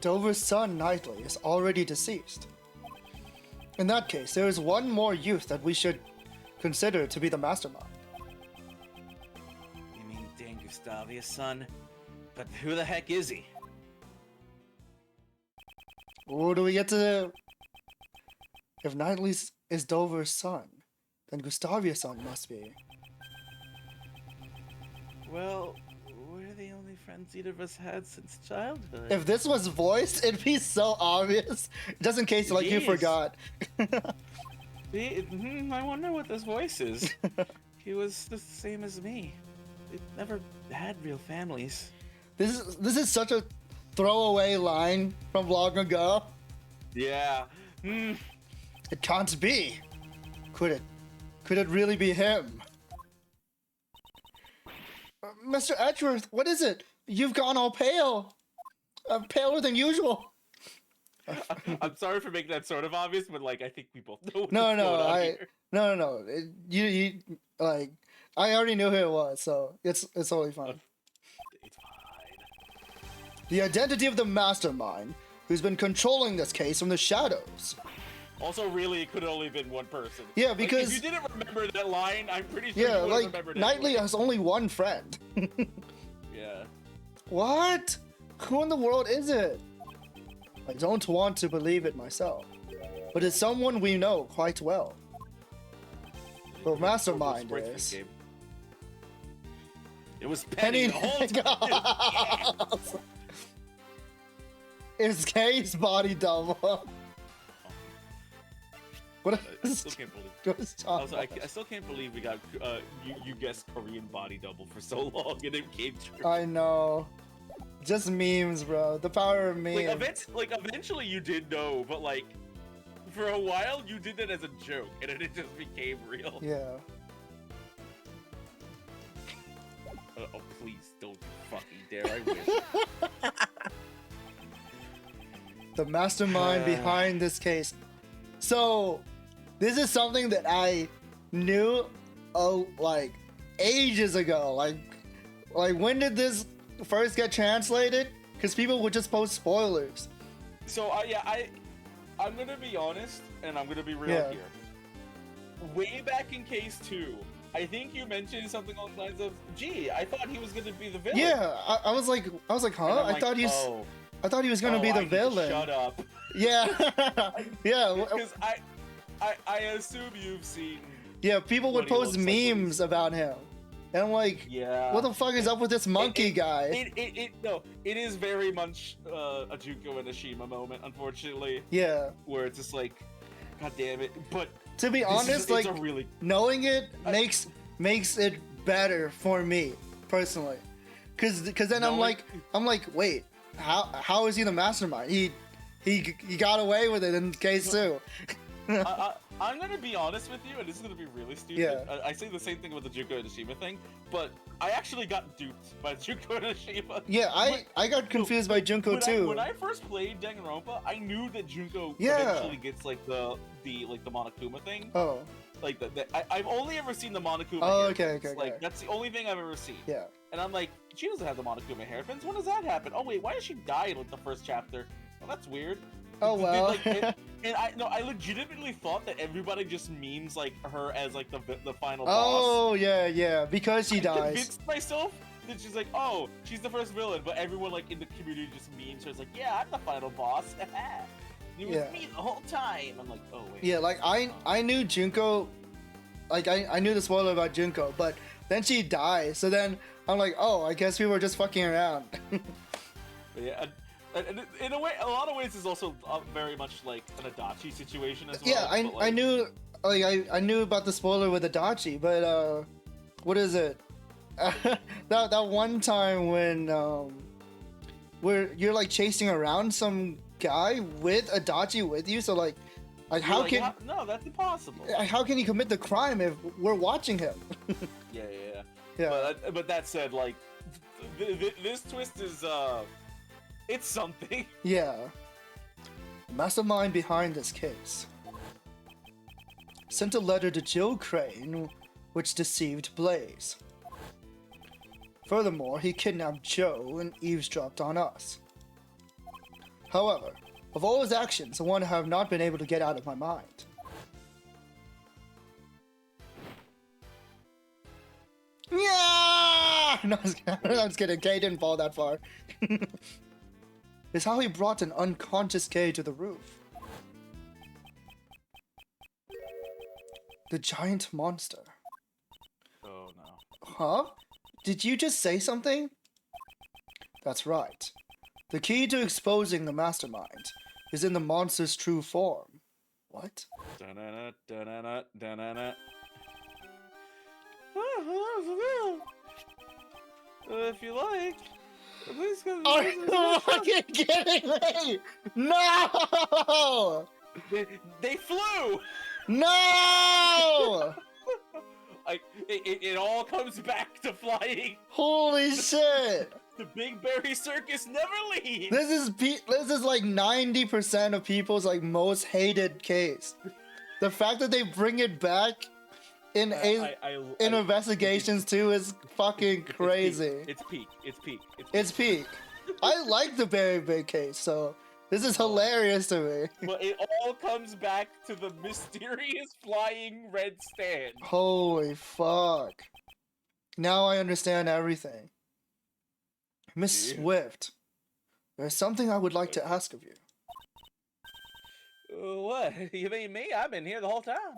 Dover's son, Knightley, is already deceased. In that case, there is one more youth that we should consider to be the mastermind. You mean Dan Gustavia's son? But who the heck is he? Or do we get to... If Knightley is Dover's son, then Gustavia's son must be. Well, we're the only friends either of us had since childhood. If this was voiced, it'd be so obvious. Just in case, like, you Jeez. forgot. I wonder what this voice is. He was the same as me. We never had real families. This is such a throwaway line from long ago. Yeah. It can't be. Could it? Could it really be him? Mr. Edgeworth, what is it? You've gone all pale. Paler than usual. I'm sorry for making that sort of obvious, but like I think we both know. What's No, going on I here. no. You like I already knew who it was, so it's totally fine. It's fine. The identity of the mastermind who's been controlling this case from the shadows. Also, really, it could have only been one person. Yeah, Like, because if you didn't remember that line, I'm pretty sure yeah, you would have like remembered it. Knightley anyway. has only one friend. Yeah. What? Who in the world is it? I don't want to believe it myself, but it's someone we know quite well. The mastermind Sports is. game. It was Penny the whole time. Nichols. It's Kay's body double. What I is still can't believe. what is John? Also, I still can't believe we got you guessed Korean body double for so long and it came true. I know. Just memes, bro. The power of memes. Eventually you did know, but like for a while you did that as a joke and then it just became real. Yeah. Oh please don't you fucking dare! I wish. The mastermind behind this case. So, this is something that I knew, like ages ago. Like when did this first get translated? Because people would just post spoilers. So I'm gonna be honest and I'm gonna be real Yeah. here. Way back in case 2, I think you mentioned something along the lines of, "Gee, I thought he was gonna be the villain." Yeah, I was like, And huh? I'm I like, thought oh, I thought he was gonna be I the need to villain. Shut up. Yeah, yeah, Because I assume you've seen. yeah. People would what he post looks like when he's- memes about him, and I'm like, Yeah. what the fuck is up with this monkey guy? It is very much a Junko and a Shima moment, unfortunately, Yeah. where it's just like, God damn it. But To be this honest, it's like a really knowing it makes it better for me personally, because then I'm Knowing- like, wait, how is he the mastermind? He got away with it in case 2. I'm gonna be honest with you, and this is gonna be really stupid. Yeah. I say the same thing with the Junko and Shima thing, but I actually got duped by Junko and Shima. Yeah, I got confused by Junko too. When I first played Danganronpa, I knew that Junko Yeah. eventually gets like the Monokuma thing. Oh, Like I've only ever seen the Monokuma. Oh, hairpins. okay. Like that's the only thing I've ever seen. yeah. And I'm like, she doesn't have the Monokuma hairpins. When does that happen? Oh wait, why does she die in like the first chapter? Well, that's weird. Oh well. And I legitimately thought that everybody just memes like her as like the final boss. Oh yeah, because she I dies. convinced myself that she's like, oh, she's the first villain, but everyone like in the community just memes her. It's like, yeah, I'm the final boss. It was Yeah. me the whole time. I'm like, oh wait. Yeah, like I knew Junko, like I knew the spoiler about Junko, but then she dies. So then I'm like, oh, I guess we were just fucking around. But yeah. And in a way, a lot of ways, is also very much like an Adachi situation as well. Yeah, but, like, I knew about the spoiler with Adachi, but what is it? that one time when where you're like chasing around some guy with Adachi with you, so like you're how like, can no, that's impossible. how can he commit the crime if we're watching him? Yeah. Yeah. But that said, like, this twist is it's something. Yeah. The mastermind behind this case sent a letter to Jill Crane, which deceived Blaze. Furthermore, he kidnapped Joe and eavesdropped on us. However, of all his actions, one have not been able to get out of my mind. Yeah! No, I'm just kidding. Kay didn't fall that far. Is how he brought an unconscious Kay to the roof. The giant monster. Oh no. Huh? Did you just say something? That's right. The key to exposing the mastermind is in the monster's true form. What? Da-na-na, da-na-na, da-na-na. If you like, please come. Are you fucking kidding me? No! They flew. No! It all comes back to flying. Holy shit! The Big Berry Circus never leaves. This is like 90% of people's like most hated case. The fact that they bring it back in investigations too is fucking crazy. It's peak. It's peak. I like the Berry Big case, so this is hilarious to me. But it all comes back to the mysterious flying red stand. Holy fuck. Now I understand everything. Miss Yeah. Swift, there's something I would like to ask of you. What? You mean me? I've been here the whole time.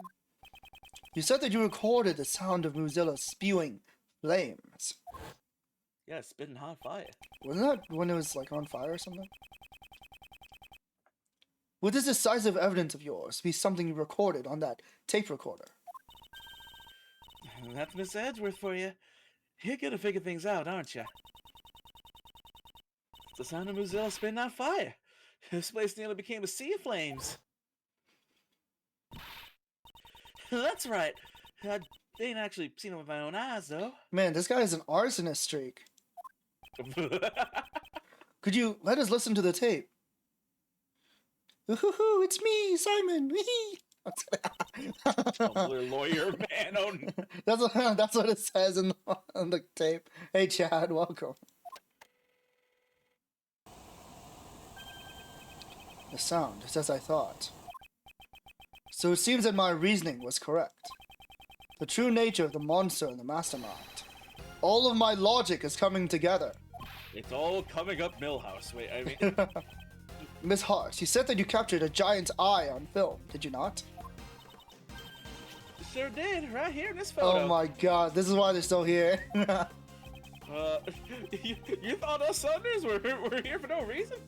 You said that you recorded the sound of Mozilla spewing flames. Yeah, spitting hot fire. Wasn't that when it was like on fire or something? Would this decisive evidence of yours be something you recorded on that tape recorder? That's Miss Edgeworth for you. You're gonna figure things out, aren't you? It's the sound of Mozilla spitting out fire. This place nearly became a sea of flames. That's right. I ain't actually seen it with my own eyes, though. Man, this guy has an arsonist streak. Could you let us listen to the tape? Ooh, it's me, Simon. Lawyer man. Oh, no. That's what it says on the tape. Hey, Chad, welcome. The sound is as I thought. So it seems that my reasoning was correct. The true nature of the monster and the mastermind. All of my logic is coming together. It's all coming up Millhouse. Wait, I mean... Miss Hart, you said that you captured a giant's eye on film, did you not? Sure did, right here in this photo. Oh my god, this is why they're still here. You thought us Sunders were here for no reason?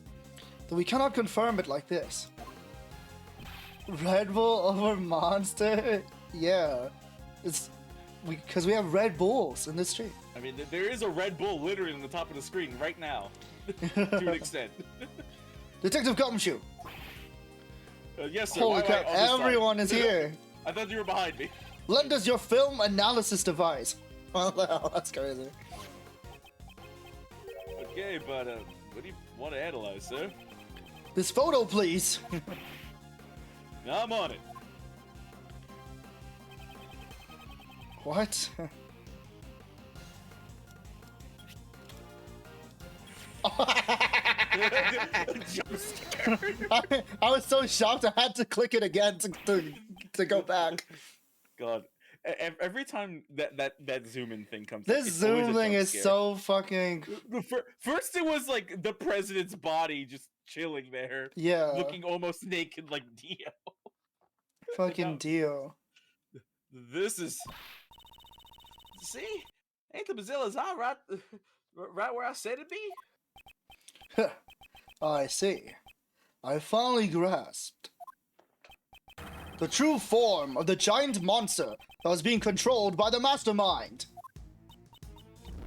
We cannot confirm it like this. Red Bull over Monster? Yeah. It's because we have Red Bulls in the street. I mean, there is a Red Bull literally on the top of the screen right now. To an extent. Detective Gumshoe! Yes, sir. Holy why crap, on this side? everyone is here! I thought you were behind me. Lend us your film analysis device. Wow, that's crazy. Okay, but what do you want to analyze, sir? This photo, please. I'm on it. What? Jump scare. I was so shocked I had to click it again to go back. God, every time that zoom in thing comes, This it's always a zoom thing jump is scare. so fucking... First, it was like the president's body just chilling there, Yeah. looking almost naked like Dio. Fucking deal. This is. See, ain't the Mozilla's eye right where I said it'd be? I see. I finally grasped the true form of the giant monster that was being controlled by the mastermind.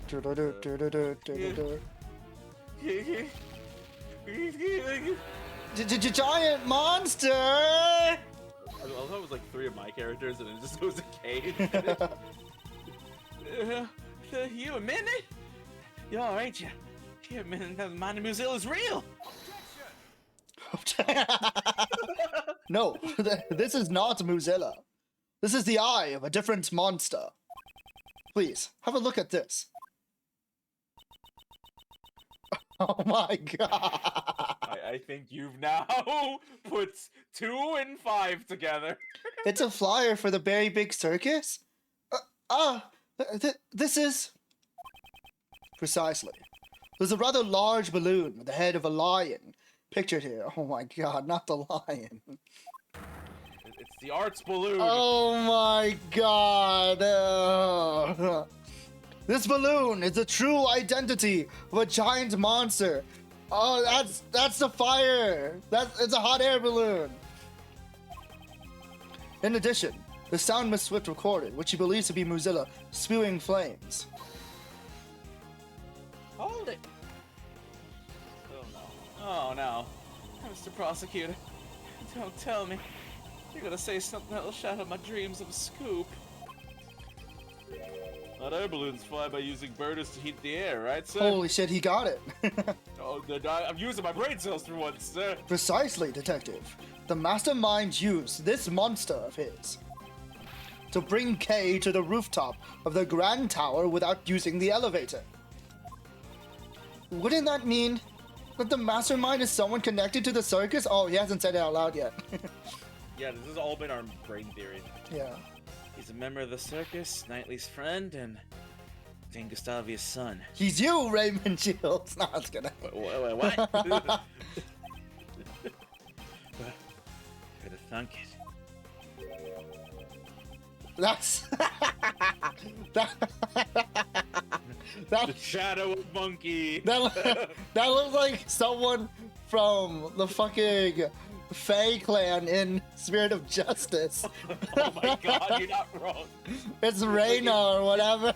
Giant monster! I thought it was like 3 of my characters, and it just goes to K. You a minute? You all right, you? You a minute that Mind Mozilla's real? No, this is not Mozilla. This is the eye of a different monster. Please, have a look at this. Oh my god. I think you've now put 2 and 5 together. It's a flyer for the Berry Big Circus? This is... Precisely. There's a rather large balloon with the head of a lion pictured here. Oh my god, not the lion. It's the arts balloon. Oh my god. This balloon is the true identity of a giant monster. Oh, that's the fire. It's a hot air balloon. In addition, the sound Miss Swift recorded, which she believes to be Mozilla spewing flames. Hold it. Oh no. Oh no. Mr. Prosecutor. Don't tell me. You're gonna say something that'll shatter my dreams of a scoop. Hot air balloons fly by using burners to heat the air, right, sir? Holy shit, he got it. Oh, I'm using my brain cells for once, sir. Precisely, Detective. The mastermind used this monster of his to bring Kay to the rooftop of the Grand Tower without using the elevator. Wouldn't that mean that the mastermind is someone connected to the circus? Oh, he hasn't said it out loud yet. Yeah, this has all been our brain theory. Yeah. He's a member of the circus, Knightley's friend, and Dane Gustavia's son. He's you, Raymond Shields. No, it's gonna. Wait, what? Could have thunk it. That's The that shadow of monkey. that looks like someone from the fucking Fae clan in Spirit of Justice. Oh my god, you're not wrong. It's Reyna or whatever.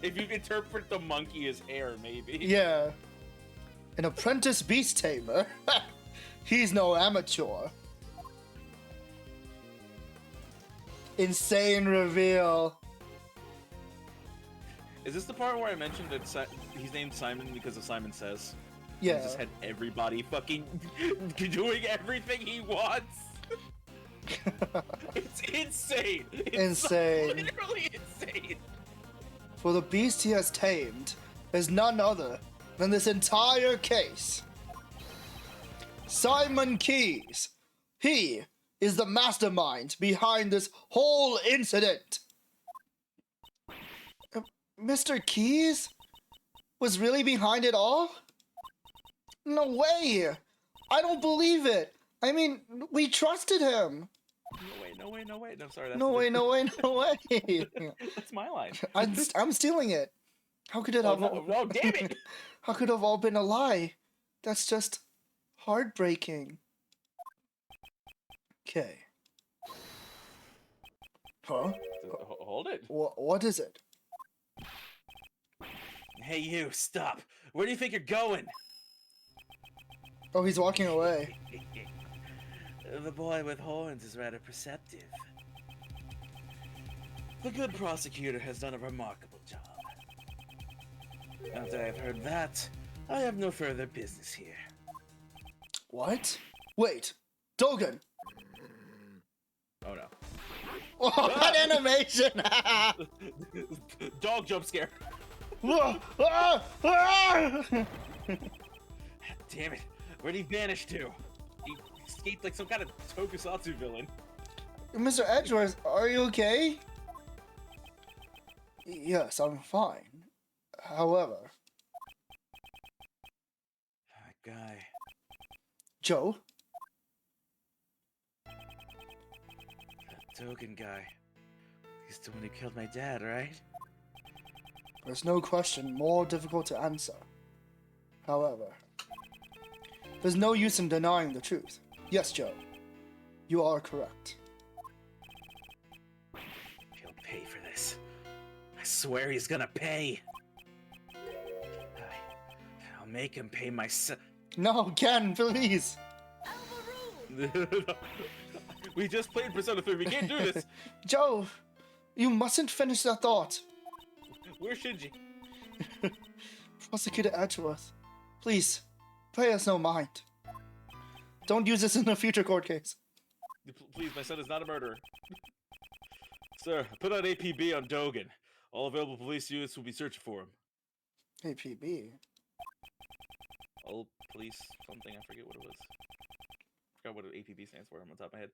If you interpret the monkey as hair, maybe. Yeah. An apprentice beast tamer. He's no amateur. Insane reveal. Is this the part where I mentioned that he's named Simon because of Simon Says? Yeah. He just had everybody fucking doing everything he wants. It's insane. It's Insane. literally insane. For the beast he has tamed is none other than this entire case. Simon Keys. He is the mastermind behind this whole incident. Mr. Keys was really behind it all? No way! I don't believe it! I mean, we trusted him! No way. No, sorry. That's No way, no way, no way! That's my line. I'm stealing it. How could it Oh, have no, damn it! How could it have all been a lie? That's just heartbreaking. Okay. Huh? Hold it. What is it? Hey, you, stop. Where do you think you're going? Oh, he's walking away. The boy with horns is rather perceptive. The good prosecutor has done a remarkable job. After I've heard that, I have no further business here. What? Wait. Dogen! Oh no. Oh, that animation! Dog jump scare. Damn it, where'd he vanish to? He escaped like some kind of tokusatsu villain. Mr. Edgeworth, are you okay? Yes, I'm fine. However, That guy. Joe? That Dogen guy. He's the one who killed my dad, right? There's no question more difficult to answer. However, there's no use in denying the truth. Yes, Joe. You are correct. He'll pay for this. I swear he's gonna pay. I'll make him pay my No, Ken, please. We just played Persona 3. We can't do this. Joe, you mustn't finish that thought. Where's Shinji? Prosecutor Edgeworth, please, pay us no mind. Don't use this in a future court case. Please, my son is not a murderer. Sir, put out APB on Dogen. All available police units will be searching for him. APB? All police something, I forget what it was. Forgot what APB stands for, I'm on top of my head.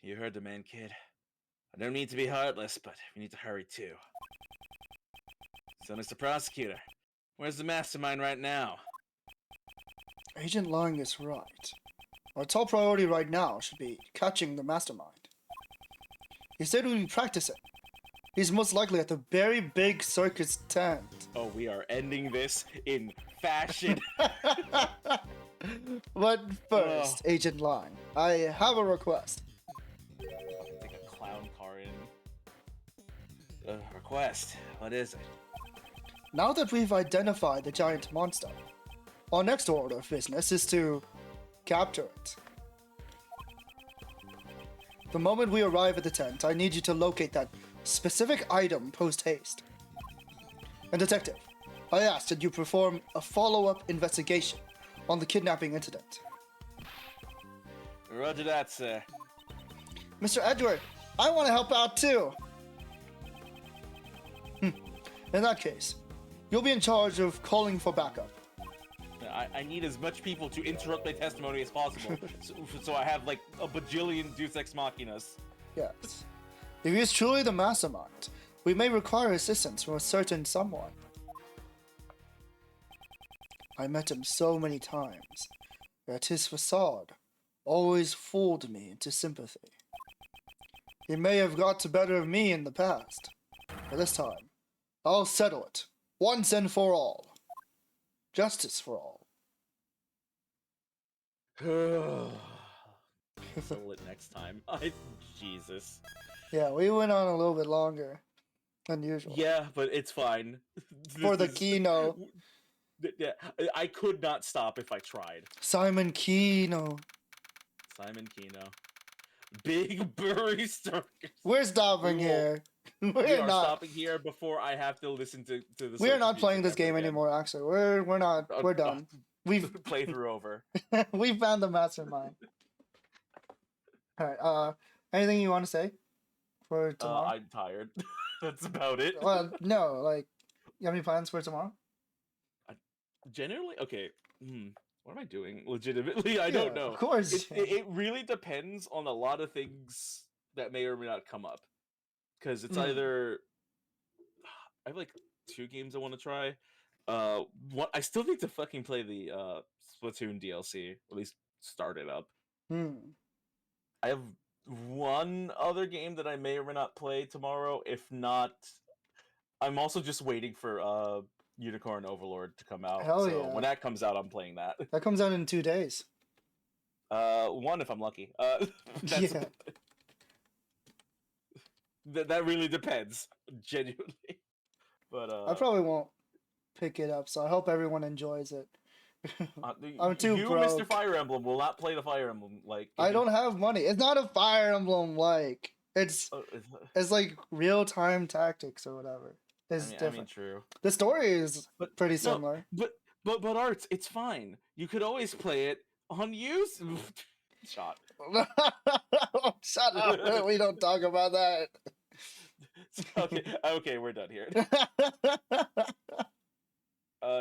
You heard the man, kid. I don't mean to be heartless, but we need to hurry too. So, Mr. Prosecutor, where's the mastermind right now? Agent Lang is right. Our top priority right now should be catching the mastermind. He said we'd be practicing. He's most likely at the very big circus tent. Oh, we are ending this in fashion. But first, Agent Lang, I have a request. Like a clown car in. Request. What is it? Now that we've identified the giant monster, our next order of business is to capture it. The moment we arrive at the tent, I need you to locate that specific item post-haste. And Detective, I ask that you perform a follow-up investigation on the kidnapping incident. Roger that, sir. Mr. Edward, I want to help out too. In that case, you'll be in charge of calling for backup. I need as much people to interrupt my testimony as possible, so I have like a bajillion Deus Ex Machinas. Yes. If he is truly the mastermind, we may require assistance from a certain someone. I met him so many times, yet his facade always fooled me into sympathy. He may have got the better of me in the past, but this time, I'll settle it, once and for all. Justice for all. Settle it next time. Jesus. Yeah, we went on a little bit longer than usual. Yeah, but it's fine. For the Kino. Yeah, I could not stop if I tried. Simon Kino. Simon Kino. Big Burry Starkers. We're stopping We will- here. We We're are not. stopping here before I have to listen to the. We're not circus playing music this game ever again. anymore. Actually, we're not. We're done. We've Playthrough over. we found the mastermind. All right. Anything you want to say for tomorrow? I'm tired. That's about it. Well, no. Like, you have any plans for tomorrow? Generally, okay. What am I doing? Legitimately, I don't know. Of course. It really depends on a lot of things that may or may not come up. Because it's either I have like 2 games I want to try. One, I still need to fucking play the Splatoon DLC, or at least start it up. I have one other game that I may or may not play tomorrow. If not, I'm also just waiting for Unicorn Overlord to come out. Hell so yeah. when that comes out, I'm playing that. That comes out in 2 days. One if I'm lucky. That's Yeah. that really depends, genuinely. But I probably won't pick it up, so I hope everyone enjoys it. I'm too you, broke. Mr. Fire Emblem, will not play the Fire Emblem like. I don't have money. It's not a Fire Emblem like. It's like real time tactics or whatever. It's different. I mean, true. The story is pretty No, similar. But Arts, it's fine. You could always play it on YouTube. Shot. Shut up. We don't talk about that. Okay, we're done here.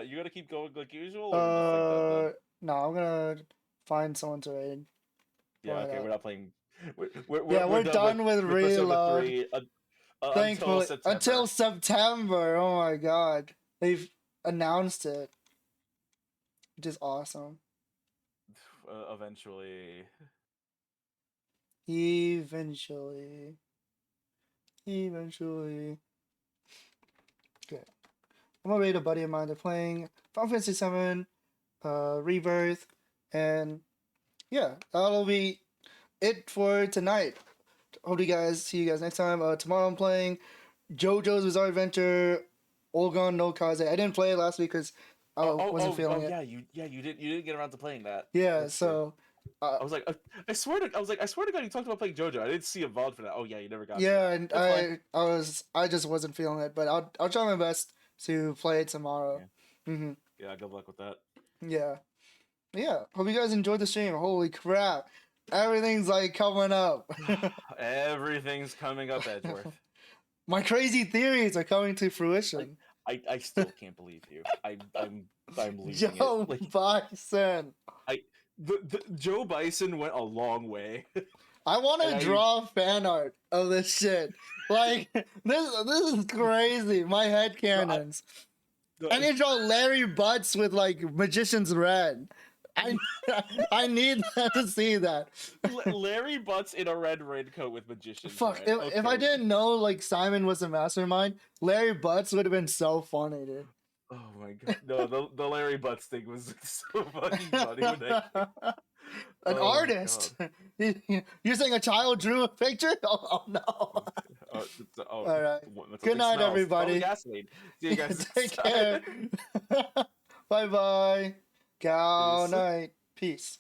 You gotta keep going like usual. Or just, like, No, I'm gonna find someone to raid. yeah, okay, we're not playing. We're We're done with Persona Reload. 3, Thankfully, until September. until September. Oh my god, they've announced it, which is awesome. Eventually. Eventually. Okay. I'm gonna raid a buddy of mine. They're playing Final Fantasy VII, Rebirth, and yeah, that'll be it for tonight. Hope you guys see you guys next time. Tomorrow I'm playing JoJo's Bizarre Adventure, Olgon no Kaze. I didn't play it last week because I wasn't feeling it. Yeah, you didn't get around to playing that. Yeah, That's so I was like, I swear to God, you talked about playing JoJo. I didn't see a VOD for that. Oh yeah, you never got. yeah, to and That's I just wasn't feeling it, but I'll try my best to play it tomorrow. Yeah, good luck with that. Yeah. Hope you guys enjoyed the stream. Holy crap. Everything's like coming up. Everything's coming up, Edgeworth. My crazy theories are coming to fruition. I still can't believe you. I'm losing Joe it. Like, Bison. the Joe Bison went a long way. I want And to draw fan art of this shit. Like this is crazy. My head cannons. I need to draw Larry Butts with like Magician's Red. I need to see that. Larry Butts in a red raincoat with magician's Fuck, red. if I didn't know like Simon was the mastermind, Larry Butts would have been so funny, dude. Oh my god. No, the Larry Butts thing was so fucking funny when they... An Oh my artist. You're saying a child drew a picture? Oh no. All right. Good night, everybody. Gasoline. See you guys Take next time. care. Bye bye. Good Peace. night. Peace.